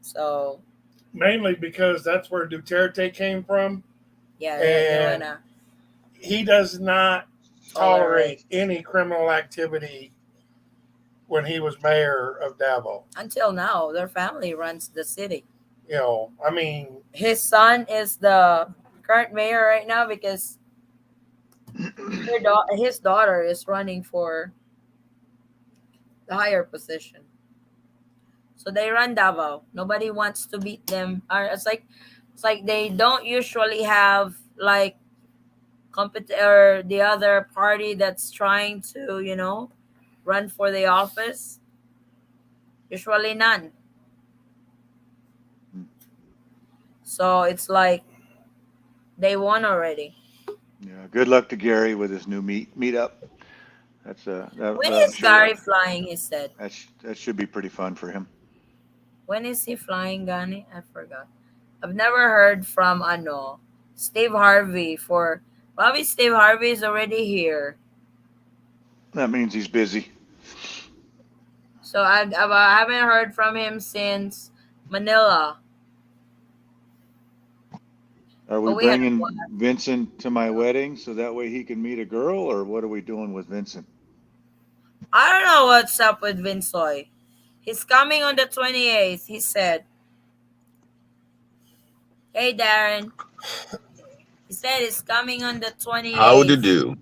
Speaker 1: So
Speaker 2: Mainly because that's where Duterte came from.
Speaker 1: yeah, they
Speaker 2: And
Speaker 1: wanna
Speaker 2: he does not
Speaker 1: tolerate
Speaker 2: tolerate any criminal activity when he was mayor of Davao.
Speaker 1: until now. Their family runs the city.
Speaker 2: I mean,
Speaker 1: His son is the current mayor right now because his daughter is running for the higher position. So they run Davao. Nobody wants to beat them. Or it's like they don't usually have like or the other party that's trying to run for the office. Usually none. So it's like they won already.
Speaker 11: Yeah, good luck to Gary with his new meetup.
Speaker 1: When
Speaker 11: I'm
Speaker 1: is
Speaker 11: sure
Speaker 1: Gary flying? He said.
Speaker 11: that should be pretty fun for him.
Speaker 1: When is he flying, Gani? I forgot. I've never heard from Steve Harvey for. Probably Steve Harvey is already here.
Speaker 11: That means he's busy.
Speaker 1: So I haven't heard from him since Manila.
Speaker 11: Are we
Speaker 1: But we had
Speaker 11: bringing Vincent to my wedding so that way he can meet a girl, or what are we doing with Vincent?
Speaker 1: I don't know what's up with Vinsoy. He's coming on the 28th, he said. Hey, Darren. He said he's coming on the
Speaker 12: How to
Speaker 1: 28th.
Speaker 12: do?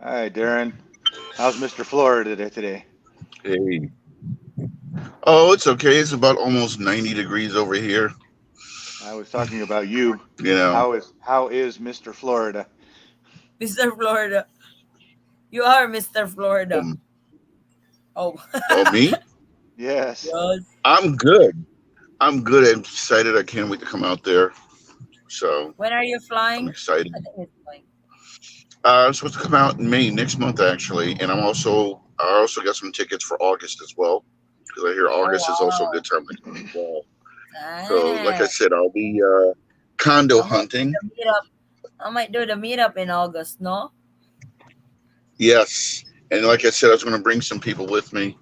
Speaker 11: Hi, Darren. How's Mr. Florida today?
Speaker 12: Hey. Oh, it's okay. It's about almost 90 degrees over here.
Speaker 11: I was talking about you.
Speaker 12: You know.
Speaker 11: How is Mr. Florida?
Speaker 1: Mr. Florida. You are Mr. Florida. Oh.
Speaker 12: Oh, me?
Speaker 11: Yes.
Speaker 12: I'm good. I'm good. I'm excited. I can't wait to come out there. So.
Speaker 1: When are you flying?
Speaker 12: I'm excited.
Speaker 1: I think it's flying.
Speaker 12: I'm supposed to come out in May next month, actually, and I also got some tickets for August as well, because I hear August is also a good time to come as well. So, like I said, I'll be condo hunting.
Speaker 1: I might do the meetup in August, no?
Speaker 12: Yes, and like I said, I was going to bring some people with me.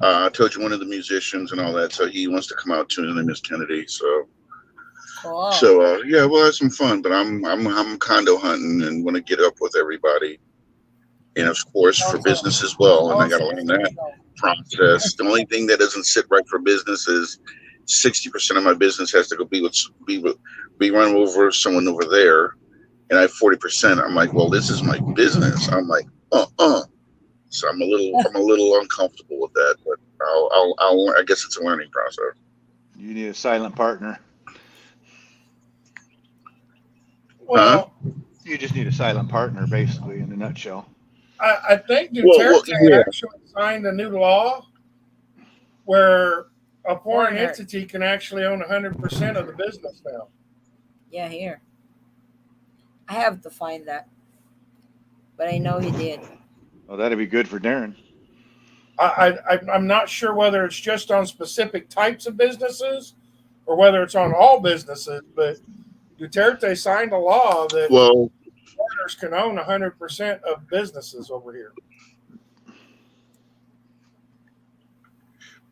Speaker 12: I told you one of the musicians and all that, so he wants to come out too. His name is Kennedy. So,
Speaker 1: cool.
Speaker 12: So yeah, we'll have some fun. But I'm condo hunting and want to get up with everybody, and of course for business as well. And I got to learn that process. The only thing that doesn't sit right for business is 60% of my business has to go be run over someone over there, and I have 40%. I'm like, well, this is my business. I'm like, So I'm a little uncomfortable with that, but I guess it's a learning process.
Speaker 11: You need a silent partner.
Speaker 2: Well,
Speaker 11: you just need a silent partner, basically, in a nutshell.
Speaker 2: I think Duterte actually signed a new law where a foreign entity can actually own 100% of the business now.
Speaker 1: Yeah, here. I have to find that, but I know he did.
Speaker 11: Well, that'd be good for Darren.
Speaker 2: I'm not sure whether it's just on specific types of businesses or whether it's on all businesses, but Duterte signed a law that foreigners can own 100% of businesses over here.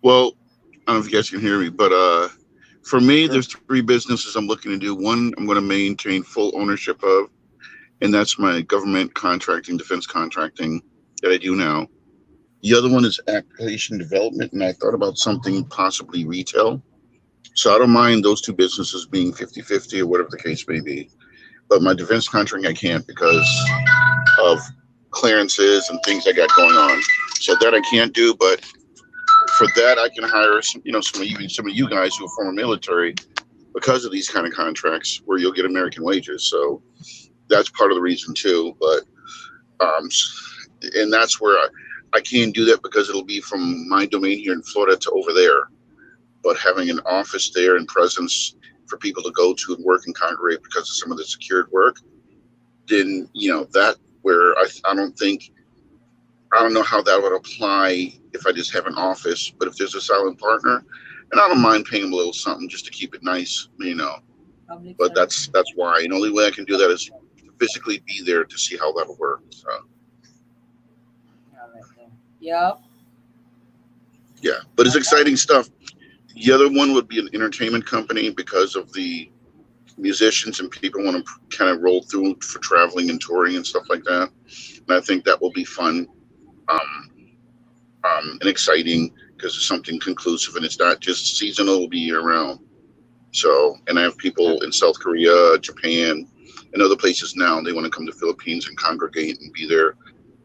Speaker 12: Well, I don't know if you guys can hear me, but for me, there's 3 businesses I'm looking to do. One, I'm going to maintain full ownership of, and that's my government contracting, defense contracting that I do now. The other one is application development, and I thought about something possibly retail. So I don't mind those 2 businesses being 50-50 or whatever the case may be. But my defense contracting, I can't because of clearances and things I got going on. So that I can't do, but for that I can hire some of you guys who are former military because of these kind of contracts where you'll get American wages. So that's part of the reason too. But and that's where I can't do that because it'll be from my domain here in Florida to over there. But having an office there and presence for people to go to and work and congregate because of some of the secured work, then that where I don't know how that would apply if I just have an office. But if there's a silent partner, and I don't mind paying them a little something just to keep it nice, But that's why. And the only way I can do that is physically be there to see how that'll work. So.
Speaker 1: Yeah.
Speaker 12: Yeah, but it's exciting stuff. The other one would be an entertainment company because of the musicians and people want to kind of roll through for traveling and touring and stuff like that. And I think that will be fun and exciting because it's something conclusive and it's not just seasonal, it'll be year round. So, and I have people in South Korea, Japan, in other places now. They want to come to Philippines and congregate and be there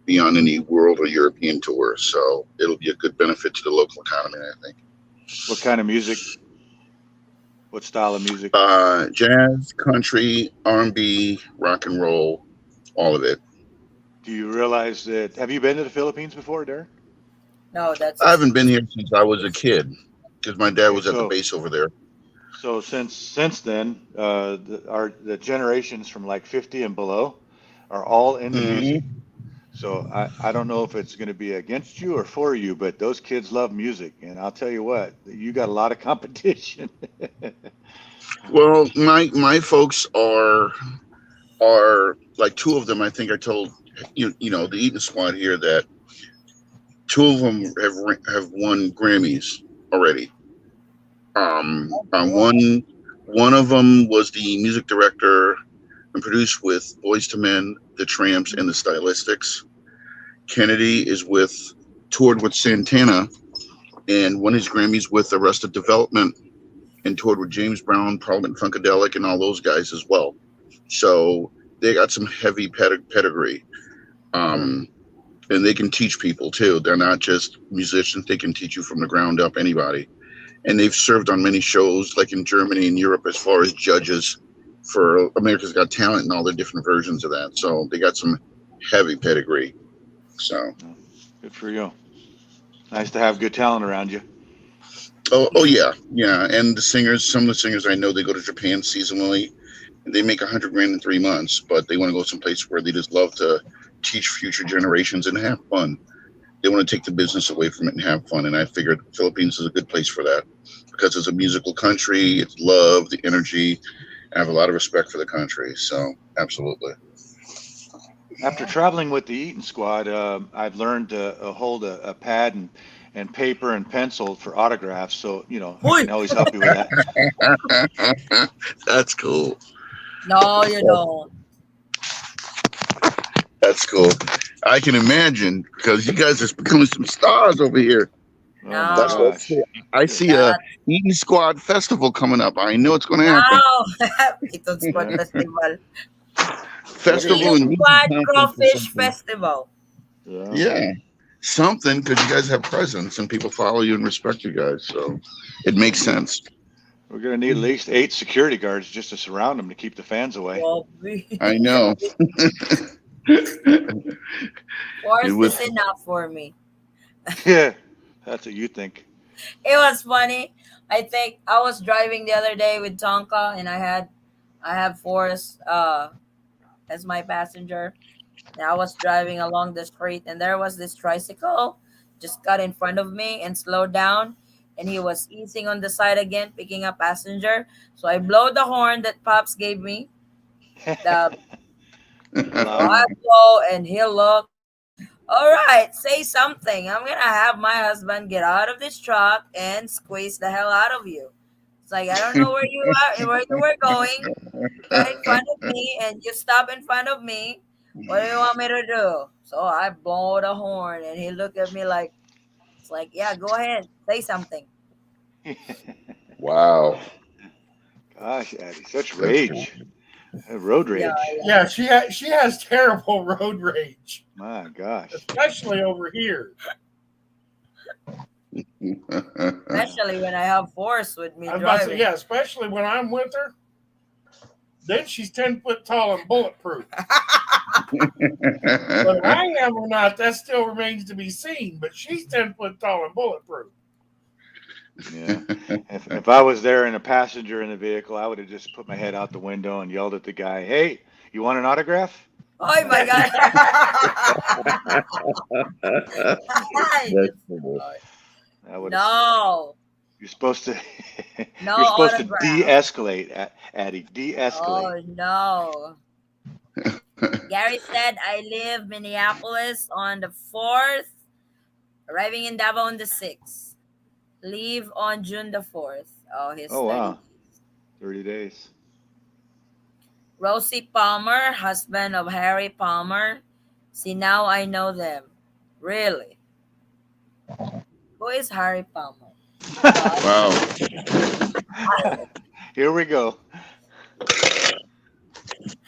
Speaker 12: beyond any world or European tour. So it'll be a good benefit to the local economy, I think.
Speaker 11: What kind of music? What style of music?
Speaker 12: Jazz, country, R&B, rock and roll, all of it.
Speaker 11: Do you realize that? Have you been to the Philippines before, Derek?
Speaker 1: No, that's
Speaker 12: I
Speaker 1: his
Speaker 12: haven't been
Speaker 1: first.
Speaker 12: here since I was a kid because my dad
Speaker 11: Okay,
Speaker 12: was at the base over there.
Speaker 11: so since then, the generations from like 50 and below are all into
Speaker 12: Hmm.
Speaker 11: music. So I don't know if it's going to be against you or for you, but those kids love music, and I'll tell you what, you got a lot of competition.
Speaker 12: Well, my folks are like two of them. I think I told the Eaton squad here that two of them have won Grammys already.
Speaker 1: Oh, cool.
Speaker 12: One of them was the music director and produced with Boys to Men, The Tramps, and the Stylistics. Kennedy is toured with Santana and won his Grammys with Arrested Development and toured with James Brown, Parliament Funkadelic, and all those guys as well. So they got some heavy pedigree. Um, and they can teach people too. They're not just musicians. They can teach you from the ground up, anybody. And they've served on many shows like in Germany and Europe as far as judges for America's Got Talent and all the different versions of that. So they got some heavy pedigree. So,
Speaker 11: Good for you. Nice to have good talent around you.
Speaker 12: oh yeah, yeah. And some of the singers I know, they go to Japan seasonally, and they make 100 grand in 3 months, but they want to go someplace where they just love to teach future generations and have fun. They want to take the business away from it and have fun. And I figured Philippines is a good place for that because it's a musical country. It's love, the energy. I have a lot of respect for the country. So absolutely.
Speaker 11: After traveling with the Eaton squad, I've learned to hold a pad and paper and pencil for autographs. So, I
Speaker 1: Oi!
Speaker 11: can always help you with that.
Speaker 12: That's cool.
Speaker 1: No, you don't.
Speaker 12: That's cool. I can imagine because you guys are becoming some stars over here.
Speaker 11: Oh my
Speaker 12: That's what
Speaker 1: No,
Speaker 11: gosh.
Speaker 12: I see a
Speaker 1: that
Speaker 12: Eaton Squad festival coming up. I know it's going to happen.
Speaker 1: no. Eaton Squad
Speaker 11: Yeah.
Speaker 1: Festival.
Speaker 11: What is
Speaker 12: Festival
Speaker 11: it?
Speaker 12: and
Speaker 1: Eaton
Speaker 12: music
Speaker 1: Squad
Speaker 12: conference or
Speaker 1: Crawfish
Speaker 12: something.
Speaker 1: Festival.
Speaker 11: Yeah.
Speaker 12: Yeah, something because you guys have presence and people follow you and respect you guys. So it
Speaker 11: Well,
Speaker 12: makes sense.
Speaker 11: we're going to need at least 8 security guards just to surround them to keep the fans away.
Speaker 1: Well,
Speaker 12: I know. It
Speaker 1: force
Speaker 12: was
Speaker 1: is enough for me.
Speaker 11: Yeah, that's what you think.
Speaker 1: It was funny. I think I was driving the other day with Tonka, and I have Forrest as my passenger. And I was driving along the street, and there was this tricycle just got in front of me and slowed down, and he was easing on the side again, picking up passenger. So I blow the horn that Pops gave me. The
Speaker 11: The
Speaker 1: so
Speaker 11: loud
Speaker 1: I
Speaker 11: one.
Speaker 1: blow, and he looked. All right, say something. I'm gonna have my husband get out of this truck and squeeze the hell out of you. It's like I don't know where you are, where you were going. You got in front of me, and you stop in front of me. What do you want me to do? So I blow the horn, and he looked at me like, it's like, yeah, go ahead, say something.
Speaker 12: Wow,
Speaker 11: Gosh, Addy, such
Speaker 12: that's cool.
Speaker 11: rage. Road
Speaker 1: Yeah,
Speaker 11: rage.
Speaker 2: Yeah, she has terrible road rage,
Speaker 11: My gosh.
Speaker 2: especially over here.
Speaker 1: especially when I have force with me
Speaker 2: I was about to say,
Speaker 1: driving.
Speaker 2: yeah, especially when I'm with her. Then she's 10 foot tall and bulletproof. Whether I am or not, that still remains to be seen. But she's 10 foot tall and bulletproof.
Speaker 11: Yeah. If I was there and a passenger in the vehicle, I would have just put my head out the window and yelled at the guy, "Hey, you want an autograph?"
Speaker 1: Oh my god!
Speaker 5: That's cool.
Speaker 11: I would have.
Speaker 1: No,
Speaker 11: You're supposed to.
Speaker 1: no
Speaker 11: You're supposed to
Speaker 1: autograph.
Speaker 11: de-escalate, Addy. De-escalate.
Speaker 1: Oh no. Gary said I live Minneapolis on the 4th, arriving in Davao on the 6th. Leave on June the 4th. Oh, his
Speaker 11: Oh
Speaker 1: 30.
Speaker 11: wow, 30 days.
Speaker 1: Rosie Palmer, husband of Harry Palmer. See, now I know them. Really? Who is Harry Palmer?
Speaker 12: Wow.
Speaker 11: Here we go.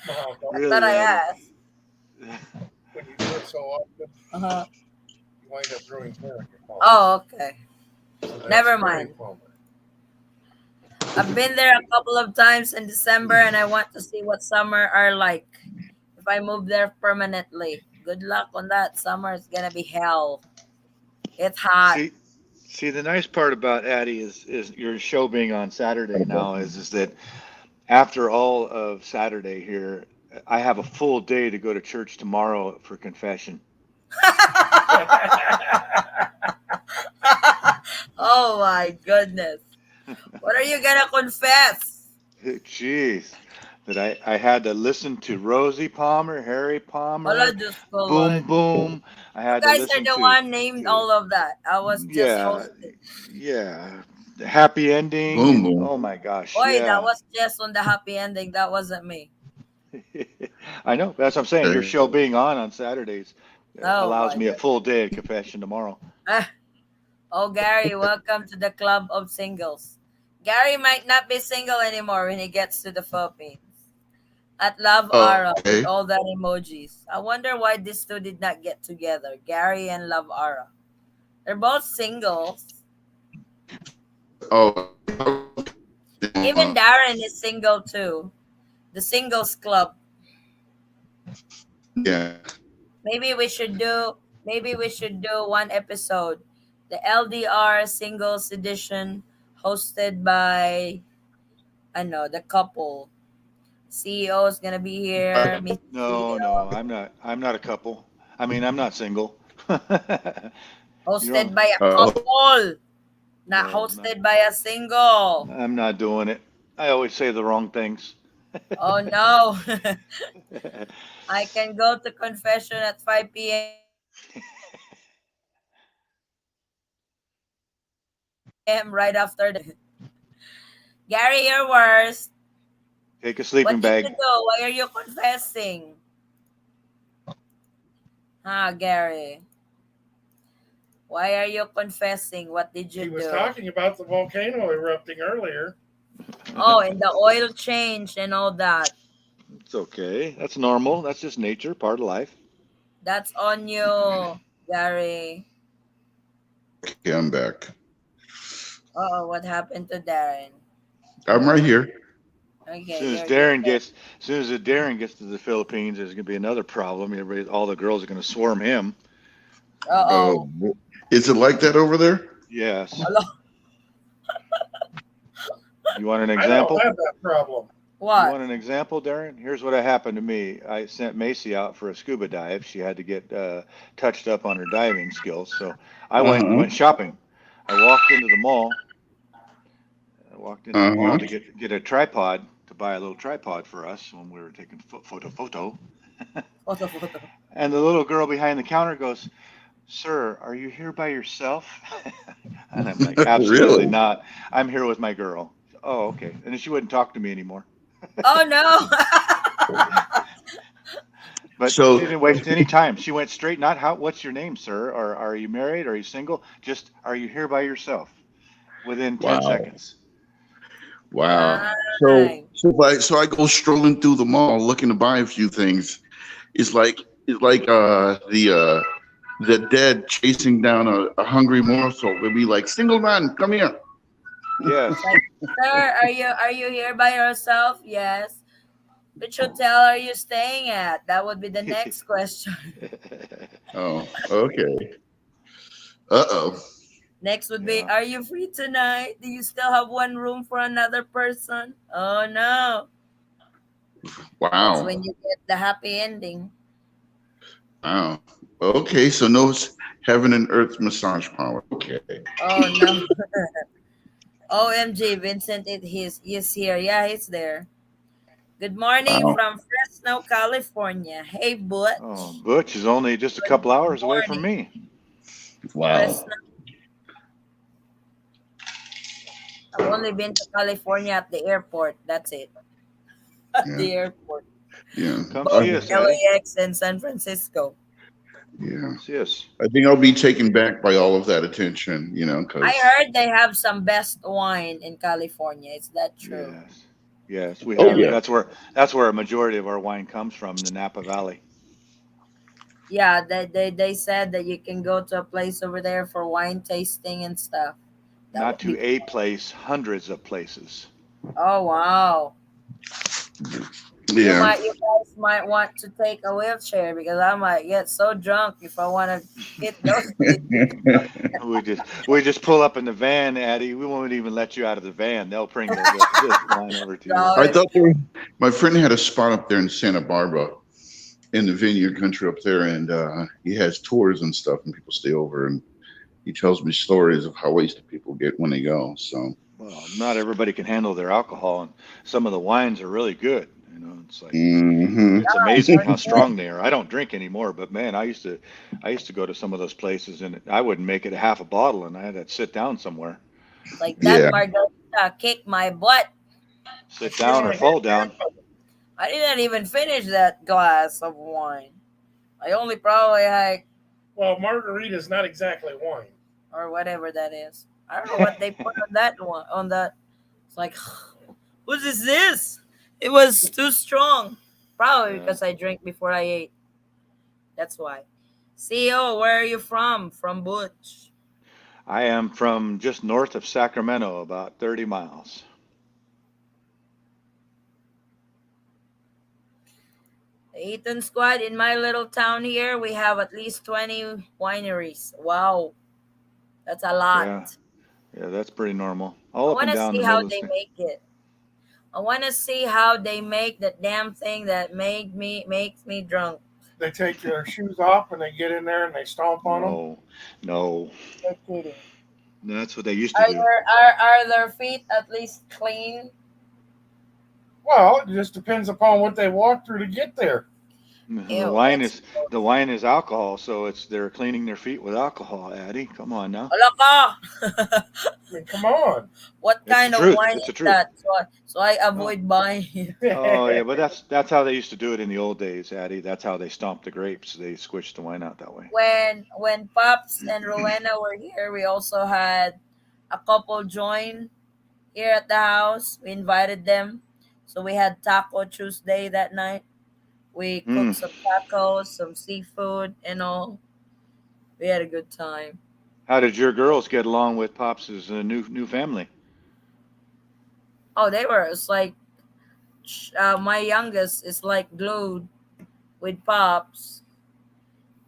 Speaker 2: No,
Speaker 1: I
Speaker 2: no.
Speaker 1: thought
Speaker 11: Really,
Speaker 1: I
Speaker 11: Addie.
Speaker 1: asked.
Speaker 2: When you do it so often,
Speaker 1: Uh-huh.
Speaker 2: you wind up growing hair on your palms.
Speaker 1: Oh, okay.
Speaker 2: So that's
Speaker 1: Never
Speaker 2: very
Speaker 1: mind.
Speaker 2: common.
Speaker 1: I've been there a couple of times in December and I want to see what summer are like if I move there permanently. Good luck on that. Summer is gonna be hell. It's hot.
Speaker 11: See, see, the nice part about Addie is your show being on Saturday now is that after all of Saturday here, I have a full day to go to church tomorrow for confession.
Speaker 1: Oh my goodness. What are you gonna confess?
Speaker 11: Jeez, that I had to listen to Rosie Palmer, Harry
Speaker 1: Hala,
Speaker 11: Palmer,
Speaker 1: Diyos ko,
Speaker 11: Boom
Speaker 1: Lord.
Speaker 11: Boom. I
Speaker 1: You
Speaker 11: had to
Speaker 1: guys are
Speaker 11: listen
Speaker 1: the
Speaker 11: to,
Speaker 1: one named
Speaker 11: uh,
Speaker 1: all of that. I was just
Speaker 11: yeah,
Speaker 1: hosting.
Speaker 11: yeah, the happy ending,
Speaker 12: Boom
Speaker 11: and
Speaker 12: boom.
Speaker 11: oh my gosh,
Speaker 1: Boy, that
Speaker 11: yeah.
Speaker 1: was just on the happy ending. That wasn't me.
Speaker 11: I know. That's what I'm saying. Your
Speaker 12: Okay.
Speaker 11: show being on Saturdays
Speaker 1: Oh
Speaker 11: allows
Speaker 1: my
Speaker 11: me a
Speaker 1: goodness.
Speaker 11: full day of confession tomorrow.
Speaker 1: Ah, oh, Gary, welcome to the club of singles. Gary might not be single anymore when he gets to the Philippines. At Love Ara
Speaker 12: Okay.
Speaker 1: with all that emojis. I wonder why these two did not get together. Gary and Love Ara. They're both singles.
Speaker 12: Oh,
Speaker 1: Even Darren is single too. The singles club.
Speaker 12: yeah.
Speaker 1: Maybe we should do one episode. The LDR singles edition hosted by I know the couple. CEO is gonna be here, Miss
Speaker 11: No, no,
Speaker 1: CEO.
Speaker 11: I'm not a couple. I mean, I'm not single. You
Speaker 1: Hosted
Speaker 11: don't.
Speaker 1: by a
Speaker 12: Oh,
Speaker 1: couple, not
Speaker 11: No, I'm not.
Speaker 1: hosted by a single.
Speaker 11: I'm not doing it. I always say the wrong things.
Speaker 1: Oh no. I can go to confession at 5 p.m. right after the show. Gary, you're worst.
Speaker 11: Take a
Speaker 1: What
Speaker 11: sleeping
Speaker 1: did you
Speaker 11: bag.
Speaker 1: do? Why are you confessing? Huh, Gary? Why are you confessing? What did you
Speaker 2: He was
Speaker 1: do?
Speaker 2: talking about the volcano erupting earlier.
Speaker 1: Oh, and the oil change and all that.
Speaker 11: It's okay. That's normal. That's just nature, part of life.
Speaker 1: That's on you, Gary.
Speaker 12: okay, I'm back.
Speaker 1: Oh, what happened to Darren?
Speaker 12: I'm right here.
Speaker 11: As
Speaker 1: Okay,
Speaker 11: soon as
Speaker 1: you're
Speaker 11: Darren
Speaker 1: back.
Speaker 11: gets, as soon as the Darren gets to the Philippines, there's going to be another problem. Everybody, all the girls are going to swarm him.
Speaker 1: Uh
Speaker 12: Oh,
Speaker 1: oh.
Speaker 12: is it like that over there?
Speaker 11: Yes.
Speaker 1: Hello.
Speaker 11: You want an
Speaker 2: I don't
Speaker 11: example?
Speaker 2: have that problem.
Speaker 11: You
Speaker 1: What?
Speaker 11: want an example, Darren? Here's what happened to me. I sent Macy out for a scuba dive. She had to get touched up on her diving skills, so I
Speaker 12: Uh
Speaker 11: went and
Speaker 12: huh.
Speaker 11: went shopping. I walked into the mall. I walked into the
Speaker 12: Uh
Speaker 11: mall
Speaker 12: huh.
Speaker 11: to get a tripod to buy a little tripod for us when we were taking photo.
Speaker 1: Photo, photo.
Speaker 11: And the little girl behind the counter goes, "Sir, are you here by yourself?" And I'm like, "Absolutely
Speaker 12: Really?
Speaker 11: not. I'm here with my girl." Oh, okay. And then she wouldn't talk to me anymore.
Speaker 1: Oh no.
Speaker 11: But she
Speaker 12: So,
Speaker 11: didn't waste any time. She went straight, not how, what's your name, sir? Or are you married? Are you single? Just, are you here by yourself? Within 10
Speaker 12: wow,
Speaker 11: seconds.
Speaker 12: wow.
Speaker 1: Dang.
Speaker 12: So I go strolling through the mall looking to buy a few things. It's like the dead chasing down a hungry morsel. They'll be like, "Single man, come here."
Speaker 11: Yes.
Speaker 1: Like, sir, are you here by yourself? Yes. Which hotel are you staying at? That would be the next question.
Speaker 12: Oh, okay. Uh-oh.
Speaker 1: Next would be,
Speaker 11: Yeah.
Speaker 1: are you free tonight? Do you still have one room for another person? Oh no. That's
Speaker 12: Wow.
Speaker 1: when you get the happy ending.
Speaker 12: Wow. Okay, so no heaven and earth massage power. Okay.
Speaker 1: Oh no. OMG, Vincent is here. Yeah, he's there. Good morning
Speaker 12: Wow.
Speaker 1: from Fresno, California. Hey
Speaker 11: Oh,
Speaker 1: Butch.
Speaker 11: Butch is only just a
Speaker 1: Good
Speaker 11: couple hours away from
Speaker 1: morning.
Speaker 11: me.
Speaker 12: Wow.
Speaker 1: Fresno. I've only been to California at the airport. That's it. At
Speaker 12: Yeah.
Speaker 1: the airport.
Speaker 12: Yeah.
Speaker 11: Come
Speaker 12: I,
Speaker 11: see
Speaker 1: Both
Speaker 11: us, Addie.
Speaker 1: LAX and San Francisco.
Speaker 12: yeah.
Speaker 11: Come see us.
Speaker 12: I think I'll be taken back by all of that attention,
Speaker 1: I
Speaker 12: because
Speaker 1: heard they have some best wine in California. Is that true?
Speaker 11: Yes. Yes, we
Speaker 12: Oh
Speaker 11: have.
Speaker 12: yeah.
Speaker 11: That's where a majority of our wine comes from, the Napa Valley.
Speaker 1: Yeah, they said that you can go to a place over there for wine tasting and stuff. That
Speaker 11: Not
Speaker 1: would
Speaker 11: to
Speaker 1: be
Speaker 11: a
Speaker 1: cool.
Speaker 11: place, hundreds of places.
Speaker 1: Oh wow.
Speaker 12: Yeah.
Speaker 1: You guys might want to take a wheelchair because I might get so drunk if I want to hit those places.
Speaker 11: We just pull up in the van, Addie. We won't even let you out of the van. They'll bring the wine over to you.
Speaker 1: No,
Speaker 12: I
Speaker 1: it's
Speaker 12: thought my friend had a spot up there in Santa Barbara in the vineyard country up there, and he has tours and stuff, and people stay over, and he tells me stories of how wasted people get when they go. So,
Speaker 11: Well, not everybody can handle their alcohol, and some of the wines are really good. It's like
Speaker 12: hmm
Speaker 11: it's amazing how strong they are. I don't drink anymore, but man, I used to go to some of those places, and I wouldn't make it a half a bottle, and I had to sit down somewhere,
Speaker 1: like that
Speaker 12: yeah,
Speaker 1: margarita kicked my butt. I
Speaker 11: sit
Speaker 1: couldn't
Speaker 11: down or
Speaker 1: even
Speaker 11: fall down.
Speaker 1: I didn't even finish that glass of wine. I only probably had
Speaker 2: Well, margarita is not exactly wine.
Speaker 1: or whatever that is. I don't know what they put on that one on that. It's like what is this? It was too strong. Probably
Speaker 11: Yeah,
Speaker 1: because I drank before I ate. That's why. CEO, where are you from? From Butch.
Speaker 11: I am from just north of Sacramento, about 30 miles.
Speaker 1: The Eaton squad in my little town here, we have at least 20 wineries. Wow, that's a lot.
Speaker 11: Yeah, yeah, that's pretty normal.
Speaker 1: I
Speaker 11: All up
Speaker 1: want
Speaker 11: and
Speaker 1: to
Speaker 11: down
Speaker 1: see
Speaker 11: the
Speaker 1: how
Speaker 11: middle of the
Speaker 1: they
Speaker 11: state.
Speaker 1: make it. I want to see how they make the damn thing that makes me drunk.
Speaker 2: They take their shoes off and they get in there and they stomp on them.
Speaker 11: No, no,
Speaker 1: You're kidding.
Speaker 11: that's what they used to do.
Speaker 1: Are their feet at least clean?
Speaker 2: Well, it just depends upon what they walk through to get there.
Speaker 11: The
Speaker 1: Ew,
Speaker 11: wine
Speaker 1: that's
Speaker 11: is the wine is alcohol, so they're cleaning their feet with alcohol, Addie. Come on now.
Speaker 1: Wala ka!
Speaker 2: I mean, come on.
Speaker 1: What
Speaker 11: It's the
Speaker 1: kind of
Speaker 11: truth.
Speaker 1: wine
Speaker 11: It's the
Speaker 1: is
Speaker 11: truth.
Speaker 1: that? So I
Speaker 11: Oh,
Speaker 1: avoid buying it.
Speaker 11: oh yeah, but that's how they used to do it in the old days, Addie. That's how they stomped the grapes. They squished the wine out that way.
Speaker 1: When Pops and Rowena were here, we also had a couple join here at the house. We invited them. So we had Taco Tuesday that night. We
Speaker 11: Hmm.
Speaker 1: cooked some tacos, some seafood, and all. We had a good time.
Speaker 11: How did your girls get along with Pops's new family?
Speaker 1: Oh, they were. It's like my youngest is like glued with Pops.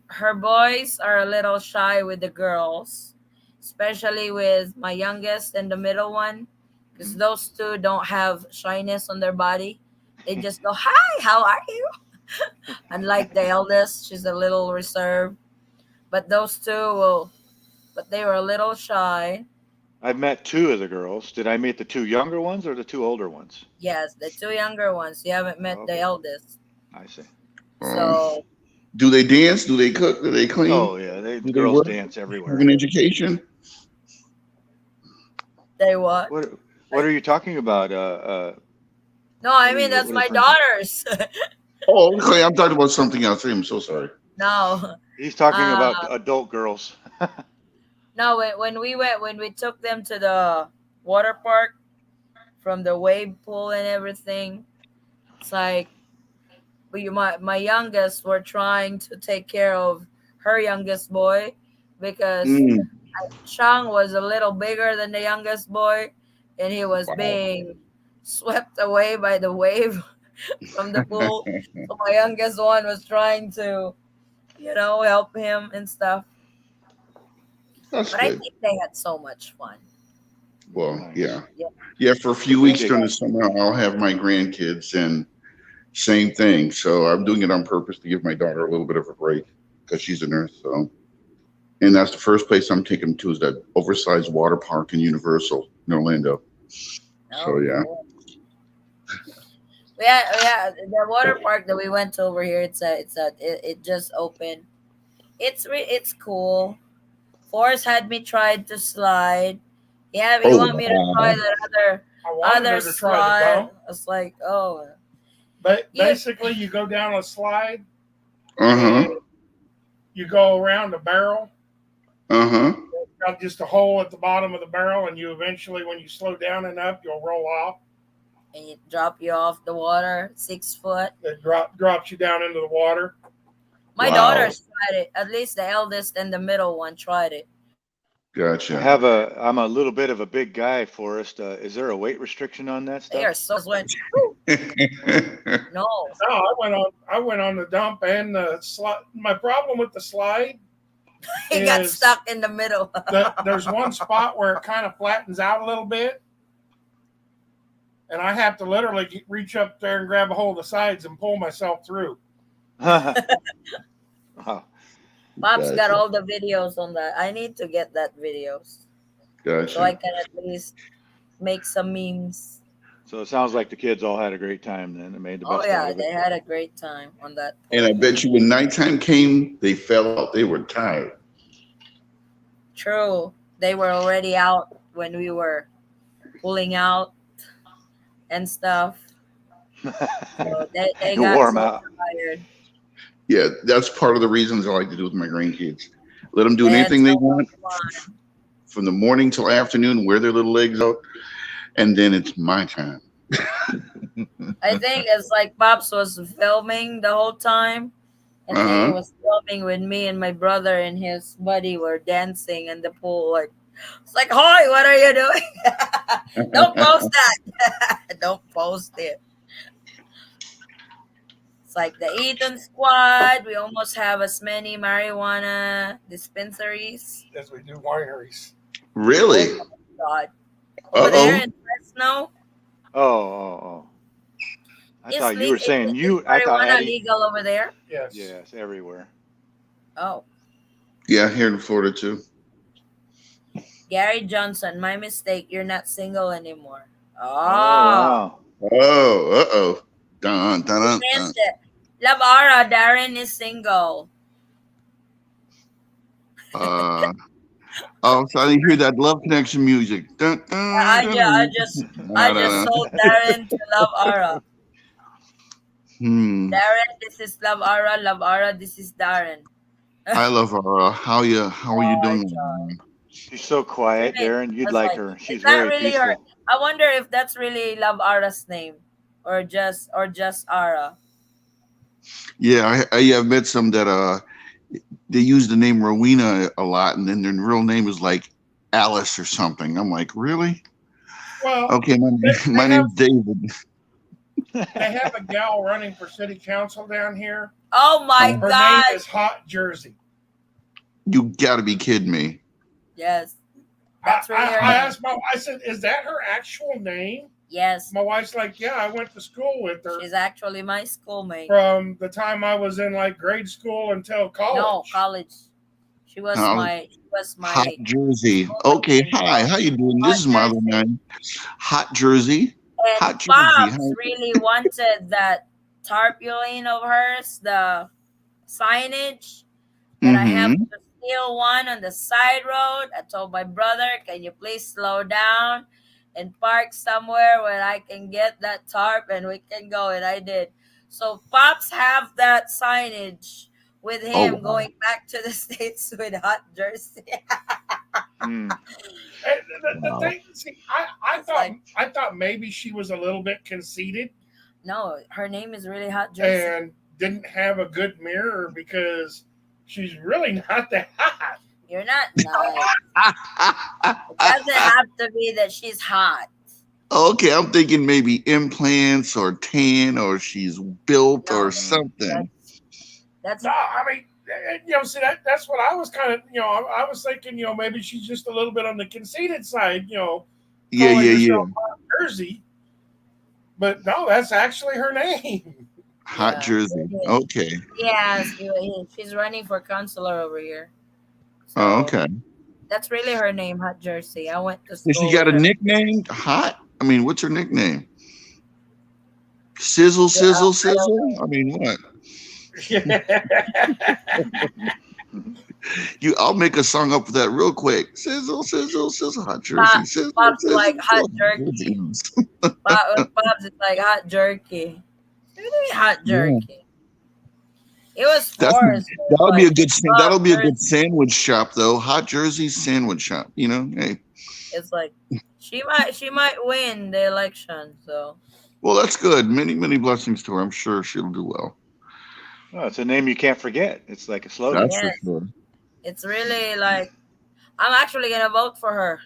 Speaker 1: Her boys are a little shy with the girls, especially with my youngest and the middle one, because
Speaker 11: Hmm.
Speaker 1: those two don't have shyness on their body. They just go, "Hi, how are you?" Unlike the eldest, she's a little reserved. But those two will, but they were a little shy.
Speaker 11: I've met two of the girls. Did I meet the two younger ones or the two older ones?
Speaker 1: Yes, the two younger ones. You haven't
Speaker 11: Oh,
Speaker 1: met the
Speaker 11: okay,
Speaker 1: eldest.
Speaker 11: I see.
Speaker 12: um,
Speaker 1: So
Speaker 12: do they dance? Do they cook? Do they clean?
Speaker 11: Oh yeah, they
Speaker 12: Do they
Speaker 11: girls
Speaker 12: work?
Speaker 11: dance
Speaker 12: Have
Speaker 11: everywhere.
Speaker 12: an education?
Speaker 1: they what?
Speaker 11: What are you talking about?
Speaker 1: No, I
Speaker 11: What are
Speaker 1: mean
Speaker 11: you
Speaker 1: that's
Speaker 11: what are you
Speaker 1: my
Speaker 11: referring to?
Speaker 1: daughters.
Speaker 12: Oh, okay. I'm talking about something else. I'm so sorry.
Speaker 1: No,
Speaker 11: He's talking
Speaker 1: uh,
Speaker 11: about adult girls.
Speaker 1: no. When we took them to the water park from the wave pool and everything, it's like my youngest were trying to take care of her youngest boy because
Speaker 12: Mm,
Speaker 1: Chang was a little bigger than the youngest boy, and he was
Speaker 12: wow.
Speaker 1: being swept away by the wave from the pool. So my youngest one was trying to, help him and stuff.
Speaker 12: That's
Speaker 1: But I
Speaker 12: good.
Speaker 1: think they had so much fun.
Speaker 12: Well,
Speaker 11: Nice.
Speaker 12: yeah.
Speaker 1: Yeah,
Speaker 12: Yeah, for a
Speaker 11: It's
Speaker 12: few
Speaker 11: a
Speaker 12: weeks
Speaker 11: big.
Speaker 12: during the summer, I'll have my grandkids, and same thing. So I'm doing it on purpose to give my daughter a little bit of a break because she's a nurse. So, and that's the first place I'm taking them to is that oversized water park in Universal in Orlando. So
Speaker 1: oh
Speaker 12: yeah.
Speaker 1: cool. Yeah, the water park that we went to over here. It just opened. It's cool. Forrest had me tried to slide. Yeah, you
Speaker 12: Oh
Speaker 1: want me to try
Speaker 12: wow.
Speaker 1: that
Speaker 2: I wanted
Speaker 1: other
Speaker 2: her to try the
Speaker 1: slide?
Speaker 2: dump.
Speaker 1: It's like, oh,
Speaker 2: But
Speaker 1: you
Speaker 2: basically, you go down a slide
Speaker 12: Uh
Speaker 2: and
Speaker 12: huh.
Speaker 2: you go around the barrel.
Speaker 12: Uh huh.
Speaker 2: It's got just a hole at the bottom of the barrel, and you eventually, when you slow down enough, you'll roll off.
Speaker 1: and it drop you off the water 6 foot.
Speaker 2: It drops you down into the water.
Speaker 1: My
Speaker 9: Wow.
Speaker 1: daughters tried it. At least the eldest and the middle one tried it.
Speaker 9: Gotcha.
Speaker 11: I'm a little bit of a big guy, Forrest. Is there a weight restriction on that
Speaker 1: They
Speaker 11: stuff?
Speaker 1: are so went. "Whew." No,
Speaker 2: No, I went on the dump and the slide. My problem with the slide
Speaker 1: he got
Speaker 2: is
Speaker 1: stuck in the middle.
Speaker 2: that there's one spot where it kind of flattens out a little bit, and I have to literally reach up there and grab a hold of the sides and pull myself through.
Speaker 11: Wow.
Speaker 1: Pops got
Speaker 9: Gotcha.
Speaker 1: all the videos on that. I need to get that videos so I
Speaker 9: Gotcha.
Speaker 1: can at least make some memes.
Speaker 11: So it sounds like the kids all had a great time then and made the
Speaker 1: Oh
Speaker 11: best out
Speaker 1: yeah,
Speaker 11: of
Speaker 1: they
Speaker 11: it.
Speaker 1: had a great time on that
Speaker 9: And I
Speaker 1: pool.
Speaker 9: bet you when nighttime came, they felt they were tired.
Speaker 1: True, they were already out when we were pulling out and stuff. So they
Speaker 11: You
Speaker 1: got
Speaker 11: wore 'em
Speaker 1: so
Speaker 11: out.
Speaker 1: tired.
Speaker 9: Yeah, that's part of the reasons I like to do with my grandkids. Let them do
Speaker 1: They had
Speaker 9: anything they
Speaker 1: so
Speaker 9: want
Speaker 1: much fun.
Speaker 9: from the morning till afternoon, wear their little legs out, and then it's my time.
Speaker 1: I think it's like Pops was filming the whole time, and then he
Speaker 9: Uh-huh.
Speaker 1: was filming with me and my brother and his buddy were dancing in the pool. Like it's like, "Hi, what are you doing? Don't post that. Don't post it." It's like the Eaton squad. We almost have as many marijuana dispensaries.
Speaker 2: As we do wineries.
Speaker 9: Really?
Speaker 1: Oh my god! Over there
Speaker 9: Uh-oh.
Speaker 1: in Fresno,
Speaker 11: Oh. I
Speaker 1: is
Speaker 11: thought you were saying
Speaker 1: is
Speaker 11: I thought
Speaker 1: marijuana
Speaker 11: Addie.
Speaker 1: legal over there?
Speaker 2: Yes.
Speaker 11: Yes, everywhere.
Speaker 1: Oh,
Speaker 9: Yeah, here in Florida too.
Speaker 1: Gary Johnson, my mistake. You're not single anymore.
Speaker 11: Oh,
Speaker 1: Oh,
Speaker 11: wow.
Speaker 9: Oh, uh-oh. Dun, dun,
Speaker 1: you
Speaker 9: dun, dun.
Speaker 1: missed it. Love Aura, Darren is single.
Speaker 9: Uh, oh, so I didn't hear that love connection music. Dun, dun,
Speaker 1: I,
Speaker 9: dun,
Speaker 1: ju- I
Speaker 9: dun.
Speaker 1: just I
Speaker 9: Dun,
Speaker 1: just
Speaker 9: dun,
Speaker 1: sold
Speaker 9: dun.
Speaker 1: Darren to Love Aura.
Speaker 9: Hmm.
Speaker 1: Darren, this is Love Aura. Love Aura, this is Darren.
Speaker 9: I love her. How are you
Speaker 1: Oh,
Speaker 9: doing?
Speaker 1: John.
Speaker 11: She's so quiet,
Speaker 1: Really,
Speaker 11: Darren. You'd
Speaker 1: that's
Speaker 11: like
Speaker 1: like,
Speaker 11: her.
Speaker 1: is
Speaker 11: She's
Speaker 1: that
Speaker 11: very
Speaker 1: really her?
Speaker 11: peaceful.
Speaker 1: I wonder if that's really Love Aura's name, or just Aura.
Speaker 9: Yeah, I've met some that they use the name Rowena a lot, and then their real name is like Alice or something. I'm like, really?
Speaker 2: Well,
Speaker 9: Okay,
Speaker 2: they
Speaker 9: my
Speaker 2: have
Speaker 9: name's David.
Speaker 2: they have a gal running for city council down here.
Speaker 1: Oh my
Speaker 2: Her
Speaker 1: God!
Speaker 2: name is Hot Jersey.
Speaker 9: You got to be kidding me.
Speaker 1: Yes, that's really her
Speaker 2: I
Speaker 1: name.
Speaker 2: asked I said, is that her actual name?
Speaker 1: Yes,
Speaker 2: My wife's like, yeah, I went to school with her
Speaker 1: she's actually my schoolmate.
Speaker 2: from the time I was in like grade school until college.
Speaker 1: No, college. She was
Speaker 9: Um, Hot
Speaker 1: my
Speaker 9: Jersey.
Speaker 1: schoolmate
Speaker 9: Okay,
Speaker 1: in
Speaker 9: hi. How
Speaker 1: college.
Speaker 9: you doing? This
Speaker 1: Hot
Speaker 9: is my other
Speaker 1: Jersey.
Speaker 9: name. Hot Jersey.
Speaker 1: And
Speaker 9: Hot Jersey.
Speaker 1: Pops really wanted that tarpaulin of hers, the signage, that I have
Speaker 9: Mm-hmm.
Speaker 1: to steal one on the side road. I told my brother, can you please slow down and park somewhere where I can get that tarp and we can go? And I did. So Pops have that signage with
Speaker 9: Oh,
Speaker 1: him
Speaker 9: wow.
Speaker 1: going back to the States with Hot Jersey.
Speaker 11: Hmm.
Speaker 2: And the
Speaker 9: Wow.
Speaker 2: thing, see,
Speaker 1: It's like,
Speaker 2: I thought maybe she was a little bit conceited
Speaker 1: no, her name is really Hot Jersey.
Speaker 2: and didn't have a good mirror because she's really not that hot.
Speaker 1: You're not nice. It doesn't have to be that she's hot.
Speaker 9: Okay, I'm thinking maybe implants or tan or she's built
Speaker 1: No,
Speaker 9: or something.
Speaker 1: that's
Speaker 2: No, I mean, see, that's what I was kind of, I was thinking, maybe she's just a little bit on the conceited side,
Speaker 9: Yeah,
Speaker 2: calling
Speaker 9: yeah, yeah.
Speaker 2: herself Hot Jersey. But no, that's actually her name.
Speaker 9: Hot
Speaker 1: yeah.
Speaker 9: Jersey.
Speaker 1: It is.
Speaker 9: Okay.
Speaker 1: Yes, she's running for counselor over here.
Speaker 9: Oh,
Speaker 1: So
Speaker 9: okay.
Speaker 1: that's really her name, Hot Jersey. I went to
Speaker 9: Has she
Speaker 1: school
Speaker 9: got a
Speaker 1: with her.
Speaker 9: nickname? Hot? I mean, what's her nickname? Sizzle,
Speaker 1: Yeah,
Speaker 9: sizzle,
Speaker 1: I don't
Speaker 9: sizzle?
Speaker 1: know.
Speaker 9: I mean, what?
Speaker 2: Yeah.
Speaker 9: I'll make a song up for that real quick. Sizzle, sizzle, sizzle, Hot Jersey.
Speaker 1: Pop,
Speaker 9: Sizzle,
Speaker 1: Pop's
Speaker 9: sizzle,
Speaker 1: like hot
Speaker 9: sizzle,
Speaker 1: jerky.
Speaker 9: Jersey.
Speaker 1: Pop's is like hot jerky. Really hot
Speaker 9: Yeah.
Speaker 1: jerky. It was
Speaker 9: That's
Speaker 1: forced. It was
Speaker 9: that'll be a
Speaker 1: like
Speaker 9: good
Speaker 1: Bob
Speaker 9: that'll be a good
Speaker 1: Jersey.
Speaker 9: sandwich shop though. Hot Jersey sandwich shop. Hey.
Speaker 1: It's like she might win the election. So
Speaker 9: Well, that's good. Many blessings to her. I'm sure she'll do well.
Speaker 11: Oh, it's a name you can't forget. It's like a slogan.
Speaker 9: That's for
Speaker 1: Yes,
Speaker 9: sure.
Speaker 1: it's really like I'm actually gonna vote for her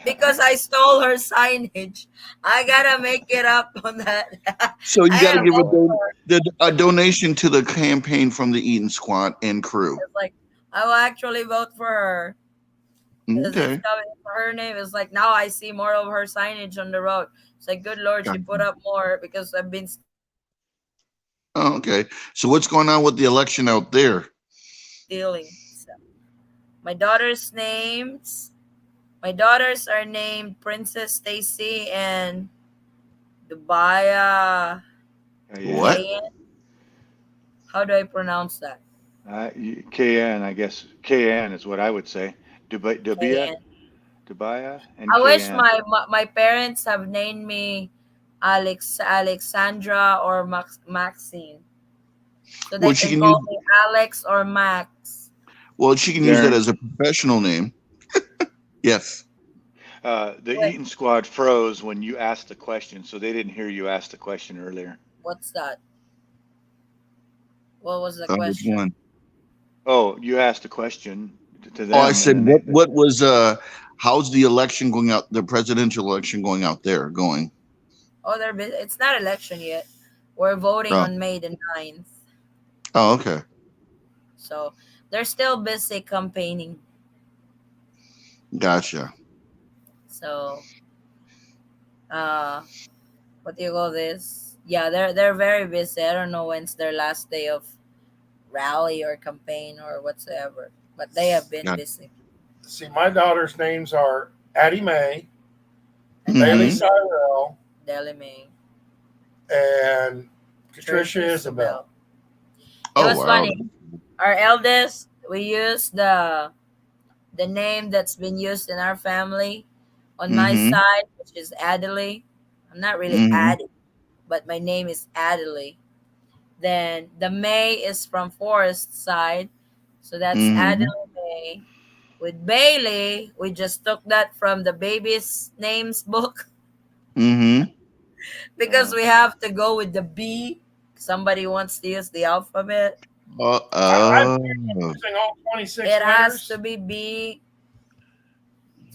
Speaker 1: because I stole her signage. I gotta make it up on that.
Speaker 9: So you
Speaker 1: I
Speaker 9: got to
Speaker 1: gotta
Speaker 9: give
Speaker 1: vote for her.
Speaker 9: a donation to the campaign from the Eaton Squad and crew.
Speaker 1: It's like I will actually vote for her because it's
Speaker 9: Okay.
Speaker 1: coming for her name. It's like now I see more of her signage on the road. It's like good lord, she put
Speaker 9: Gotcha.
Speaker 1: up more because I've been
Speaker 9: Oh, okay. So what's going on with the election out there?
Speaker 1: stealing. So my daughter's names. My daughters are named Princess Stacy and Dubaya
Speaker 11: KN.
Speaker 9: What?
Speaker 1: Kayan. How do I pronounce that?
Speaker 11: KN, I guess. KN is what I would say. Dubia,
Speaker 1: Kayan.
Speaker 11: Dubaya, and
Speaker 1: I wish
Speaker 11: KN.
Speaker 1: my parents have named me Alexandra or Maxine, so they
Speaker 9: Well, she
Speaker 1: can
Speaker 9: can use.
Speaker 1: call me Alex or Max.
Speaker 9: Well, she can use that
Speaker 11: Darren,
Speaker 9: as a professional name. Yes.
Speaker 11: the
Speaker 1: Wait,
Speaker 11: Eaton squad froze when you asked the question, so they didn't hear you ask the question earlier.
Speaker 1: what's that? What was the
Speaker 9: Which
Speaker 1: question?
Speaker 9: one?
Speaker 11: Oh, you asked a question to
Speaker 9: Oh, I
Speaker 11: them, and
Speaker 9: said
Speaker 11: then
Speaker 9: what was how's the election going out? The presidential election going out there going?
Speaker 1: Oh, it's not election yet. We're voting
Speaker 9: Oh.
Speaker 1: on May the 9th.
Speaker 9: Oh, okay.
Speaker 1: So they're still busy campaigning.
Speaker 9: Gotcha.
Speaker 1: So uh what do you call this? Yeah, they're very busy. I don't know when's their last day of rally or campaign or whatsoever. But they have been
Speaker 9: Yeah.
Speaker 1: busy.
Speaker 2: See, my daughter's names are Addie Mae,
Speaker 1: Addie
Speaker 2: Bailey
Speaker 9: Mm-hmm.
Speaker 1: Mae,
Speaker 2: Cyrell,
Speaker 1: Deli Mae,
Speaker 2: and Patricia
Speaker 1: Patricia
Speaker 2: Isabel.
Speaker 1: Isabel. It
Speaker 9: Oh
Speaker 1: was
Speaker 9: wow.
Speaker 1: funny. Our eldest, we used the name that's been used in our family on my
Speaker 9: Mm-hmm.
Speaker 1: side, which is Adelaide. I'm not really
Speaker 9: Mm-hmm.
Speaker 1: Addie, but my name is Adelaide. Then the May is from Forest side, so that's
Speaker 9: Mm-hmm.
Speaker 1: Adelaide May. With Bailey, we just took that from the baby's names book
Speaker 9: Mm-hmm.
Speaker 1: because
Speaker 11: uh,
Speaker 1: we have to go with the B. Somebody wants to use the alphabet.
Speaker 2: I've
Speaker 9: Oh.
Speaker 2: been using all 26
Speaker 1: It has to
Speaker 2: letters,
Speaker 1: be B.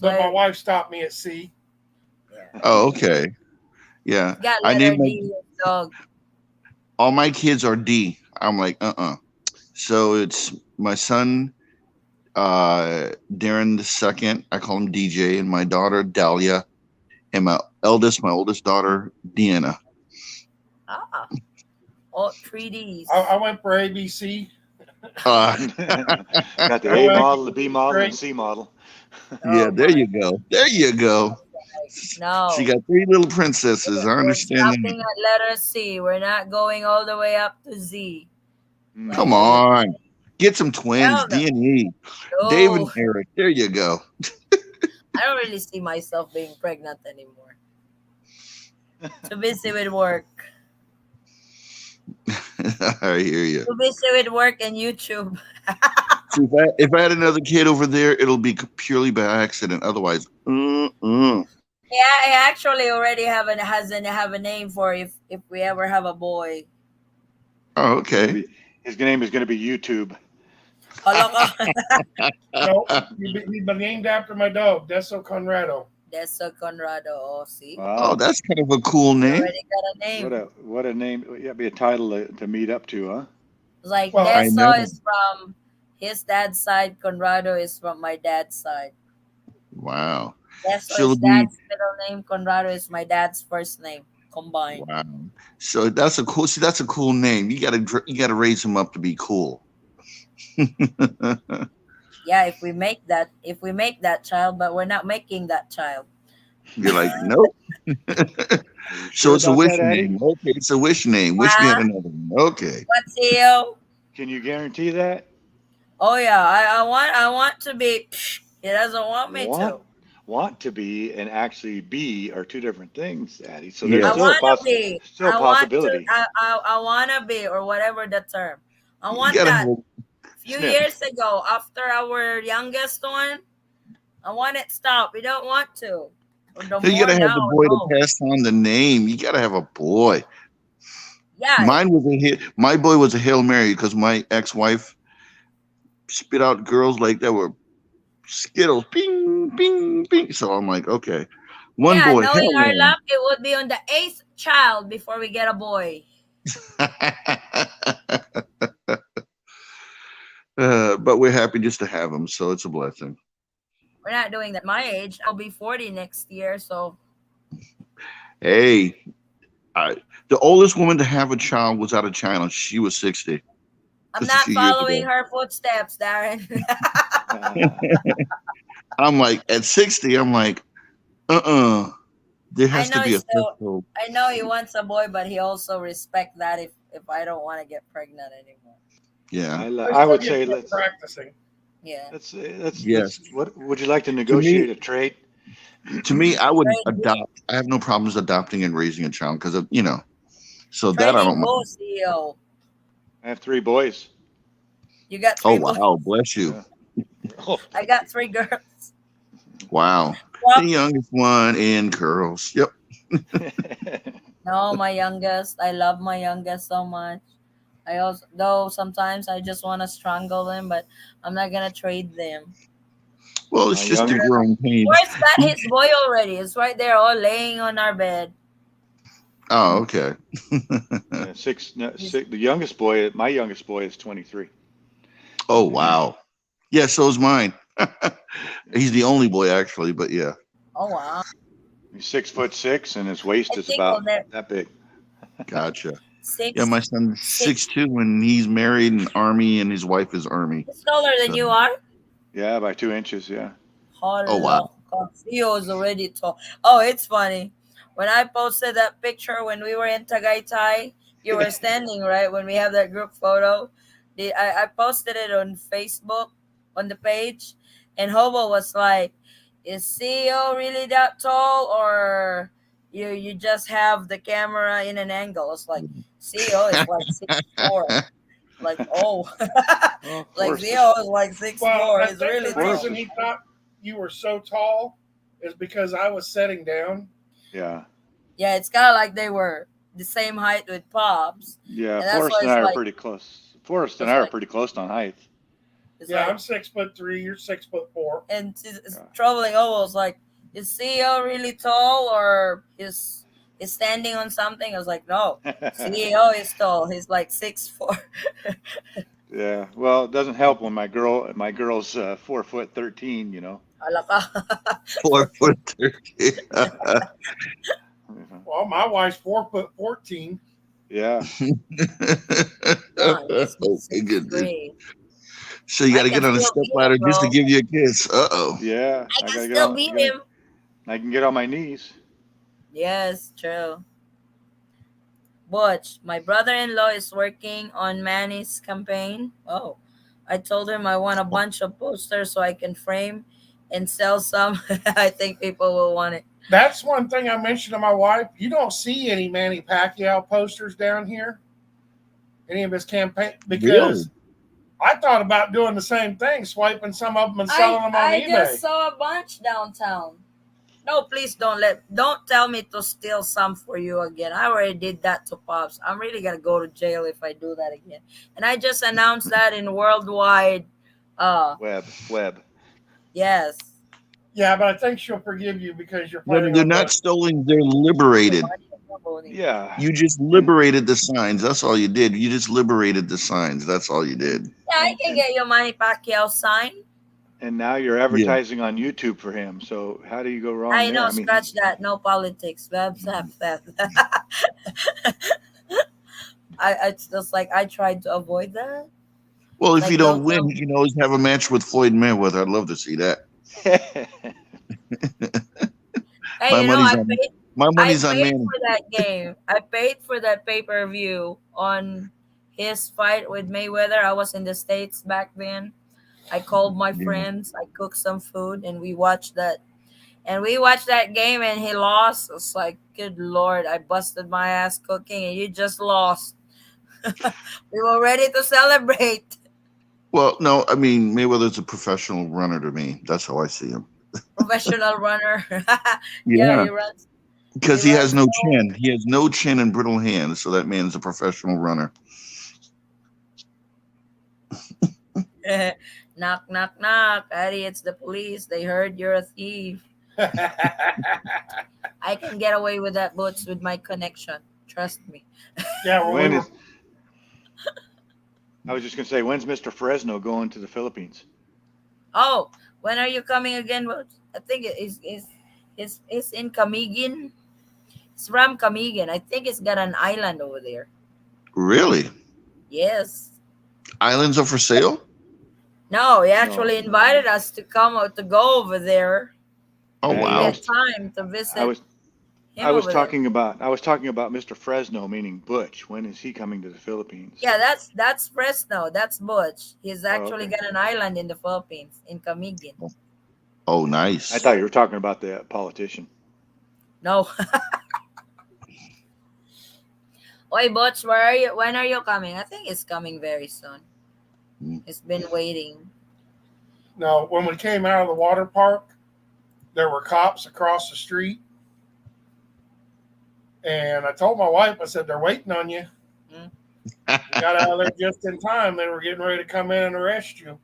Speaker 1: So
Speaker 2: but my wife stopped me at C.
Speaker 1: yeah,
Speaker 9: Oh, okay. Yeah.
Speaker 1: it's got
Speaker 9: I
Speaker 1: letter
Speaker 9: named
Speaker 1: D. Dog.
Speaker 9: all my kids are D. I'm like, So it's my son, Darren the second. I call him DJ, and my daughter Dahlia, and my oldest daughter Deanna.
Speaker 1: Ah, all three
Speaker 2: I
Speaker 1: Ds.
Speaker 2: went for ABC.
Speaker 9: Uh,
Speaker 11: got the
Speaker 2: I
Speaker 11: A
Speaker 2: went
Speaker 11: model, the B model, and
Speaker 2: straight.
Speaker 11: C model.
Speaker 9: yeah,
Speaker 1: Oh
Speaker 9: there
Speaker 1: my
Speaker 9: you go. There you go.
Speaker 1: God.
Speaker 9: She
Speaker 1: No.
Speaker 9: got three little princesses. I
Speaker 1: We're
Speaker 9: understand
Speaker 1: stopping
Speaker 9: that.
Speaker 1: at letter C. We're not going all the way up to Z. Like,
Speaker 9: Come
Speaker 11: Hmm.
Speaker 1: are you
Speaker 9: on. Get some twins,
Speaker 1: hell no.
Speaker 9: D and E. David
Speaker 1: No.
Speaker 9: and Eric. There you go.
Speaker 1: I don't really see myself being pregnant anymore. Too busy with work.
Speaker 9: I hear you.
Speaker 1: Too busy with work and YouTube.
Speaker 9: See, if I had another kid over there, it'll be purely by accident. Otherwise,
Speaker 1: Yeah, I actually already have a name for if we ever have a boy.
Speaker 9: Oh,
Speaker 11: It's gonna
Speaker 9: okay.
Speaker 11: be his name is gonna be YouTube.
Speaker 1: Hala ka.
Speaker 2: No, he'd been named after my dog, Deso Conrado.
Speaker 1: Deso Conrado. Oh, see?
Speaker 9: Oh,
Speaker 11: Wow,
Speaker 9: that's kind of a cool
Speaker 1: We
Speaker 9: name.
Speaker 1: already got a name.
Speaker 11: what a name! That'd be a title to meet up to, huh?
Speaker 1: Like
Speaker 2: Well,
Speaker 9: I know.
Speaker 1: Deso is from his dad's side, Conrado is from my dad's side.
Speaker 9: Wow.
Speaker 1: Deso
Speaker 9: So it'll
Speaker 1: is
Speaker 9: be
Speaker 1: dad's middle name, Conrado is my dad's first name combined.
Speaker 9: wow. So that's a cool. See, that's a cool name. You gotta raise him up to be cool.
Speaker 1: Yeah, if we make that child, but we're not making that child.
Speaker 9: You're like, nope.
Speaker 11: Are you
Speaker 9: So
Speaker 11: sure
Speaker 9: it's a
Speaker 11: about
Speaker 9: wish
Speaker 11: that, Addie?
Speaker 9: name. Okay, it's a wish name. Wish me had
Speaker 1: Ah,
Speaker 9: another one. Okay.
Speaker 1: what's you?
Speaker 11: Can you guarantee that?
Speaker 1: Oh yeah, I want to be. He doesn't want me
Speaker 11: Want
Speaker 1: to.
Speaker 11: want to be and actually be are two different things, Addie. So there's
Speaker 1: I
Speaker 9: Yes.
Speaker 11: still a
Speaker 1: want to be.
Speaker 11: still a possibility.
Speaker 1: I want to be, or whatever the term. I
Speaker 9: You
Speaker 1: want
Speaker 9: gotta
Speaker 1: that.
Speaker 9: have.
Speaker 1: Few
Speaker 11: Snip.
Speaker 1: years ago, after our youngest one, I want it stopped. We don't want to. The
Speaker 9: You
Speaker 1: more
Speaker 9: gotta have the
Speaker 1: now,
Speaker 9: boy to
Speaker 1: no.
Speaker 9: pass on the name. You gotta have a boy.
Speaker 1: Yeah,
Speaker 9: Mine was my boy was a Hail Mary because my ex-wife spit out girls like that were Skittles, ping, ping, ping. So I'm like, okay, one
Speaker 1: yeah.
Speaker 9: boy,
Speaker 1: Knowing
Speaker 9: Hail
Speaker 1: our
Speaker 9: Mary.
Speaker 1: luck, it would be on the eighth child before we get a boy.
Speaker 9: But we're happy just to have him, so it's a blessing.
Speaker 1: We're not doing that. My age, I'll be 40 next year, so
Speaker 9: Hey, the oldest woman to have a child was out of China. She was 60
Speaker 1: I'm
Speaker 9: just a
Speaker 1: not
Speaker 9: few years
Speaker 1: following
Speaker 9: ago.
Speaker 1: her footsteps, Darren.
Speaker 9: I'm like, at 60, I'm like, there
Speaker 1: I
Speaker 9: has to
Speaker 1: know
Speaker 9: be
Speaker 1: he's
Speaker 9: a
Speaker 1: still.
Speaker 9: threshold.
Speaker 1: I know he wants a boy, but he also respect that if I don't want to get pregnant anymore.
Speaker 9: Yeah.
Speaker 2: I
Speaker 11: I
Speaker 2: still
Speaker 11: would
Speaker 2: get
Speaker 11: say
Speaker 2: quit practicing.
Speaker 1: Yeah.
Speaker 9: Yes.
Speaker 11: let's. What would you like to
Speaker 9: To me,
Speaker 11: negotiate a trade?
Speaker 9: I would
Speaker 1: Trade who?
Speaker 9: adopt. I have no problems adopting and raising a child because of, so that I
Speaker 1: Trading
Speaker 9: don't
Speaker 1: who,
Speaker 9: mind.
Speaker 1: CEO?
Speaker 11: I have three boys.
Speaker 1: You got
Speaker 9: Oh,
Speaker 1: three boys.
Speaker 9: wow. Bless you.
Speaker 11: Yeah. Oh.
Speaker 1: I got three girls.
Speaker 9: Wow. The
Speaker 1: Well,
Speaker 9: youngest one in girls. Yep.
Speaker 1: no, my youngest. I love my youngest so much. I also, though sometimes I just want to strangle them, but I'm not gonna trade them.
Speaker 9: Well,
Speaker 11: My
Speaker 9: it's just
Speaker 11: young
Speaker 9: a growing pains.
Speaker 1: Where's that his boy already? It's right there, all laying on our bed.
Speaker 9: Oh, okay.
Speaker 11: six, no,
Speaker 1: He's
Speaker 11: six. The youngest boy, my youngest boy, is 23.
Speaker 9: Oh, wow. Yeah, so is mine.
Speaker 11: Yeah.
Speaker 9: He's the only boy, actually, but yeah.
Speaker 1: oh wow.
Speaker 11: He's 6'6", and his
Speaker 1: I
Speaker 11: waist is
Speaker 1: think on
Speaker 11: about
Speaker 1: there
Speaker 11: that big.
Speaker 9: Gotcha. Yeah,
Speaker 1: six
Speaker 9: my son's
Speaker 1: six
Speaker 9: 6'2", and he's married in Army, and his wife is Army.
Speaker 1: he's taller than
Speaker 9: So,
Speaker 1: you are.
Speaker 11: Yeah, by 2 inches. Yeah.
Speaker 9: oh, wow.
Speaker 1: Hello. Theo is already tall. Oh, it's funny. When I posted that picture when we were in Tagaytay, you were standing right when we have that group photo. I posted it on Facebook on the page, and Hobo was like, "Is CEO really that tall, or you just have the camera in an angle?" It's like CEO is like 6'4". Like oh,
Speaker 11: Well,
Speaker 1: like
Speaker 11: Forrest is
Speaker 1: CEO is like six
Speaker 2: Well,
Speaker 1: four.
Speaker 2: I
Speaker 1: He's
Speaker 2: think
Speaker 1: really
Speaker 2: the
Speaker 11: Forrest
Speaker 1: tall.
Speaker 2: reason
Speaker 11: is.
Speaker 2: he thought you were so tall is because I was sitting down.
Speaker 11: Yeah.
Speaker 1: Yeah, it's kind of like they were the same height with Pops,
Speaker 11: Yeah.
Speaker 1: and that's
Speaker 11: Forrest
Speaker 1: why
Speaker 11: and I
Speaker 1: it's
Speaker 11: are
Speaker 1: like
Speaker 11: pretty close. Forrest and
Speaker 1: it's
Speaker 11: I are
Speaker 1: like
Speaker 11: pretty close on height.
Speaker 1: it's
Speaker 2: Yeah,
Speaker 1: like
Speaker 2: I'm 6'3". You're 4'4".
Speaker 1: and it's
Speaker 11: Yeah.
Speaker 1: troubling almost like is CEO really tall or is standing on something? I was like, no, CEO is tall. He's like 6'4".
Speaker 11: Yeah. Well, it doesn't help when my girl's 4'13".
Speaker 1: Alaka.
Speaker 9: 4'30".
Speaker 11: Mhm.
Speaker 2: Well, my wife's 4'14".
Speaker 11: Yeah.
Speaker 1: No, he's
Speaker 9: Oh, my
Speaker 1: six
Speaker 9: goodness.
Speaker 1: three.
Speaker 9: So you got
Speaker 1: I
Speaker 9: to
Speaker 1: can
Speaker 9: get on a
Speaker 1: still
Speaker 9: step
Speaker 1: beat him,
Speaker 9: ladder just to
Speaker 1: bro.
Speaker 9: give you a kiss. Uh-oh.
Speaker 11: Yeah.
Speaker 1: I
Speaker 11: I
Speaker 1: can
Speaker 11: gotta get
Speaker 1: still
Speaker 11: on.
Speaker 1: beat him.
Speaker 11: I can get on my knees.
Speaker 1: Yes, true. Butch, my brother-in-law is working on Manny's campaign. Oh, I told him I want a bunch of posters so I can frame and sell some. I think people will want it.
Speaker 2: That's one thing I mentioned to my wife. You don't see any Manny Pacquiao posters down here, any of his campaign,
Speaker 9: Really?
Speaker 2: because I thought about doing the same thing, swiping some of them and selling
Speaker 1: I
Speaker 2: them on
Speaker 1: I just
Speaker 2: eBay.
Speaker 1: saw a bunch downtown. No, please don't tell me to steal some for you again. I already did that to Pops. I'm really gonna go to jail if I do that again. And I just announced that in worldwide.
Speaker 11: Web.
Speaker 1: Yes.
Speaker 2: Yeah, but I think she'll forgive you because you're
Speaker 9: No,
Speaker 2: planning
Speaker 9: they're
Speaker 2: on
Speaker 9: not
Speaker 2: running.
Speaker 9: stolen. They're
Speaker 1: So
Speaker 9: liberated.
Speaker 1: much for voting.
Speaker 11: Yeah.
Speaker 9: You just
Speaker 11: And
Speaker 9: liberated the signs. That's all you did. You just liberated the signs. That's all you did.
Speaker 1: Yeah, I
Speaker 11: and
Speaker 1: can
Speaker 11: and
Speaker 1: get your Manny Pacquiao sign.
Speaker 11: and now you're
Speaker 9: Yeah.
Speaker 11: advertising on YouTube for him. So how do you go wrong
Speaker 1: I
Speaker 11: there?
Speaker 1: know,
Speaker 11: I mean,
Speaker 1: scratch that. No politics. Blah, blah, blah. I it's just like I tried to avoid that.
Speaker 9: Well,
Speaker 1: It's
Speaker 9: if you
Speaker 1: like
Speaker 9: don't
Speaker 1: don't
Speaker 9: win,
Speaker 1: tell.
Speaker 9: you can always have a match with Floyd Mayweather. I'd love to see that.
Speaker 1: Hey,
Speaker 9: My
Speaker 1: you know,
Speaker 9: money's on my
Speaker 1: I
Speaker 9: money's on
Speaker 1: paid
Speaker 9: Manny.
Speaker 1: for that game. I paid for that pay per view on his fight with Mayweather. I was in the States back then. I called my
Speaker 9: Yeah.
Speaker 1: friends. I cooked some food, and we watched that. And we watched that game, and he lost. It's like, good lord, I busted my ass cooking, and you just lost. We were ready to celebrate.
Speaker 9: Well, no, I mean Mayweather's a professional runner to me. That's how I see him.
Speaker 1: Professional runner. Yeah,
Speaker 9: Yeah,
Speaker 1: he
Speaker 9: because he has
Speaker 1: runs
Speaker 9: no
Speaker 1: slow.
Speaker 9: chin. He has no chin and brittle hands, so that man's a professional runner.
Speaker 1: Knock, knock, knock. Eddie, it's the police. They heard you're a thief. I can get away with that, Boots, with my connection. Trust me.
Speaker 2: Yeah, well, we
Speaker 11: When
Speaker 2: were.
Speaker 11: is, I was just going to say, when's Mr. Fresno going to the Philippines?
Speaker 1: Oh, when are you coming again, Boots? I think it's in Camiguin. It's from Camiguin. I think it's got an island over there.
Speaker 9: Really?
Speaker 1: Yes.
Speaker 9: Islands are for sale?
Speaker 1: No, he
Speaker 11: No,
Speaker 1: actually invited us to come to go over there
Speaker 9: Oh
Speaker 1: if we
Speaker 11: I
Speaker 9: wow.
Speaker 1: get
Speaker 11: was
Speaker 1: time to
Speaker 11: I
Speaker 1: visit
Speaker 11: was
Speaker 1: him over there.
Speaker 11: I was talking about Mr. Fresno, meaning Butch. When is he coming to the Philippines?
Speaker 1: Yeah, that's Fresno. That's Butch. He's
Speaker 11: Oh,
Speaker 1: actually
Speaker 11: okay.
Speaker 1: got an island in the Philippines, in Camiguin.
Speaker 9: Oh
Speaker 11: I
Speaker 9: nice.
Speaker 11: thought you were talking about the politician.
Speaker 1: No. Oi, Butch, where are you? When are you coming? I think it's coming very soon.
Speaker 9: Mm.
Speaker 1: It's been waiting.
Speaker 2: No, when we came out of the water park, there were cops across the street, and I told my wife, I said, "They're waiting on you."
Speaker 1: Mm.
Speaker 2: We got out of there just in time. They were getting ready to come in and arrest you.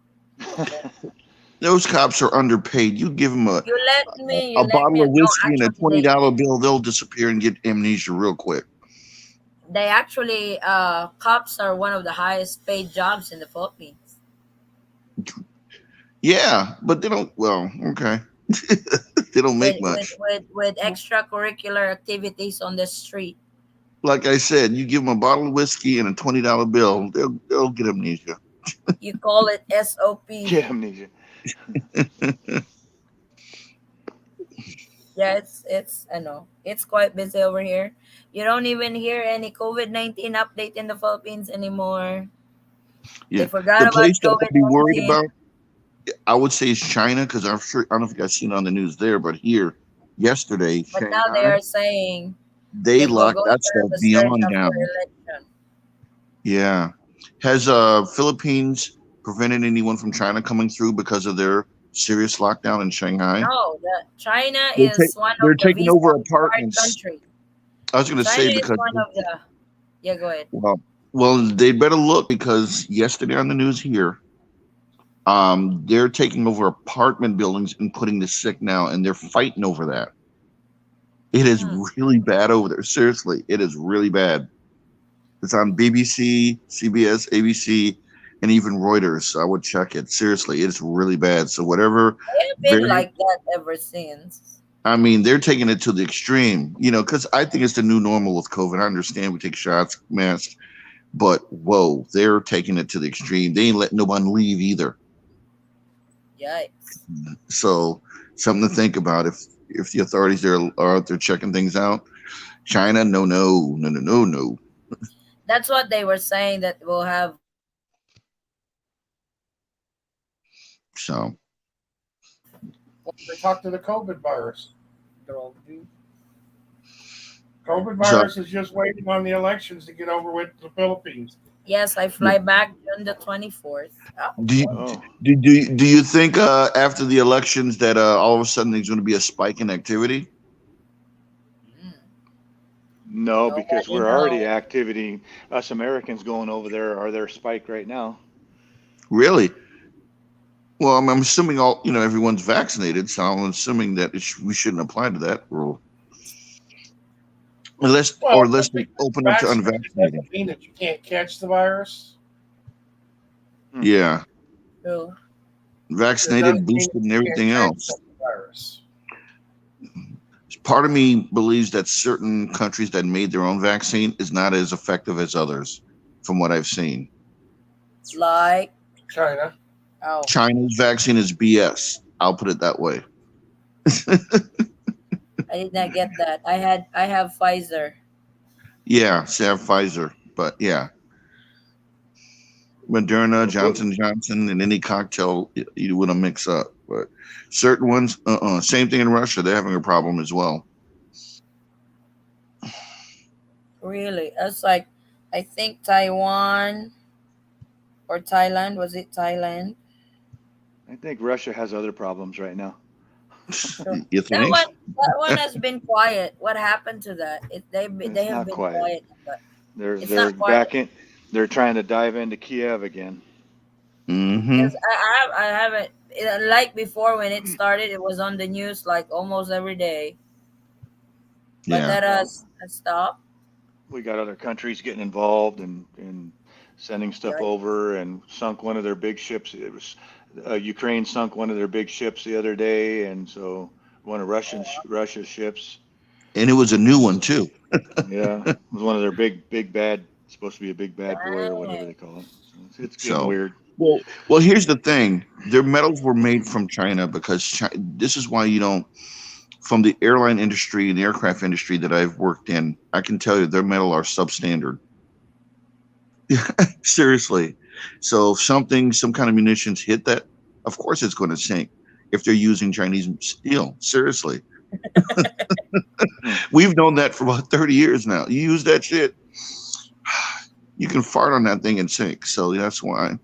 Speaker 9: Those cops are underpaid. You give them
Speaker 1: You
Speaker 9: a
Speaker 1: let me.
Speaker 9: bottle of
Speaker 1: No,
Speaker 9: whiskey and a
Speaker 1: actually,
Speaker 9: $20 bill, they'll disappear and get amnesia real quick.
Speaker 1: they actually, cops are one of the highest paid jobs in the Philippines.
Speaker 9: Yeah, but they don't. Well, okay, they don't
Speaker 1: With
Speaker 9: make much.
Speaker 1: extracurricular activities on the street.
Speaker 9: Like I said, you give them a bottle of whiskey and a $20 bill, they'll get amnesia.
Speaker 1: You call it SOP.
Speaker 11: Get amnesia.
Speaker 1: Yeah, it's I know it's quite busy over here. You don't even hear any COVID-19 update in the Philippines anymore. They
Speaker 9: Yeah,
Speaker 1: forgot
Speaker 9: the
Speaker 1: about
Speaker 9: place that
Speaker 1: COVID
Speaker 9: I'd be worried
Speaker 1: 19.
Speaker 9: about, I would say, is China because I'm sure I don't know if you guys seen it on the news there, but here yesterday,
Speaker 1: But now they
Speaker 9: Shanghai,
Speaker 1: are saying
Speaker 9: they
Speaker 1: we're
Speaker 9: locked
Speaker 1: going
Speaker 9: that
Speaker 1: to have
Speaker 9: stuff
Speaker 1: a surge
Speaker 9: beyond
Speaker 1: after
Speaker 9: down.
Speaker 1: election.
Speaker 9: Yeah, has Philippines prevented anyone from China coming through because of their serious lockdown in Shanghai?
Speaker 1: No, China
Speaker 9: They're,
Speaker 1: is one
Speaker 9: they're
Speaker 1: of the
Speaker 9: taking
Speaker 1: visa
Speaker 9: over
Speaker 1: required
Speaker 9: apartments.
Speaker 1: country.
Speaker 9: I was going to
Speaker 1: China
Speaker 9: say
Speaker 1: is
Speaker 9: because
Speaker 1: one of the. Yeah, go ahead.
Speaker 9: well, they better look because yesterday on the news here, they're taking over apartment buildings and putting the sick now, and they're fighting over that. It is
Speaker 1: Hmm.
Speaker 9: really bad over there. Seriously, it is really bad. It's on BBC, CBS, ABC, and even Reuters. So I would check it. Seriously, it's really bad. So whatever
Speaker 1: They have been
Speaker 9: variant,
Speaker 1: like that ever since.
Speaker 9: I mean, they're taking it to the extreme. Because I think it's the new normal with COVID. I understand we take shots, masks, but whoa, they're taking it to the extreme. They ain't letting nobody leave either.
Speaker 1: Yikes.
Speaker 9: So something to think about if the authorities there are out there checking things out. China, no, no, no, no, no, no.
Speaker 1: That's what they were saying that we'll have.
Speaker 9: So
Speaker 2: They talked to the COVID virus. COVID
Speaker 9: so
Speaker 2: virus is just waiting on the elections to get over with the Philippines.
Speaker 1: Yes, I fly back June the 24th. Oh,
Speaker 9: do you,
Speaker 1: cool.
Speaker 11: Oh,
Speaker 9: do you think after the elections that all of a sudden there's going to be a spike in activity?
Speaker 1: Mm,
Speaker 11: no, because
Speaker 1: nobody
Speaker 11: we're already
Speaker 1: knows.
Speaker 11: activity. Us Americans going over there are their spike right now.
Speaker 9: Really? Well, I'm assuming everyone's vaccinated, so I'm assuming that we shouldn't apply to that rule
Speaker 2: Well,
Speaker 9: unless
Speaker 2: just
Speaker 9: they
Speaker 2: because
Speaker 9: open
Speaker 2: you're
Speaker 9: up to
Speaker 2: vaccinated
Speaker 9: unvaccinated.
Speaker 2: doesn't mean that you can't catch the virus.
Speaker 11: Hmm.
Speaker 9: Yeah,
Speaker 1: True.
Speaker 2: It
Speaker 9: vaccinated,
Speaker 2: doesn't mean that
Speaker 9: boosted, and
Speaker 2: you can't
Speaker 9: everything else.
Speaker 2: transmit the virus.
Speaker 9: Part of me believes that certain countries that made their own vaccine is not as effective as others, from what I've seen.
Speaker 1: Like,
Speaker 2: China.
Speaker 1: oh,
Speaker 9: China's vaccine is BS. I'll put it that way.
Speaker 1: I did not get that. I have Pfizer.
Speaker 9: Yeah, say have Pfizer, but yeah, Moderna,
Speaker 11: Well, put,
Speaker 9: Johnson, and any cocktail you want to mix up. But certain ones, Same thing in Russia. They're having a problem as well.
Speaker 1: Really? That's like, I think Taiwan or Thailand. Was it Thailand?
Speaker 11: I think Russia has other problems right now.
Speaker 1: True.
Speaker 9: You
Speaker 1: That
Speaker 9: think?
Speaker 1: one, that one has been quiet. What happened to that? They
Speaker 11: It's
Speaker 1: have
Speaker 11: not
Speaker 1: been
Speaker 11: quiet.
Speaker 1: quiet, but
Speaker 11: They're
Speaker 1: it's
Speaker 11: they're
Speaker 1: not quiet
Speaker 11: back in. They're trying to dive into Kiev again.
Speaker 9: Mm-hmm.
Speaker 1: because I haven't like before when it started. It was on the news like almost every day, but
Speaker 9: Yeah.
Speaker 1: that
Speaker 11: Well,
Speaker 1: has stopped.
Speaker 11: we got other countries getting involved and sending stuff
Speaker 1: Yikes.
Speaker 11: over and sunk one of their big ships. It was Ukraine sunk one of their big ships the other day, and so one of Russia's ships.
Speaker 9: And it was a new one too.
Speaker 11: Yeah, it was one of their big bad. Supposed to be a big bad boy or whatever
Speaker 1: Dang.
Speaker 11: they call it. So it's getting
Speaker 9: So,
Speaker 11: weird.
Speaker 9: well, here's the thing: their metals were made from China because this is why you don't. From the airline industry and the aircraft industry that I've worked in, I can tell you their metal are substandard. Seriously. So if some kind of munitions hit that, of course it's going to sink. If they're using Chinese steel, seriously,
Speaker 11: Hmm.
Speaker 9: we've known that for about 30 years now. You use that shit, you can fart on that thing and sink. So that's why.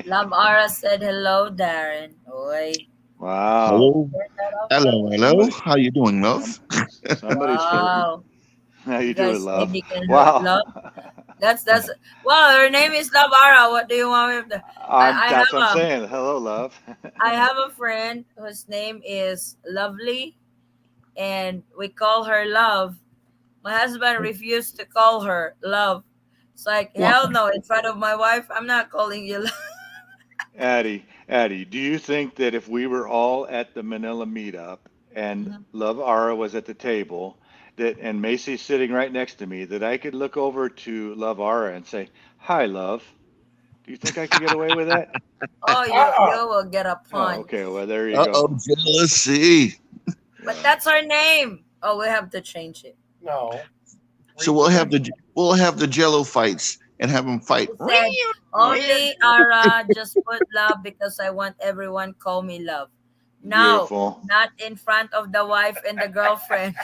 Speaker 1: Love Ara said hello, Darren. Oi.
Speaker 11: Wow.
Speaker 9: Hello,
Speaker 1: Turn that off, love.
Speaker 9: hello.
Speaker 11: Somebody,
Speaker 9: How you doing,
Speaker 11: some,
Speaker 9: love?
Speaker 11: somebody's flirting.
Speaker 1: Wow.
Speaker 11: How
Speaker 1: You
Speaker 11: you doing,
Speaker 1: guys said
Speaker 11: love?
Speaker 1: you can
Speaker 11: Wow.
Speaker 1: love. That's well. Her name is Lavara. What do you want me to? I
Speaker 11: That's what I'm
Speaker 1: have a
Speaker 11: saying. Hello, love.
Speaker 1: I have a friend whose name is Lovely, and we call her Love. My husband refused to call her Love. It's like
Speaker 9: Why?
Speaker 1: hell no. In front of my wife, I'm not calling you Love.
Speaker 11: Addie, do you think that if we were all at the Manila meetup and
Speaker 1: Mhm.
Speaker 11: Love Ara was at the table, that and Macy's sitting right next to me, that I could look over to Love Ara and say, "Hi, love." Do you think I could get away with that?
Speaker 1: Oh, you
Speaker 2: Uh-uh.
Speaker 1: will get a
Speaker 11: Oh,
Speaker 1: punch.
Speaker 11: okay. Well, there you
Speaker 9: Uh oh,
Speaker 11: go.
Speaker 9: jealousy.
Speaker 1: But
Speaker 11: Yeah.
Speaker 1: that's her name. Oh, we have to change it.
Speaker 2: No.
Speaker 9: So we'll have the
Speaker 2: Refresh.
Speaker 9: Jello fights and have them fight.
Speaker 1: He said, only Ara, just put love because I want everyone call me love. No,
Speaker 11: Beautiful.
Speaker 1: not in front of the wife and the girlfriend.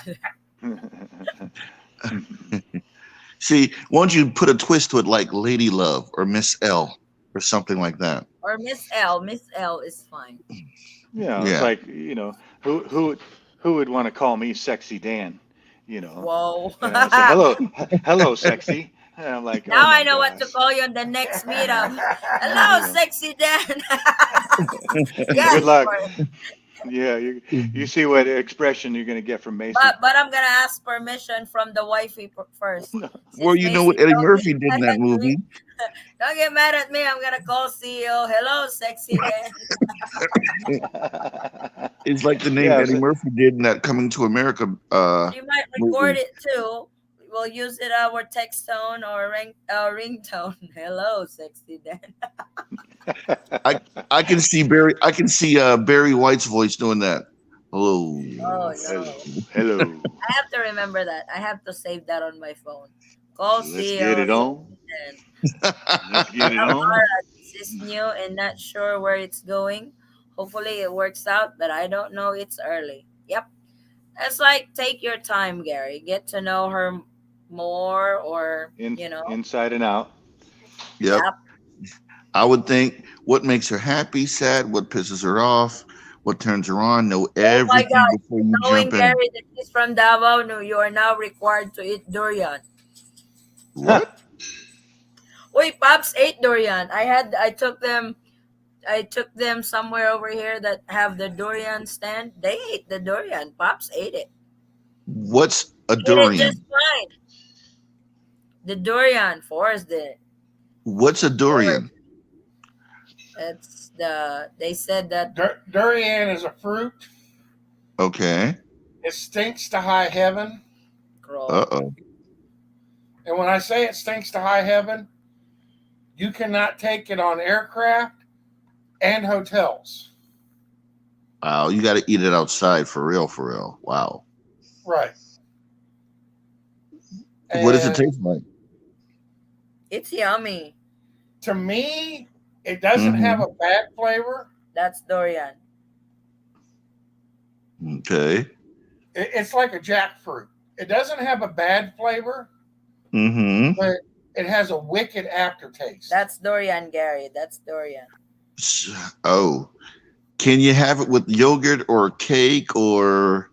Speaker 9: See, why don't you put a twist to it like Lady Love or Miss L or something like that?
Speaker 1: Or Miss L. Miss L is fine.
Speaker 11: Yeah,
Speaker 9: Yeah.
Speaker 11: like who would want to call me Sexy Dan?
Speaker 1: Whoa.
Speaker 11: And I say hello, hello, sexy. And I'm like, oh
Speaker 1: Now I
Speaker 11: my
Speaker 1: know what to
Speaker 11: gosh,
Speaker 1: call you on the next meetup.
Speaker 11: you
Speaker 1: Hello,
Speaker 11: know.
Speaker 1: sexy Dan.
Speaker 11: Good
Speaker 1: Yes,
Speaker 11: luck.
Speaker 1: for
Speaker 11: Yeah, you see what expression you're gonna get from Macy.
Speaker 1: but I'm gonna ask permission from the wifey first.
Speaker 9: Well,
Speaker 1: Since
Speaker 9: you know
Speaker 1: Macy,
Speaker 9: what Eddie
Speaker 1: don't get
Speaker 9: Murphy did in
Speaker 1: mad
Speaker 9: that
Speaker 1: at me.
Speaker 9: movie?
Speaker 1: Don't get mad at me. I'm gonna call CEO. Hello, sexy Dan.
Speaker 9: It's like the name
Speaker 11: Yes.
Speaker 9: Eddie Murphy did in that Coming to America
Speaker 1: She might record
Speaker 9: movie.
Speaker 1: it too. We'll use it our text tone or ringtone. Hello, sexy Dan.
Speaker 9: I I can see Barry White's voice doing that. Hello.
Speaker 1: Oh
Speaker 11: Hello,
Speaker 1: no.
Speaker 11: hello.
Speaker 1: I have to remember that. I have to save that on my phone. Call
Speaker 11: Let's get
Speaker 1: CEO
Speaker 11: it on.
Speaker 1: sexy Dan.
Speaker 11: Let's get it
Speaker 1: Love
Speaker 11: on.
Speaker 1: Ara. This is new and not sure where it's going. Hopefully it works out, but I don't know. It's early. Yep. It's like take your time, Gary. Get to know her more, or
Speaker 11: Inside and out.
Speaker 9: Yep.
Speaker 1: Yep.
Speaker 9: I would think what makes her happy, sad, what pisses her off, what turns her on, know
Speaker 1: Oh my
Speaker 9: everything
Speaker 1: God.
Speaker 9: before you
Speaker 1: Knowing
Speaker 9: jump in.
Speaker 1: Gary that he's from Davao, no, you are now required to eat durian.
Speaker 9: What?
Speaker 1: Wait, Pops ate durian. I took them somewhere over here that have the durian stand. They ate the durian. Pops ate it.
Speaker 9: What's a
Speaker 1: Ate it just
Speaker 9: durian?
Speaker 1: fine. The durian, Forrest did it.
Speaker 9: What's a
Speaker 1: Forrest.
Speaker 9: durian?
Speaker 1: They said that
Speaker 2: Durian is a fruit.
Speaker 9: Okay.
Speaker 2: It stinks to high heaven.
Speaker 1: girl.
Speaker 9: Uh-oh.
Speaker 2: And when I say it stinks to high heaven, you cannot take it on aircraft and hotels.
Speaker 9: Wow, you got to eat it outside for real, for real. Wow.
Speaker 2: Right.
Speaker 9: What does it
Speaker 2: And
Speaker 9: taste like?
Speaker 1: It's yummy.
Speaker 2: to me, it doesn't have
Speaker 9: Mm-hmm.
Speaker 2: a bad flavor.
Speaker 1: That's durian.
Speaker 9: Okay.
Speaker 2: It's like a jackfruit. It doesn't have a bad flavor,
Speaker 9: Mm-hmm.
Speaker 2: but it has a wicked aftertaste.
Speaker 1: That's durian, Gary. That's durian.
Speaker 9: Oh, Can you have it with yogurt or cake or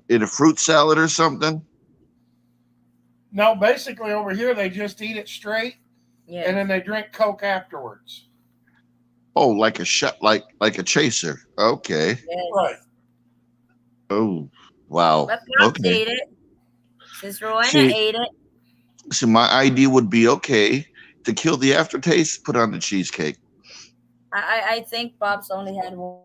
Speaker 9: in a fruit salad or something?
Speaker 2: No, basically over here they just eat it straight
Speaker 1: Yes.
Speaker 2: and then they drink Coke afterwards.
Speaker 9: Oh, like a shot, like a chaser. Okay.
Speaker 1: Yes.
Speaker 2: Right.
Speaker 9: Oh, wow.
Speaker 1: But Pops
Speaker 9: Okay.
Speaker 1: ate it. Since Rowena
Speaker 9: See,
Speaker 1: ate it.
Speaker 9: see, my idea would be okay to kill the aftertaste. Put on the cheesecake.
Speaker 1: I think Pops only had one.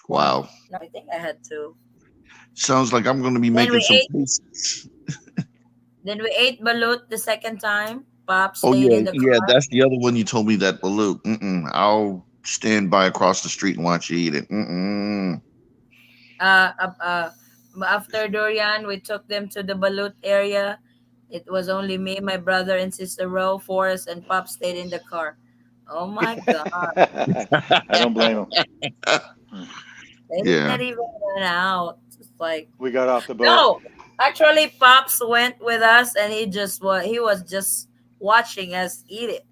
Speaker 9: Wow.
Speaker 1: No, I think I had two.
Speaker 9: Sounds like I'm going to be
Speaker 1: Then
Speaker 9: making
Speaker 1: we
Speaker 9: some
Speaker 1: ate.
Speaker 9: places.
Speaker 1: Then we ate balut the second time. Pops
Speaker 9: Oh
Speaker 1: stayed
Speaker 9: yeah,
Speaker 1: in the
Speaker 9: yeah.
Speaker 1: car.
Speaker 9: That's the other one you told me that balut. I'll stand by across the street and watch you eat it.
Speaker 1: Uh, uh, uh, After Dorian, we took them to the balut area. It was only me, my brother, and sister Ro, Forrest, and Pop stayed in the car. Oh my God.
Speaker 11: I don't blame them.
Speaker 1: They
Speaker 9: Yeah.
Speaker 1: didn't even went out. It's like,
Speaker 11: We got off the boat.
Speaker 1: no. Actually, Pops went with us and he was just watching us eat it.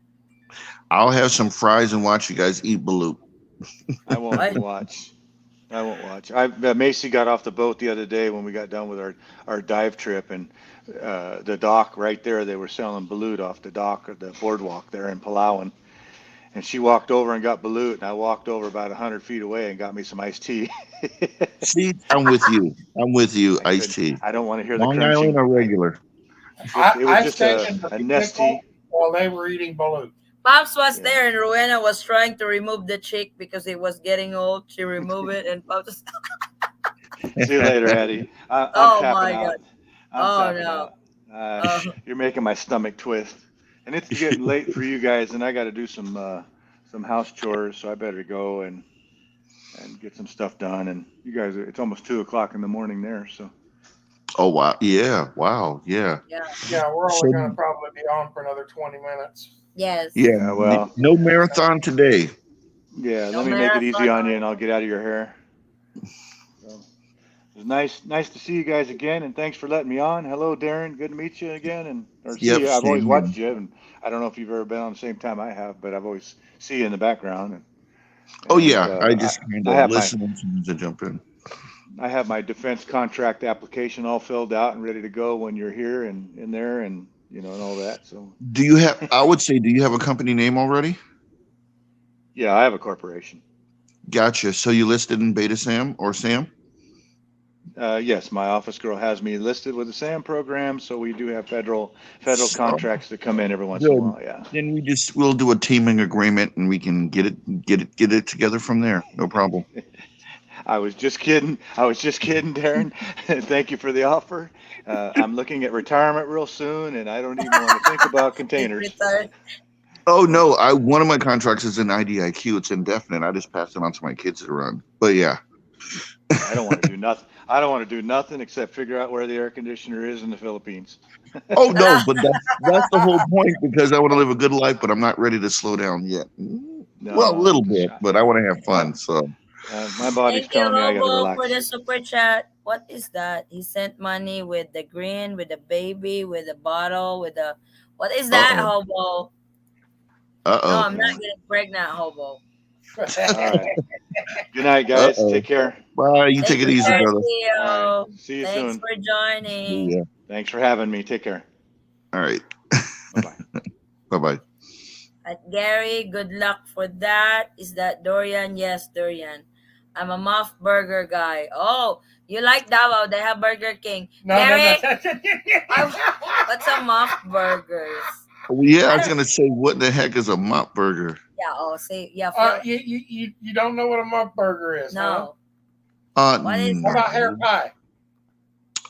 Speaker 9: I'll have some fries and watch you guys eat balut.
Speaker 11: I won't watch. I won't watch. Macy got off the boat the other day when we got done with our dive trip, and the dock right there, they were selling balut off the dock or the boardwalk there in Palawan. And she walked over and got balut, and I walked over about 100 feet away and got me some iced tea.
Speaker 9: See, I'm with you. I'm with you.
Speaker 11: I
Speaker 9: Iced
Speaker 11: couldn't.
Speaker 9: tea.
Speaker 11: I don't want to hear the
Speaker 9: Long Island
Speaker 11: crunching.
Speaker 9: or regular?
Speaker 11: It was
Speaker 2: I
Speaker 11: just
Speaker 2: stayed in the
Speaker 11: a
Speaker 2: vehicle
Speaker 11: nesty.
Speaker 2: while they were eating balut.
Speaker 1: Pops was
Speaker 11: Yeah.
Speaker 1: there and Rowena was trying to remove the chick because it was getting old. She removed it and Pops.
Speaker 11: See you later, Eddie. I'm
Speaker 1: Oh
Speaker 11: tapping
Speaker 1: my God.
Speaker 11: out. I'm
Speaker 1: Oh
Speaker 11: tapping
Speaker 1: no.
Speaker 11: out.
Speaker 1: Oh.
Speaker 11: You're making my stomach twist. And it's getting late for you guys, and I got to do some house chores, so I better go and get some stuff done. And you guys, it's almost 2 o'clock in the morning there, so.
Speaker 9: Oh wow. Yeah. Wow. Yeah.
Speaker 1: Yeah.
Speaker 2: Yeah, we're only
Speaker 9: So
Speaker 2: going to probably be on for another 20 minutes.
Speaker 1: Yes.
Speaker 9: yeah,
Speaker 11: Yeah, well,
Speaker 9: no marathon today.
Speaker 11: yeah.
Speaker 1: No
Speaker 11: Let me make it easy
Speaker 1: marathon.
Speaker 11: on you, and I'll get out of your hair. So, it was nice to see you guys again, and thanks for letting me on. Hello, Darren. Good to meet you again, or see
Speaker 9: Yep.
Speaker 11: you. I've always
Speaker 9: Same here.
Speaker 11: watched you, and I don't know if you've ever been on the same time I have, but I've always see you in the background.
Speaker 9: Oh
Speaker 11: And
Speaker 9: yeah. I just kind
Speaker 11: I
Speaker 9: of
Speaker 11: have my
Speaker 9: listen as soon as I jump in.
Speaker 11: defense contract application all filled out and ready to go when you're here and in there, and and all that. So
Speaker 9: Do you have? I would say, do you have a company name already?
Speaker 11: yeah, I have a corporation.
Speaker 9: Gotcha. So you listed in Beta Sam or Sam?
Speaker 11: Yes, my office girl has me listed with the SAM program, so we do have federal
Speaker 9: So
Speaker 11: contracts that come in every once in a
Speaker 9: good.
Speaker 11: while. Yeah.
Speaker 9: Then we'll do a teaming agreement and we can get it together from there. No problem.
Speaker 11: I was just kidding. Darren. Thank you for the offer. I'm looking at retirement real soon, and I don't even want to think about
Speaker 1: He's
Speaker 11: containers.
Speaker 1: retired.
Speaker 9: Oh no, one of my contracts is in IDIQ. It's indefinite. I just passed it on to my kids to run. But yeah.
Speaker 11: I don't want to do nothing. I don't want to do nothing except figure out where the air conditioner is in the Philippines.
Speaker 9: Oh no, but that's the whole point because I want to live a good life, but I'm not ready to slow down yet. Well, a
Speaker 11: No,
Speaker 9: little
Speaker 11: I'm just
Speaker 9: bit, but I want to have fun. So
Speaker 11: my body's
Speaker 1: Thank you,
Speaker 11: telling me I got to
Speaker 1: Hobo, for
Speaker 11: relax.
Speaker 1: the super chat. What is that? He sent money with the green, with the baby, with the bottle, with the. What is that,
Speaker 9: uh
Speaker 1: Hobo?
Speaker 9: oh,
Speaker 1: No, I'm
Speaker 11: Yeah.
Speaker 1: not getting pregnant, Hobo.
Speaker 11: All right. Good night,
Speaker 9: uh
Speaker 11: guys.
Speaker 9: oh.
Speaker 11: Take care.
Speaker 9: Bye. You
Speaker 1: Thank
Speaker 9: take it
Speaker 1: you,
Speaker 9: easy, brother.
Speaker 11: All right.
Speaker 1: Sergio.
Speaker 11: See you
Speaker 1: Thanks
Speaker 11: soon.
Speaker 1: for joining.
Speaker 9: Yeah.
Speaker 11: Thanks for having me. Take care.
Speaker 9: All right.
Speaker 11: Bye bye.
Speaker 9: Bye bye.
Speaker 1: At Gary, good luck for that. Is that Dorian? Yes, Dorian. I'm a muff burger guy. Oh, you like Davao? They have Burger King.
Speaker 2: No.
Speaker 1: Gary, what's a muff burgers?
Speaker 9: Yeah, I
Speaker 1: I
Speaker 9: was
Speaker 1: don't.
Speaker 9: gonna say, what the heck is a mop burger?
Speaker 1: Yeah. Oh, see. Yeah. Phil.
Speaker 2: You don't know what a muff burger is, huh?
Speaker 1: No. What is
Speaker 2: How
Speaker 1: that?
Speaker 2: about hair pie?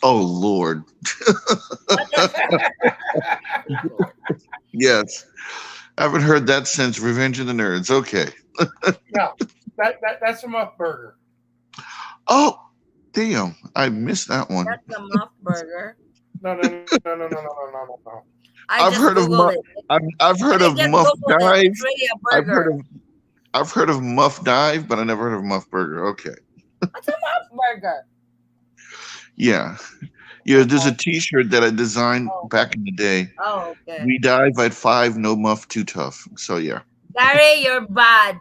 Speaker 9: Oh Lord.
Speaker 1: What is
Speaker 9: Yes. I haven't heard that since Revenge of the Nerds. Okay.
Speaker 2: No, that's a muff burger.
Speaker 9: Oh, damn. I missed that one.
Speaker 1: that's a muff burger?
Speaker 2: No.
Speaker 1: I
Speaker 9: I've
Speaker 1: just
Speaker 9: heard of
Speaker 1: Googled it.
Speaker 9: I've heard
Speaker 1: I
Speaker 9: of
Speaker 1: just
Speaker 9: Muff
Speaker 1: Googled it.
Speaker 9: Dive.
Speaker 1: It's really a
Speaker 9: I've heard
Speaker 1: burger.
Speaker 9: of I've heard of Muff Dive, but I never heard of Muff Burger. Okay.
Speaker 1: What's a muff burger?
Speaker 9: Yeah. Yeah, there's a T-shirt that I designed
Speaker 1: Oh,
Speaker 9: back in the day.
Speaker 1: oh, okay.
Speaker 9: We dive at 5, no muff, too tough. So yeah.
Speaker 1: Gary, you're bad.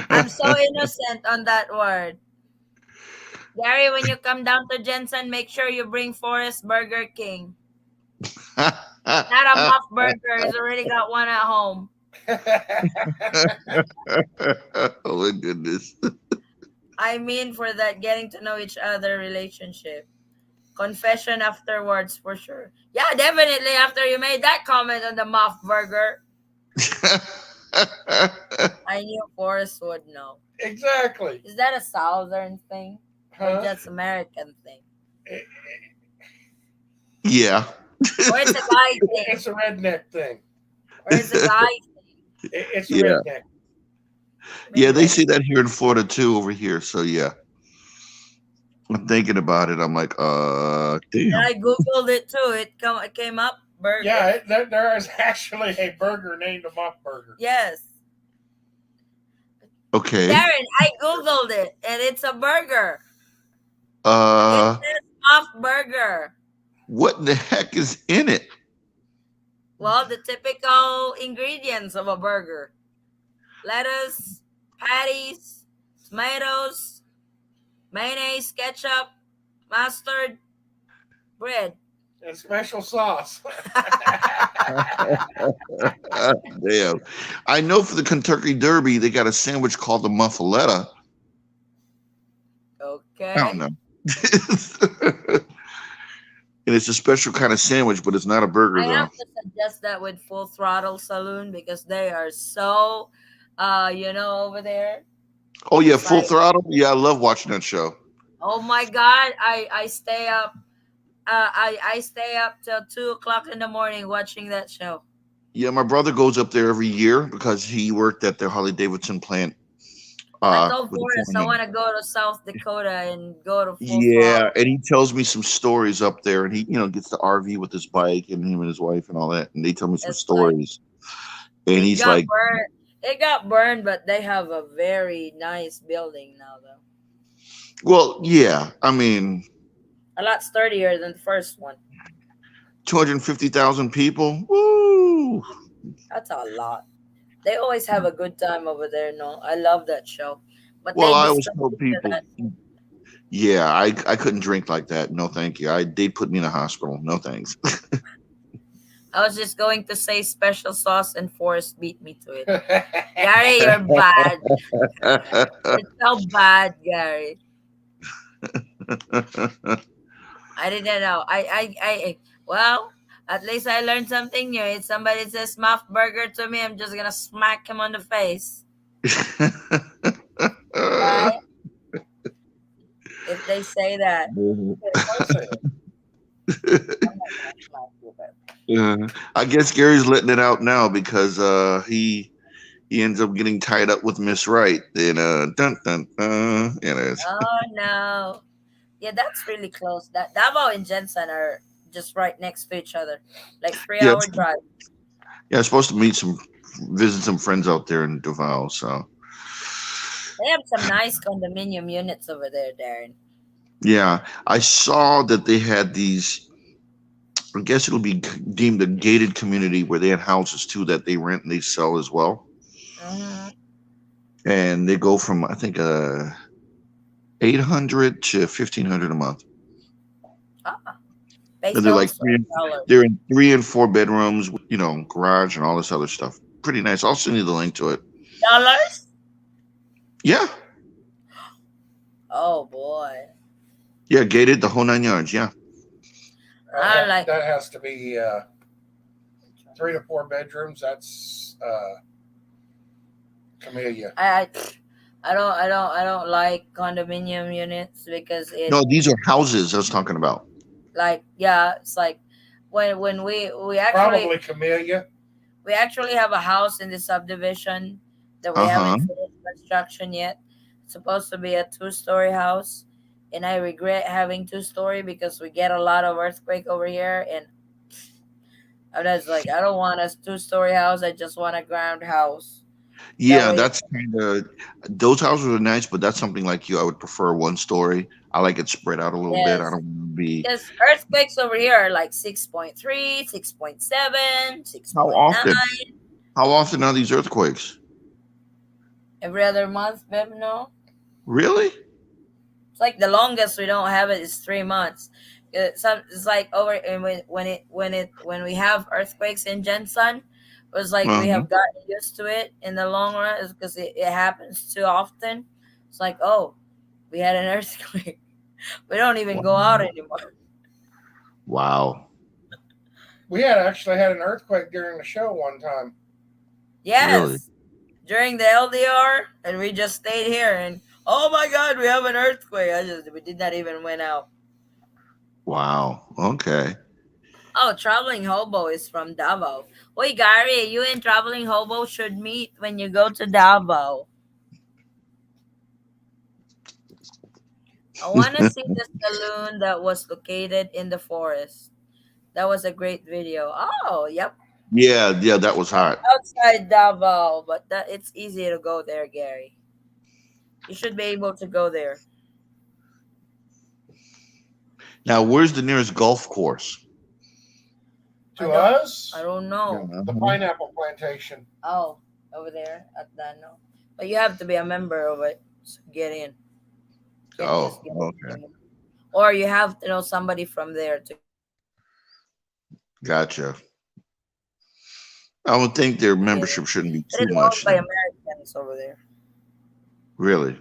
Speaker 1: I'm so innocent on that word. Gary, when you come down to Jensen, make sure you bring Forrest Burger King. Not a muff burger. He's already got one at home.
Speaker 9: Oh my goodness.
Speaker 1: I mean, for that getting to know each other relationship. Confession afterwards, for sure. Yeah, definitely after you made that comment on the muff burger, I knew Forrest would know.
Speaker 2: Exactly.
Speaker 1: Is that a Southern thing or
Speaker 2: Huh?
Speaker 1: just American thing?
Speaker 9: Yeah.
Speaker 1: Or it's a guy thing?
Speaker 2: It's a redneck thing.
Speaker 1: Or it's a guy thing?
Speaker 2: It's a
Speaker 9: Yeah.
Speaker 2: redneck.
Speaker 9: Yeah,
Speaker 1: Maybe
Speaker 9: they
Speaker 1: that's.
Speaker 9: say that here in Florida too, over here. So yeah. I'm thinking about it. I'm like,
Speaker 1: And
Speaker 9: damn.
Speaker 1: I googled it too. It came up burger.
Speaker 2: Yeah, there is actually a burger named a muff burger.
Speaker 1: Yes,
Speaker 9: Okay.
Speaker 1: Darren. I googled it, and it's a burger. It
Speaker 9: Uh,
Speaker 1: says muff burger.
Speaker 9: what the heck is in it?
Speaker 1: Well, the typical ingredients of a burger: lettuce, patties, tomatoes, mayonnaise, ketchup, mustard, bread.
Speaker 2: And special sauce.
Speaker 9: Damn. I know for the Kentucky Derby, they got a sandwich called the Muffaletta.
Speaker 1: Okay.
Speaker 9: I don't know. And it's a special kind of sandwich, but it's not a burger
Speaker 1: I
Speaker 9: though.
Speaker 1: have to suggest that with Full Throttle Saloon because they are so, over there.
Speaker 9: Oh yeah,
Speaker 1: It's
Speaker 9: Full
Speaker 1: like,
Speaker 9: Throttle. Yeah, I love watching that show.
Speaker 1: oh my God, I stay up. I stay up till 2 o'clock in the morning watching that show.
Speaker 9: Yeah, my brother goes up there every year because he worked at their Harley Davidson plant.
Speaker 1: I told
Speaker 9: With the
Speaker 1: Forrest I
Speaker 9: foreman.
Speaker 1: want to go to South Dakota and go to Full
Speaker 9: Yeah,
Speaker 1: Throttle.
Speaker 9: and he tells me some stories up there, and he, gets the RV with his bike and him and his wife and all that, and they tell me some
Speaker 1: It's like
Speaker 9: stories. And
Speaker 1: it
Speaker 9: he's
Speaker 1: got
Speaker 9: like,
Speaker 1: burned. It got burned, but they have a very nice building now, though.
Speaker 9: well, yeah, I mean,
Speaker 1: A lot sturdier than the first one.
Speaker 9: 250,000 people. Woo!
Speaker 1: That's a lot. They always have a good time over there. No, I love that show. But
Speaker 9: Well,
Speaker 1: they
Speaker 9: I always tell
Speaker 1: discontinued
Speaker 9: people,
Speaker 1: that.
Speaker 9: yeah, I couldn't drink like that. No, thank you. They put me in a hospital. No, thanks.
Speaker 1: I was just going to say special sauce and Forrest beat me to it. Gary, you're bad. You're so bad, Gary. I didn't know. Well, at least I learned something new. If somebody says muff burger to me, I'm just gonna smack him on the face. Right? If they say that. I'm not gonna smack you, but
Speaker 9: I guess Gary's letting it out now because he ends up getting tied up with Miss Wright. And dun dun dun.
Speaker 1: oh no. Yeah, that's really close. That Davao and Jensen are just right next to each other. Like 3
Speaker 9: yeah,
Speaker 1: hour drive.
Speaker 9: I'm supposed to visit some friends out there in Davao. So
Speaker 1: They have some nice condominium units over there, Darren.
Speaker 9: yeah, I saw that they had these. I guess it'll be deemed a gated community where they had houses too that they rent and they sell as well.
Speaker 1: Mm-hmm.
Speaker 9: And they go from I think 800 to 1,500 a month.
Speaker 1: Based
Speaker 9: And they're like
Speaker 1: also in dollars.
Speaker 9: they're in 3 and 4 bedrooms, garage and all this other stuff. Pretty nice. I'll send you the link to it.
Speaker 1: Dollars?
Speaker 9: Yeah,
Speaker 1: Oh boy.
Speaker 9: yeah, gated the whole 9 yards. Yeah,
Speaker 1: I like
Speaker 2: that has to be 3 to 4 bedrooms. That's Camellia.
Speaker 1: I don't like condominium units because it
Speaker 9: no, these are houses I was talking about.
Speaker 1: it's like when we actually
Speaker 2: Probably Camellia.
Speaker 1: we actually have a house in the subdivision that we
Speaker 9: Uh-huh.
Speaker 1: haven't finished construction yet. It's supposed to be a 2-story house, and I regret having 2-story because we get a lot of earthquake over here, and I'm just like I don't want a 2-story house. I just want a ground house. That
Speaker 9: Yeah,
Speaker 1: way,
Speaker 9: that's kind of those houses are nice, but that's something like you. I would prefer 1 story. I like it spread out a little bit. I
Speaker 1: Yes.
Speaker 9: don't want to be.
Speaker 1: Because earthquakes over here are like 6.3, 6.7, six
Speaker 9: How
Speaker 1: point
Speaker 9: often?
Speaker 1: nine
Speaker 9: How often are these earthquakes?
Speaker 1: every other month, babe, no?
Speaker 9: Really?
Speaker 1: It's like the longest we don't have it is 3 months. It's like over and when we have earthquakes in Jensen, it was like we
Speaker 9: Uh-huh.
Speaker 1: have gotten used to it in the long run because it happens too often. It's like, oh, we had an earthquake. We don't even go out
Speaker 9: Wow.
Speaker 1: anymore.
Speaker 9: Wow.
Speaker 2: We had actually had an earthquake during the show one time.
Speaker 9: Really?
Speaker 1: Yes, during the LDR, and we just stayed here, and oh my God, we have an earthquake. We did not even went out.
Speaker 9: Wow. Okay.
Speaker 1: Oh, Traveling Hobo is from Davao. Wait, Gary, you and Traveling Hobo should meet when you go to Davao. I want to see the saloon that was located in the forest. That was a great video. Oh, yep.
Speaker 9: Yeah, that was hot.
Speaker 1: Outside Davao, but it's easy to go there, Gary. You should be able to go there.
Speaker 9: Now, where's the nearest golf course?
Speaker 2: To us,
Speaker 1: I don't know.
Speaker 2: the
Speaker 9: Uh-huh.
Speaker 2: pineapple plantation.
Speaker 1: Oh, over there at Dano. But you have to be a member of it to get in. You can't just
Speaker 9: Oh,
Speaker 1: get
Speaker 9: okay.
Speaker 1: in. Or you have to know somebody from there to
Speaker 9: Gotcha. I would think their
Speaker 1: get in.
Speaker 9: membership shouldn't be
Speaker 1: It
Speaker 9: too
Speaker 1: is
Speaker 9: much
Speaker 1: owned by
Speaker 9: then.
Speaker 1: Americans over there.
Speaker 9: Really?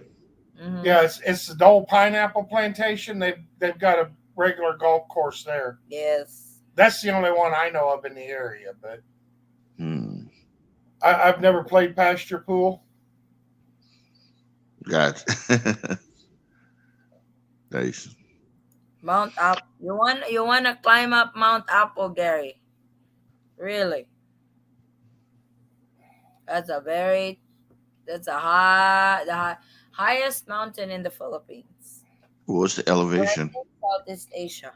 Speaker 1: Hmm.
Speaker 2: Yeah, it's the old pineapple plantation. They've got a regular golf course there.
Speaker 1: Yes.
Speaker 2: That's the only one I know of in the area. But
Speaker 9: Hmm.
Speaker 2: I've never played pasture pool.
Speaker 9: Gotcha. Nice.
Speaker 1: Mount Up. You wanna climb up Mount Apple, Gary? Really? That's a very that's a highest mountain in the Philippines.
Speaker 9: What's the
Speaker 1: Or I
Speaker 9: elevation?
Speaker 1: think Southeast Asia.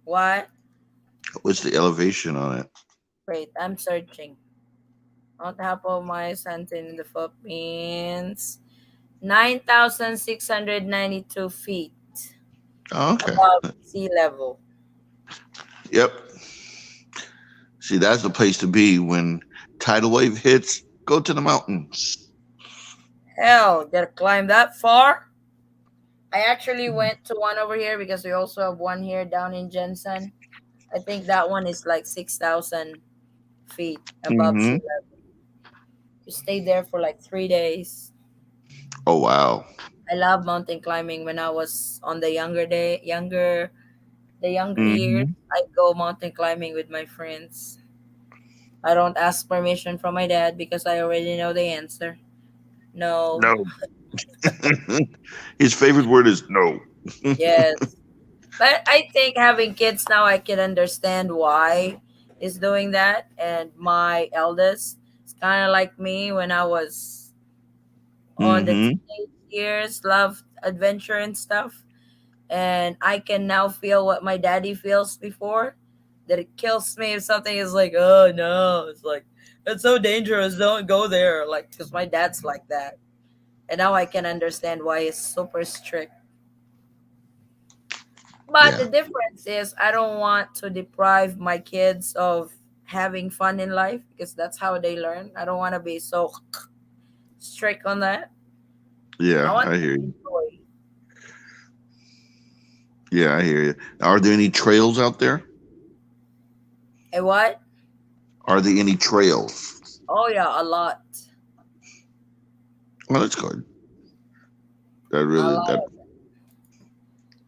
Speaker 1: What?
Speaker 9: What's the elevation on it?
Speaker 1: Wait, I'm searching. Mount Apple, my mountain in the Philippines. 9,692 feet
Speaker 9: Oh, okay.
Speaker 1: above sea level.
Speaker 9: Yep. See, that's the place to be when tidal wave hits. Go to the mountains.
Speaker 1: Hell, gotta climb that far? I actually went to one over here because we also have one here down in Jensen. I think that one is like 6,000 feet above sea
Speaker 9: Mm-hmm.
Speaker 1: level. We stayed there for like 3 days.
Speaker 9: Oh, wow.
Speaker 1: I love mountain climbing when I was on the younger years.
Speaker 9: Mm-hmm.
Speaker 1: I'd go mountain climbing with my friends. I don't ask permission from my dad because I already know the answer. No.
Speaker 9: No. His favorite word is no.
Speaker 1: Yes. But I think having kids now, I can understand why he's doing that. And my eldest is kind of like me when I was on the
Speaker 9: Mm-hmm.
Speaker 1: teenage years, loved adventure and stuff. And I can now feel what my daddy feels before. That it kills me if something is like, oh no, it's like, it's so dangerous, don't go there. Like, because my dad's like that. And now I can understand why he's super strict. But the
Speaker 9: Yeah.
Speaker 1: difference is, I don't want to deprive my kids of having fun in life because that's how they learn. I don't want to be so strict on that. I
Speaker 9: Yeah,
Speaker 1: want
Speaker 9: I
Speaker 1: them
Speaker 9: hear
Speaker 1: to
Speaker 9: you.
Speaker 1: enjoy.
Speaker 9: Yeah, I hear you. Are there any trails out there?
Speaker 1: A what?
Speaker 9: Are there any trails?
Speaker 1: Oh yeah, a lot.
Speaker 9: Well, that's good. That
Speaker 1: A
Speaker 9: really that
Speaker 1: lot.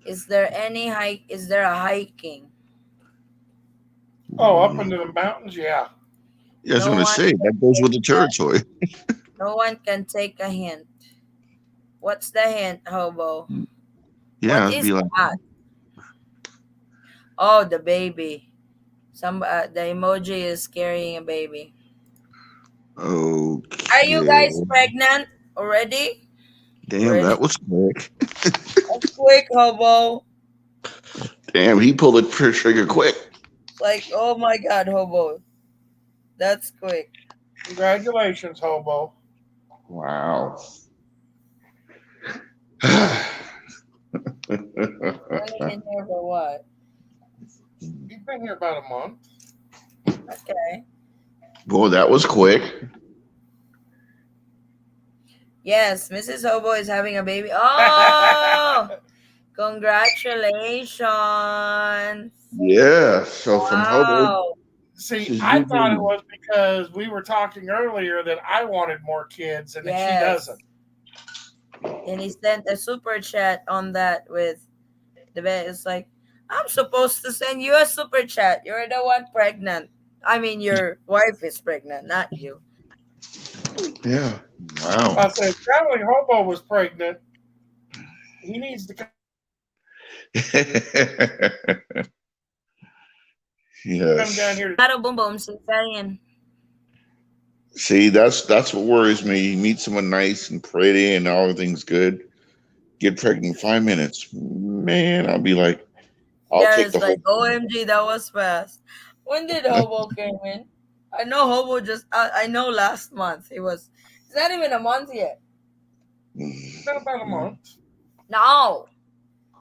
Speaker 1: Is there any hike? Is there a hiking?
Speaker 2: Oh, up
Speaker 9: mm,
Speaker 2: into the mountains, yeah.
Speaker 9: yeah, I was
Speaker 1: No
Speaker 9: gonna
Speaker 1: one
Speaker 9: say
Speaker 1: can
Speaker 9: that goes with the
Speaker 1: take
Speaker 9: territory.
Speaker 1: no one can take a hint. What's the hint, hobo? What
Speaker 9: Yeah, it'd
Speaker 1: is
Speaker 9: be like,
Speaker 1: that? Oh, the baby. The emoji is carrying a baby. Are you
Speaker 9: okay.
Speaker 1: guys pregnant already?
Speaker 9: Damn,
Speaker 1: Already?
Speaker 9: that was quick.
Speaker 1: That's quick, hobo.
Speaker 9: Damn, he pulled the trigger quick.
Speaker 1: It's like, oh my god, hobo. That's quick.
Speaker 2: Congratulations, hobo.
Speaker 9: Wow.
Speaker 1: Only been here for what?
Speaker 2: You've been here about a month.
Speaker 1: Okay.
Speaker 9: Boy, that was quick.
Speaker 1: Yes, Mrs. Hobo is having a baby. Oh, congratulations.
Speaker 9: Yeah. So from Hobo,
Speaker 1: Wow.
Speaker 2: See,
Speaker 9: she's
Speaker 2: I
Speaker 9: due
Speaker 2: thought it
Speaker 9: baby.
Speaker 2: was because we were talking earlier that I wanted more kids and that she doesn't.
Speaker 1: Yes. And he sent a super chat on that with the bed. It's like, I'm supposed to send you a super chat. You're the one pregnant. I mean, your wife is pregnant, not you.
Speaker 9: Yeah. Wow.
Speaker 2: I said, traveling hobo was pregnant. He needs to come down
Speaker 9: Yes.
Speaker 2: here to.
Speaker 1: Claro, boom, boom, si Italian.
Speaker 9: See, that's what worries me. You meet someone nice and pretty and everything's good. Get pregnant in 5 minutes. Man, I'll be like, I'll take
Speaker 1: Darren's
Speaker 9: the
Speaker 1: like,
Speaker 9: whole
Speaker 1: OMG, that was fast. When did Hobo came in? I know Hobo just, I know last month. It's not even a month yet.
Speaker 2: It's been about a month.
Speaker 1: No.
Speaker 2: He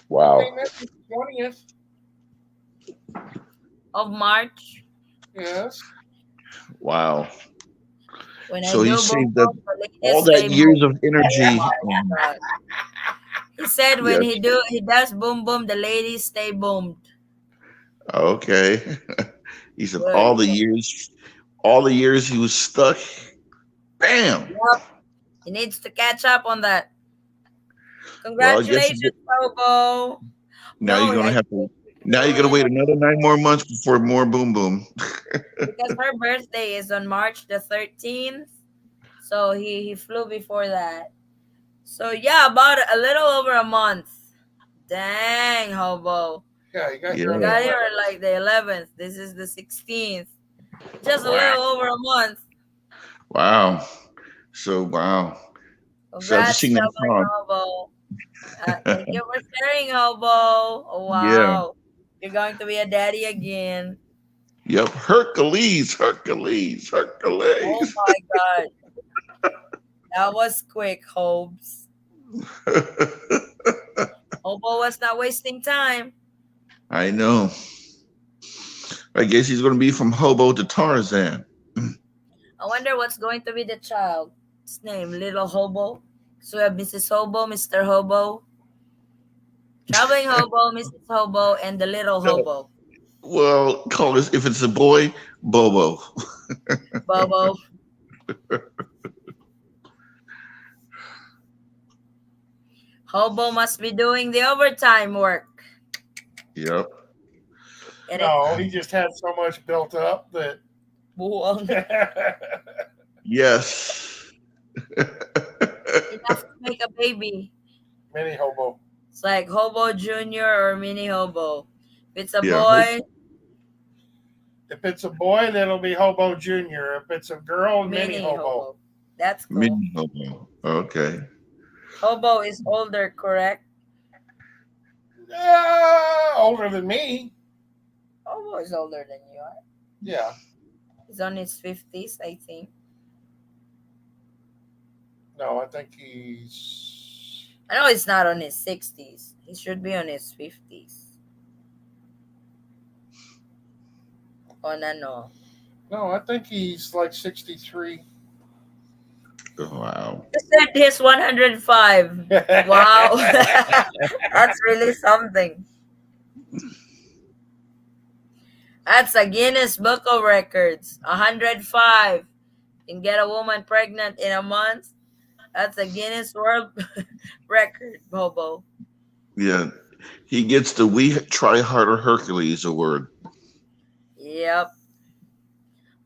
Speaker 9: Wow.
Speaker 2: came in the 20th.
Speaker 1: Of March.
Speaker 2: Yes.
Speaker 9: Wow.
Speaker 1: When I
Speaker 9: So he
Speaker 1: do boom
Speaker 9: saved up
Speaker 1: boom, the
Speaker 9: all
Speaker 1: ladies
Speaker 9: that
Speaker 1: stay
Speaker 9: years
Speaker 1: boom.
Speaker 9: of energy.
Speaker 1: Oh my God. He said when
Speaker 9: Yes.
Speaker 1: he does boom boom, the ladies stay boomed.
Speaker 9: Okay. He said
Speaker 1: Good.
Speaker 9: all the years he was stuck. Bam.
Speaker 1: Yep. He needs to catch up on that.
Speaker 9: Well, I guess
Speaker 1: Congratulations, Hobo.
Speaker 9: now
Speaker 1: No,
Speaker 9: you're gonna
Speaker 1: I
Speaker 9: have to.
Speaker 1: he
Speaker 9: Now you got to
Speaker 1: only
Speaker 9: wait
Speaker 1: has
Speaker 9: another 9 more months before more boom boom.
Speaker 1: because her birthday is on March the 13th. So he flew before that. So yeah, about a little over a month. Dang, Hobo.
Speaker 2: Yeah, you got
Speaker 9: Yeah.
Speaker 2: here
Speaker 1: You
Speaker 2: on the
Speaker 1: got here
Speaker 2: 11th.
Speaker 1: on like the 11th. This is the 16th. Just a
Speaker 9: Wow.
Speaker 1: little over a month.
Speaker 9: Wow. So wow. So I have to
Speaker 1: Congrats,
Speaker 9: sing that
Speaker 1: traveling
Speaker 9: song.
Speaker 1: hobo. Thank you for sharing, hobo. Oh,
Speaker 9: Yeah.
Speaker 1: wow. You're going to be a daddy again.
Speaker 9: Yep. Hercules. Hercules.
Speaker 1: Oh
Speaker 9: Hercules.
Speaker 1: my God. That was quick, Hobes. Hobo was not wasting time.
Speaker 9: I know. I guess he's going to be from hobo to Tarzan.
Speaker 1: I wonder what's going to be the child's name. Little Hobo. So we have Mrs. Hobo, Mr. Hobo, Traveling Hobo, Mrs. Hobo, and the Little Hobo.
Speaker 9: Well, call this if it's a boy, Bobo.
Speaker 1: Bobo. Hobo must be doing the overtime work.
Speaker 9: Yep.
Speaker 1: Get it?
Speaker 2: No, he just had so much built up that.
Speaker 1: Buwang.
Speaker 9: Yes.
Speaker 1: Enough to make a baby.
Speaker 2: Mini hobo.
Speaker 1: It's like Hobo Junior or Mini Hobo. If it's a
Speaker 9: Yeah.
Speaker 1: boy,
Speaker 2: If it's a boy, then it'll be Hobo Junior. If it's a girl, Mini
Speaker 1: Mini
Speaker 2: Hobo.
Speaker 1: Hobo. That's cool.
Speaker 9: Mini hobo. Okay.
Speaker 1: Hobo is older, correct?
Speaker 2: Older than me.
Speaker 1: Hobo is older than you are.
Speaker 2: Yeah.
Speaker 1: He's on his 50s, I think.
Speaker 2: No, I think he's.
Speaker 1: I know he's not on his 60s. He should be on his 50s. Oh, no.
Speaker 2: No, I think he's like 63.
Speaker 9: Wow.
Speaker 1: He said he's 105. Wow. That's really something. That's a Guinness Book of Records. 105. Can get a woman pregnant in a month. That's a Guinness World Record, Bobo.
Speaker 9: Yeah. He gets the We Try Harder Hercules award.
Speaker 1: Yep.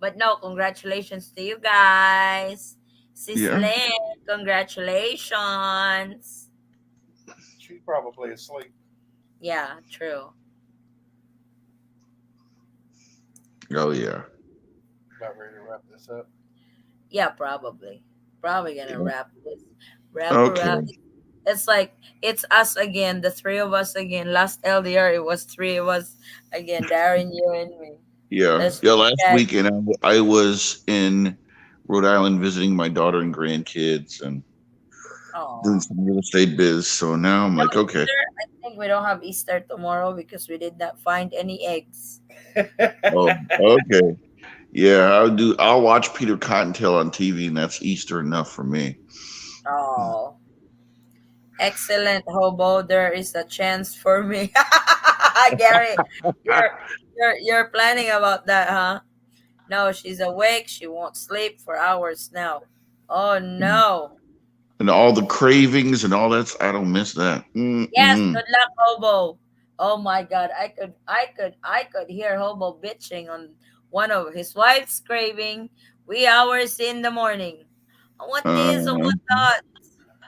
Speaker 1: But no, congratulations to you guys. Sis
Speaker 9: Yeah.
Speaker 1: Lynn, congratulations.
Speaker 2: She's probably asleep.
Speaker 1: Yeah, true.
Speaker 9: Oh yeah.
Speaker 2: About ready to wrap this up.
Speaker 1: Yeah, probably. Probably gonna
Speaker 9: Yeah.
Speaker 1: wrap this. Wrap
Speaker 9: Okay.
Speaker 1: around. It's like it's us again, the three of us again. Last LDR, it was three of us again, Darren, you, and me.
Speaker 9: Yeah.
Speaker 1: Let's
Speaker 9: Yeah. Last
Speaker 1: chat.
Speaker 9: weekend I was in Rhode Island visiting my daughter and grandkids, and doing
Speaker 1: Oh.
Speaker 9: some real estate biz. So now I'm
Speaker 1: No
Speaker 9: like, okay.
Speaker 1: Easter. I think we don't have Easter tomorrow because we did not find any eggs.
Speaker 9: Oh, okay. Yeah, I'll watch Peter Cottontail on TV, and that's Easter enough for me.
Speaker 1: Oh, excellent, hobo. There is a chance for me. Gary, you're planning about that, huh? No, she's awake. She won't sleep for hours now. Oh no.
Speaker 9: And all the cravings and all that. I don't miss that.
Speaker 1: Yes,
Speaker 9: Mm-mm.
Speaker 1: good luck, hobo. Oh my God, I could hear hobo bitching on one of his wife's craving, wee hours in the morning. What this or
Speaker 9: Uh,
Speaker 1: what not?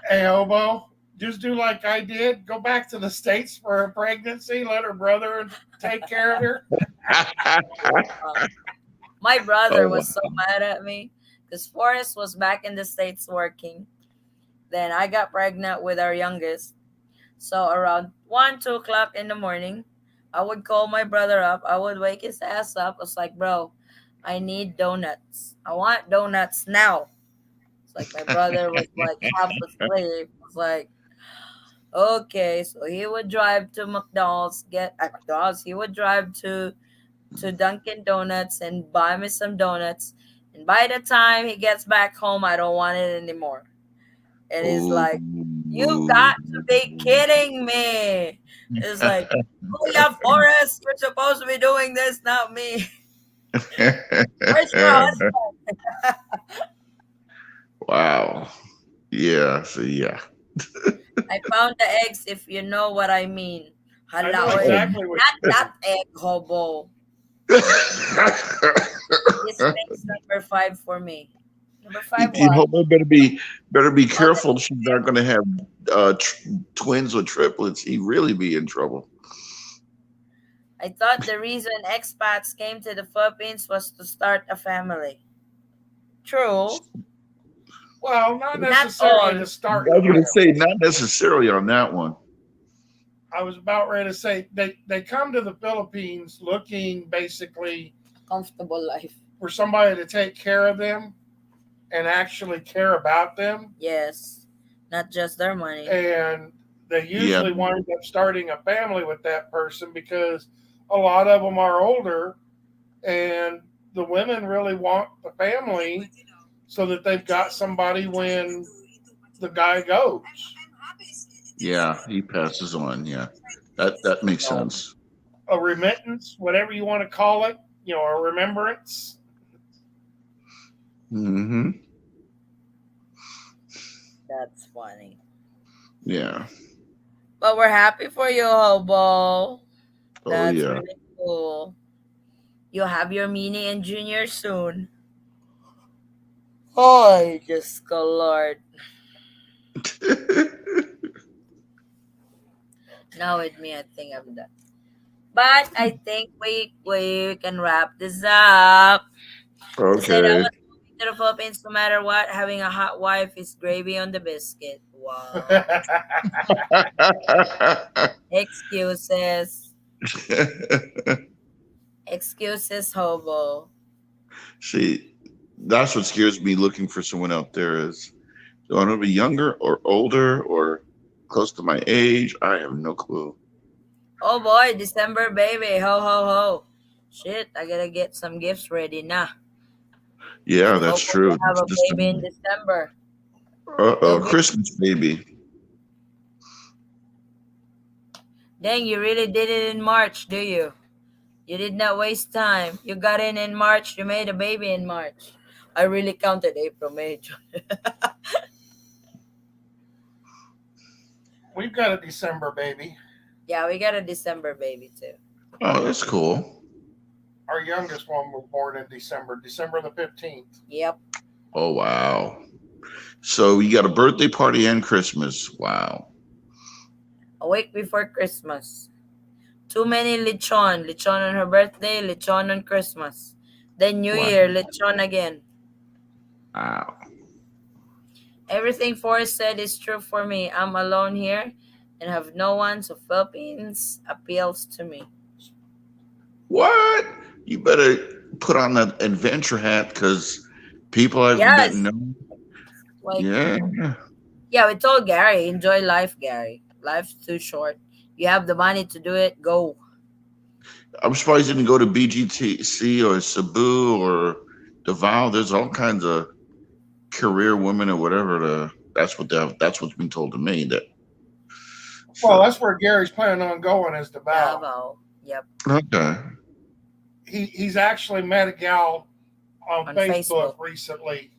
Speaker 2: Hey, Hobo, just do like I did. Go back to the States for a pregnancy. Let her brother take care of her.
Speaker 1: Uh, my brother
Speaker 9: oh,
Speaker 1: was so mad at me because Forrest was back in the States working. Then I got pregnant with our youngest. So around 1, 2 o'clock in the morning, I would call my brother up. I would wake his ass up. I was like, bro, I need donuts. I want donuts now. It's like my brother was like half asleep. I was like, okay. So he would drive to McDonald's, get at McDonald's. He would drive to Dunkin' Donuts and buy me some donuts. And by the time he gets back home, I don't want it anymore. And he's
Speaker 9: oh,
Speaker 1: like, you got to be kidding me. It's like, oh yeah, Forrest, you're supposed to be doing this, not me. Where's your husband?
Speaker 9: wow. Yeah. So yeah.
Speaker 1: I found the eggs, if you know what I mean.
Speaker 2: I know
Speaker 1: Hala, oy.
Speaker 9: Oh.
Speaker 2: exactly what.
Speaker 1: Not that egg, hobo. This makes number 5 for me. Number 5
Speaker 9: You
Speaker 1: what?
Speaker 9: hope I better be
Speaker 1: Oh,
Speaker 9: careful. She's not going to have twins or triplets. He'd really be in trouble.
Speaker 1: I thought the reason expats came to the Philippines was to start a family. True.
Speaker 2: Well, not
Speaker 1: Not
Speaker 2: necessarily
Speaker 1: all.
Speaker 2: to
Speaker 9: I
Speaker 2: start a
Speaker 9: was going to
Speaker 2: family.
Speaker 9: say not necessarily on that one.
Speaker 2: I was about ready to say they come to the Philippines looking basically
Speaker 1: Comfortable life.
Speaker 2: for somebody to take care of them and actually care about them.
Speaker 1: Yes. Not just their money.
Speaker 2: And they
Speaker 9: Yeah.
Speaker 2: usually wind up starting a family with that person because a lot of them are older and the women really want the family so that they've got somebody when the guy goes.
Speaker 9: Yeah. He passes on. Yeah. That makes
Speaker 2: You know,
Speaker 9: sense.
Speaker 2: a remittance, whatever you want to call it, a remembrance.
Speaker 9: Hmm.
Speaker 1: That's funny.
Speaker 9: Yeah.
Speaker 1: But we're happy for you, Hobo.
Speaker 9: Oh
Speaker 1: That's
Speaker 9: yeah.
Speaker 1: really cool. You'll have your mini and junior soon. Oh, just go, Lord. Now with me, I think I'm done. But I think we can wrap this up. He said I
Speaker 9: okay.
Speaker 1: was moving to the Philippines no matter what. Having a hot wife is gravy on the biscuit. Wow. Excuses. Excuses, hobo.
Speaker 9: See, that's what scares me looking for someone out there is do I want to be younger or older or close to my age? I have no clue.
Speaker 1: Oh boy, December baby. Ho ho ho. Shit, I gotta get some gifts ready now.
Speaker 9: Yeah,
Speaker 1: So
Speaker 9: that's
Speaker 1: hope
Speaker 9: true.
Speaker 1: we have
Speaker 9: It's
Speaker 1: a baby in
Speaker 9: December.
Speaker 1: December.
Speaker 9: Uh-oh,
Speaker 1: It'll be
Speaker 9: Christmas baby.
Speaker 1: dang, you really did it in March, do you? You did not waste time. You got in March, you made a baby in March. I really counted April, May, June.
Speaker 2: We've got a December baby.
Speaker 1: Yeah, we got a December baby too.
Speaker 9: Oh, that's cool.
Speaker 2: Our youngest one was born in December, December the 15th.
Speaker 1: Yep.
Speaker 9: Oh, wow. So you got a birthday party and Christmas. Wow.
Speaker 1: A week before Christmas. Too many lechon. Lechon on her birthday, lechon on Christmas. Then New
Speaker 9: Wow.
Speaker 1: Year, lechon again.
Speaker 9: Wow.
Speaker 1: Everything Forrest said is true for me. I'm alone here and have no one, so Philippines appeals to me.
Speaker 9: What? You better put on that adventure hat because people I've met
Speaker 1: Yes,
Speaker 9: know.
Speaker 1: like
Speaker 9: Yeah.
Speaker 1: Yeah, we told Gary, enjoy life, Gary. Life's too short. You have the money to do it, go.
Speaker 9: I'm surprised you didn't go to BGTC or Cebu or Davao. There's all kinds of career women or whatever. That's what's been told to me. That
Speaker 2: Well,
Speaker 9: so
Speaker 2: that's where Gary's planning on going is to Bow.
Speaker 1: Davao. Yep.
Speaker 9: okay.
Speaker 2: He's actually met a gal on
Speaker 1: On
Speaker 2: Facebook
Speaker 1: Facebook.
Speaker 2: recently.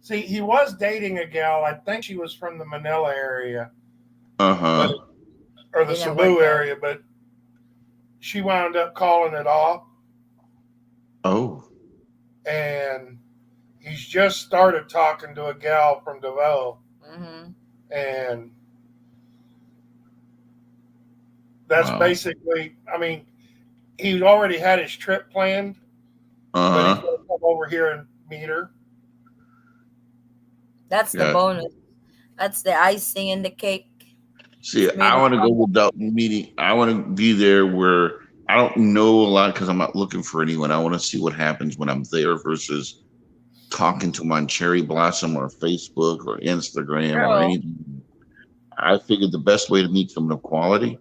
Speaker 2: See, he was dating a gal. I think she was from the Manila area,
Speaker 9: Uh
Speaker 2: but
Speaker 9: huh.
Speaker 2: or the
Speaker 1: Didn't work
Speaker 2: Cebu
Speaker 1: out.
Speaker 2: area, but she wound up calling it off,
Speaker 9: Oh
Speaker 2: and he's just started talking to a gal from Davao,
Speaker 1: Mm-hmm.
Speaker 2: and that's
Speaker 9: wow.
Speaker 2: basically. I mean, he already had his trip planned, but
Speaker 9: Uh
Speaker 2: he's
Speaker 9: huh.
Speaker 2: going to come over here and meet her.
Speaker 1: That's the
Speaker 9: Yeah.
Speaker 1: bonus. That's the icing in the cake.
Speaker 9: See,
Speaker 1: It's made
Speaker 9: I
Speaker 1: of
Speaker 9: want to go
Speaker 1: fun.
Speaker 9: without meeting. I want to be there where I don't know a lot because I'm not looking for anyone. I want to see what happens when I'm there versus talking to them on Cherry Blossom or Facebook or Instagram or
Speaker 1: True.
Speaker 9: anything. I figured the best way to meet someone of quality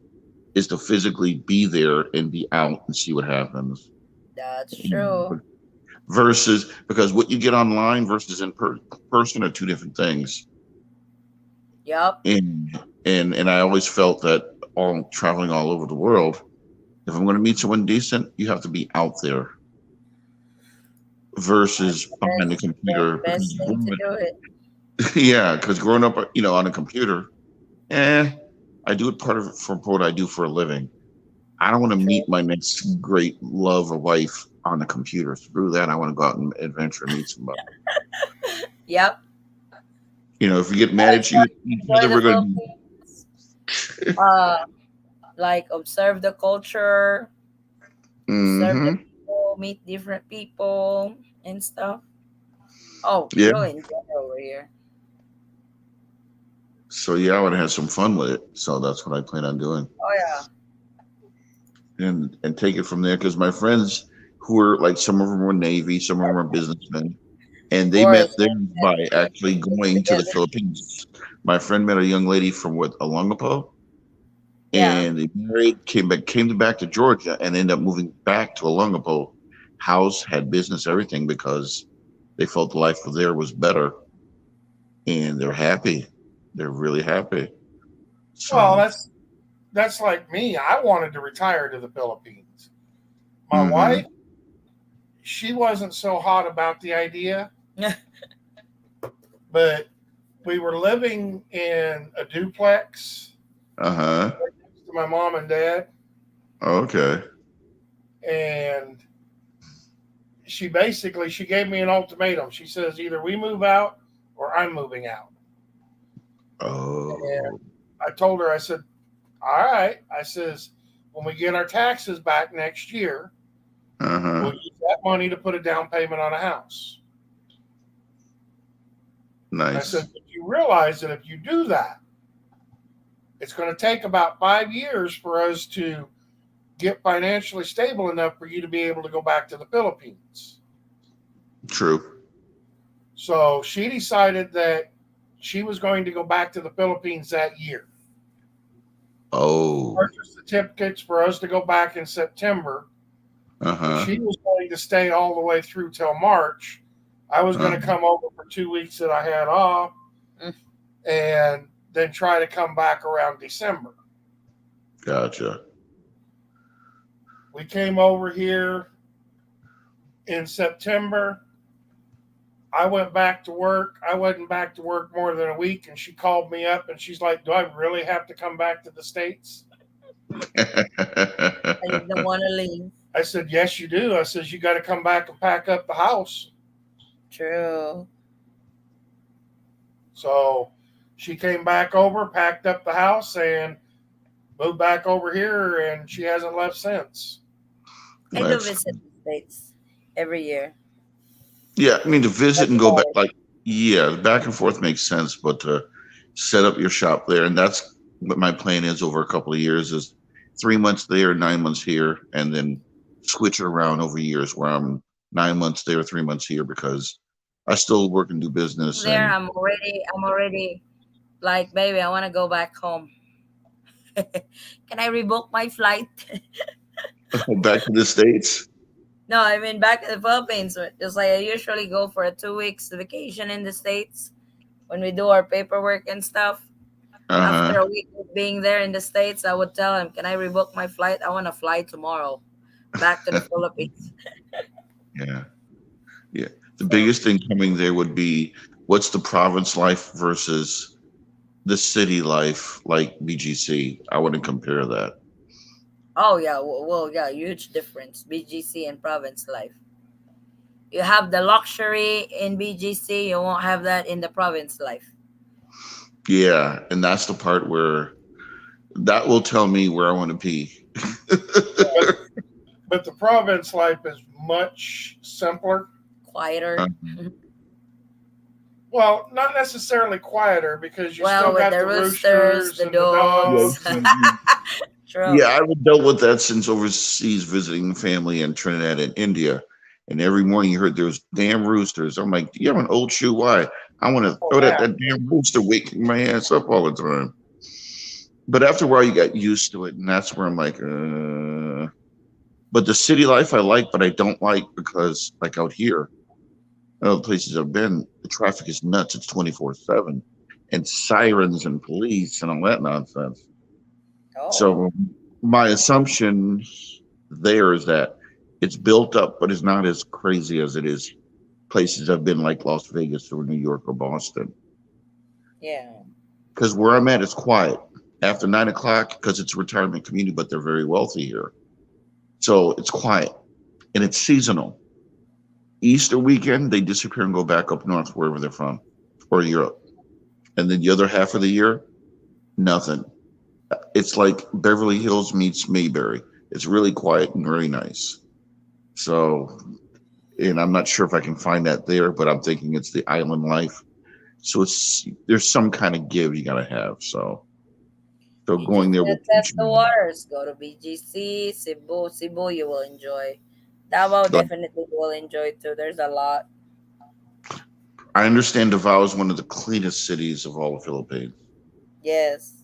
Speaker 9: is to physically be there and be out and see what happens.
Speaker 1: That's true.
Speaker 9: Versus because what you get online versus in person are two different things.
Speaker 1: Yep.
Speaker 9: And I always felt that all traveling all over the world, if I'm going to meet someone decent, you have to be out there
Speaker 1: That's
Speaker 9: versus
Speaker 1: the
Speaker 9: behind the
Speaker 1: best. That's
Speaker 9: computer
Speaker 1: the
Speaker 9: because
Speaker 1: best thing to do it.
Speaker 9: yeah, because growing up, on a computer, eh, I do it part of it for what I do for a living. I don't want to
Speaker 1: True.
Speaker 9: meet my next great love or wife on the computer. Screw that. I want to go out and adventure and meet somebody.
Speaker 1: Yep.
Speaker 9: If we get mad
Speaker 1: I
Speaker 9: at you, each
Speaker 1: enjoy
Speaker 9: other,
Speaker 1: the
Speaker 9: we're going
Speaker 1: Philippines.
Speaker 9: to.
Speaker 1: Like observe the culture, observe the
Speaker 9: Mm-hmm.
Speaker 1: people, meet different people and stuff. Oh,
Speaker 9: Yeah.
Speaker 1: really enjoy over here.
Speaker 9: So yeah, I want to have some fun with it. So that's what I plan on doing,
Speaker 1: Oh yeah.
Speaker 9: and take it from there. Because my friends, who were like, some of them were Navy, some of them were businessmen, and
Speaker 1: Of
Speaker 9: they met
Speaker 1: course.
Speaker 9: theirs by actually
Speaker 1: Everything fits
Speaker 9: going to the
Speaker 1: together.
Speaker 9: Philippines. My friend met a young lady from what Olongapo,
Speaker 1: Yeah.
Speaker 9: and they married, came back to Georgia, and ended up moving back to Olongapo. House, had business, everything, because they felt the life there was better, and they're happy. They're really happy.
Speaker 2: Well,
Speaker 9: So,
Speaker 2: that's like me. I wanted to retire to the Philippines. My
Speaker 9: mm-hmm.
Speaker 2: wife, she wasn't so hot about the idea, but we were living in a duplex
Speaker 9: Uh-huh.
Speaker 2: right next to my mom and dad,
Speaker 9: Okay.
Speaker 2: and she gave me an ultimatum. She says either we move out or I'm moving out. And
Speaker 9: Oh.
Speaker 2: I told her, I said, all right. I says, when we get our taxes back next year, we'll
Speaker 9: Uh-huh.
Speaker 2: use that money to put a down payment on a house. I
Speaker 9: Nice.
Speaker 2: said, but you realize that if you do that, it's going to take about 5 years for us to get financially stable enough for you to be able to go back to the Philippines.
Speaker 9: True.
Speaker 2: So she decided that she was going to go back to the Philippines that year.
Speaker 9: Oh.
Speaker 2: Purchased the certificates for us to go back in September, but
Speaker 9: Uh-huh.
Speaker 2: she was going to stay all the way through till March. I was going to
Speaker 9: Uh-huh.
Speaker 2: come over for 2 weeks that I had off
Speaker 1: Mm.
Speaker 2: and then try to come back around December.
Speaker 9: Gotcha.
Speaker 2: We came over here in September. I went back to work. I wasn't back to work more than a week, and she called me up and she's like, do I really have to come back to the States?
Speaker 1: I didn't want to leave.
Speaker 2: I said, yes, you do. I says, you got to come back and pack up the house.
Speaker 1: True.
Speaker 2: So she came back over, packed up the house, and moved back over here, and she hasn't left since.
Speaker 1: I do
Speaker 9: That's
Speaker 1: visit the States every year.
Speaker 9: Yeah, I mean, to visit
Speaker 1: That's
Speaker 9: and go back,
Speaker 1: about it.
Speaker 9: like, yeah, back and forth makes sense, but to set up your shop there, and that's what my plan is over a couple of years, is 3 months there, 9 months here, and then switch it around over years where I'm 9 months there, 3 months here, because I still work and do
Speaker 1: I'm
Speaker 9: business,
Speaker 1: there.
Speaker 9: and
Speaker 1: I'm already. Like, baby, I want to go back home. Can I rebook my flight?
Speaker 9: Back to the States.
Speaker 1: No, I mean back in the Philippines. Just like I usually go for a 2 weeks vacation in the States when we do our paperwork and stuff. After
Speaker 9: Uh-huh.
Speaker 1: a week of being there in the States, I would tell him, "Can I rebook my flight? I want to fly tomorrow back to the Philippines."
Speaker 9: Yeah. Yeah. The biggest thing coming there would be what's the province life versus the city life like BGC. I wouldn't compare that.
Speaker 1: Oh yeah, well yeah, huge difference. BGC and province life. You have the luxury in BGC, you won't have that in the province life.
Speaker 9: Yeah, and that's the part where that will tell me where I want to be.
Speaker 1: Yes,
Speaker 2: But the province life is much simpler.
Speaker 1: quieter.
Speaker 2: Well, not necessarily quieter because you still
Speaker 1: Well, with
Speaker 2: got
Speaker 1: the
Speaker 2: the
Speaker 1: roosters,
Speaker 2: roosters
Speaker 1: the
Speaker 2: and the
Speaker 9: Yeah,
Speaker 1: dogs.
Speaker 2: dogs and
Speaker 1: True.
Speaker 9: yeah, I've dealt with that since overseas visiting family in Trinidad and India. And every morning you heard those damn roosters. I'm like, you have an old shoe? Why? I want to
Speaker 2: oh
Speaker 9: throw
Speaker 2: yeah.
Speaker 9: that damn rooster waking my ass up all the time. But after a while, you got used to it. And that's where I'm like, But the city life I like, but I don't like because, like out here, other places I've been, the traffic is nuts. It's 24/7 and sirens and police and all that nonsense.
Speaker 1: Oh,
Speaker 9: So my assumption there is that it's built up, but it's not as crazy as it is places I've been like Las Vegas or New York or Boston.
Speaker 1: yeah.
Speaker 9: Because where I'm at is quiet after 9 o'clock because it's a retirement community, but they're very wealthy here. So it's quiet and it's seasonal. Easter weekend, they disappear and go back up north wherever they're from or Europe. And then the other half of the year, nothing. It's like Beverly Hills meets Mayberry. It's really quiet and very nice. So, and I'm not sure if I can find that there, but I'm thinking it's the island life. So it's there's some kind of give you gotta have. So
Speaker 1: You just
Speaker 9: going there
Speaker 1: gotta
Speaker 9: will teach
Speaker 1: test the
Speaker 9: me.
Speaker 1: waters. Go to BGC, Cebu. Cebu, you will enjoy. Davao
Speaker 9: Like,
Speaker 1: definitely will enjoy too. There's a lot.
Speaker 9: I understand Davao is one of the cleanest cities of all the Philippines.
Speaker 1: Yes.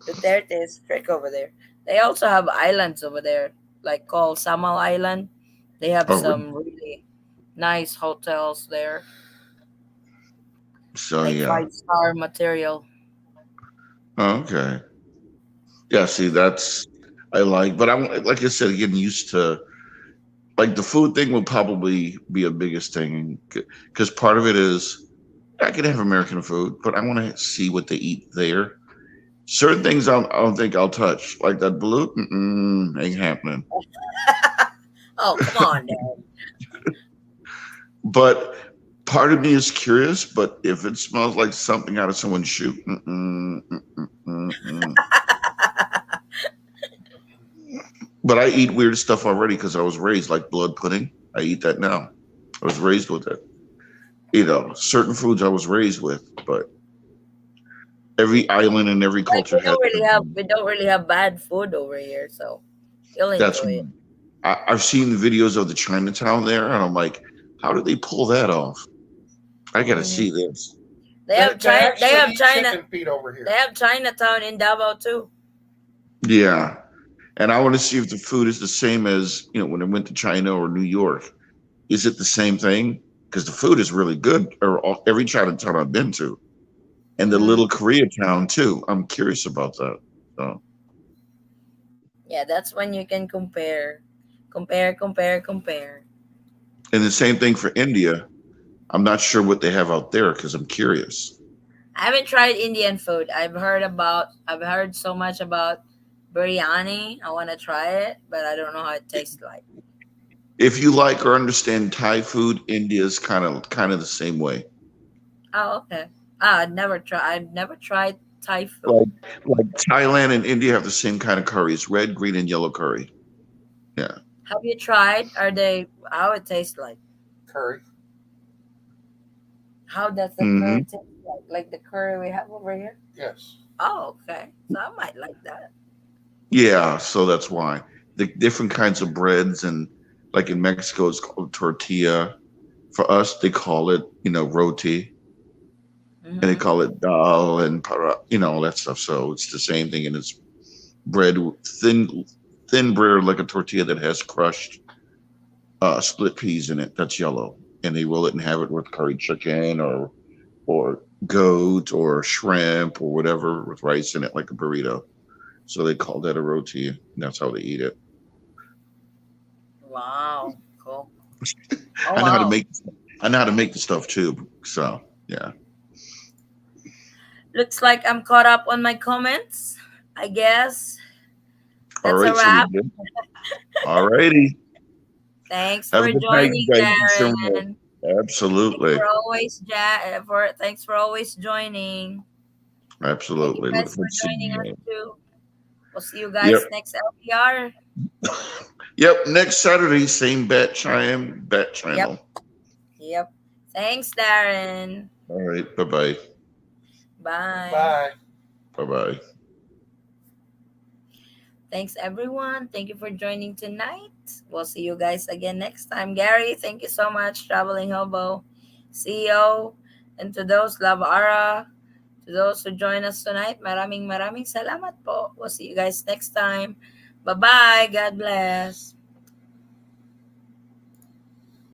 Speaker 1: Duterte is strict over there. They also have islands over there, like called Samal Island. They have
Speaker 9: Oh, really?
Speaker 1: some really nice hotels there,
Speaker 9: So
Speaker 1: like
Speaker 9: yeah.
Speaker 1: 5-star material.
Speaker 9: Oh, okay. Yeah. See, that's I like, but I'm like I said, getting used to like the food thing will probably be a biggest thing because part of it is I can have American food, but I want to see what they eat there. Certain things I don't think I'll touch, like that blue. Ain't happening.
Speaker 1: Oh, come on, Dad.
Speaker 9: But part of me is curious. But if it smells like something out of someone's shoe, mm. But I eat weird stuff already because I was raised like blood pudding. I eat that now. I was raised with it. Certain foods I was raised with, but every island and every
Speaker 1: Like
Speaker 9: culture has
Speaker 1: we don't really have bad food over here, so you'll
Speaker 9: that's
Speaker 1: enjoy it.
Speaker 9: I've seen the videos of the Chinatown there, and I'm like, how did they pull that off? I gotta
Speaker 1: Hmm.
Speaker 9: see this.
Speaker 1: They
Speaker 2: They,
Speaker 1: have
Speaker 2: they
Speaker 1: China. They
Speaker 2: actually
Speaker 1: have
Speaker 2: eat
Speaker 1: China.
Speaker 2: chicken feet over
Speaker 1: They
Speaker 2: here.
Speaker 1: have Chinatown in Davao too.
Speaker 9: Yeah, and I want to see if the food is the same as when I went to China or New York. Is it the same thing? Because the food is really good, or every Chinatown I've been to, and the
Speaker 1: Hmm.
Speaker 9: little Koreatown too. I'm curious about that. So,
Speaker 1: Yeah, that's when you can compare.
Speaker 9: and the same thing for India. I'm not sure what they have out there because I'm curious.
Speaker 1: I haven't tried Indian food. I've heard so much about biryani. I want to try it, but I don't know how it tastes like.
Speaker 9: If you like or understand Thai food, India is kind of the same way.
Speaker 1: Oh, okay. Ah, I've never tried Thai food.
Speaker 9: Like like Thailand and India have the same kind of curries, red, green, and yellow curry. Yeah.
Speaker 1: Have you tried? Are they how it tastes like?
Speaker 2: Curry.
Speaker 1: How does the curry
Speaker 9: Hmm.
Speaker 1: taste like? Like the curry we have over here?
Speaker 2: Yes.
Speaker 1: Oh, okay. So I might like that.
Speaker 9: Yeah, so that's why the different kinds of breads and like in Mexico it's called tortilla. For us, they call it roti. and they
Speaker 1: Mm-hmm.
Speaker 9: call it dal and para, all that stuff. So it's the same thing, and it's bread, thin bread like a tortilla that has crushed split peas in it. That's yellow, and they roll it and have it with curry chicken or goat or shrimp or whatever with rice in it, like a burrito. So they call that a roti. And that's how they eat it.
Speaker 1: Wow. Cool. Oh
Speaker 9: I know how to
Speaker 1: wow.
Speaker 9: make. I know how to make the stuff too. So yeah.
Speaker 1: Looks like I'm caught up on my comments. I guess
Speaker 9: All
Speaker 1: that's a
Speaker 9: right. So we
Speaker 1: wrap.
Speaker 9: good. All righty.
Speaker 1: Thanks
Speaker 9: Have a
Speaker 1: for
Speaker 9: good night,
Speaker 1: joining,
Speaker 9: you guys. Be similar.
Speaker 1: Darren.
Speaker 9: Absolutely.
Speaker 1: Thanks for always joining. Thank you
Speaker 9: Absolutely. Look
Speaker 1: guys for
Speaker 9: forward to seeing
Speaker 1: joining us
Speaker 9: you.
Speaker 1: too. We'll see you
Speaker 9: Yep.
Speaker 1: guys next LPR.
Speaker 9: Yep. Next Saturday, same bat chime, bat
Speaker 1: Yep.
Speaker 9: channel.
Speaker 1: Yep. Thanks, Darren.
Speaker 9: All right. Bye bye.
Speaker 1: Bye.
Speaker 2: Bye.
Speaker 9: Bye bye.
Speaker 1: Thanks, everyone. Thank you for joining tonight. We'll see you guys again next time. Gary, thank you so much. Traveling Hobo, CEO. And to those, Love Ara, to those who join us tonight, maraming salamat po. We'll see you guys next time. Bye-bye. God bless.